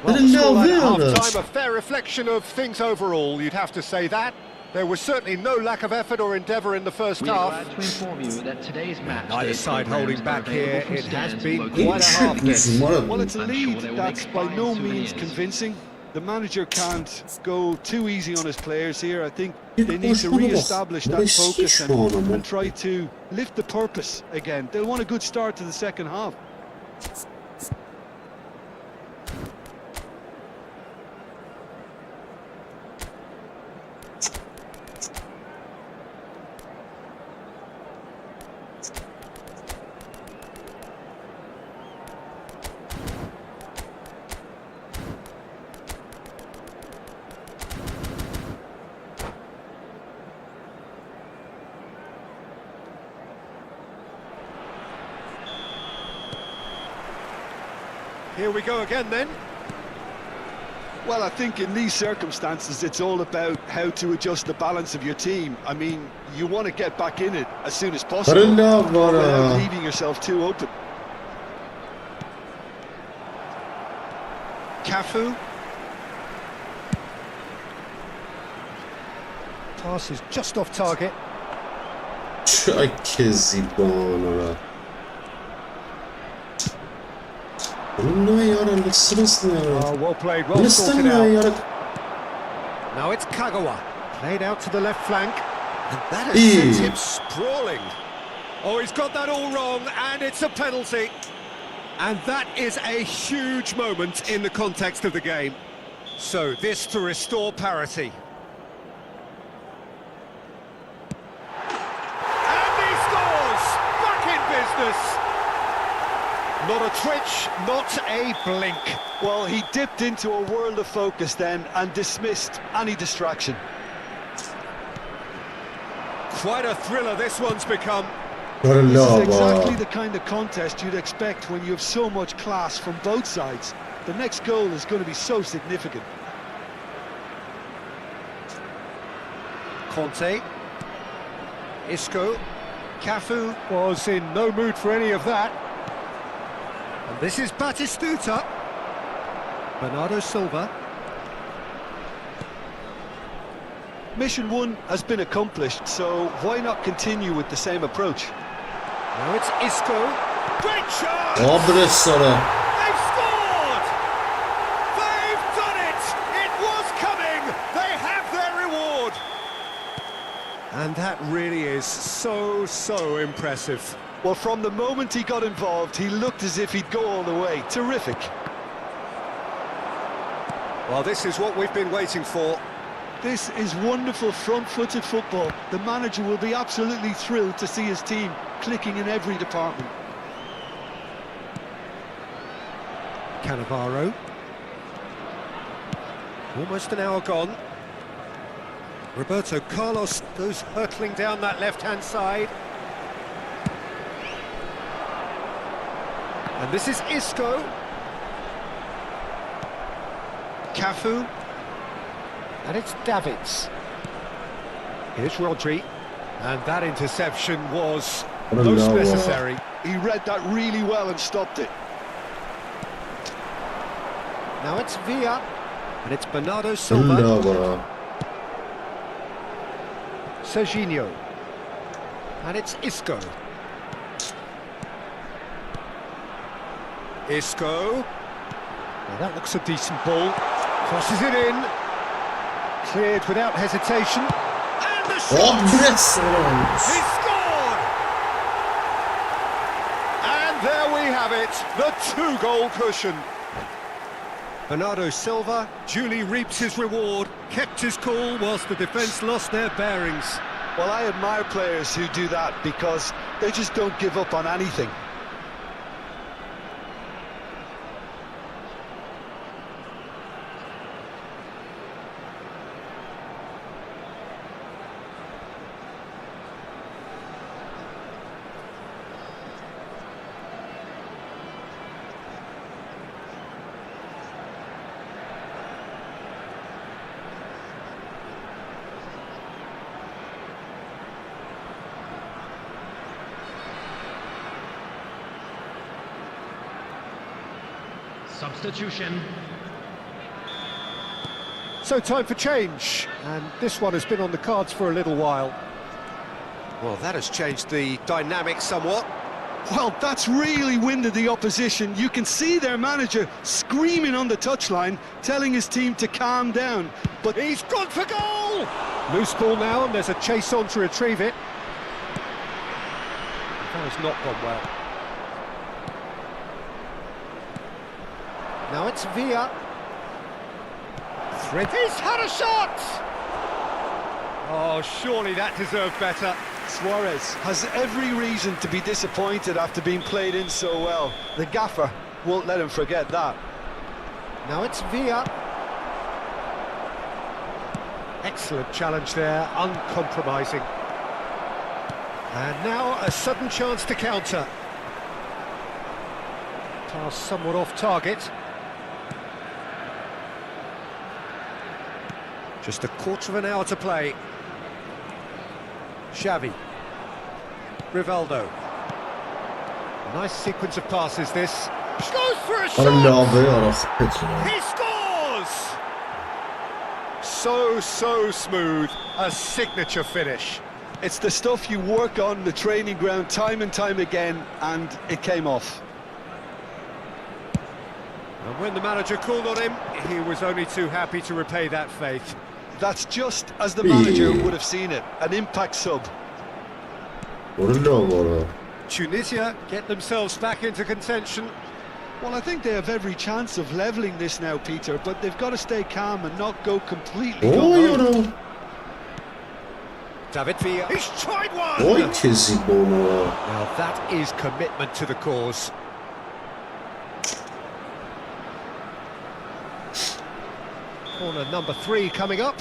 Well, the scoreline at half-time, a fair reflection of things overall, you'd have to say that. There was certainly no lack of effort or endeavour in the first half. Glad to inform you that today's match Neither side holding back here, it has been quite a half this. Well, it's a lead that's by no means convincing. The manager can't go too easy on his players here. I think they need to re-establish that focus and try to lift the purpose again. They'll want a good start to the second half. Here we go again then. Well, I think in these circumstances it's all about how to adjust the balance of your team. I mean, you want to get back in it as soon as possible without leaving yourself too open. Cafu. Pass is just off target. Oh, well played, well sorted out. Now it's Kagawa, played out to the left flank, and that has sent him sprawling. Oh, he's got that all wrong, and it's a penalty. And that is a huge moment in the context of the game. So this to restore parity. And he scores! Back in business! Not a twitch, not a blink. Well, he dipped into a world of focus then and dismissed any distraction. Quite a thriller this one's become. This is exactly the kind of contest you'd expect when you have so much class from both sides. The next goal is going to be so significant. Conte. Isco. Cafu was in no mood for any of that. And this is Batistuta. Bernardo Silva. Mission 1 has been accomplished, so why not continue with the same approach? Now it's Isco. Great shot! They've scored! They've done it! It was coming! They have their reward! that really is so impressive. Well, from the moment he got involved, he looked as if he'd go all the way. Terrific. Well, this is what we've been waiting for. This is wonderful front-footed football. The manager will be absolutely thrilled to see his team clicking in every department. Cannavaro. Almost an hour gone. Roberto Carlos goes hurtling down that left-hand side. And this is Isco. Cafu. And it's Davids. Here's Rodri. And that interception was most necessary. He read that really well and stopped it. Now it's Villa. And it's Bernardo Silva. Serginho. And it's Isco. Isco. Now that looks a decent ball. Crosses it in. Cleared without hesitation. And the shot! He scored! And there we have it, the two-goal cushion. Bernardo Silva duly reaps his reward, kept his cool whilst the defence lost their bearings. Well, I admire players who do that because they just don't give up on anything. Substitution. So time for change, and this one has been on the cards for a little while. Well, that has changed the dynamic somewhat. Well, that's really winded the opposition. You can see their manager screaming on the touchline, telling his team to calm down. But He's gone for goal! Loose ball now, and there's a chase on to retrieve it. That has not gone well. Now it's Villa. He's had a shot! Oh, surely that deserved better. Suarez has every reason to be disappointed after being played in so well. The gaffer won't let him forget that. Now it's Villa. Excellent challenge there, uncompromising. And now a sudden chance to counter. Pass somewhat off target. Just a quarter of an hour to play. Xavi. Rivaldo. Nice sequence of passes this. Goes for a shot! He scores! So smooth. A signature finish. It's the stuff you work on the training ground time and time again, and it came off. And when the manager called on him, he was only too happy to repay that faith. That's just as the manager would have seen it, an impact sub. Tunisia get themselves back into contention. Well, I think they have every chance of levelling this now, Peter, but they've got to stay calm and not go completely gung-ho. David Villa, he's tried one! Now that is commitment to the cause. Corner number 3 coming up.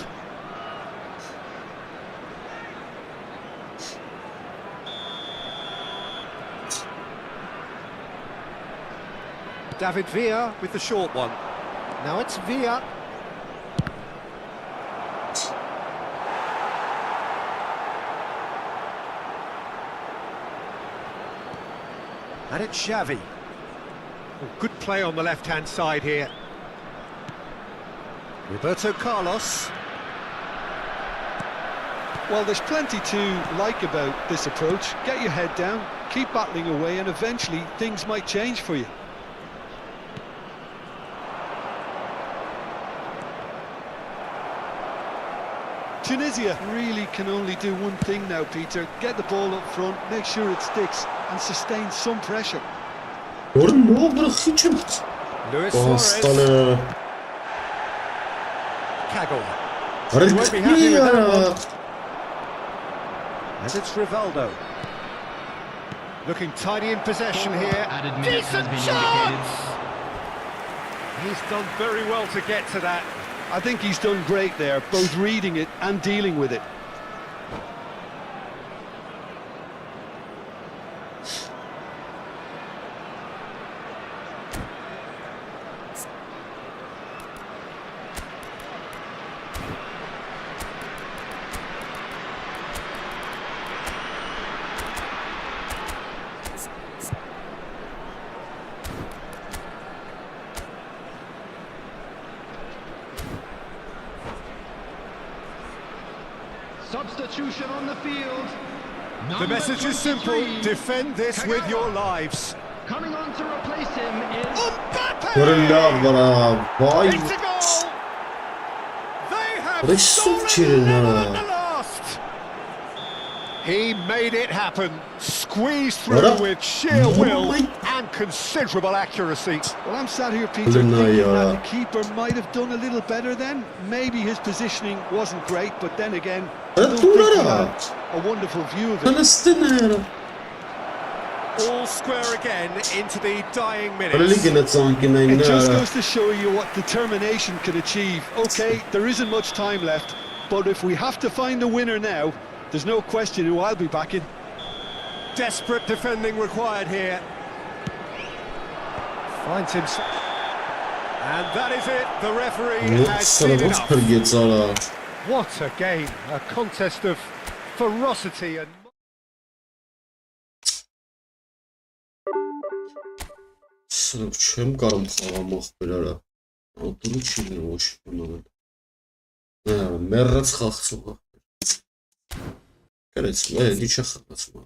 David Villa with the short one. Now it's Villa. And it's Xavi. Oh, good play on the left-hand side here. Roberto Carlos. Well, there's plenty to like about this approach. Get your head down, keep battling away, and eventually things might change for you. Tunisia really can only do one thing now, Peter. Get the ball up front, make sure it sticks, and sustain some pressure. Luis Suarez. Kaggle. He won't be happy with that one. And it's Rivaldo. Looking tidy in possession here. Decent chance! He's done very well to get to that. I think he's done great there, both reading it and dealing with it. Substitution on the field. The message is simple. Defend this with your lives. Coming on to replace him is Vay. It's a goal. They have Burası stolen çok çirkin it ha. at the last. He made it happen. Squeezed through What? with sheer will What? and considerable accuracy. Well, I'm sat here, Peter, Ulan thinking ya. that the keeper might have done a little better then. Maybe his positioning wasn't great, but then again, I don't think he had a wonderful view of it. Palestina. All square again into the dying Öyle minutes. ligine sanki ne It just ne. goes to show you what determination can achieve. Okay, there isn't much time left, but if we have to find a winner now, there's no question who I'll be backing. Desperate defending required here. Finds himself. And that is it. The referee has seen Sana enough. bakır geçara. What a game. A contest of ferocity and... Sana չեմ կարող խաղամախ բերարա։ Ատուրը չի նր ոչ բնորեն։ Մերրած խաղցողը։ Կրեց, դի չէ խաղացում։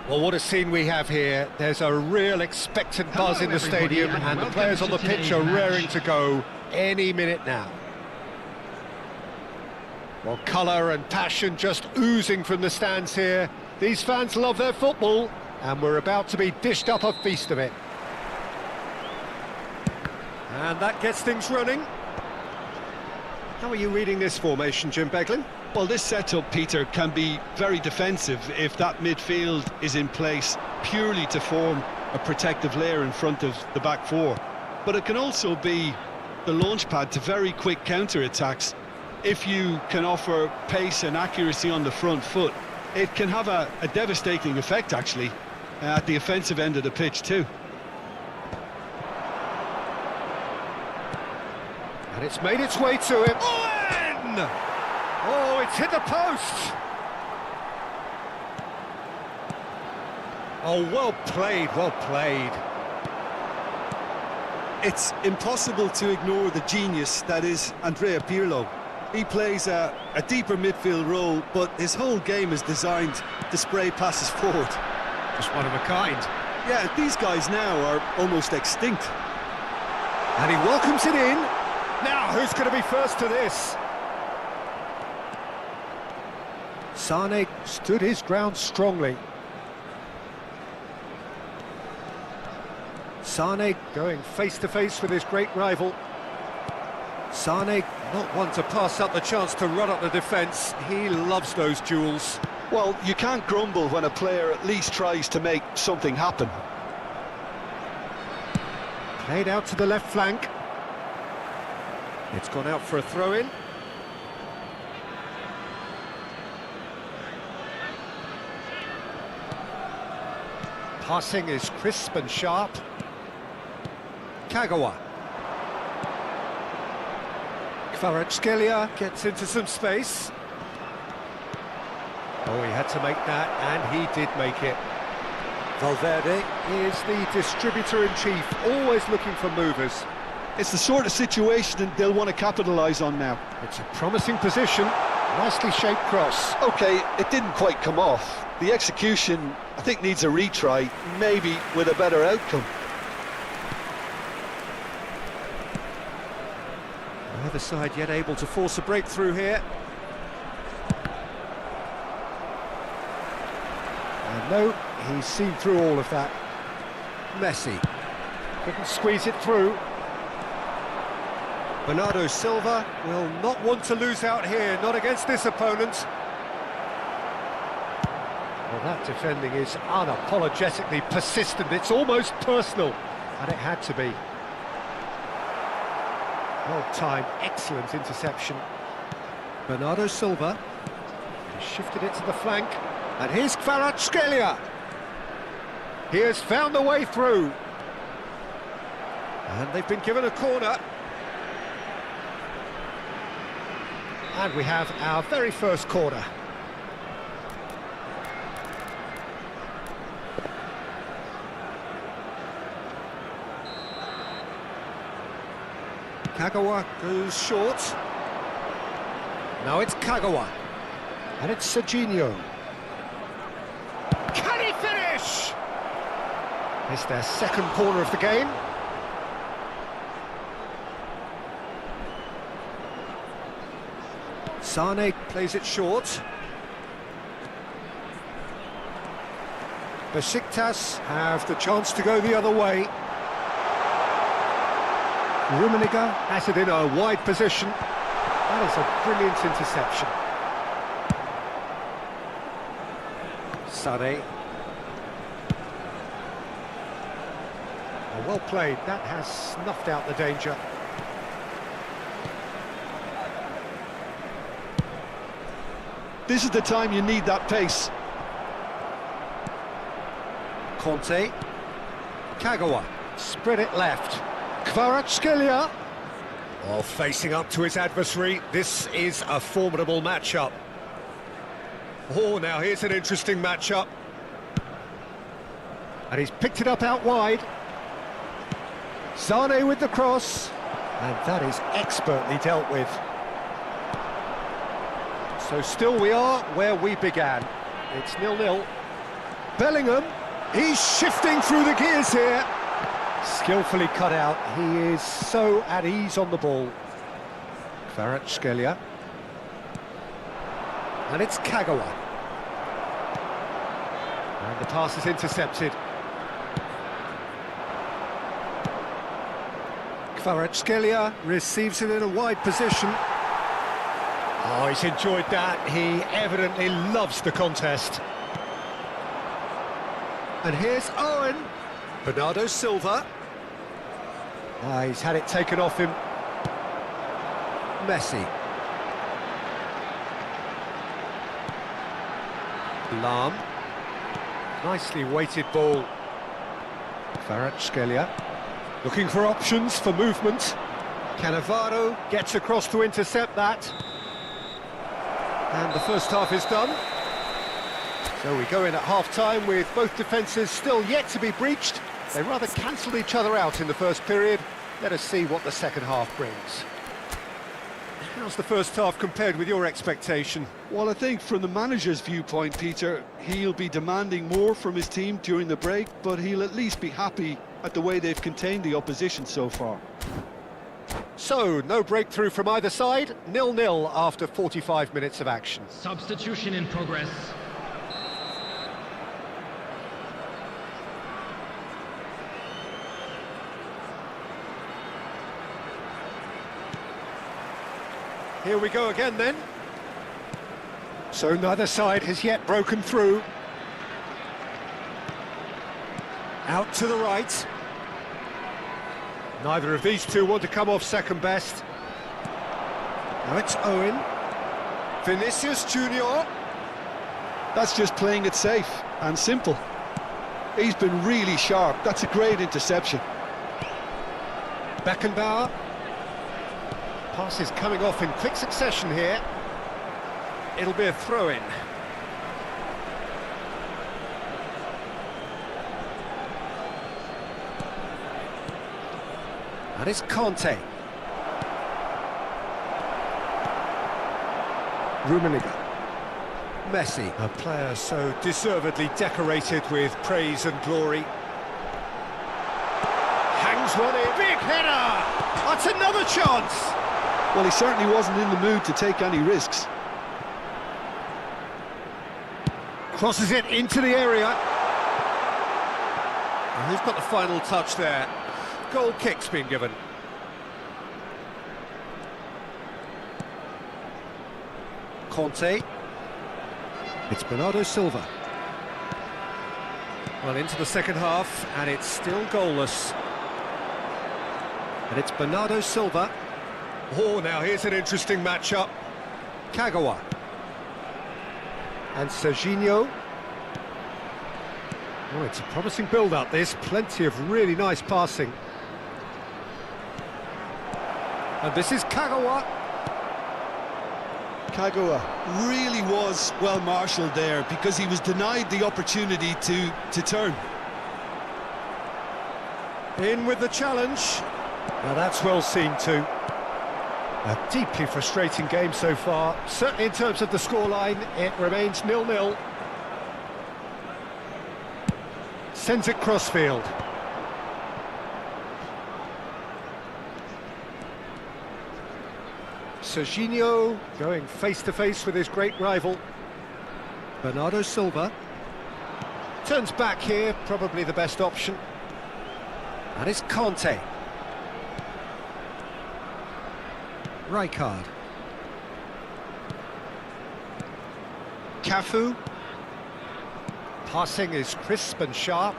Well, what a scene we have here. There's a real expectant buzz in the stadium, and the players on the pitch are raring to go any minute now. Well, colour and passion just oozing from the stands here. These fans love their football, and we're about to be dished up a feast of it. And that gets things running. How are you reading this formation, Jim Beglin? Well, this setup, Peter, can be very defensive if that midfield is in place purely to form a protective layer in front of the back four. But it can also be the launchpad to very quick counter-attacks. If you can offer pace and accuracy on the front foot, it can have a devastating effect, actually, at the offensive end of the pitch too. And it's made its way to him. Owen! Oh, it's hit the post! Oh, well played, well played. It's impossible to ignore the genius that is Andrea Pirlo. He plays a deeper midfield role, but his whole game is designed to spray passes forward. Just one of a kind. Yeah, these guys now are almost extinct. And he welcomes it in. Now, who's going to be first to this? Sane stood his ground strongly. Sane going face-to-face with his great rival. Sane, not one to pass up the chance to run up the defence. He loves those duels. Well, you can't grumble when a player at least tries to make something happen. Played out to the left flank. It's gone out for a throw-in. Passing is crisp and sharp. Kagawa. Kvaratskhelia gets into some space. Oh, he had to make that, and he did make it. Valverde is the distributor-in-chief, always looking for movers. It's the sort of situation that they'll want to capitalise on now. It's a promising position, nicely shaped cross. OK, it didn't quite come off. The execution, I think, needs a retry, maybe with a better outcome. Neither side yet able to force a breakthrough here. And no, he's seen through all of that. Messi couldn't squeeze it through. Bernardo Silva will not want to lose out here, not against this opponent. Well, that defending is unapologetically persistent. It's almost personal, and it had to be. Well-timed, excellent interception. Bernardo Silva shifted it to the flank, and here's Kvaratskhelia. He has found the way through, and they've been given a corner. And we have our very first corner. Kagawa goes short. Now it's Kagawa. And it's Serginho. Can he finish? It's their second corner of the game. Sane plays it short. Besiktas have the chance to go the other way. Rummenigge has it in a wide position. That is a brilliant interception. Sane. Well played, that has snuffed out the danger. This is the time you need that pace. Conte. Kagawa. Spread it left. Kvaratskhelia. Well, facing up to his adversary, this is a formidable matchup. Oh, now here's an interesting matchup. And he's picked it up out wide. Sane with the cross. And that is expertly dealt with. So still we are where we began. It's 0-0. Bellingham, he's shifting through the gears here. Skillfully cut out, he is so at ease on the ball. Kvaratskhelia. And it's Kagawa. And the pass is intercepted. Kvaratskhelia receives it in a wide position. Oh, he's enjoyed that. He evidently loves the contest. And here's Owen. Bernardo Silva. He's had it taken off him. Messi. Lahm. Nicely weighted ball. Kvaratskhelia. Looking for options for movement. Cannavaro gets across to intercept that. And the first half is done. So we go in at half-time with both defences still yet to be breached. They rather cancelled each other out in the first period. Let us see what the second half brings. How's the first half compared with your expectation? Well, I think from the manager's viewpoint, Peter, he'll be demanding more from his team during the break, but he'll at least be happy at the way they've contained the opposition so far. So, no breakthrough from either side, 0-0 after 45 minutes of action. Substitution in progress. Here we go again then. So neither side has yet broken through. Out to the right. Neither of these two want to come off second best. Now it's Owen. Vinicius Junior. That's just playing it safe and simple. He's been really sharp. That's a great interception. Beckenbauer. Passes coming off in quick succession here. It'll be a throw-in. And it's Conte. Rummenigge. Messi. A player so deservedly decorated with praise and glory. Hangs one in. Big header! That's another chance! Well, he certainly wasn't in the mood to take any risks. Crosses it into the area. And who's got the final touch there? Goal kick's been given. Conte. It's Bernardo Silva. Well, into the second half, and it's still goalless. And it's Bernardo Silva. Oh, now here's an interesting matchup. Kagawa. And Serginho. Oh, it's a promising build-up, this. Plenty of really nice passing. And this is Kagawa. Kagawa really was well marshalled there because he was denied the opportunity to turn. In with the challenge. Now that's well seen too. A deeply frustrating game so far. Certainly in terms of the scoreline, it remains 0-0. Sends it crossfield. Serginho going face-to-face with his great rival. Bernardo Silva. Turns back here, probably the best option. And it's Conte. Rijkaard. Cafu. Passing is crisp and sharp.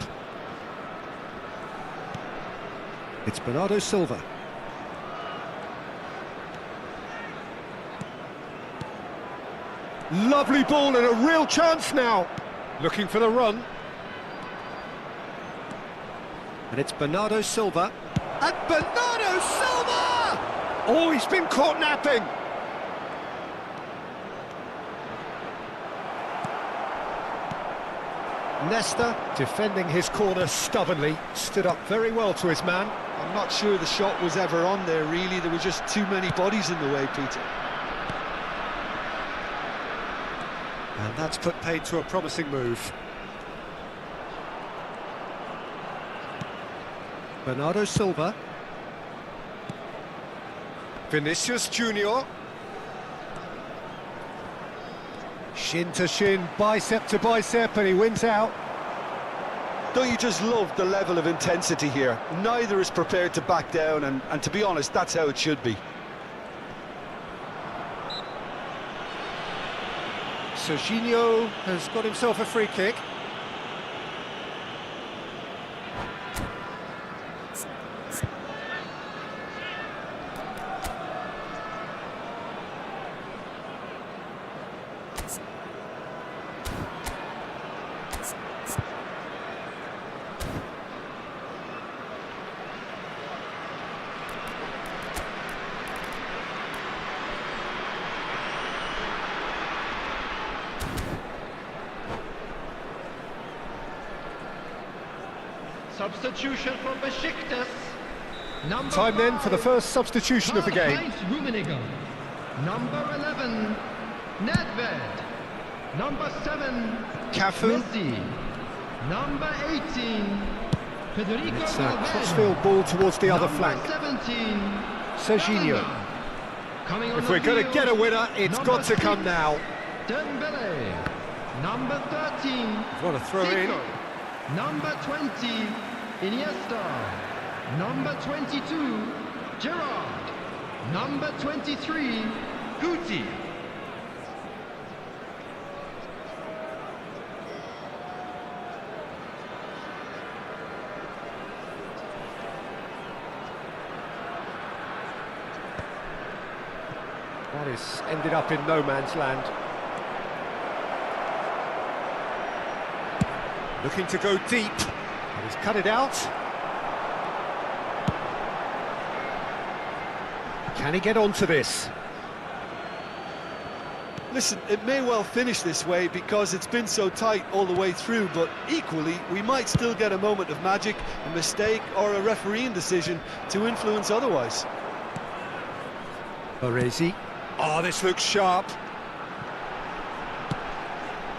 It's Bernardo Silva. Lovely ball and a real chance now. Looking for the run. And it's Bernardo Silva. And Bernardo Silva! Oh, he's been caught napping. Nesta, defending his corner stubbornly, stood up very well to his man. I'm not sure the shot was ever on there, really. There were just too many bodies in the way, Peter. And that's put paid to a promising move. Bernardo Silva. Vinicius Junior. Shin to shin, bicep to bicep, and he wins out. Don't you just love the level of intensity here? Neither is prepared to back down, and to be honest, that's how it should be. Serginho has got himself a free kick. Substitution for Besiktas. Time then for the first substitution of the game. Number 11, Nedved. Number 7, Cafu. Messi. Number 18, Federico It's a Valverde. crossfield ball towards the other flank. 17, Serginho. Coming on If the we're going to field, get a winner, it's number got to come 6, now. Dembele. Number 13, What a throw in. Zico. Number 20, Iniesta. Number 22, Gerrard. Number 23, Guti. That is ended up in no man's land. Looking to go deep, and he's cut it out. Can he get onto this? Listen, it may well finish this way because it's been so tight all the way through, but equally, we might still get a moment of magic, a mistake, or a refereeing decision to influence otherwise. Baresi. Oh, this looks sharp.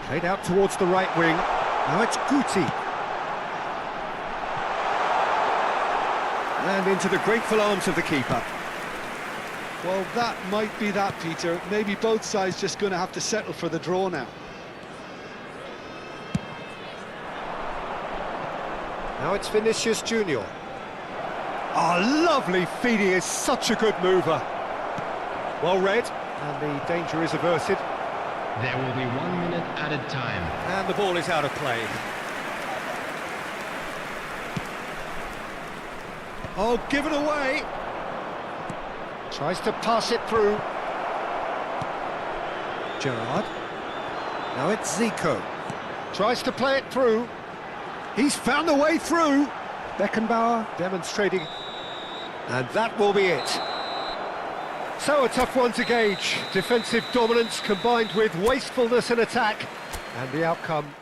Played out towards the right wing. Now it's Guti. And into the grateful arms of the keeper. Well, that might be that, Peter. Maybe both sides just going to have to settle for the draw now. Now it's Vinicius Junior. Oh, lovely feed. He is such a good mover. Well read, and the danger is averted. There will be 1 minute added time. And the ball is out of play. Oh, given away. Tries to pass it through. Gerrard. Now it's Zico. Tries to play it through. He's found a way through. Beckenbauer demonstrating. And that will be it. So a tough one to gauge. Defensive dominance combined with wastefulness in attack. And the outcome...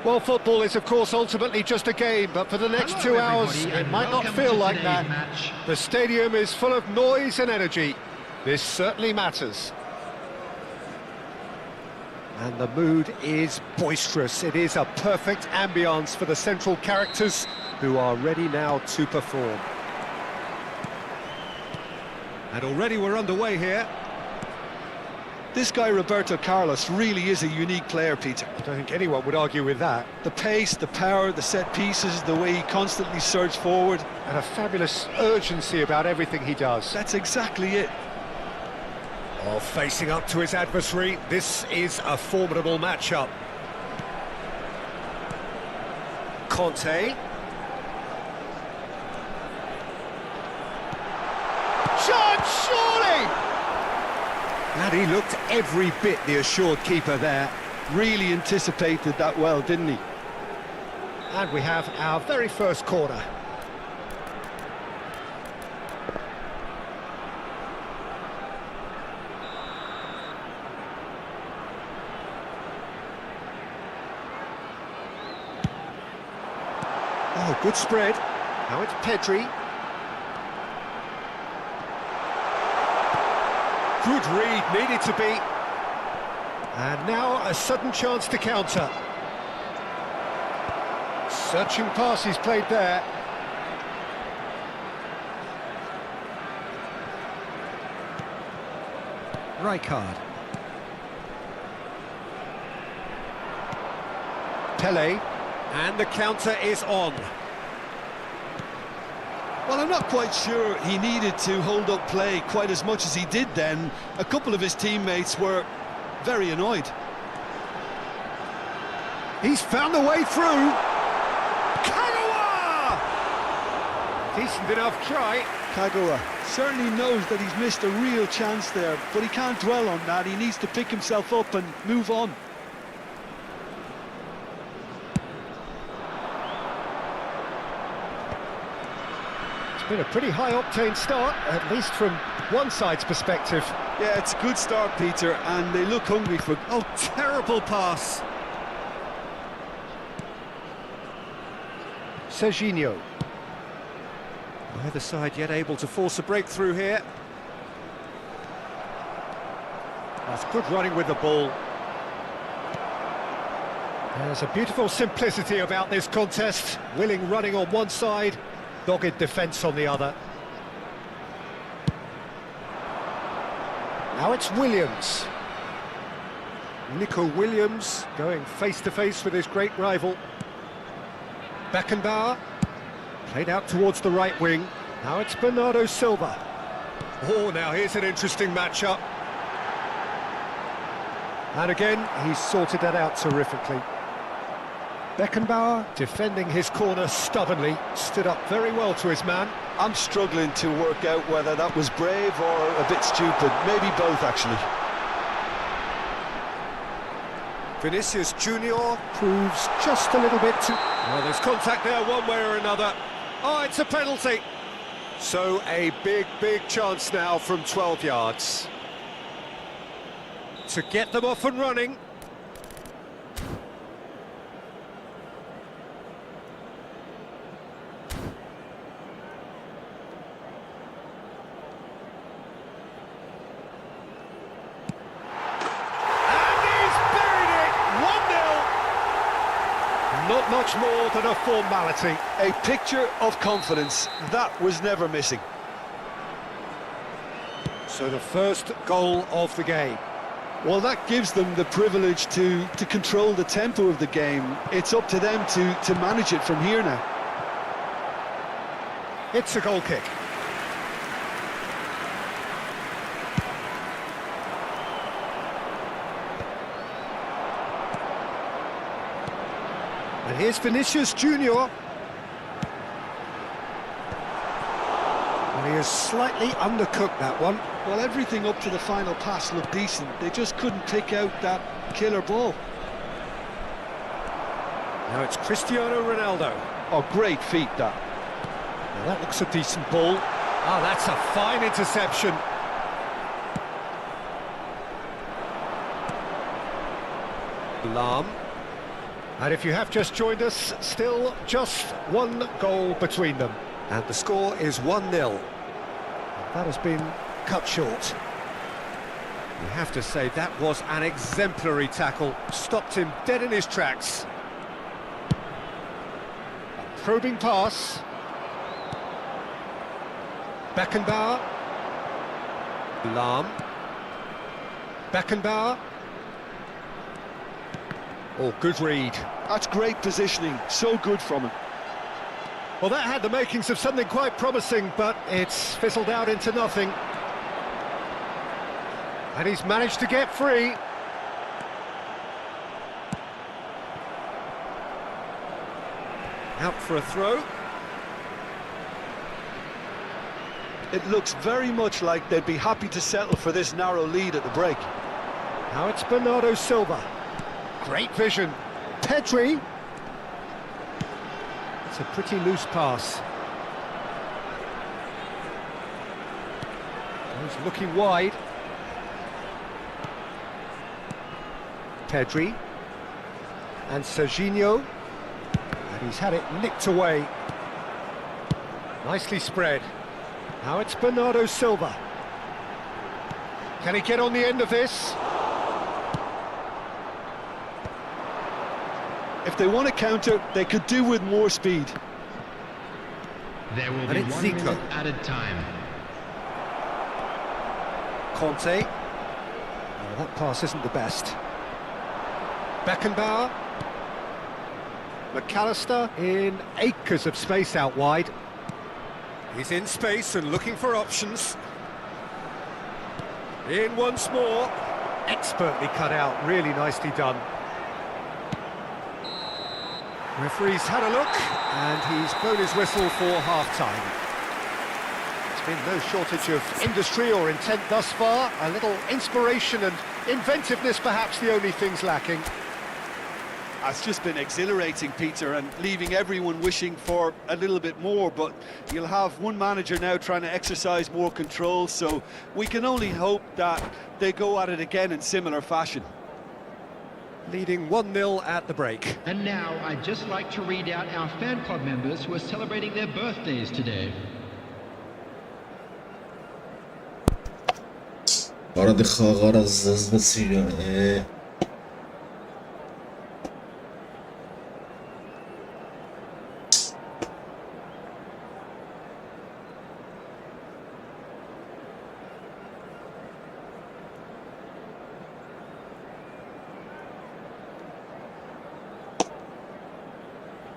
Well, football is, of course, ultimately just a game, but for the next 2 hours, it might not feel like that. The stadium is full of noise and energy. This certainly matters. And the mood is boisterous. It is a perfect ambience for the central characters who are ready now to perform. And already we're underway here. This guy, Roberto Carlos, really is a unique player, Peter. I don't think anyone would argue with that. The pace, the power, the set pieces, the way he constantly surges forward. And a fabulous urgency about everything he does. That's exactly it. Oh, facing up to his adversary, this is a formidable matchup. Conte. Shot, surely! And he looked every bit the assured keeper there. Really anticipated that well, didn't he? And we have our very first corner. Oh, good spread. Now it's Pedri. Good read, needed to be. And now a sudden chance to counter. Searching pass he's played there. Rijkaard. Pele. And the counter is on. Well, I'm not quite sure he needed to hold up play quite as much as he did then. A couple of his teammates were very annoyed. He's found the way through. Kagawa! Decent enough try. Kagawa certainly knows that he's missed a real chance there, but he can't dwell on that. He needs to pick himself up and move on. Been a pretty high-octane start, at least from one side's perspective. Yeah, it's a good start, Peter, and they look hungry for... Oh, terrible pass. Serginho. Neither side yet able to force a breakthrough here. That's good running with the ball. There's a beautiful simplicity about this contest. Willing running on one side, dogged defence on the other. Now it's Williams. Nico Williams going face-to-face with his great rival. Beckenbauer. Played out towards the right wing. Now it's Bernardo Silva. Oh, now here's an interesting matchup. And again, he's sorted that out terrifically. Beckenbauer, defending his corner stubbornly, stood up very well to his man. I'm struggling to work out whether that was brave or a bit stupid. Maybe both, actually. Vinicius Junior proves just a little bit too... Well, there's contact there one way or another. Oh, it's a penalty. So a big, big chance now from 12 yards. To get them off and running. Not much more than a formality. A picture of confidence. That was never missing. So the first goal of the game. Well, that gives them the privilege to control the tempo of the game. It's up to them to manage it from here now. It's a goal kick. And here's Vinicius Junior. And he has slightly undercooked that one. Well, everything up to the final pass looked decent. They just couldn't pick out that killer ball. Now it's Cristiano Ronaldo. Oh, great feat, that. Now that looks a decent ball. Oh, that's a fine interception. Lam. And if you have just joined us, still just one goal between them. And the score is 1-0. That has been cut short. You have to say that was an exemplary tackle. Stopped him dead in his tracks. A probing pass. Beckenbauer. Lam. Beckenbauer. Oh, good read. That's great positioning. So good from him. Well, that had the makings of something quite promising, but it's fizzled out into nothing. And he's managed to get free. Out for a throw. It looks very much like they'd be happy to settle for this narrow lead at the break. Now it's Bernardo Silva. Great vision. Pedri. It's a pretty loose pass. He's looking wide. Pedri. And Serginho. And he's had it nicked away. Nicely spread. Now it's Bernardo Silva. Can he get on the end of this? If they want to counter, they could do with more speed. There will And be it's 1 Zico. minute added time. Conte. Oh, that pass isn't the best. Beckenbauer. McAllister in acres of space out wide. He's in space and looking for options. In once more. Expertly cut out, really nicely done. Referee's had a look, and he's blown his whistle for half-time. There's been no shortage of industry or intent thus far. A little inspiration and inventiveness, perhaps the only things lacking. It's just been exhilarating, Peter, and leaving everyone wishing for a little bit more, but you'll have one manager now trying to exercise more control, so we can only hope that they go at it again in similar fashion. Leading 1-0 at the break. And now I'd just like to read out our fan club members who are celebrating their birthdays today. Arada xağara zızvısı.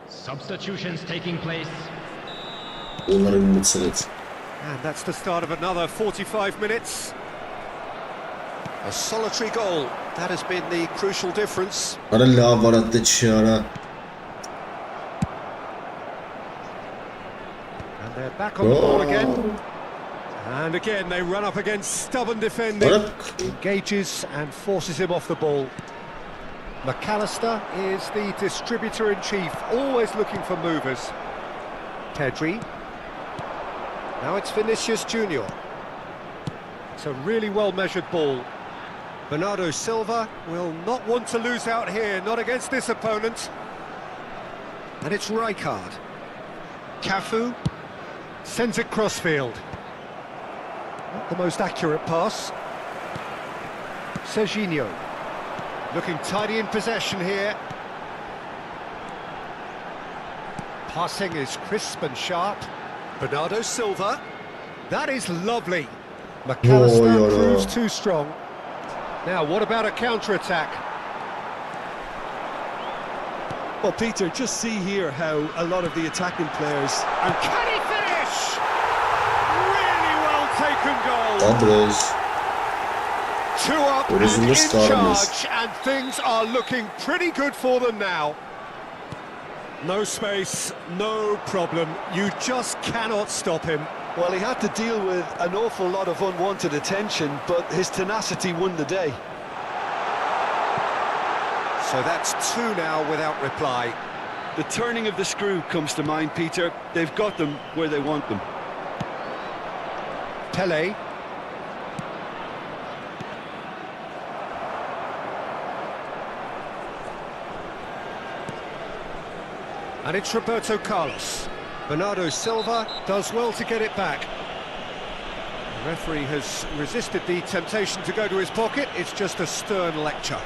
Substitutions taking place. Onların mutsuz et. And that's the start of another 45 minutes. A solitary goal. That has been the crucial difference. Ara la varatte çara. And they're back on the ball again. And again they run up against stubborn defending. Engages and forces him off the ball. McAllister is the distributor-in-chief, always looking for movers. Pedri. Now it's Vinicius Junior. It's a really well-measured ball. Bernardo Silva will not want to lose out here, not against this opponent. And it's Rijkaard. Cafu sends it crossfield. Not the most accurate pass. Serginho. Looking tidy in possession here. Passing is crisp and sharp. Bernardo Silva. That is lovely. McAllister proves too strong. Now, what about a counter-attack? Well, Peter, just see here how a lot of the attacking players... And can he finish? Really well taken goal. Others. 2 up and in charge, and things are looking pretty good for them now. No space, no problem. You just cannot stop him. Well, he had to deal with an awful lot of unwanted attention, but his tenacity won the day. So that's two now without reply. The turning of the screw comes to mind, Peter. They've got them where they want them. Pele. And it's Roberto Carlos. Bernardo Silva does well to get it back. The referee has resisted the temptation to go to his pocket. It's just a stern lecture.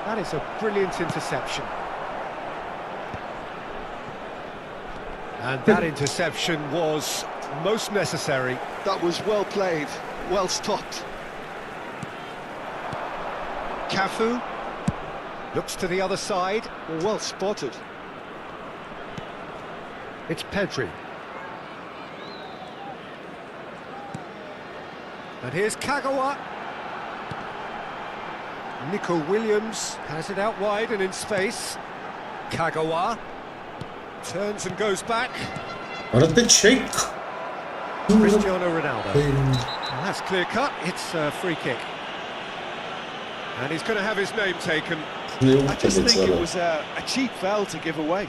That is a brilliant interception. And that interception was most necessary. That was well played, well stopped. Cafu looks to the other side. Well spotted. It's Pedri. And here's Kagawa. Nico Williams has it out wide and in space. Kagawa turns and goes back. What did they check? Cristiano Ronaldo. And that's clear cut. It's a free kick. And he's going to have his name taken. I just think it was a cheap foul to give away.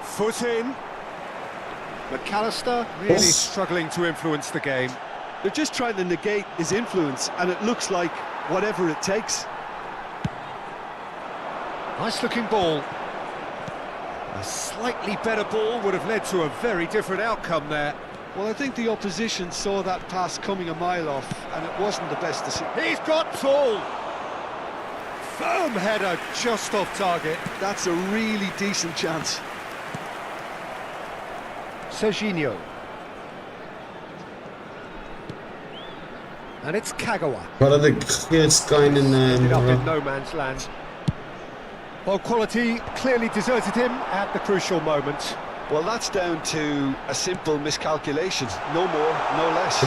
Foot in. McAllister really struggling to influence the game. They're just trying to negate his influence, and it looks like whatever it takes. Nice looking ball. A slightly better ball would have led to a very different outcome there. Well, I think the opposition saw that pass coming a mile off, and it wasn't the best decision. He's got full. Firm header just off target. That's a really decent chance. Serginho. And it's Kagawa. What are the kids going in Ended up in no man's land. Well, quality clearly deserted him at the crucial moment. Well, that's down to a simple miscalculation. No more, no less.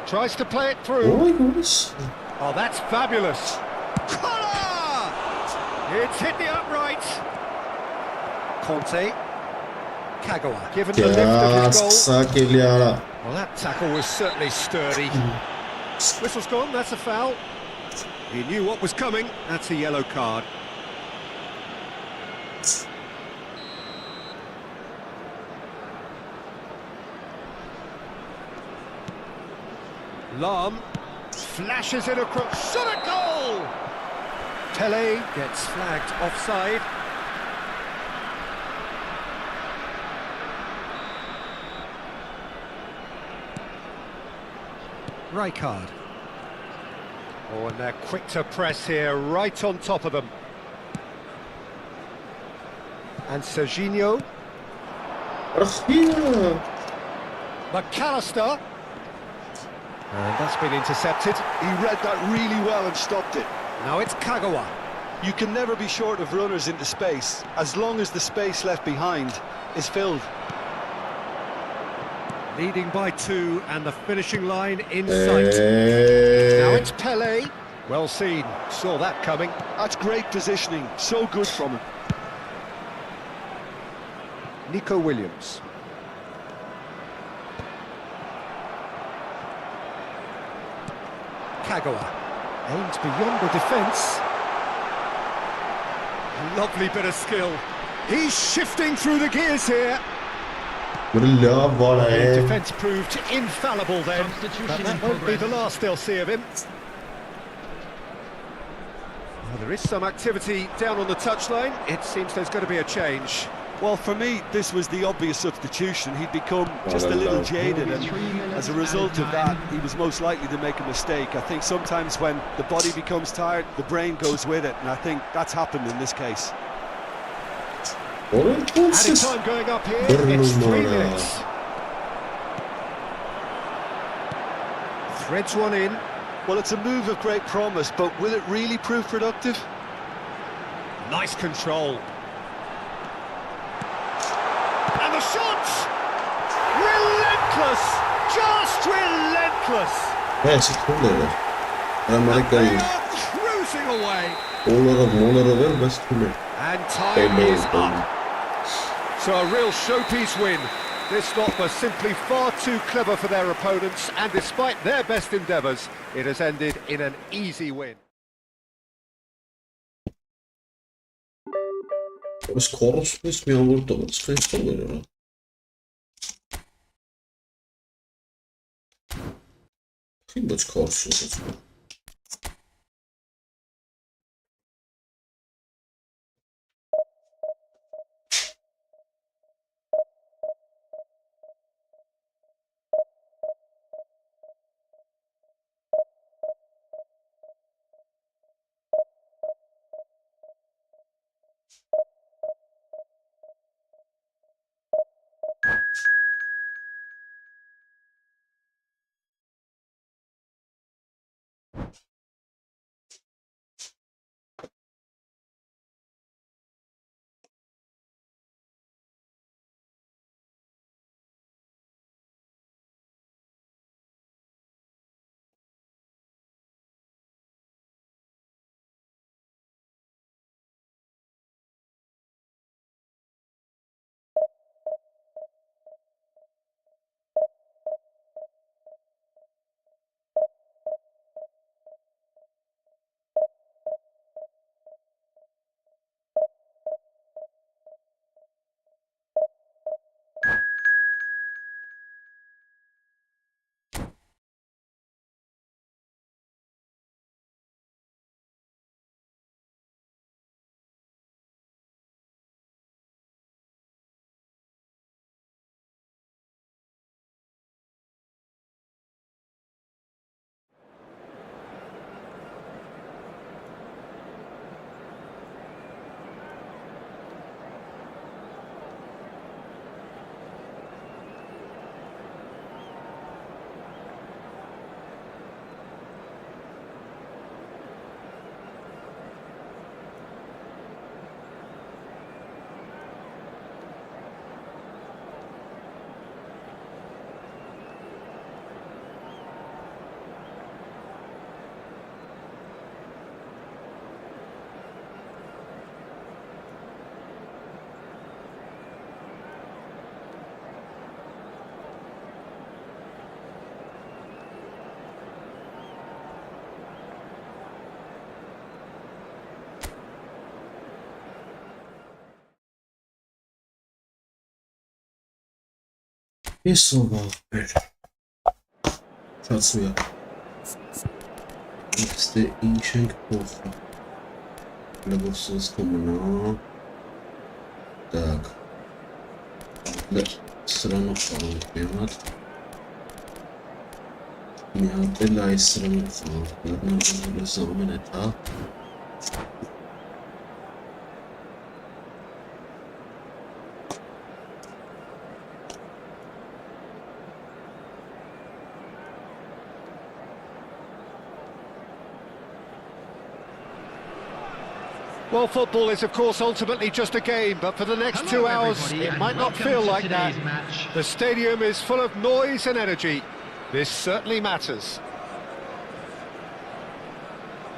Tries to play it through. Oh, that's fabulous. Collar! It's hit the upright. Conte. Kagawa given the lift of his goal. Well, that tackle was certainly sturdy. Whistle's gone, that's a foul. He knew what was coming, that's a yellow card. Lam flashes it across, shot a goal! Pele gets flagged offside. Rijkaard. Oh, and they're quick to press here, right on top of them. And Serginho. McAllister. And that's been intercepted. He read that really well and stopped it. Now it's Kagawa. You can never be short of runners into space, as long as the space left behind is filled. Leading by 2 and the finishing line in sight. Now it's Pele. Well seen, saw that coming. That's great positioning, so good from him. Nico Williams. Kagawa aims beyond the defence. Lovely bit of skill. He's shifting through the gears here. The defence proved infallible then, but that won't be the last they'll see of him. Well, there is some activity down on the touchline. It seems there's going to be a change. Well, for me, this was the obvious substitution. He'd become just a little jaded, and as a result of that, he was most likely to make a mistake. I think sometimes when the body becomes tired, the brain goes with it, and I think that's happened in this case. Added time going up here, it's 3 minutes. Threads one in. Well, it's a move of great promise, but will it really prove productive? Nice control. And the shot! Relentless! Just relentless! Yes, it's cool there. They are cruising away. Molar best cool. And time is up. So a real showpiece win. This lot was simply far too clever for their opponents, and despite their best endeavours, it has ended in an easy win. Es korus biz mi vurdu? Space oluyor. Chyba korsu. Jest pracuję. Jest the ancient pocha. Level system na. Tak. Strona fałd. Miał tyle stron fałd. Jedno zamknę ta. Well, football is, of course, ultimately just a game, but for the next 2 hours, it might not feel like that. The stadium is full of noise and energy. This certainly matters.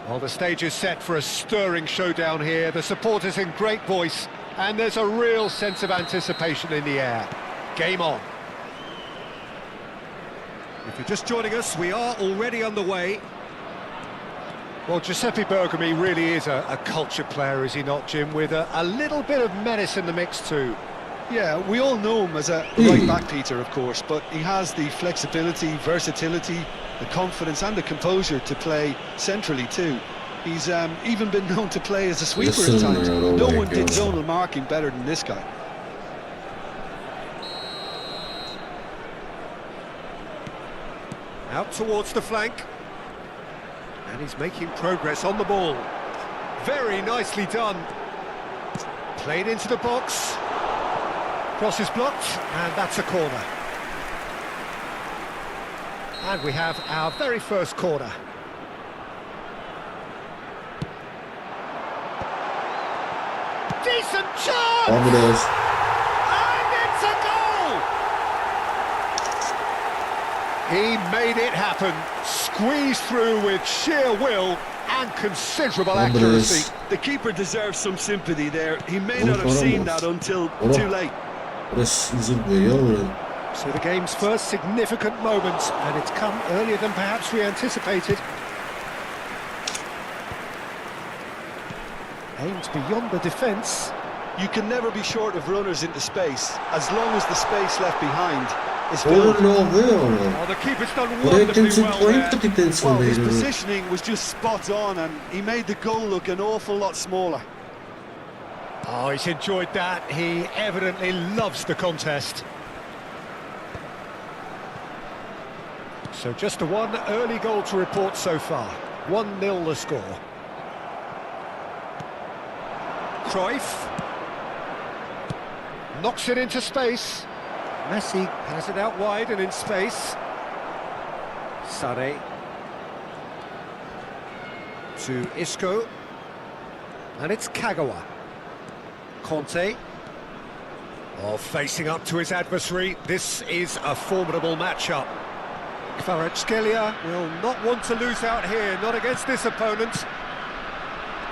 Well, the stage is set for a stirring showdown here. The supporters in great voice, and there's a real sense of anticipation in the air. Game on. If you're just joining us, we are already underway. Well, Giuseppe Bergomi really is a culture player, is he not, Jim? With a little bit of menace in the mix too. Yeah, we all know him as a right-back, Peter, of course, but he has the flexibility, versatility, the confidence and the composure to play centrally too. He's even been known to play as a sweeper at times. No one did zonal marking better than this guy. Out towards the flank. And he's making progress on the ball. Very nicely done. Played into the box. Cross is blocked, and that's a corner. And we have our very first corner. decent chance! Vamos. And it's a goal! He made it happen, squeezed through with sheer will and considerable accuracy. The keeper deserves some sympathy there. He may not have seen that until too late. So the game's first significant moment, and it's come earlier than perhaps we anticipated. Aims beyond the defence. You can never be short of runners into space, as long as the space left behind is filled. Oh, the keeper's done wonderfully well there. Well, his positioning was just spot on, and he made the goal look an awful lot smaller. Oh, he's enjoyed that. He evidently loves the contest. So just the one early goal to report so far. 1-0 the score. Cruyff knocks it into space. Messi has it out wide and in space. Sane to Isco, and it's Kagawa. Conte, facing up to his adversary. This is a formidable matchup. Kvaratskhelia will not want to lose out here, not against this opponent.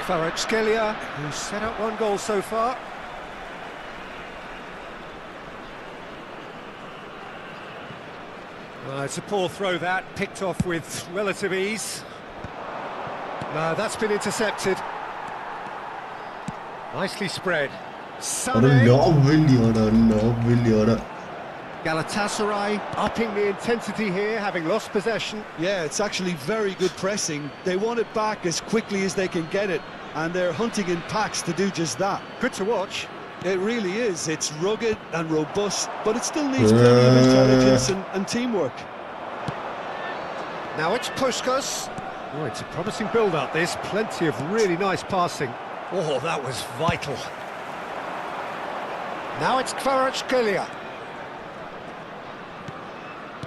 Kvaratskhelia, who's set up one goal so far. It's a poor throw that, picked off with relative ease. No, that's been intercepted. Nicely spread. Sane. Galatasaray upping the intensity here, having lost possession. Yeah, it's actually very good pressing. They want it back as quickly as they can get it, and they're hunting in packs to do just that. Good to watch. It really is. It's rugged and robust, but it still needs plenty of intelligence and teamwork. Now it's Puskas. Oh, it's a promising build-up, this. Plenty of really nice passing. Oh, that was vital. Now it's Kvaratskhelia.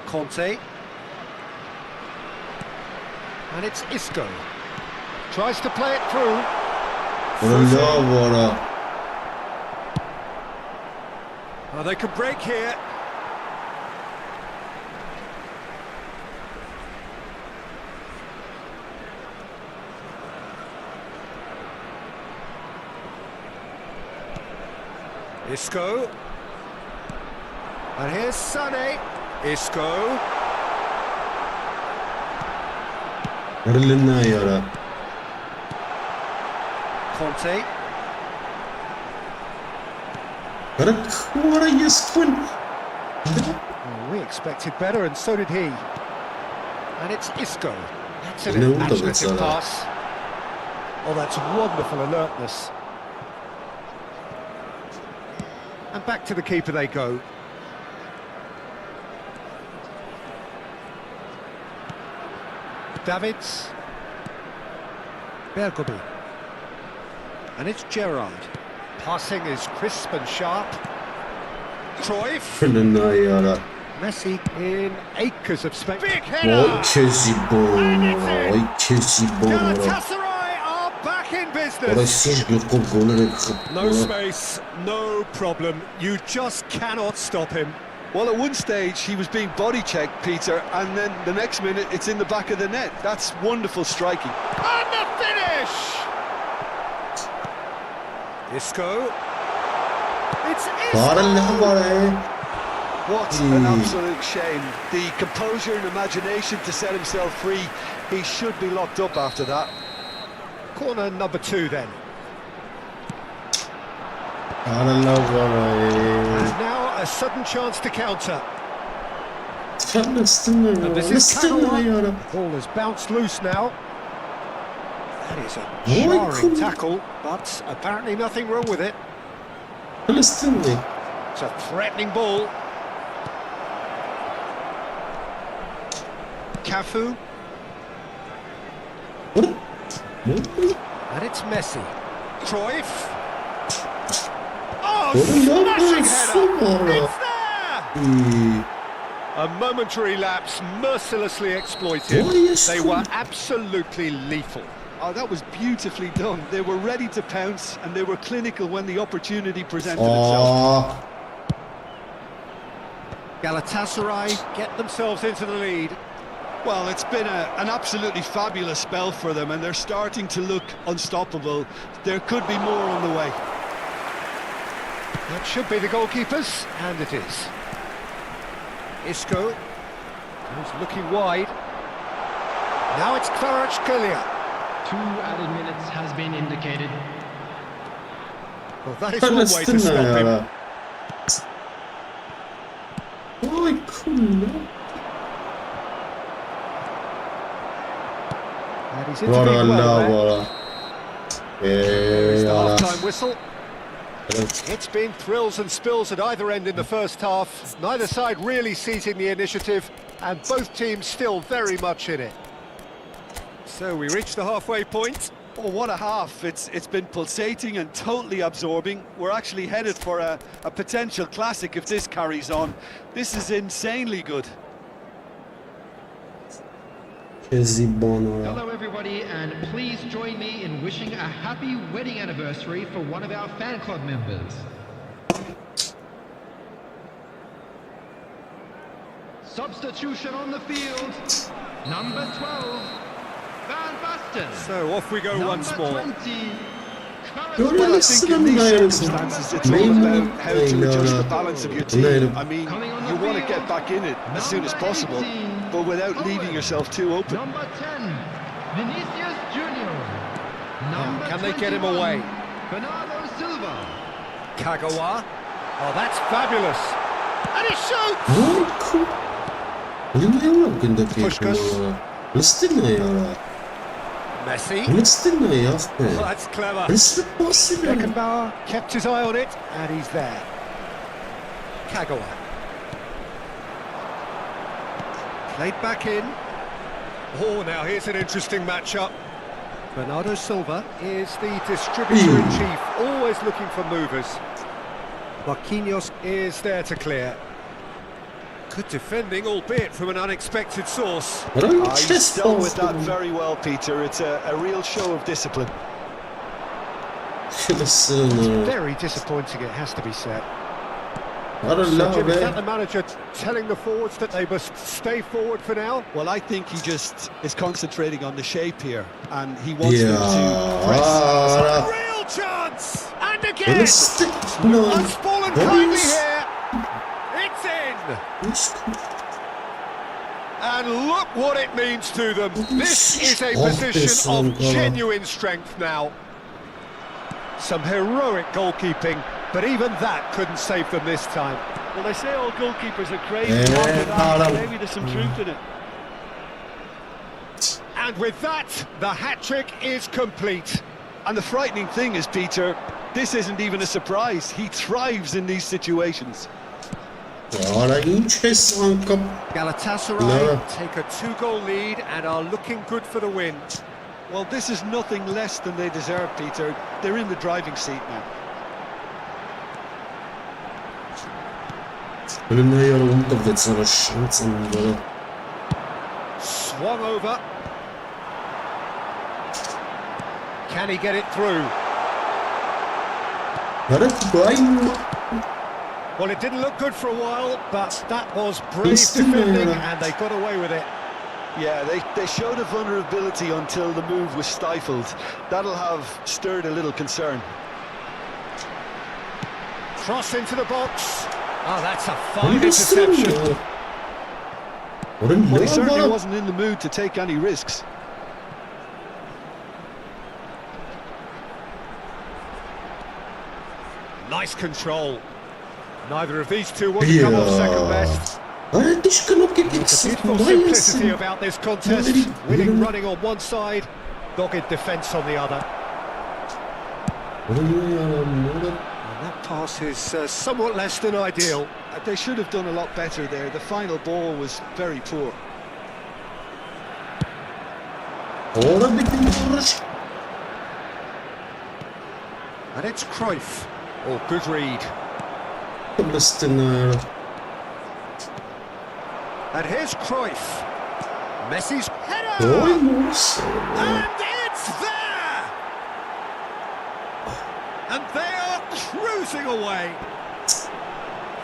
Conte. And it's Isco. Tries to play it through. Oh, they can break here. Isco. And here's Sane. Isco. Conte. Oh, we expected better, and so did he. And it's Isco. That's an imaginative pass. Oh, that's wonderful alertness. And back to the keeper they go. Davids. Bergobi. And it's Gerrard. Passing is crisp and sharp. Cruyff. Messi in acres of space. Big header! Galatasaray are back in business. No space, no problem. You just cannot stop him. Well, at one stage he was being body checked, Peter, and then the next minute it's in the back of the net. That's wonderful striking. And the finish! Isco. It's Isco! What an absolute shame. The composure and imagination to set himself free. He should be locked up after that. Corner number 2 then. I love And now a sudden chance to counter. And this is Kagawa. Ball has bounced loose now. That is a jarring tackle, but apparently nothing wrong with it. It's a threatening ball. Cafu. And it's Messi. Cruyff. Oh, smashing header! It's there! A momentary lapse, mercilessly exploited. They were absolutely lethal. Oh, that was beautifully done. They were ready to pounce and they were clinical when the opportunity presented itself. Galatasaray get themselves into the lead. Well, it's been an absolutely fabulous spell for them and they're starting to look unstoppable. There could be more on the way. That should be the goalkeepers, and it is. Isco, who's looking wide. Now it's Kvaratskhelia. 2 added minutes has been indicated. Well, that is one way to stop him. Why couldn't And he's interviewed well there. There's the half-time whistle. It's been thrills and spills at either end in the first half. Neither side really seizing the initiative, and both teams still very much in it. So we reach the halfway point. Oh, what a half. It's been pulsating and totally absorbing. We're actually headed for a potential classic if this carries on. This is insanely good. Hello everybody, and please join me in wishing a happy wedding anniversary for one of our fan club members. Substitution on the field, number 12, Van Basten. So off we go once more. 20, Well, I think in these circumstances, it's all about how to adjust the balance of your team. I mean, you want to get back in it as soon as possible, but without leaving yourself too open. Number 10, Vinicius Junior. Can they get him away? Bernardo Silva. Kagawa. Oh, that's fabulous. And he shoots! Messi. Well, that's clever. Beckenbauer kept his eye on it, and he's there. Kagawa. Played back in. Oh, now here's an interesting matchup. Bernardo Silva is the distributor-in-chief, always looking for movers. Marquinhos is there to clear. Good defending, albeit from an unexpected source. He's dealt with that very well, Peter. It's a real show of discipline. It's very disappointing, it has to be said. Jim, is that the manager telling the forwards that they must stay forward for now? Well, I think he just is concentrating on the shape here, and he wants them to press. Real chance! And again! That's fallen kindly here! It's in! And look what it means to them. This is a position of genuine strength now. Some heroic goalkeeping, but even that couldn't save them this time. Well, they say all goalkeepers are crazy. Maybe there's some truth in it. And with that, the hat-trick is complete. And the frightening thing is, Peter, this isn't even a surprise. He thrives in these situations. Galatasaray take a 2-goal lead and are looking good for the win. Well, this is nothing less than they deserve, Peter. They're in the driving seat now. Swung over. Can he get it through? Well, it didn't look good for a while, but that was brave defending and they got away with it. Yeah, they showed a vulnerability until the move was stifled. That'll have stirred a little concern. Cross into the box. Oh, that's a fine interception. Well, he certainly wasn't in the mood to take any risks. Nice control. Neither of these two want to come off second best. There's a beautiful simplicity about this contest. Winning running on one side, dogged defence on the other. And that pass is somewhat less than ideal. They should have done a lot better there. The final ball was very poor. And it's Cruyff. Oh, good read. And here's Cruyff. Messi's header! And it's there! And they are cruising away.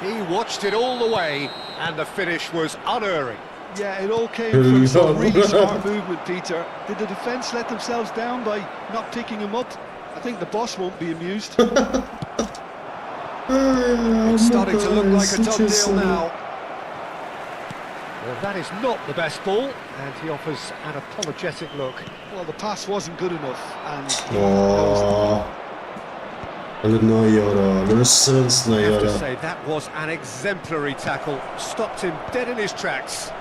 He watched it all the way, and the finish was unerring. Yeah, it all came from some really smart movement, Peter. Did the defence let themselves down by not picking him up? I think the boss won't be amused. It's starting to look like a done deal now. Well, that is not the best ball, and he offers an apologetic look. Well, the pass wasn't good enough, and I have to say, that was an exemplary tackle. Stopped him dead in his tracks.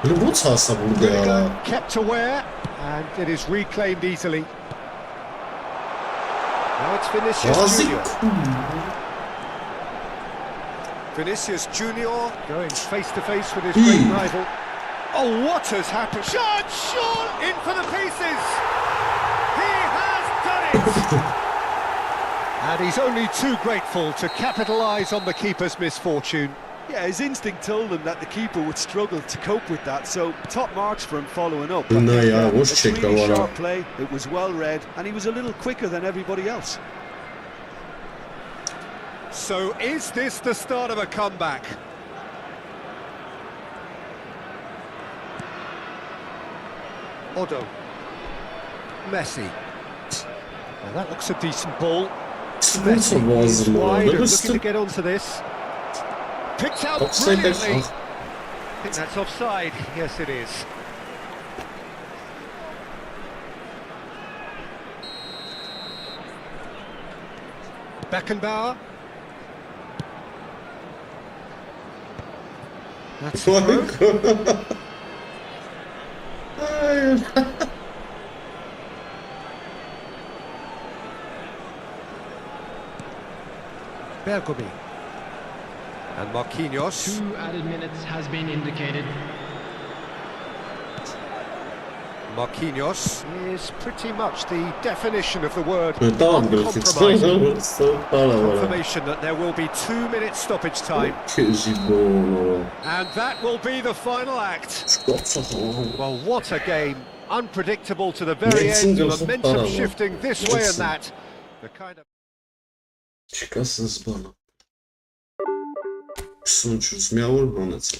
Rudiger kept aware, and it is reclaimed easily. Now it's Vinicius Junior. Vinicius Junior going face to face with his great rival. Oh, what has happened? Shot! In for the pieces! He has done it! And he's only too grateful to capitalise on the keeper's misfortune. Yeah, his instinct told him that the keeper would struggle to cope with that, so top marks for him following up. A really sharp play, it was well read, and he was a little quicker than everybody else. So is this the start of a comeback? Odo. Messi. Now that looks a decent ball. Messi is wide and looking to get onto this. Picked out brilliantly. I think that's offside. Yes, it is. Beckenbauer. That's Bergomi. And Marquinhos. 2 added minutes has been indicated. Marquinhos is pretty much the definition of the word uncompromising. Confirmation that there will be 2 minutes stoppage time. And that will be the final act. Well, what a game. Unpredictable to the very end, momentum shifting this way and that. The kind of... Sączyć miało bonus.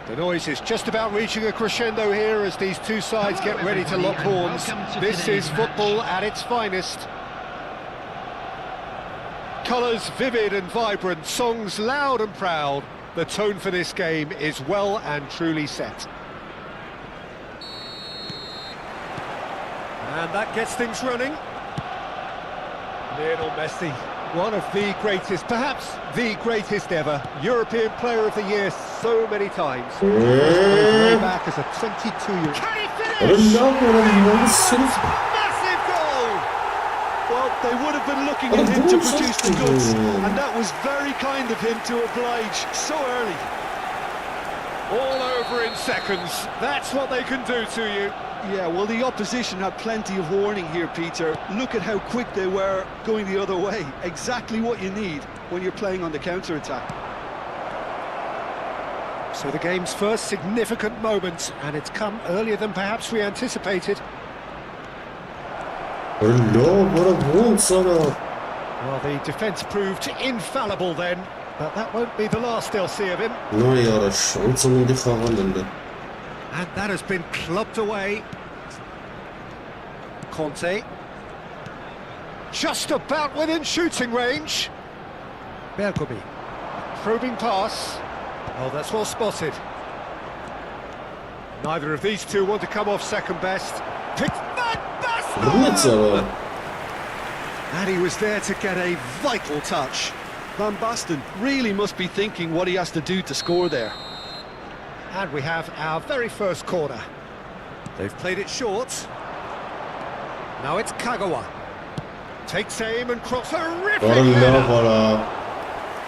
The noise is just about reaching a crescendo here as these two sides get ready to lock horns. This is football at its finest. Colours vivid and vibrant, songs loud and proud. The tone for this game is well and truly set. And that gets things running. Lionel Messi, one of the greatest, perhaps the greatest ever, European Player of the Year so many times. Way back as a 22-year-old. Can he finish? Massive goal! Well, they would have been looking at him to produce the goods, and that was very kind of him to oblige so early. All over in seconds. That's what they can do to you. Yeah, well, the opposition had plenty of warning here, Peter. Look at how quick they were going the other way. Exactly what you need when you're playing on the counter-attack. So the game's first significant moment, and it's come earlier than perhaps we anticipated. Well, the defence proved infallible then, but that won't be the last they'll see of him. And that has been clubbed away. Conte. Just about within shooting range. Bergomi. Probing pass. Oh, that's well spotted. Neither of these two want to come off second best. Picked Van Basten! And he was there to get a vital touch. Van Basten really must be thinking what he has to do to score there. And we have our very first corner. They've played it short. Now it's Kagawa. Takes aim and cross a ripping header.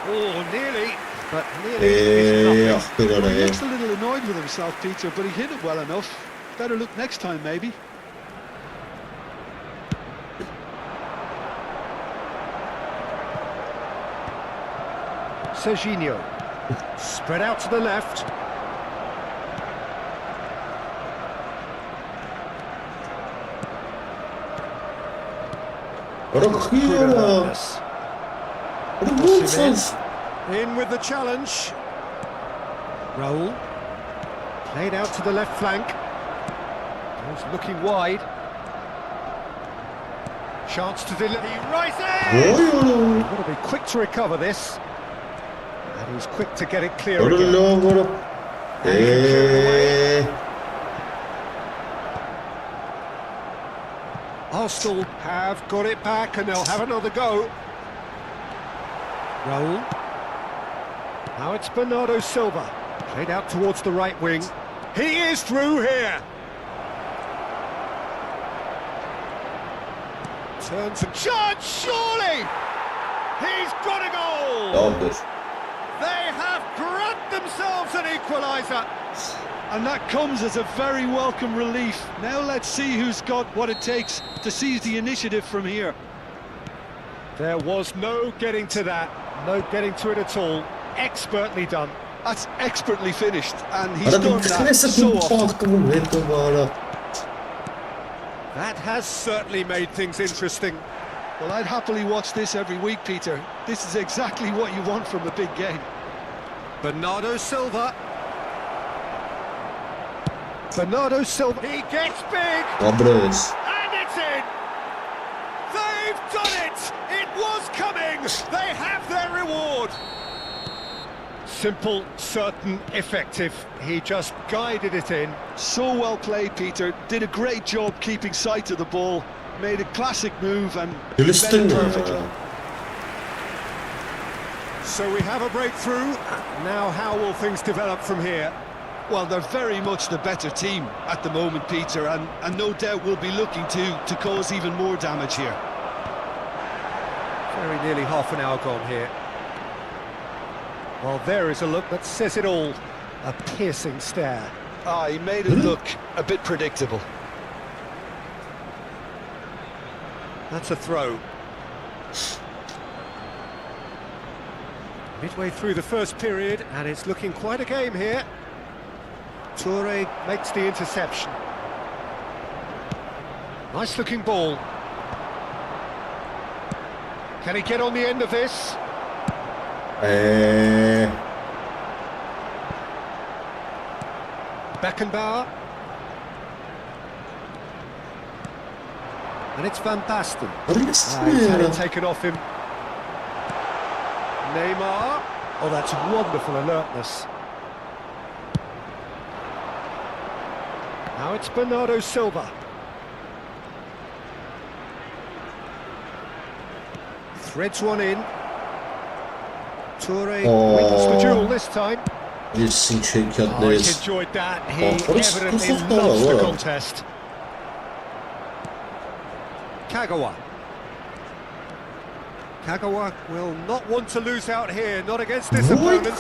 Oh, nearly, but nearly is nothing. Well, he looks a little annoyed with himself, Peter, but he hit it well enough. Better look next time, maybe. Serginho. Spread out to the left. In with the challenge. Raul. Played out to the left flank. He's looking wide. Chance to deliver. He rises! He's got to be quick to recover this. And he's quick to get it clear again. Arsenal have got it back and they'll have another go. Raul. Now it's Bernardo Silva. Played out towards the right wing. He is through here. Turns and charge, surely! He's got a goal! They have grabbed themselves an equaliser. And that comes as a very welcome relief. Now let's see who's got what it takes to seize the initiative from here. There was no getting to that, no getting to it at all. Expertly done. That's expertly finished, and he's done that so often. That has certainly made things interesting. Well, I'd happily watch this every week, Peter. This is exactly what you want from a big game. Bernardo Silva. Bernardo Silva. He gets big. And it's in. They've done it. It was coming. They have their reward. Simple, certain, effective. He just guided it in. So well played, Peter. Did a great job keeping sight of the ball. Made a classic move and led it perfectly. So we have a breakthrough. Now how will things develop from here? Well, they're very much the better team at the moment, Peter, and no doubt will be looking to cause even more damage here. Very nearly half an hour gone here. Well, there is a look that says it all. A piercing stare. Ah, he made it look a bit predictable. That's a throw. Midway through the first period, and it's looking quite a game here. Toure makes the interception. Nice looking ball. Can he get on the end of this? Beckenbauer. And it's Van Basten. He's had it taken off him. Neymar. Oh, that's wonderful alertness. Now it's Bernardo Silva. Threads one in. Toure wins the duel this time. He's Oh, he's enjoyed that. He evidently loves the contest. Kagawa. Kagawa will not want to lose out here, not against this opponent.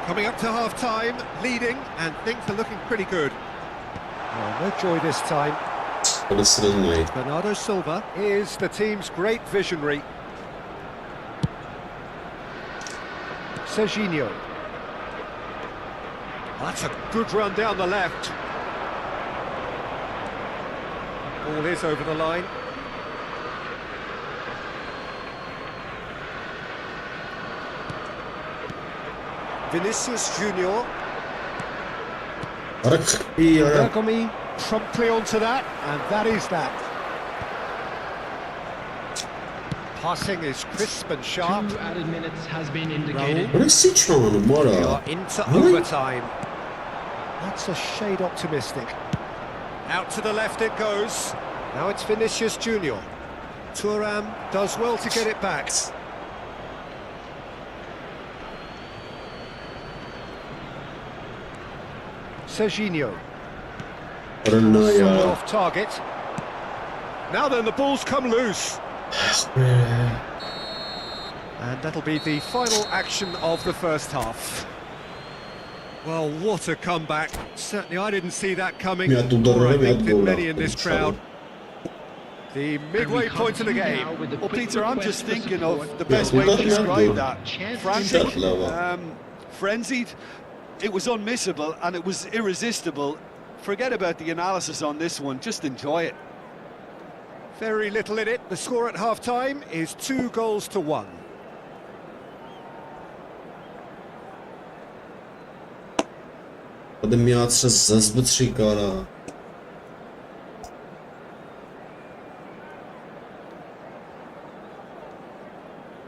Coming up to half-time, leading, and things are looking pretty good. Oh, no joy this time. Bernardo Silva is the team's great visionary. Serginho. That's a good run down the left. Ball is over the line. Vinicius Junior. Alik-GAMING promptly onto that, and that is that. Passing is crisp and sharp. 2 added minutes has been indicated. What is he trying, We are into overtime. That's a shade optimistic. Out to the left it goes. Now it's Vinicius Junior. Thuram does well to get it back. Serginho. Somewhat off target. Now then, the ball's come loose. And that'll be the final action of the first half. Well, what a comeback. Certainly I didn't see that coming, or I think did many in this crowd. The midway point of the game. Well, Peter, I'm just thinking of the best way to describe that. Frantic, frenzied. It was unmissable and it was irresistible. Forget about the analysis on this one, just enjoy it. Very little in it. The score at half-time is 2-1.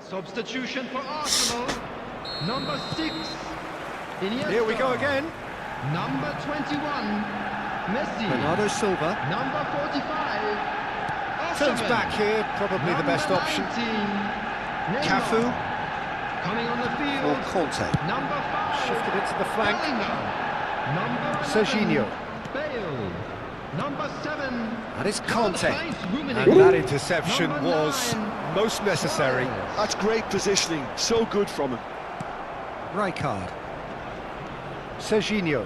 Substitution for Arsenal. Number 6. Iniesta. Here we go again. Number 21. Messi. Bernardo Silva. Number 45. Turns back here, probably the best option. Cafu. Coming on the field. Or Conte. Number 5. Shifted it to the flank. Number Serginho. Bale. Number 7. And it's Conte. And that interception was most necessary. That's great positioning, so good from him. Rijkaard. Serginho.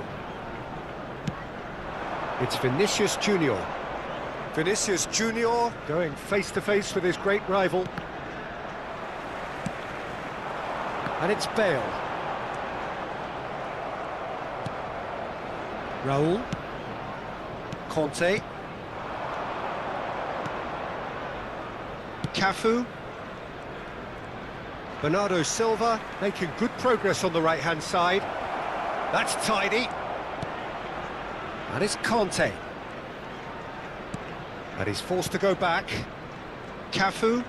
It's Vinicius Junior. Vinicius Junior going face-to-face with his great rival. And it's Bale. Raul. Conte. Cafu. Bernardo Silva making good progress on the right-hand side. That's tidy. And it's Conte. And he's forced to go back. Cafu.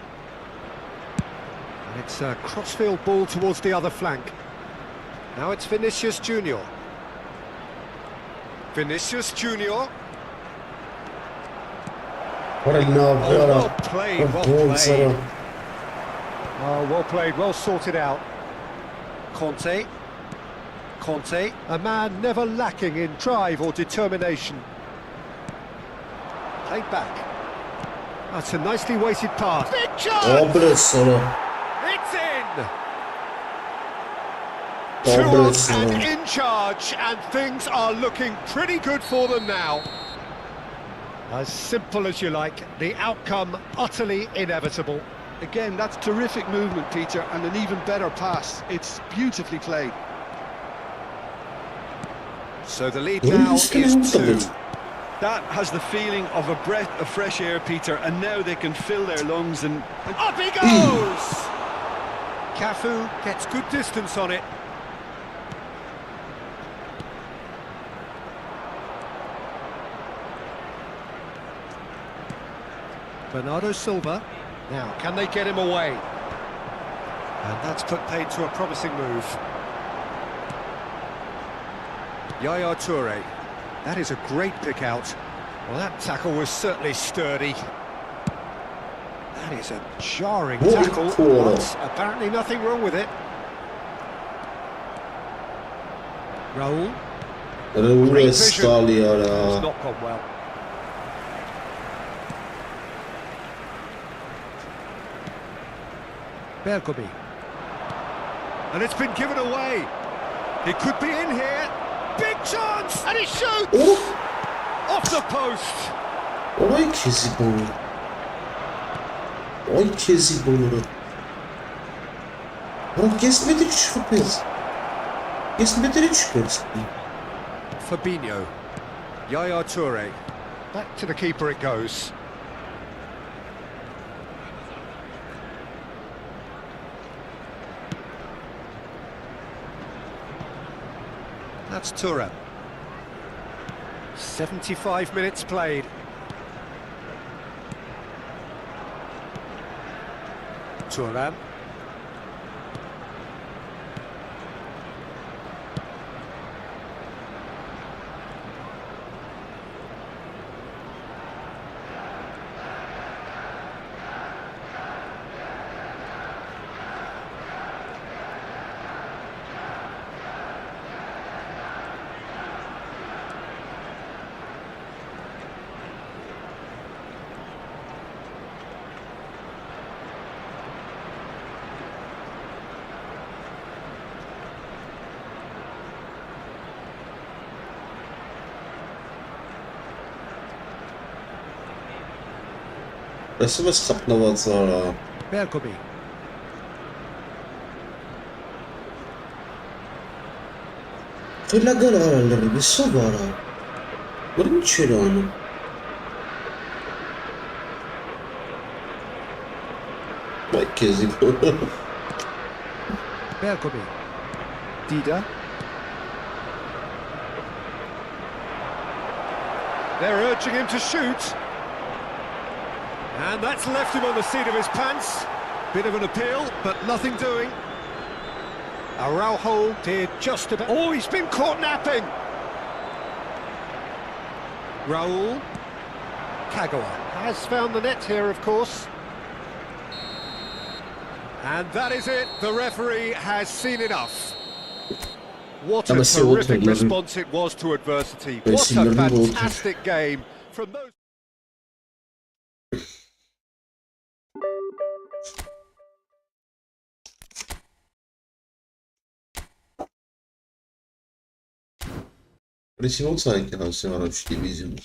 And it's a crossfield ball towards the other flank. Now it's Vinicius Junior. Vinicius Junior. Well played, well played. Oh, well played, well sorted out. Conte. Conte, a man never lacking in drive or determination. Played back. That's a nicely weighted pass. Big chance! It's in! Thuram and in charge, and things are looking pretty good for them now. As simple as you like, the outcome utterly inevitable. Again, that's terrific movement, Peter, and an even better pass. It's beautifully played. So the lead now is 2. That has the feeling of a breath of fresh air, Peter, and now they can fill their lungs and up he goes! Cafu gets good distance on it. Bernardo Silva. Now, can they get him away? And that's put paid to a promising move. Yaya Toure. That is a great pick out. Well, that tackle was certainly sturdy. That is a jarring tackle, but apparently nothing wrong with it. Raul. Great vision. It's not gone well. Bergomi. And it's been given away. It could be in here. Big chance! And he shoots! Off the post! Olay kesik olur. Olay kesik olur. Oğlum kesmedi çıkıyoruz. Kesmedi çıkıyoruz. Fabinho. Yaya Toure. Back to the keeper it goes. That's Toure. 75 minutes played. Toure. Nasıl bir saplamazlar ha? Bergomi. Kılagan araları bir su var ha. Bunun içeri onu. Vay kesik olur. Bergomi. Dida. They're urging him to shoot. And that's left him on the seat of his pants. Bit of an appeal, but nothing doing. Araujo did just about... Oh, he's been caught napping! Raul. Kagawa has found the net here, of course. And that is it. The referee has seen enough. What a terrific response it was to adversity. What a fantastic game from those... Resim sanki Hasnık Divizyon.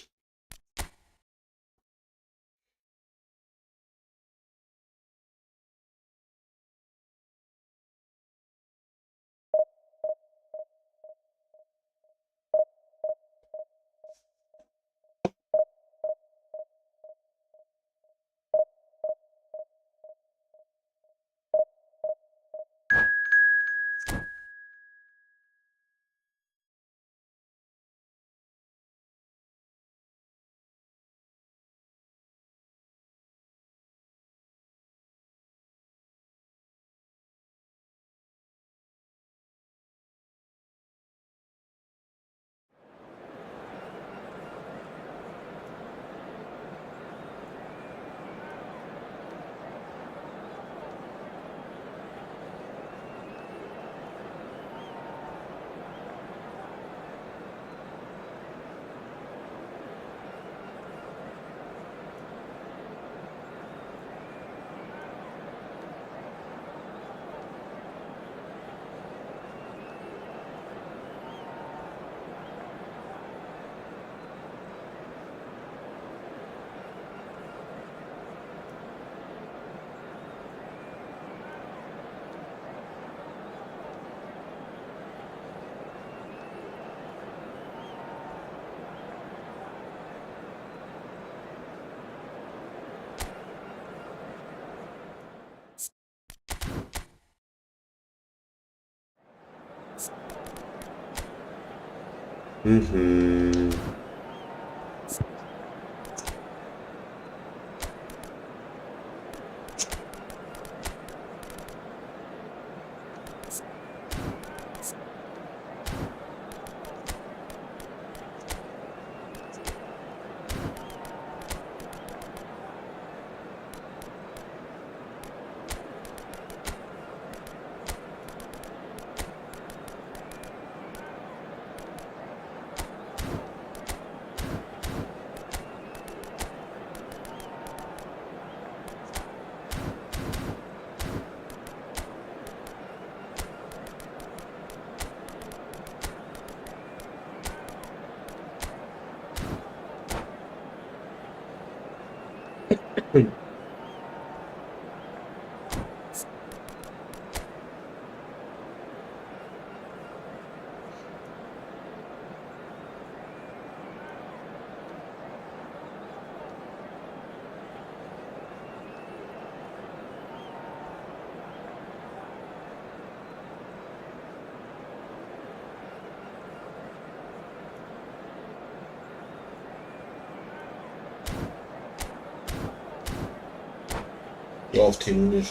Լավ թիմ ուներ,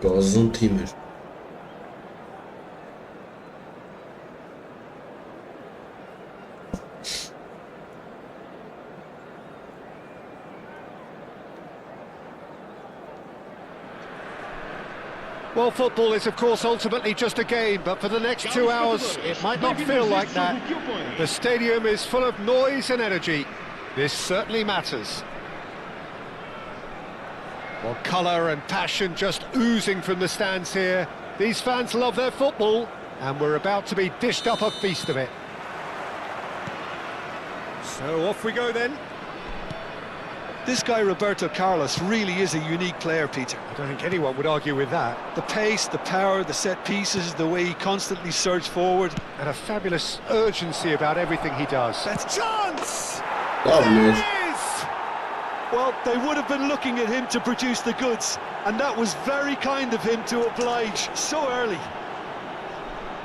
գազոն թիմ էր։ Well, football is, of course, ultimately just a game, but for the next 2 hours, it might not feel like that. The stadium is full of noise and energy. This certainly matters. Well, colour and passion just oozing from the stands here. These fans love their football, and we're about to be dished up a feast of it. So off we go then. This guy, Roberto Carlos, really is a unique player, Peter. I don't think anyone would argue with that. The pace, the power, the set pieces, the way he constantly surged forward. And a fabulous urgency about everything he does. That's chance! Love There it. it is! Well, they would have been looking at him to produce the goods, and that was very kind of him to oblige so early.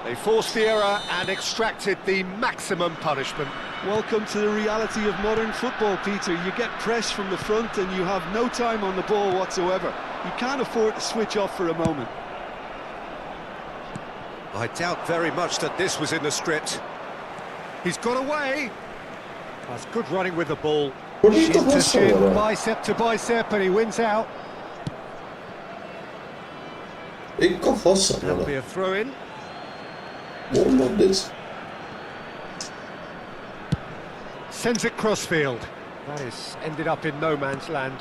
They forced the error and extracted the maximum punishment. Welcome to the reality of modern football, Peter. You get pressed from the front and you have no time on the ball whatsoever. You can't afford to switch off for a moment. I doubt very much that this was in the script. He's got away. That's good running with the ball. Shin to shin, bicep to bicep, and he wins out. That'll be a throw-in. Olmaz this. Sends it crossfield. That is ended up in no man's land.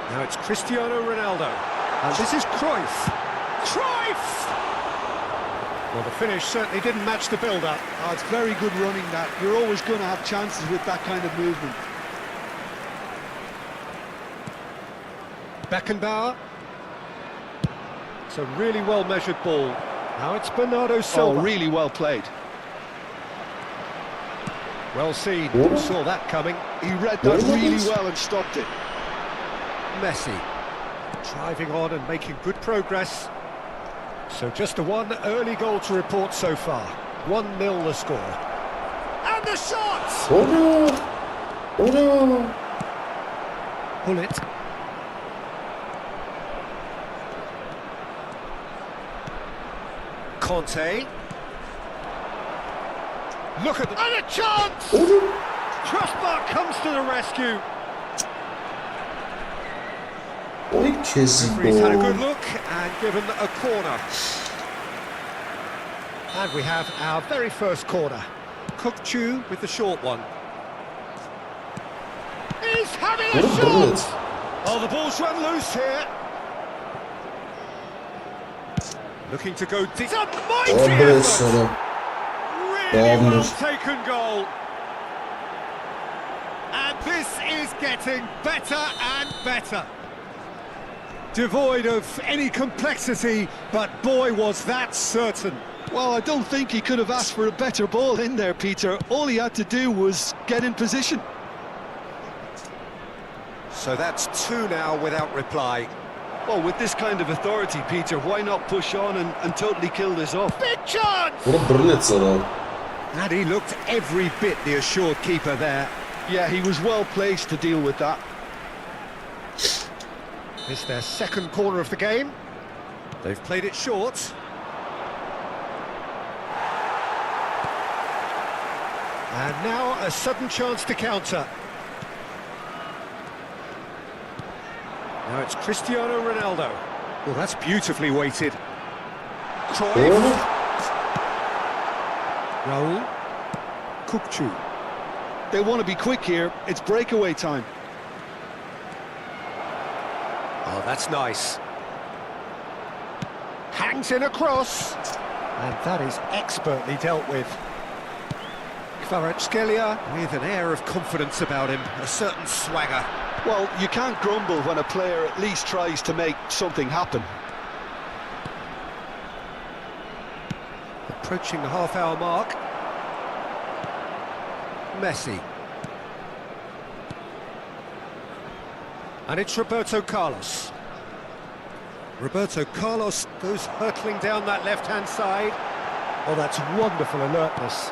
Now it's Cristiano Ronaldo. And this is Cruyff. Cruyff! Well, the finish certainly didn't match the build-up. Oh, it's very good running that. You're always going to have chances with that kind of movement. Beckenbauer. It's a really well-measured ball. Now it's Bernardo Silva. Oh, really well played. Well seen. Saw that coming. He read that really well and stopped it. Messi. Driving on and making good progress. So just the one early goal to report so far. 1-0 the score. And the shot! Oh no! Oh no! Pull it. Conte. Look at the... And a chance! Crossbar comes to the rescue. Referee's had a good look and given a corner. And we have our very first corner. Kukçu with the short one. He's having a shot! Oh, the ball's run loose here. Looking to go deep. It's a mighty effort! Really well taken goal. And this is getting better and better. Devoid of any complexity, but boy was that certain. Well, I don't think he could have asked for a better ball in there, Peter. All he had to do was get in position. So that's 2 now without reply. Well, with this kind of authority, Peter, why not push on and totally kill this off? Big chance! And he looked every bit the assured keeper there. Yeah, he was well placed to deal with that. It's their second corner of the game. They've played it short. And now a sudden chance to counter. Now it's Cristiano Ronaldo. Well, that's beautifully weighted. Cruyff. Raul. Kukçu. They want to be quick here. It's breakaway time. Oh, that's nice. Hangs in a cross. And that is expertly dealt with. Kvaratskhelia with an air of confidence about him, a certain swagger. Well, you can't grumble when a player at least tries to make something happen. Approaching the half-hour mark. Messi. And it's Roberto Carlos. Roberto Carlos goes hurtling down that left-hand side. Oh, that's wonderful alertness.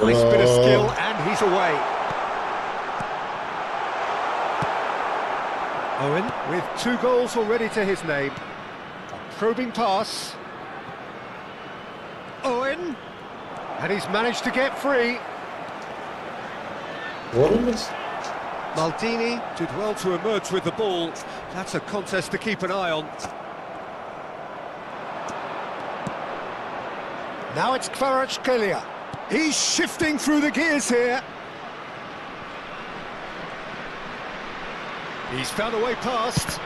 Nice bit of skill, and he's away. Owen with 2 goals already to his name. A probing pass. Owen, and he's managed to get free. What is this? Maldini did well to emerge with the ball. That's a contest to keep an eye on. Now it's Kvaratskhelia. He's shifting through the gears here. He's found a way past.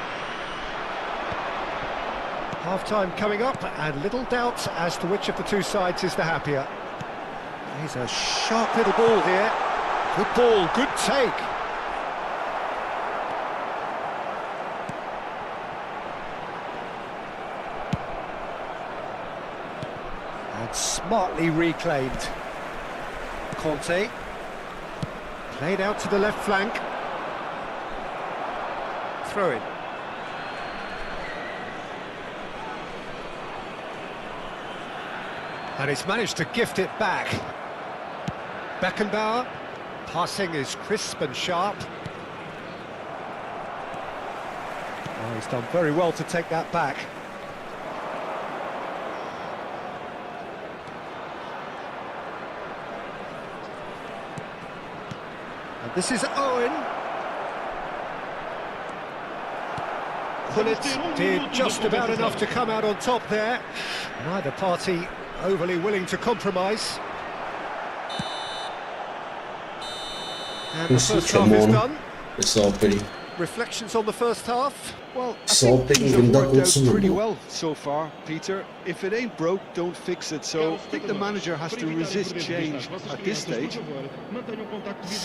Half-time coming up, and little doubt as to which of the two sides is the happier. He's a sharp little ball here. Good ball, good take. And smartly reclaimed. Conte. Played out to the left flank. Throw in. And he's managed to gift it back. Beckenbauer. Passing is crisp and sharp. Oh, he's done very well to take that back. And this is Owen. Gullit did just about enough to come out on top there. Neither party overly willing to compromise. And the first half is done. It's all pretty. Reflections on the first half? Well, I So think things have that worked out good pretty symbol. well so far, Peter. If it ain't broke, don't fix it. So I think the manager has to resist change at this stage.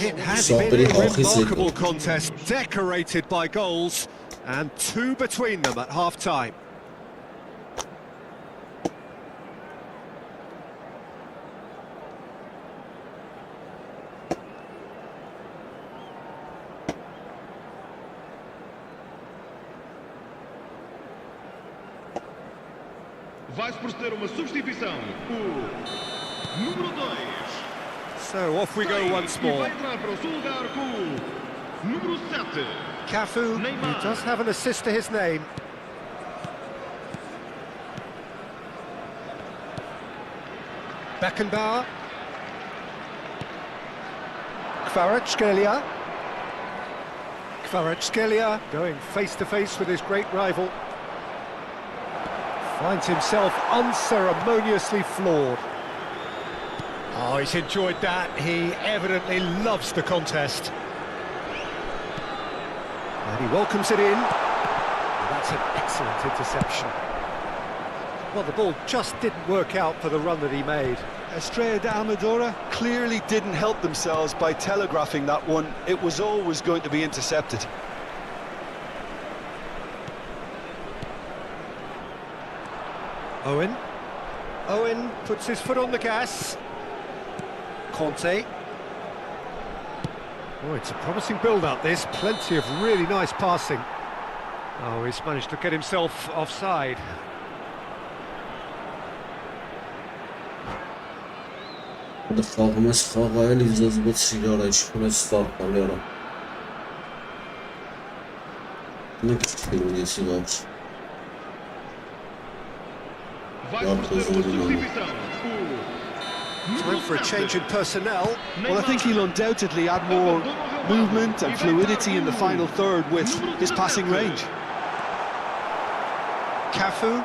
It has So been pretty a hard, isn't it? remarkable contest, decorated by goals, and 2 between them at half-time. Vai se proceder uma substituição. O número 2. So off we go once E more. vai entrar para o seu lugar com o número 7. Cafu, he does have an assist to his name. Beckenbauer. Kvaratskhelia. Kvaratskhelia going face-to-face with his great rival. Finds himself unceremoniously floored. Oh, he's enjoyed that. He evidently loves the contest. And he welcomes it in. And that's an excellent interception. Well, the ball just didn't work out for the run that he made. Estrella de Amadora clearly didn't help themselves by telegraphing that one. It was always going to be intercepted. Owen. Owen puts his foot on the gas. Conte. Oh, it's a promising build-up, this. Plenty of really nice passing. Oh, he's managed to get himself offside. The խաղում ես խաղը էլի զզվեց իրար է, չքունես ստարտալ երա։ Նենք չքերուն ես իվաց։ Vai se proceder uma substituição. O Time for a change in personnel. Well, I think he'll undoubtedly add more movement and fluidity in the final third with his passing range. Cafu.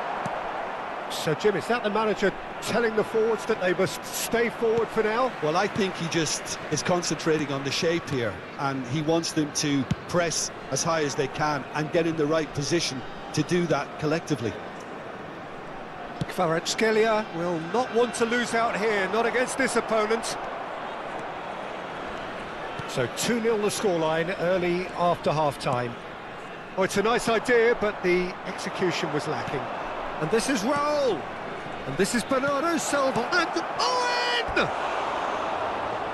So, Jim, is that the manager telling the forwards that they must stay forward for now? Well, I think he just is concentrating on the shape here, and he wants them to press as high as they can and get in the right position to do that collectively. Kvaratskhelia will not want to lose out here, not against this opponent. So 2-0 the scoreline early after half-time. Oh, it's a nice idea, but the execution was lacking. And this is Raul! And this is Bernardo Silva, and Owen!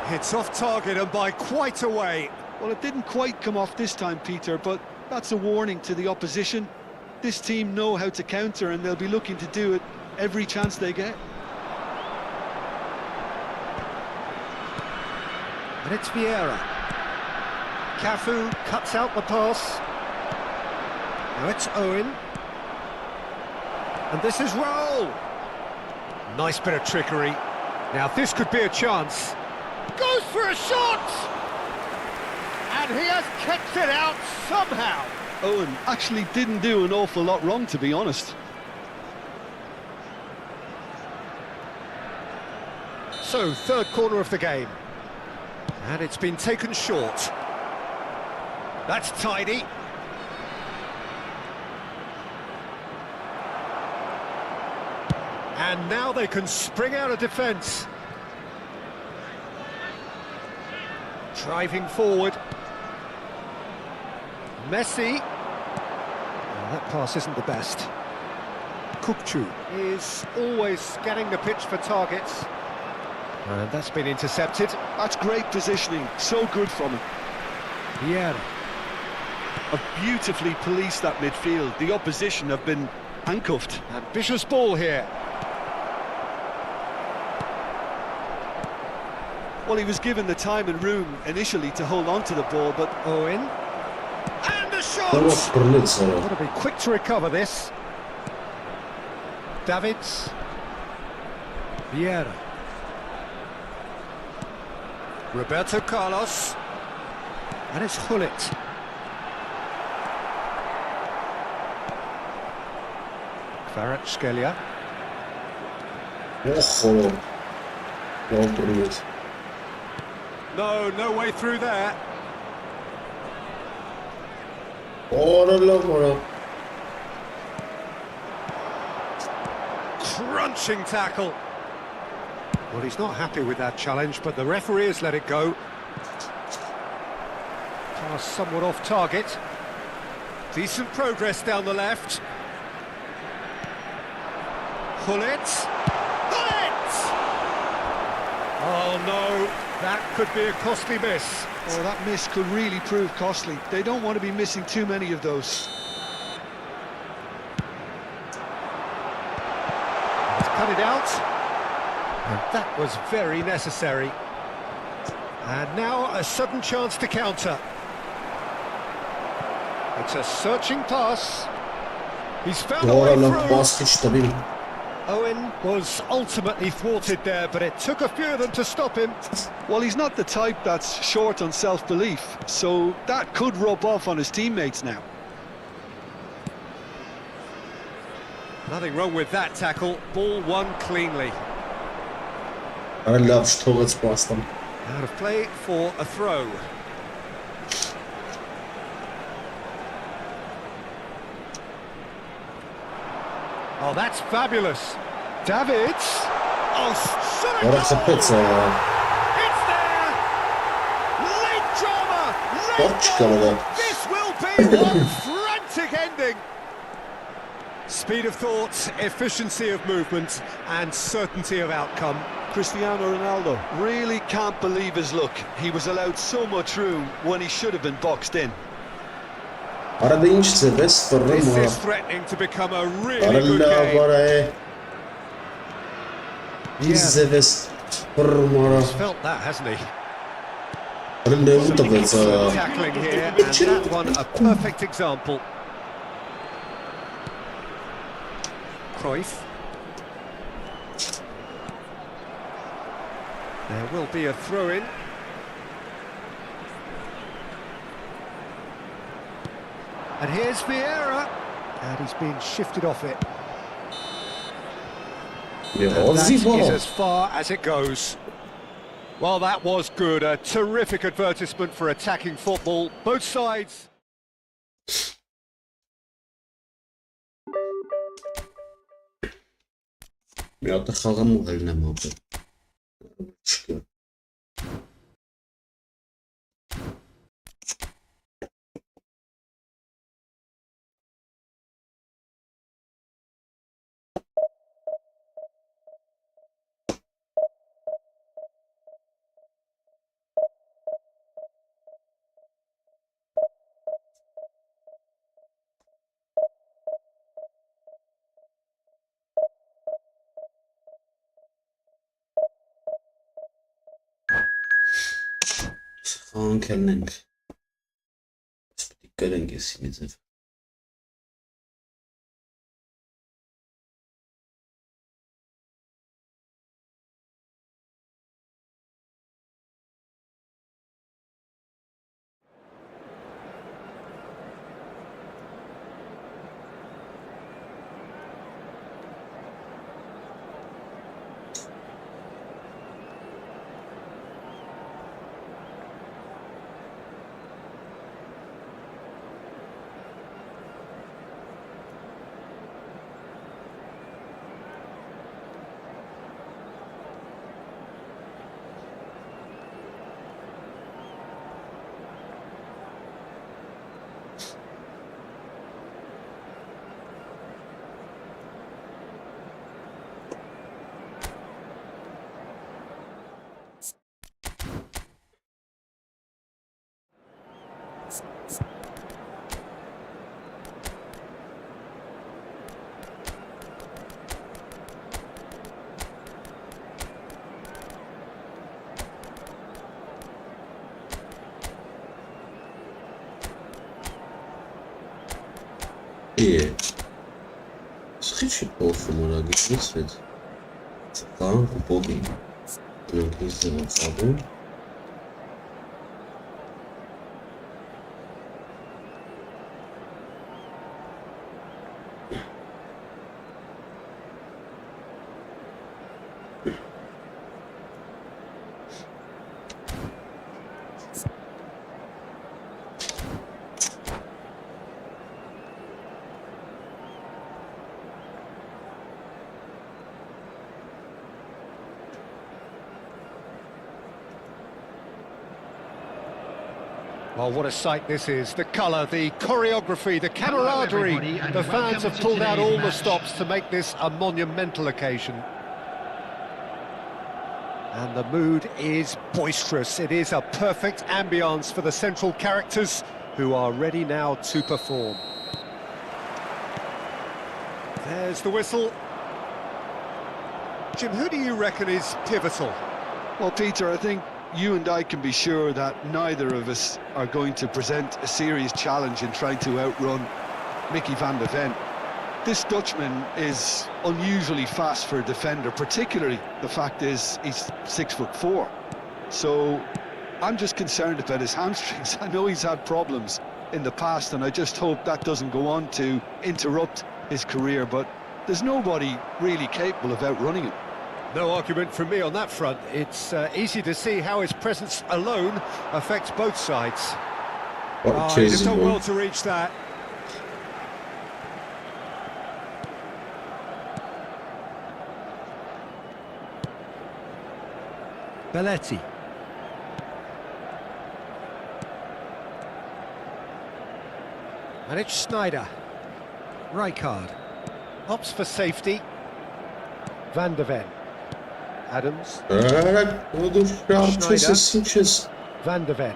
Hits off target and by quite a way. Well, it didn't quite come off this time, Peter, but that's a warning to the opposition. This team know how to counter, and they'll be looking to do it every chance they get. And it's Vieira. Cafu cuts out the pass. Now it's Owen. And this is Raul. Nice bit of trickery. Now this could be a chance. Goes for a shot! And he has kicked it out somehow. Owen actually didn't do an awful lot wrong, to be honest. So, third corner of the game. And it's been taken short. That's tidy. And now they can spring out of defence. Driving forward. Messi. Well, that pass isn't the best. Kukçu is always scanning the pitch for targets. And that's been intercepted. That's great positioning, so good from him. Vieira. Have beautifully policed that midfield. The opposition have been handcuffed. Ambitious ball here. Well, he was given the time and room initially to hold on to the ball, but Owen. And the shot! Got to be quick to recover this. Davids. Vieira. Roberto Carlos. And it's Hullet. Kvaratskhelia. No way through there. Crunching tackle. Well, he's not happy with that challenge, but the referee has let it go. Pass somewhat off target. Decent progress down the left. Hullet. Hullet! Oh no, that could be a costly miss. oh, that miss could really prove costly. They don't want to be missing too many of those. Let's cut it out. And that was very necessary. And now a sudden chance to counter. It's a searching pass. He's found a way through. Owen was ultimately thwarted there, but it took a few of them to stop him. Well, he's not the type that's short on self-belief, so that could rub off on his teammates now. Nothing wrong with that tackle. Ball won cleanly. I love Stolz Boston. Out of play for a throw. Oh, that's fabulous. Davids. Oh, shot it That's a goal! bit, It's there! Late drama! Late goal! This will be one frantic ending! Speed of thought, efficiency of movement, and certainty of outcome. Cristiano Ronaldo really can't believe his luck. He was allowed so much room when he should have been boxed in. This is threatening to become a really good game. He's felt that, hasn't he? Some excellent tackling here, and that one a perfect example. Cruyff. There will be a throw-in. And here's Vieira. And he's been shifted off it. And that is as far as it goes. Well, that was good. A terrific advertisement for attacking football. Both sides. Ja, dat gaat hem wel nemen. Հասնենք։ Պետք է գրենք էսի մեծև։ Hiç olsun ona gitmeseydi. Tamam kupa değil. Yok izlemek lazım. Well, what a sight this is. The colour, the choreography, the camaraderie. everybody, and The fans welcome have to pulled out today's all the match. stops to make this a monumental occasion. And the mood is boisterous. It is a perfect ambience for the central characters who are ready now to perform. There's the whistle. Jim, who do you reckon is pivotal? Well, Peter, I think you and I can be sure that neither of us are going to present a serious challenge in trying to outrun Mickey van der Ven. This Dutchman is unusually fast for a defender, particularly the fact is he's 6'4". So I'm just concerned about his hamstrings. I know he's had problems in the past, and I just hope that doesn't go on to interrupt his career, but there's nobody really capable of outrunning him. No argument from me on that front. It's easy to see how his presence alone affects both sides. He did so well to reach that. Belletti. And it's Sneijder. Rijkaard. Opts for safety. Van der Ven. Adams. Van der Ven.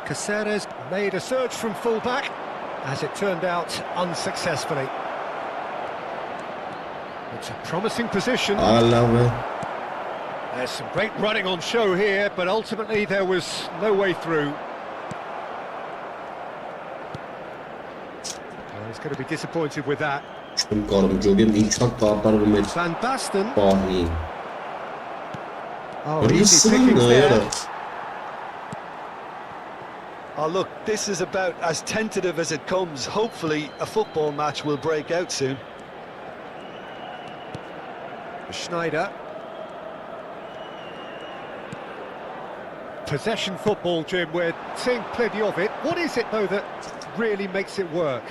Caceres made a surge from full-back, as it turned out unsuccessfully. It's a promising position. I love it. There's some great running on show here, but ultimately there was no way through. Well, he's going to be disappointed with that. Van Basten. Oh, easy pickings there. Oh, look, this is about as tentative as it comes. Hopefully, a football match will break out soon. Sneijder. Possession football, Jim, we're seeing plenty of it. What is it, though, that really makes it work?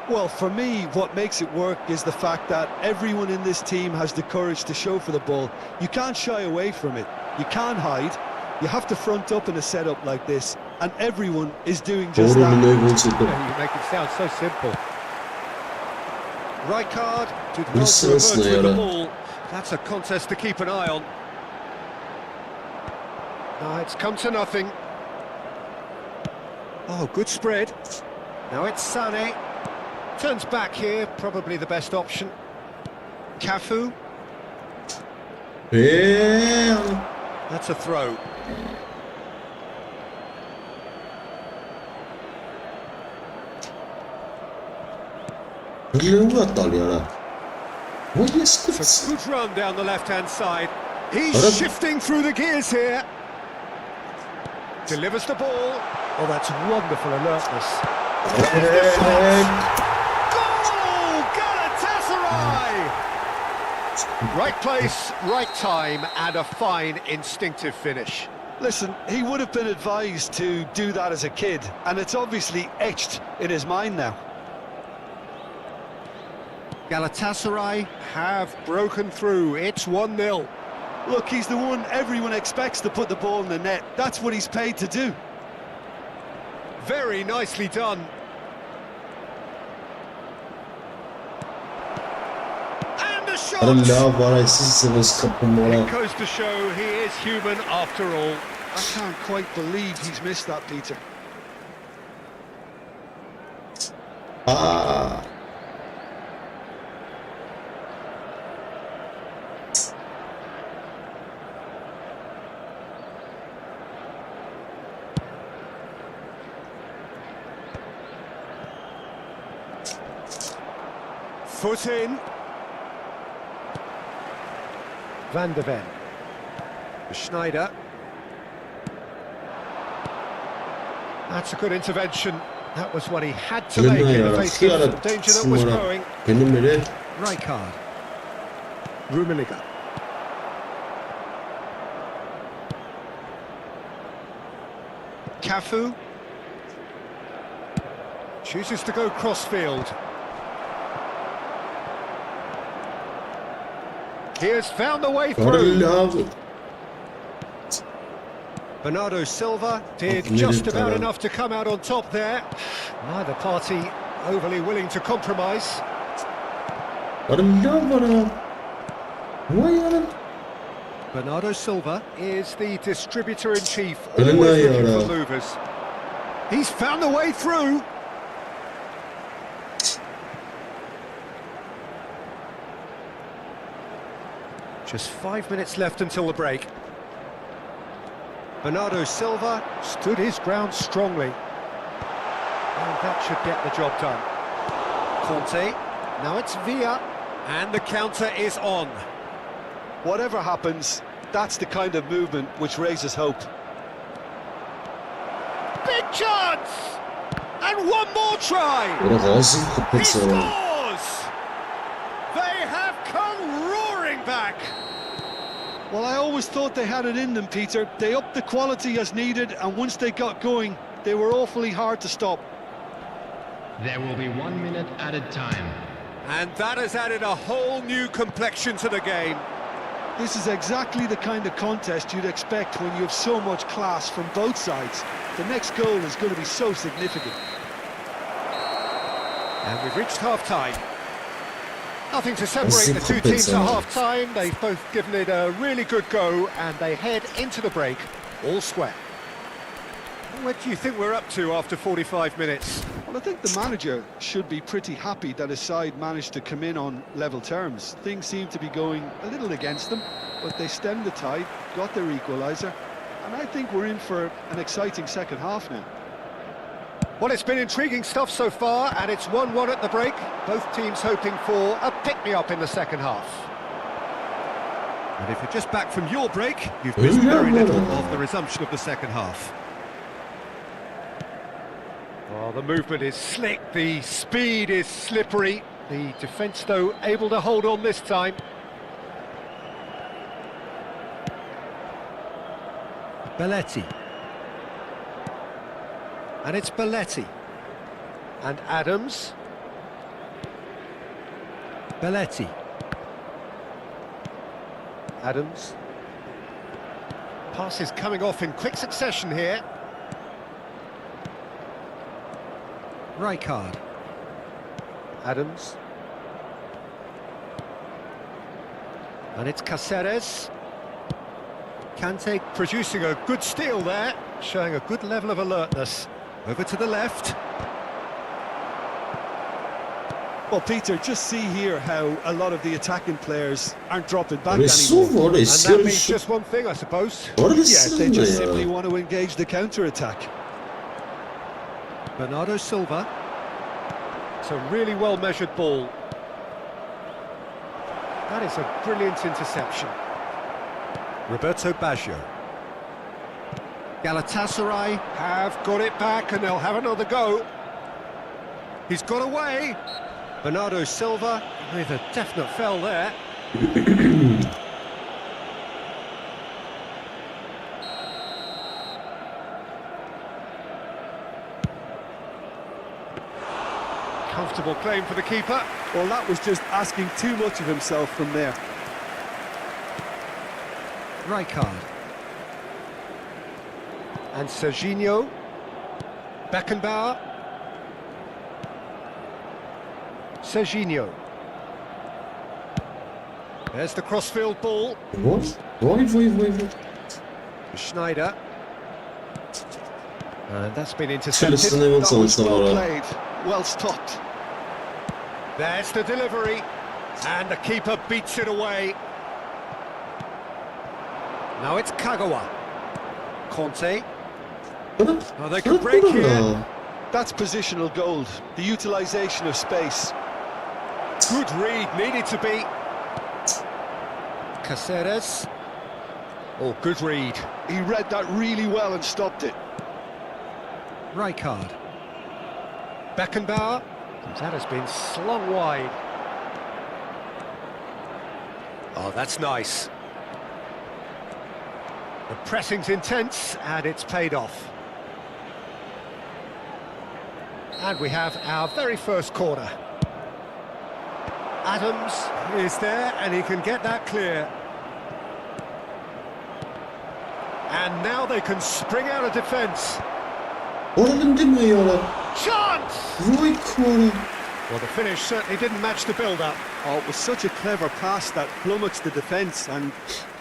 Well, for me, what makes it work is the fact that everyone in this team has the courage to show for the ball. You can't shy away from it. You can't hide. You have to front up in a setup like this, and everyone is doing just that. You make it sound so simple. Rijkaard did well to emerge with the ball. That's a contest to keep an eye on. Now it's come to nothing. Oh, good spread. Now it's Sané. Turns back here, probably the best option. Cafu. Yeah. That's a throw. It's a good run down the left-hand side. He's shifting through the gears here. Delivers the ball. Oh, that's wonderful alertness. Goal! Galatasaray! Right place, right time, and a fine instinctive finish. Listen, he would have been advised to do that as a kid, and it's obviously etched in his mind now. Galatasaray have broken through. It's 1-0. Look, he's the one everyone expects to put the ball in the net. That's what he's paid to do. Very nicely done. And a shot! It goes to show he is human after all. I can't quite believe he's missed that, Peter. Foot in. Van der Ven. Schneider. That's a good intervention. That was what he had to make in the face of the danger that was growing. Rijkaard. Rummenigge. Cafu. Chooses to go crossfield. He has found the way through. Bernardo Silva did just about enough to come out on top there. Neither party overly willing to compromise. Bernardo Silva is the distributor-in-chief, always looking for movers. He's found the way through. Just 5 minutes left until the break. Bernardo Silva stood his ground strongly. And that should get the job done. Conte, now it's Villa, and the counter is on. Whatever happens, that's the kind of movement which raises hope. Big chance! And one more try! He scores! They have come roaring back! Well, I always thought they had it in them, Peter. They upped the quality as needed, and once they got going, they were awfully hard to stop. There will be 1 minute added time. And that has added a whole new complexion to the game. This is exactly the kind of contest you'd expect when you have so much class from both sides. The next goal is going to be so significant. And we've reached half-time. Nothing to separate the two teams at half-time. They've both given it a really good go, and they head into the break all square. What do you think we're up to after 45 minutes? Well, I think the manager should be pretty happy that his side managed to come in on level terms. Things seem to be going a little against them, but they stemmed the tide, got their equaliser, and I think we're in for an exciting second half now. Well, it's been intriguing stuff so far, and it's 1-1 at the break. Both teams hoping for a pick-me-up in the second half. And if you're just back from your break, you've missed very little of the resumption of the second half. Well, the movement is slick, the speed is slippery. The defence, though, able to hold on this time. Belletti. And it's Belletti. And Adams. Belletti. Adams. Passes coming off in quick succession here. Rijkaard. Adams. And it's Cáceres. Kante producing a good steal there, showing a good level of alertness. Over to the left. Well, Peter, just see here how a lot of the attacking players aren't dropping back anymore. And that means just one thing, I suppose. Yes, they just simply want to engage the counter-attack. Bernardo Silva. It's a really well-measured ball. That is a brilliant interception. Roberto Baggio. Galatasaray have got it back and they'll have another go. He's got away. Bernardo Silva with a definite foul there. Comfortable claim for the keeper. Well, that was just asking too much of himself from there. Rijkaard. And Serginho. Beckenbauer. Serginho. There's the crossfield ball. Schneider. And that's been intercepted. That was well played, well stopped. There's the delivery. And the keeper beats it away. Now it's Kagawa. Conte. Oh, they could break here. That's positional gold, the utilisation of space. Good read, needed to be. Caceres. Oh, good read. He read that really well and stopped it. Rijkaard. Beckenbauer. That has been slung wide. Oh, that's nice. The pressing's intense, and it's paid off. And we have our very first corner. Adams is there, and he can get that clear. And now they can spring out of defence. Chance! Well, the finish certainly didn't match the build-up. Oh, it was such a clever pass that flummoxed the defence, and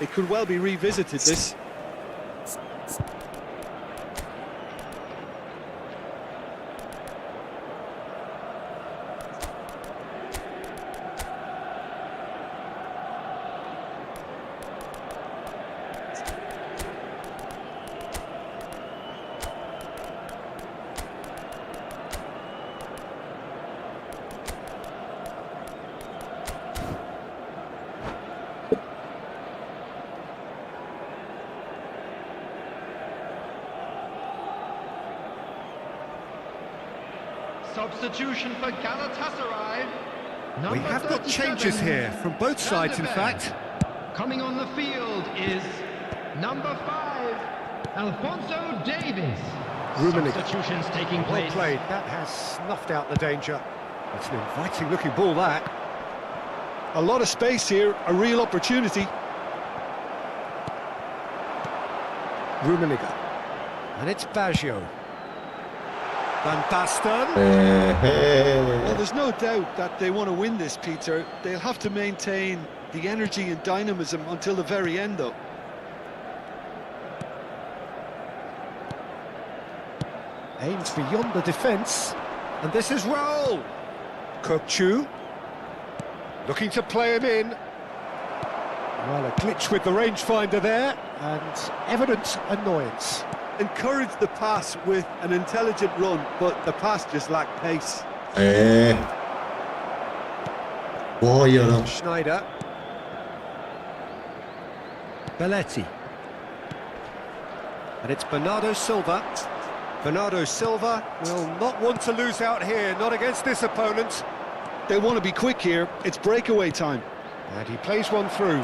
it could well be revisited, this. Substitution for Galatasaray. We have got 37. changes here, from both sides in fact. Coming on the field is number 5, Alphonso Davies. Rummenigge. Substitutions taking Well place. played, that has snuffed out the danger. It's an inviting looking ball, that. A lot of space here, a real opportunity. Rummenigge. And it's Baggio. Van Basten. Well, there's no doubt that they want to win this, Peter. They'll have to maintain the energy and dynamism until the very end, though. Aims beyond the defence. And this is Raul. Kokchu. Looking to play him in. Well, a glitch with the rangefinder there. And evident annoyance. Encouraged the pass with an intelligent run, but the pass just lacked pace. Schneider. Belletti. And it's Bernardo Silva. Bernardo Silva will not want to lose out here, not against this opponent. They want to be quick here. It's breakaway time. And he plays one through.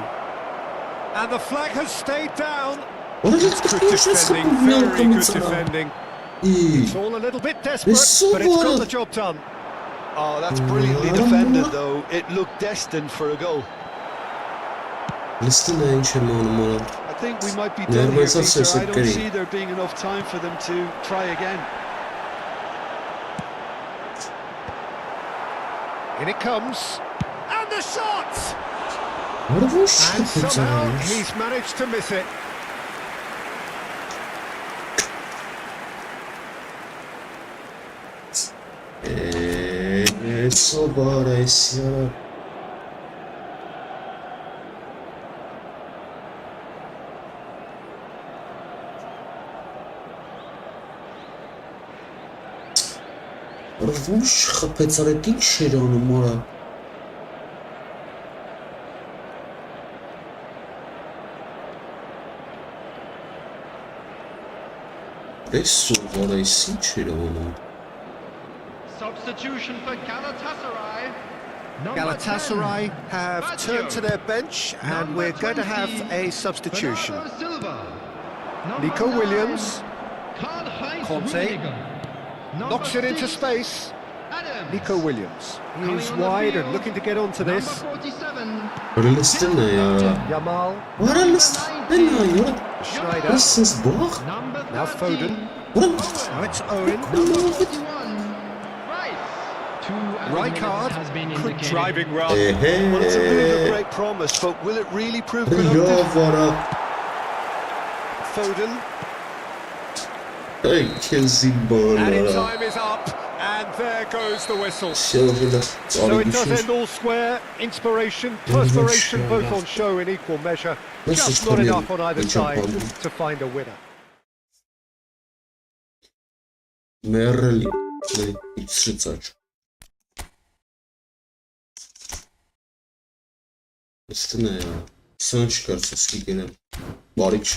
And the flag has stayed down. Good Good defending, very good defending. It's all a little bit desperate, but it's got the job done. Oh, that's brilliantly defended, though. It looked destined for a goal. I think we might be done here, Peter. I don't see there being enough time for them to try again. In it comes. And the shot! And somehow he's managed to miss it. Ռվուշ խփեցարետ ինչ էր անում արա Այս սովորը այս ինչ էր անում Substitution for Galatasaray. Galatasaray have turned to their bench and we're going to have a substitution. Nico Williams. Conte. Knocks it into space. Nico Williams. He's wide and looking to get onto this. Yamal. Schneider. Now Foden. Now it's Owen. Rijkaard. Good driving run. Well, it's a move of great promise, but will it really prove productive? Foden. And time is up, and there goes the whistle. So it does end all square. Inspiration, perspiration, both on show in equal measure. Just not enough on either side to find a winner. Merli, it's Üstüne ya. Sen çıkarsa sikine. Barik.